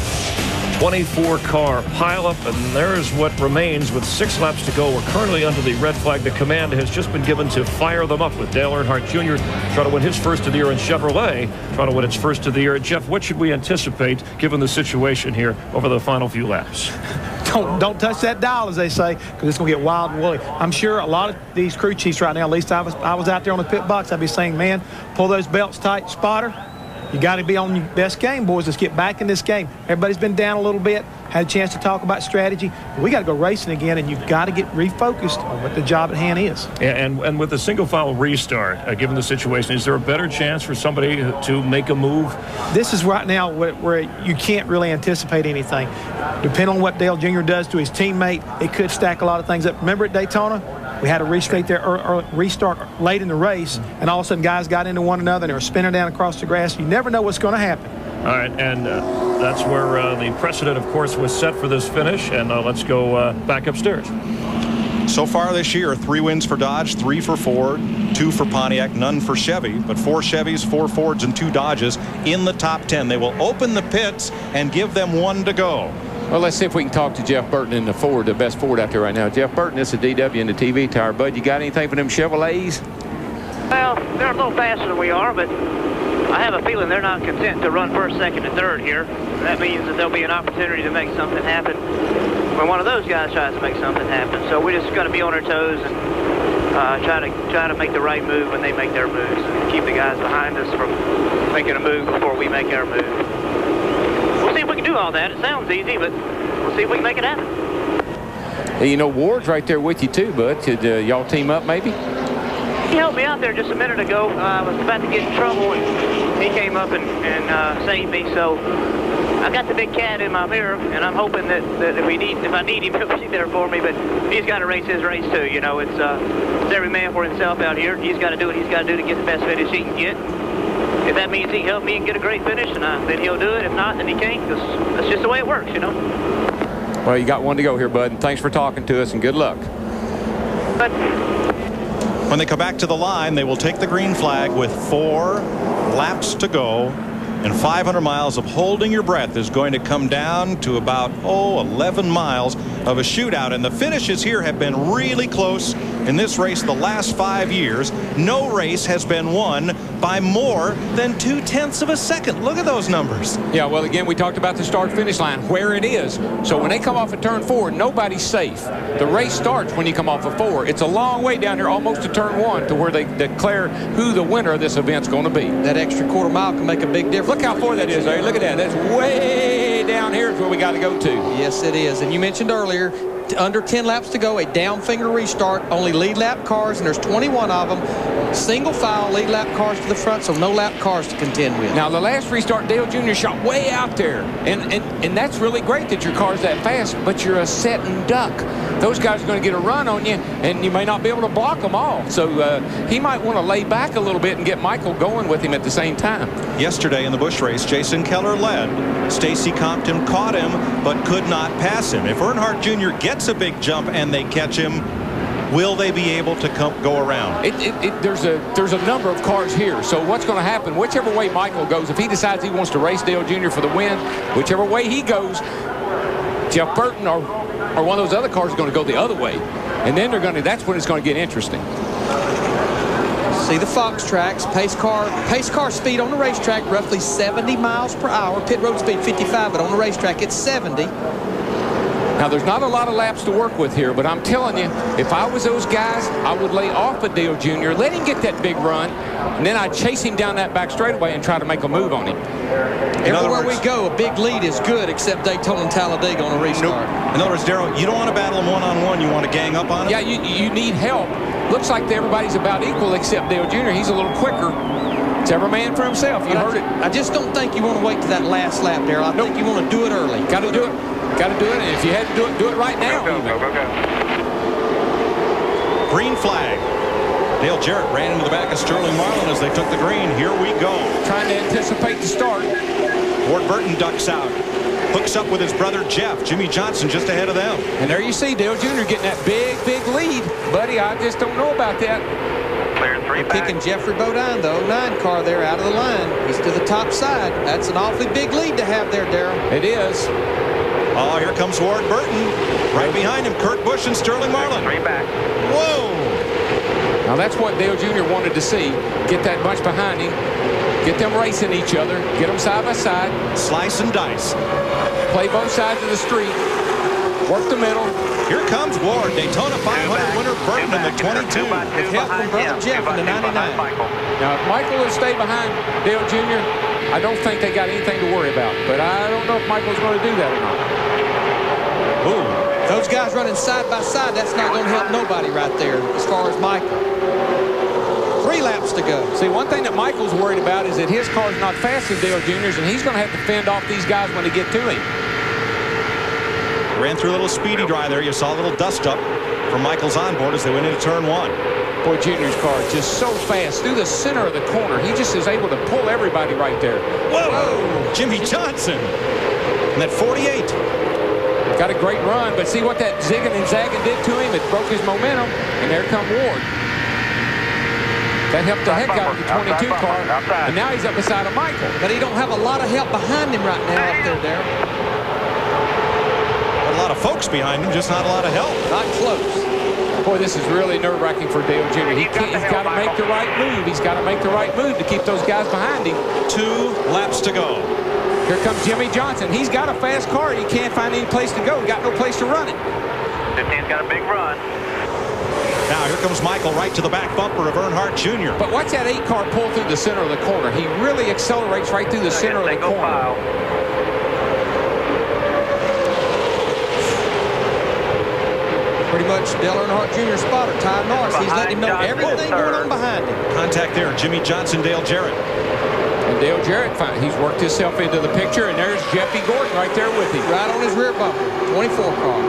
24-car pileup, and there's what remains with 6 laps to go. We're currently under the red flag. The command has just been given to fire them up with Dale Earnhardt Jr. trying to win his first of the year, and Chevrolet trying to win its first of the year. Jeff, what should we anticipate given the situation here over the final few laps? Don't touch that dial, as they say, because it's going to get wild and woolly. I'm sure a lot of these crew chiefs right now, at least I was out there on the pit box, I'd be saying, man, pull those belts tight, spotter. You got to be on your best game, boys. Let's get back in this game. Everybody's been down a little bit, had a chance to talk about strategy. We got to go racing again, and you've got to get refocused on what the job at hand is. Yeah, and with the single file restart, given the situation, is there a better chance for somebody to make a move? This is right now where you can't really anticipate anything. Depending on what Dale Jr. does to his teammate, it could stack a lot of things up. Remember at Daytona? We had a restart late in the race, and all of a sudden guys got into one another and they were spinning down across the grass. You never know what's going to happen. All right, and that's where the precedent, of course, was set for this finish. And let's go back upstairs. So far this year, 3 wins for Dodge, 3 for Ford, 2 for Pontiac, none for Chevy. But 4 Chevys, 4 Fords, and 2 Dodges in the top 10. They will open the pits and give them 1 to go. Well, let's see if we can talk to Jeff Burton in the Ford, the best Ford out there right now. Jeff Burton, this is DW in the TV Tower. Bud, you got anything for them Chevrolets? Well, they're a little faster than we are, but I have a feeling they're not content to run first, second, and third here. That means that there'll be an opportunity to make something happen when one of those guys tries to make something happen. So we're just going to be on our toes and try to make the right move when they make their moves, and keep the guys behind us from making a move before we make our move. We'll see if we can do all that. It sounds easy, but we'll see if we can make it happen. Hey, you know, Ward's right there with you too, Bud. Could y'all team up maybe? He helped me out there just a minute ago. I was about to get in trouble, and he came up and saved me. So I got the big cat in my mirror, and I'm hoping that if I need him, he'll be there for me. But he's got to race his race too. You know, it's every man for himself out here. He's got to do what he's got to do to get the best finish he can get. If that means he can help me and get a great finish, then he'll do it. If not, then he can't, because that's just the way it works, you know. Well, you got 1 to go here, Bud, and thanks for talking to us, and good luck. But when they come back to the line, they will take the green flag with 4 laps to go, and 500 miles of holding your breath is going to come down to about 11 miles of a shootout. And the finishes here have been really close in this race the last 5 years. No race has been won by more than 0.2 of a second. Look at those numbers. Yeah, well, again, we talked about the start-finish line, where it is. So when they come off of turn 4, nobody's safe. The race starts when you come off of 4. It's a long way down here, almost to turn 1, to where they declare who the winner of this event's going to be. That extra quarter mile can make a big difference. Look how far that is, Larry. Look at that. That's way down here is where we got to go to. Yes, it is. And you mentioned earlier, under 10 laps to go, a down finger restart, only lead lap cars, and there's 21 of them. Single file lead lap cars to the front, so no lap cars to contend with. Now, the last restart, Dale Jr. shot way out there, and that's really great that your car's that fast, but you're a setting duck. Those guys are going to get a run on you, and you may not be able to block them all. So he might want to lay back a little bit and get Michael going with him at the same time. Yesterday in the Busch race, Jason Keller led. Stacy Compton caught him, but could not pass him. If Earnhardt Jr. gets a big jump and they catch him, will they be able to go around? There's a number of cars here. So what's going to happen, whichever way Michael goes, if he decides he wants to race Dale Jr. for the win, whichever way he goes, Jeff Burton or one of those other cars is going to go the other way. And then that's when it's going to get interesting. See the Fox tracks, pace car speed on the racetrack, roughly 70 miles per hour. Pit road speed 55, but on the racetrack it's 70. Now, there's not a lot of laps to work with here, but I'm telling you, if I was those guys, I would lay off of Dale Jr., let him get that big run, and then I'd chase him down that back straightaway and try to make a move on him. Everywhere we go, a big lead is good, except Daytona and Talladega on a restart. In other words, Darrell, you don't want to battle him one-on-one. You want to gang up on him? Yeah, you need help. Looks like everybody's about equal except Dale Jr. He's a little quicker. It's every man for himself. You heard it. I just don't think you want to wait to that last lap, Darrell. I think you want to do it early. Got to do it. Got to do it, and if you had to do it right now. Go. Green flag. Dale Jarrett ran into the back of Sterling Marlin as they took the green. Here we go. Trying to anticipate the start. Ward Burton ducks out. Hooks up with his brother Jeff. Jimmy Johnson just ahead of them. And there you see Dale Jr. getting that big lead. Buddy, I just don't know about that. Clear 3 back. Picking Jeffrey Bodine, the 09 car there out of the line. He's to the top side. That's an awfully big lead to have there, Darrell. It is. Oh, here comes Ward Burton. Right behind him, Kurt Busch and Sterling Marlin. 3 back. Whoa! Now that's what Dale Jr. wanted to see. Get that bunch behind him. Get them racing each other. Get them side by side. Slice and dice. Play both sides of the street. Work the middle. Here comes Ward. Daytona 500 winner Burton in the 22. With help from brother Jeff in the 99. Now, if Michael will stay behind Dale Jr., I don't think they got anything to worry about. But I don't know if Michael's going to do that or not. Ooh. Those guys running side by side, that's not going to help nobody right there as far as Michael. 3 laps to go. See, one thing that Michael's worried about is that his car's not fast as Dale Jr.'s, and he's going to have to fend off these guys when they get to him. Ran through a little speedy dry there. You saw a little dust up from Michael's onboard as they went into turn 1. Boy, Junior's car is just so fast through the center of the corner. He just is able to pull everybody right there. Whoa! Jimmy Johnson. And that 48. Got a great run, but see what that zigging and zagging did to him? It broke his momentum, and there come Ward. That helped the heck out of the 22 car, and now he's up beside of Michael. But he don't have a lot of help behind him right now up there, Darrell. A lot of folks behind him, just not a lot of help. Not close. Boy, this is really nerve-wracking for Dale Jr. He's got to make the right move. He's got to make the right move to keep those guys behind him. 2 laps to go. Here comes Jimmy Johnson. He's got a fast car. He can't find any place to go. He got no place to run it. 15's got a big run. Now here comes Michael right to the back bumper of Earnhardt Jr. But watch that 8 car pull through the center of the corner. He really accelerates right through the center of the corner. Pretty much Dale Earnhardt Jr. spotter, Ty Norris. He's letting him know everything going on behind him. Contact there, Jimmy Johnson, Dale Jarrett. And Dale Jarrett, he's worked himself into the picture, and there's Jeffy Gordon right there with him. Right on his rear bumper, 24 car.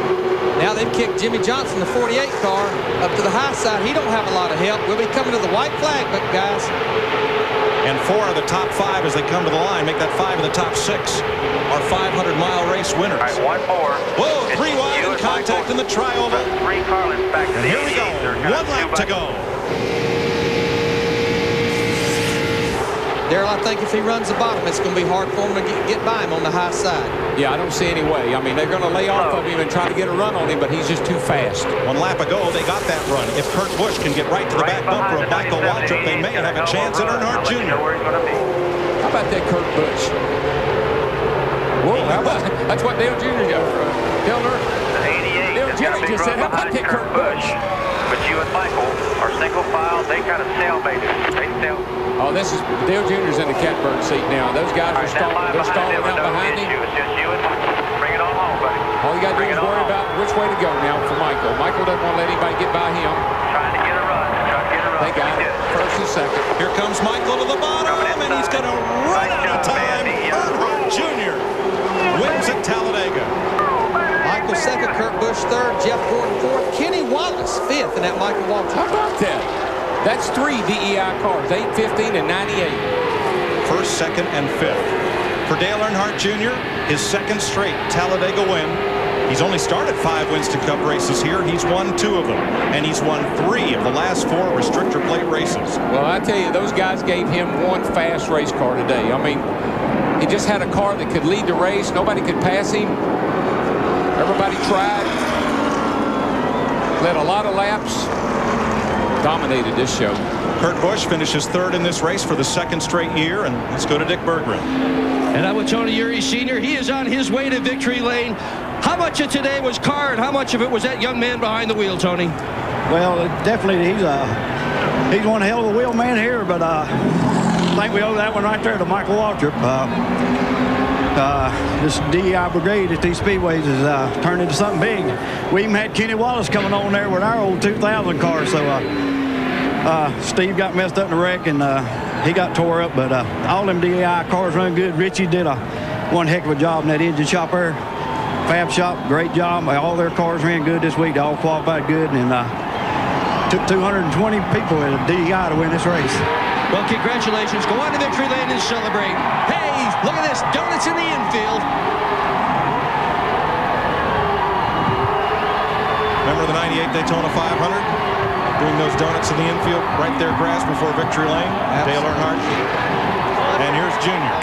Now they've kicked Jimmy Johnson, the 48 car, up to the high side. He don't have a lot of help. We'll be coming to the white flag, but guys. And 4 of the top 5 as they come to the line. Make that 5 of the top 6. Our 500-mile race winners. All right, 1 more. Whoa, 3 wide in contact in the tri-oval. 3 car lengths back to the here we go. 1 lap to go. Darrell, I think if he runs the bottom, it's going to be hard for him to get by him on the high side. Yeah, I don't see any way. I mean, they're going to lay off of him and try to get a run on him, but he's just too fast. 1 lap ago, they got that run. If Kurt Busch can get right to the back bumper of Michael Waltrip, they may have a chance at Earnhardt Jr. How about that Kurt Busch? Whoa, how about that's what Dale Jr. got for Dale Jr. just said, how about that Kurt Busch? But you and Michael are single file. They kind of stalemated. Oh, this is Dale Jr.'s in the catbird seat now. Those guys are stalling out behind him. It's just you and bring it on home, buddy. All you got to do is worry about which way to go now for Michael. Michael doesn't want to let anybody get by him. Trying to get a run. They got it. First and second. Here comes Michael to the bottom, and he's going to run out of time. Earnhardt Jr. wins at Talladega. Michael second, Kurt Busch third, Jeff Gordon fourth, Kenny Wallace fifth in that Michael Waltrip. How about that? That's 3 DEI cars, 8, 15, and 98. First, second, and fifth. For Dale Earnhardt Jr., his 2nd straight Talladega win. He's only started 5 Winston Cup races here. He's won 2 of them, and he's won 3 of the last 4 restrictor plate races. Well, I tell you, those guys gave him one fast race car today. I mean, he just had a car that could lead the race. Nobody could pass him. Everybody tried. Led a lot of laps. Dominated this show. Kurt Busch finishes 3rd in this race for the 2nd straight year, and let's go to Dick Berggren. And I'm with Tony Eury Sr. He is on his way to victory lane. How much of today was car, and how much of it was that young man behind the wheel, Tony? Well, definitely he's one hell of a wheel man here, but I think we owe that one right there to Michael Waltrip. This DEI brigade at these speedways has turned into something big. We even had Kenny Wallace coming on there with our old 2000 car, so Steve got messed up in a wreck and he got tore up, but all them DEI cars run good. Richie did one heck of a job in that engine shop there. Fab shop, great job. All their cars ran good this week. They all qualified good, and took 220 people at DEI to win this race. Well, congratulations. Go on to victory lane and celebrate. Hey, look at this. Donuts in the infield. Remember the 98 Daytona 500? Doing those donuts in the infield right there, grass before victory lane. Absolutely. Dale Earnhardt. And here's Junior.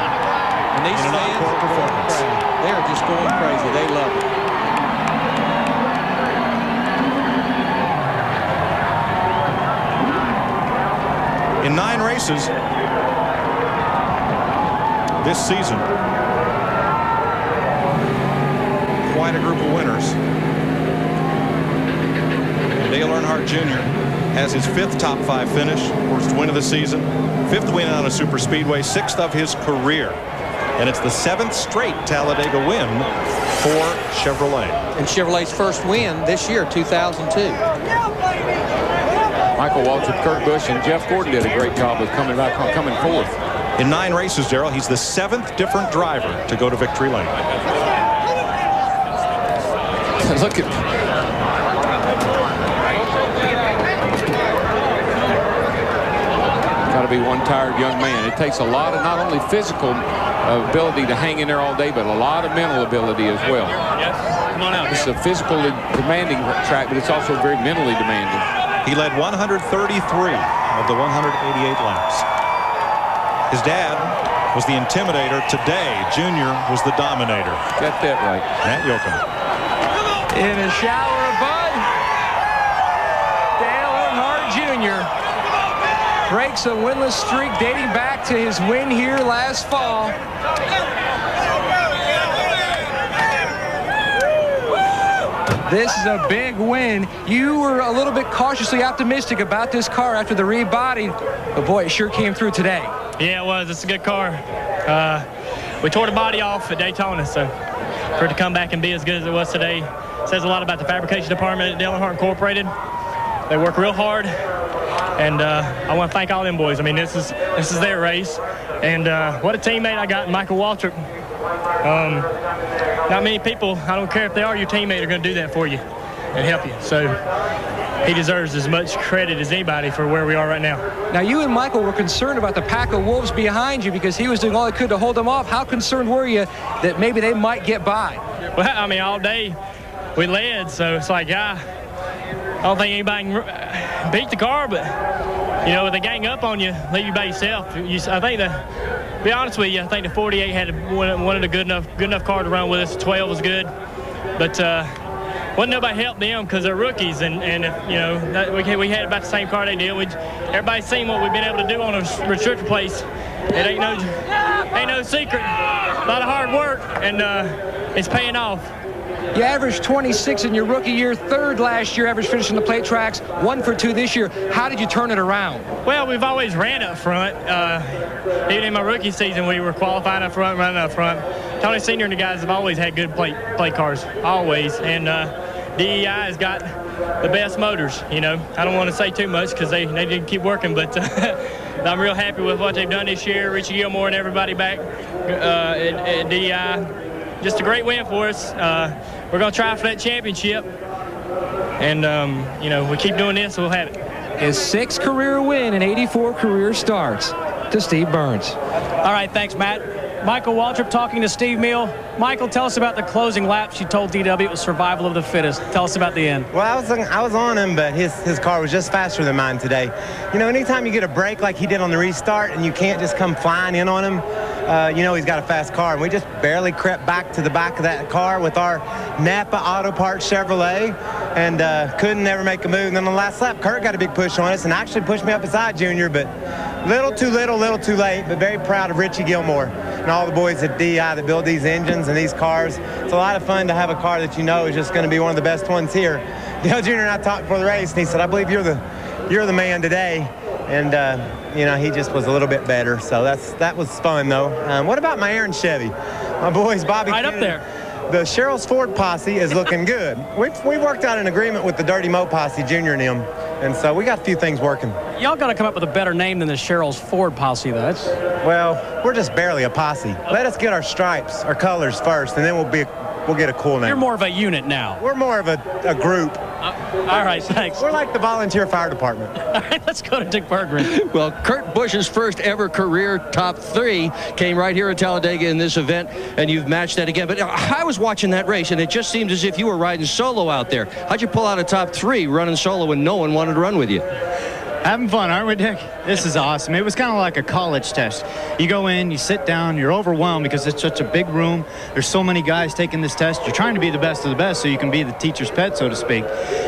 And these fans are performance. They are just going crazy. They love it. In 9 races this season, quite a group of winners. Dale Earnhardt Jr. has his 5th top 5 finish, first win of the season, 5th win on a super speedway, 6th of his career. And it's the 7th straight Talladega win for Chevrolet. And Chevrolet's first win this year, 2002. Michael Waltrip, Kurt Busch, and Jeff Gordon did a great job of coming fourth. In 9 races, Darrell, he's the 7th different driver to go to victory lane. Look at... Got to be one tired young man. It takes a lot of not only physical ability to hang in there all day, but a lot of mental ability as well. Yes. Come on out. It's a physically demanding track, but it's also very mentally demanding. He led 133 of the 188 laps. His dad was the intimidator. Today, Junior was the dominator. Got that right. Matt Yoakum. In a shower of bud, Dale Earnhardt Jr. breaks a winless streak dating back to his win here last fall. This is a big win. You were a little bit cautiously optimistic about this car after the rebodied, but boy, it sure came through today. Yeah, it was. It's a good car. We tore the body off at Daytona, so for it to come back and be as good as it was today says a lot about the fabrication department at Dale Earnhardt Incorporated. They work real hard, and I want to thank all them boys. I mean, this is their race, and what a teammate I got in Michael Waltrip. Not many people, I don't care if they are your teammate, are going to do that for you and help you. So he deserves as much credit as anybody for where we are right now. Now, you and Michael were concerned about the pack of wolves behind you because he was doing all he could to hold them off. How concerned were you that maybe they might get by? Well, I mean, all day we led, so it's like, I don't think anybody can beat the car, but, you know, if they gang up on you, leave you by yourself. I think to be honest with you, I think the 48 had wanted a good enough car to run with us. 12 was good, but wasn't nobody help them because they're rookies, and you know, we had about the same car they did. Everybody's seen what we've been able to do on a restrictor place. It ain't no secret. A lot of hard work, and it's paying off. You averaged 26 in your rookie year, 3rd last year, average finish in the plate tracks, 1 for 2 this year. How did you turn it around? Well, we've always ran up front. Even in my rookie season, we were qualifying up front, running up front. Tony Sr. and the guys have always had good plate cars, always. And DEI has got the best motors, you know. I don't want to say too much because they didn't keep working, but I'm real happy with what they've done this year. Richie Gilmore and everybody back at DEI. Just a great win for us. We're going to try for that championship. And, you know, we keep doing this, we'll have it. His 6th career win and 84 career starts. To Steve Burns. All right, thanks, Matt. Michael Waltrip talking to Steve Meal. Michael, tell us about the closing laps. You told DW it was survival of the fittest. Tell us about the end. Well, I was on him, but his car was just faster than mine today. You know, anytime you get a break like he did on the restart and you can't just come flying in on him, you know he's got a fast car. And we just barely crept back to the back of that car with our Napa Auto Parts Chevrolet and couldn't never make a move. And then on the last lap, Kurt got a big push on us and actually pushed me up beside Junior, but little too late, but very proud of Richie Gilmore and all the boys at DI that build these engines and these cars. It's a lot of fun to have a car that you know is just going to be one of the best ones here. Dale Jr. and I talked before the race, and he said, I believe you're the man today. And, you know, he just was a little bit better. So that was fun, though. What about my Aaron Chevy? My boys, Bobby right Kennedy. up there. The Sherrills Ford posse is looking good. We worked out an agreement with the Dirty Mo posse, Junior and him. And so we got a few things working. Y'all got to come up with a better name than the Sherrills Ford posse, though. Well, we're just barely a posse. Let us get our stripes, our colors first, and then we'll get a cool name. You're more of a unit now. We're more of a group. All right, thanks. We're like the volunteer fire department. All right, let's go to Dick Berggren. Well, Kurt Busch's first ever career top 3 came right here at Talladega in this event, and you've matched that again. But I was watching that race, and it just seemed as if you were riding solo out there. How'd you pull out a top 3 running solo when no one wanted to run with you? Having fun, aren't we, Dick? This is awesome. It was kind of like a college test. You go in, you sit down, you're overwhelmed because it's such a big room. There's so many guys taking this test. You're trying to be the best of the best so you can be the teacher's pet, so to speak.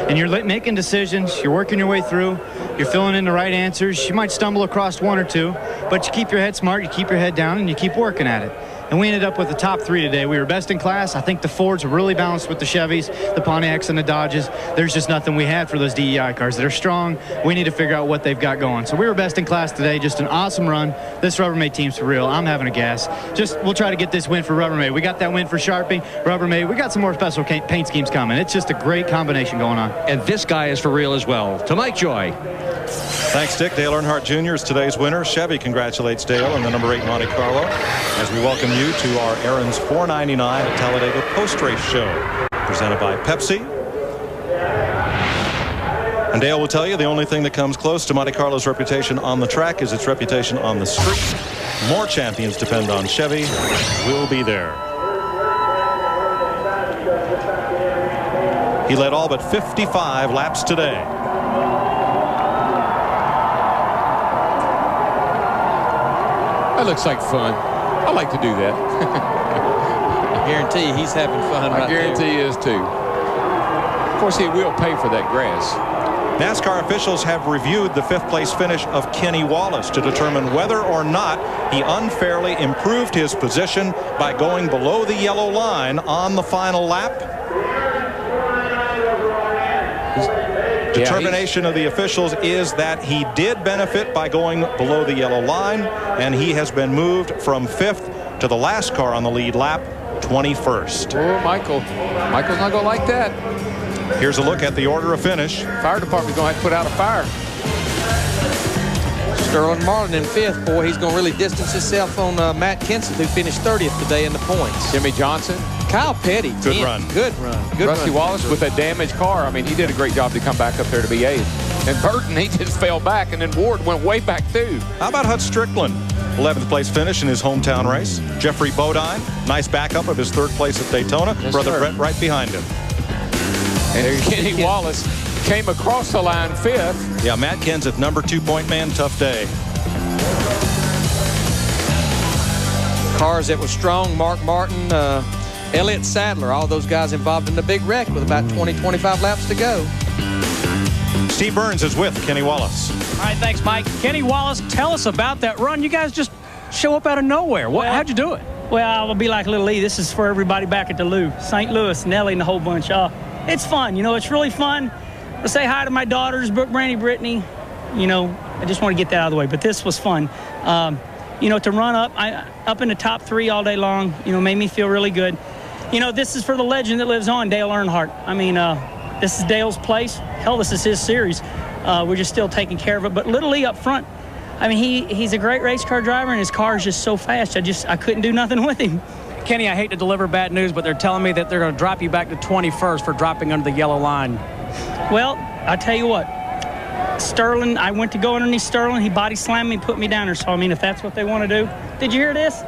And you're making decisions. You're working your way through. You're filling in the right answers. You might stumble across 1 or 2, but you keep your head smart, you keep your head down, and you keep working at it. and we ended up with the top 3 today. We were best in class. I think the Fords were really balanced with the Chevys, the Pontiacs, and the Dodges. There's just nothing we had for those DEI cars. They're strong. We need to figure out what they've got going. So we were best in class today. Just an awesome run. This Rubbermaid team's for real. I'm having a gas. We'll try to get this win for Rubbermaid. We got that win for Sharpie, Rubbermaid. We got some more special paint schemes coming. It's just a great combination going on. And this guy is for real as well. To Mike Joy. Thanks, Dick. Dale Earnhardt Jr. is today's winner. Chevy congratulates Dale in the number 8 Monte Carlo as we welcome you to our Aaron's 499 at Talladega post-race show presented by Pepsi. And Dale will tell you the only thing that comes close to Monte Carlo's reputation on the track is its reputation on the street. More champions depend on Chevy. We'll be there. He led all but 55 laps today. That looks like fun. I like to do that. I guarantee he's having fun. I guarantee he is too. Of course, he will pay for that grass. NASCAR officials have reviewed the 5th place finish of Kenny Wallace to determine whether or not he unfairly improved his position by going below the yellow line on the final lap. Determination of the officials is that he did benefit by going below the yellow line, and he has been moved from 5th to the last car on the lead lap, 21st. Oh, Michael's not going to like that. Here's a look at the order of finish. Fire department's going to have to put out a fire. Sterling Marlin in 5th. Boy, he's going to really distance himself on Matt Kenseth, who finished 30th today in the points. Jimmy Johnson. Kyle Petty. Good run. Good run. Good Rusty run. Wallace with a damaged car. I mean, he did a great job to come back up there to be 8th. And Burton, he just fell back, and then Ward went way back too. How about Hut Strickland? 11th place finish in his hometown race. Jeffrey Bodine, nice backup of his 3rd place at Daytona. Yes, Brother sir. Brett right behind him. And Kenny Wallace came across the line 5th. Yeah, Matt Kenseth, number 2 point man, tough day. Cars that were strong, Mark Martin, Elliott Sadler, all those guys involved in the big wreck with about 20-25 laps to go. Steve Burns is with Kenny Wallace. All right, thanks, Mike. Kenny Wallace, tell us about that run. You guys just show up out of nowhere. How'd you do it? Well, I'll be like Little Lee. This is for everybody back at the Lou. St. Louis, Nelly, and the whole bunch. It's fun. You know, it's really fun to say hi to my daughters, Brooke, Brandy, Brittany. You know, I just want to get that out of the way. But this was fun. You know, to run up in the top 3 all day long, you know, made me feel really good. You know, this is for the legend that lives on, Dale Earnhardt. I mean, this is Dale's place. Hell, this is his series. We're just still taking care of it. But Little Lee up front, I mean, he's a great race car driver, and his car is just so fast. I couldn't do nothing with him. Kenny, I hate to deliver bad news, but they're telling me that they're going to drop you back to 21st for dropping under the yellow line. Well, I tell you what, Sterling, I went to go underneath Sterling. He body slammed me, put me down there. So, I mean, if that's what they want to do. Did you hear this?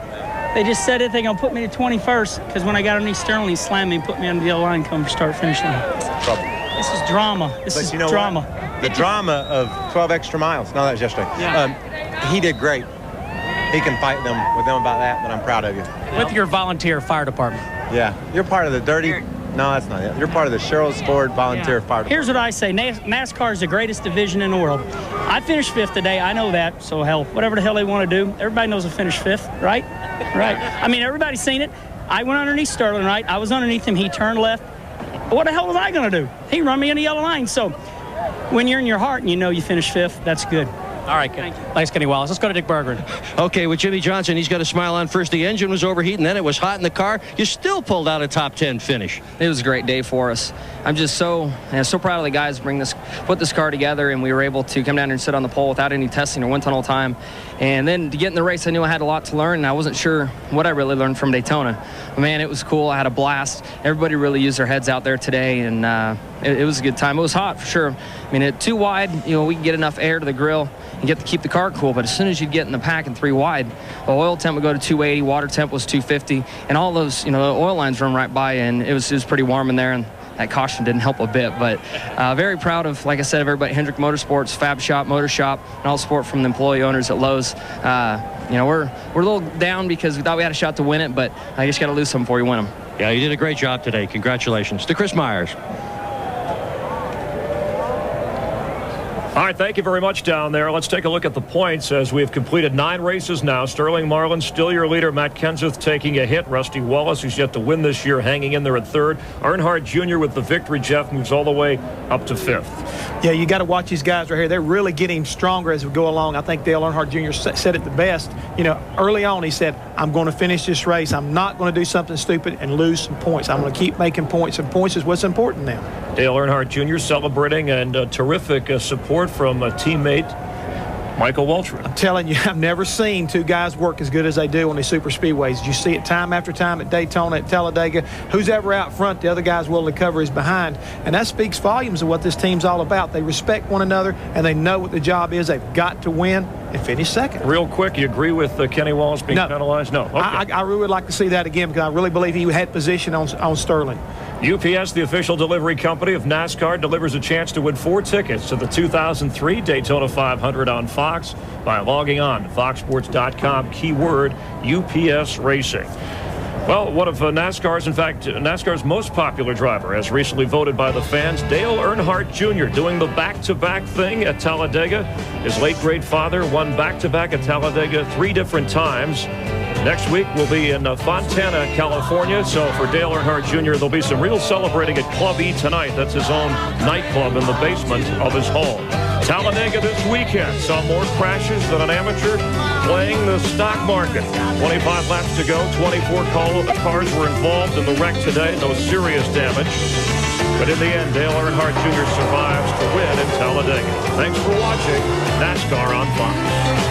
They just said that they're going to put me to 21st because when I got underneath Sterling, he slammed me and put me under the yellow line, come for start-finish line. Trouble. This is drama. This is drama. What? The drama of 12 extra miles. No, that was yesterday. Yeah. He did great. He can fight with them about that, but I'm proud of you. With your volunteer fire department. Yeah. You're part of the dirty... No, that's not it. You're part of the Sherrills Ford Volunteer Fire Department. Here's what I say. NASCAR is the greatest division in the world. I finished 5th today. I know that. So, hell, whatever the hell they want to do, everybody knows I finished 5th, right? Right. I mean, everybody's seen it. I went underneath Sterling, right? I was underneath him. He turned left. What the hell was I going to do? He run me in the yellow line. So, when you're in your heart and you know you finished 5th, that's good. All right, thanks, Kenny Wallace. Let's go to Dick Berggren. Okay, with Jimmy Johnson, he's got a smile on. First, the engine was overheating, then it was hot in the car. You still pulled out a top 10 finish. It was a great day for us. I'm just so proud of the guys put this car together, and we were able to come down here and sit on the pole without any testing or wind tunnel time. And then to get in the race, I knew I had a lot to learn, and I wasn't sure what I really learned from Daytona. But man, it was cool. I had a blast. Everybody really used their heads out there today, and it was a good time. It was hot for sure. I mean, at 2 wide, you know, we can get enough air to the grill and get to keep the car cool, but as soon as you get in the pack and 3 wide, the oil temp would go to 280, water temp was 250, and all those, you know, the oil lines run right by, and it was pretty warm in there, and that caution didn't help a bit. But very proud of, like I said, everybody at Hendrick Motorsports, Fab Shop, Motor Shop, and all the support from the employee owners at Lowe's. You know, we're a little down because we thought we had a shot to win it, but I just got to lose some before you win them. Yeah, you did a great job today. Congratulations to Chris Myers. All right, thank you very much down there. Let's take a look at the points as we have completed 9 races now. Sterling Marlin still your leader. Matt Kenseth taking a hit. Rusty Wallace, who's yet to win this year, hanging in there at 3rd. Earnhardt Jr. with the victory. Jeff moves all the way up to 5th. Yeah, you got to watch these guys right here. They're really getting stronger as we go along. I think Dale Earnhardt Jr. said it the best. You know, early on he said, I'm going to finish this race. I'm not going to do something stupid and lose some points. I'm going to keep making points, and points is what's important now. Dale Earnhardt Jr. celebrating, and terrific support from a teammate, Michael Waltrip. I'm telling you, I've never seen 2 guys work as good as they do on these super speedways. You see it time after time at Daytona, at Talladega. Who's ever out front, the other guy's willing to cover his behind. And that speaks volumes of what this team's all about. They respect one another, and they know what the job is. They've got to win and finish second. Real quick, you agree with Kenny Wallace being penalized? No. Okay. I really would like to see that again, because I really believe he had position on Sterling. UPS, the official delivery company of NASCAR, delivers a chance to win 4 tickets to the 2003 Daytona 500 on Fox by logging on to foxsports.com, keyword UPS Racing. Well, one of NASCAR's most popular driver, as recently voted by the fans, Dale Earnhardt Jr., doing the back-to-back thing at Talladega. His late great father won back-to-back at Talladega 3 different times. Next week, we'll be in Fontana, California. So for Dale Earnhardt Jr., there'll be some real celebrating at Club E tonight. That's his own nightclub in the basement of his home. Talladega this weekend saw more crashes than an amateur playing the stock market. 25 laps to go, 24 cars were involved in the wreck today. No serious damage. But in the end, Dale Earnhardt Jr. survives to win in Talladega. Thanks for watching NASCAR on Fox.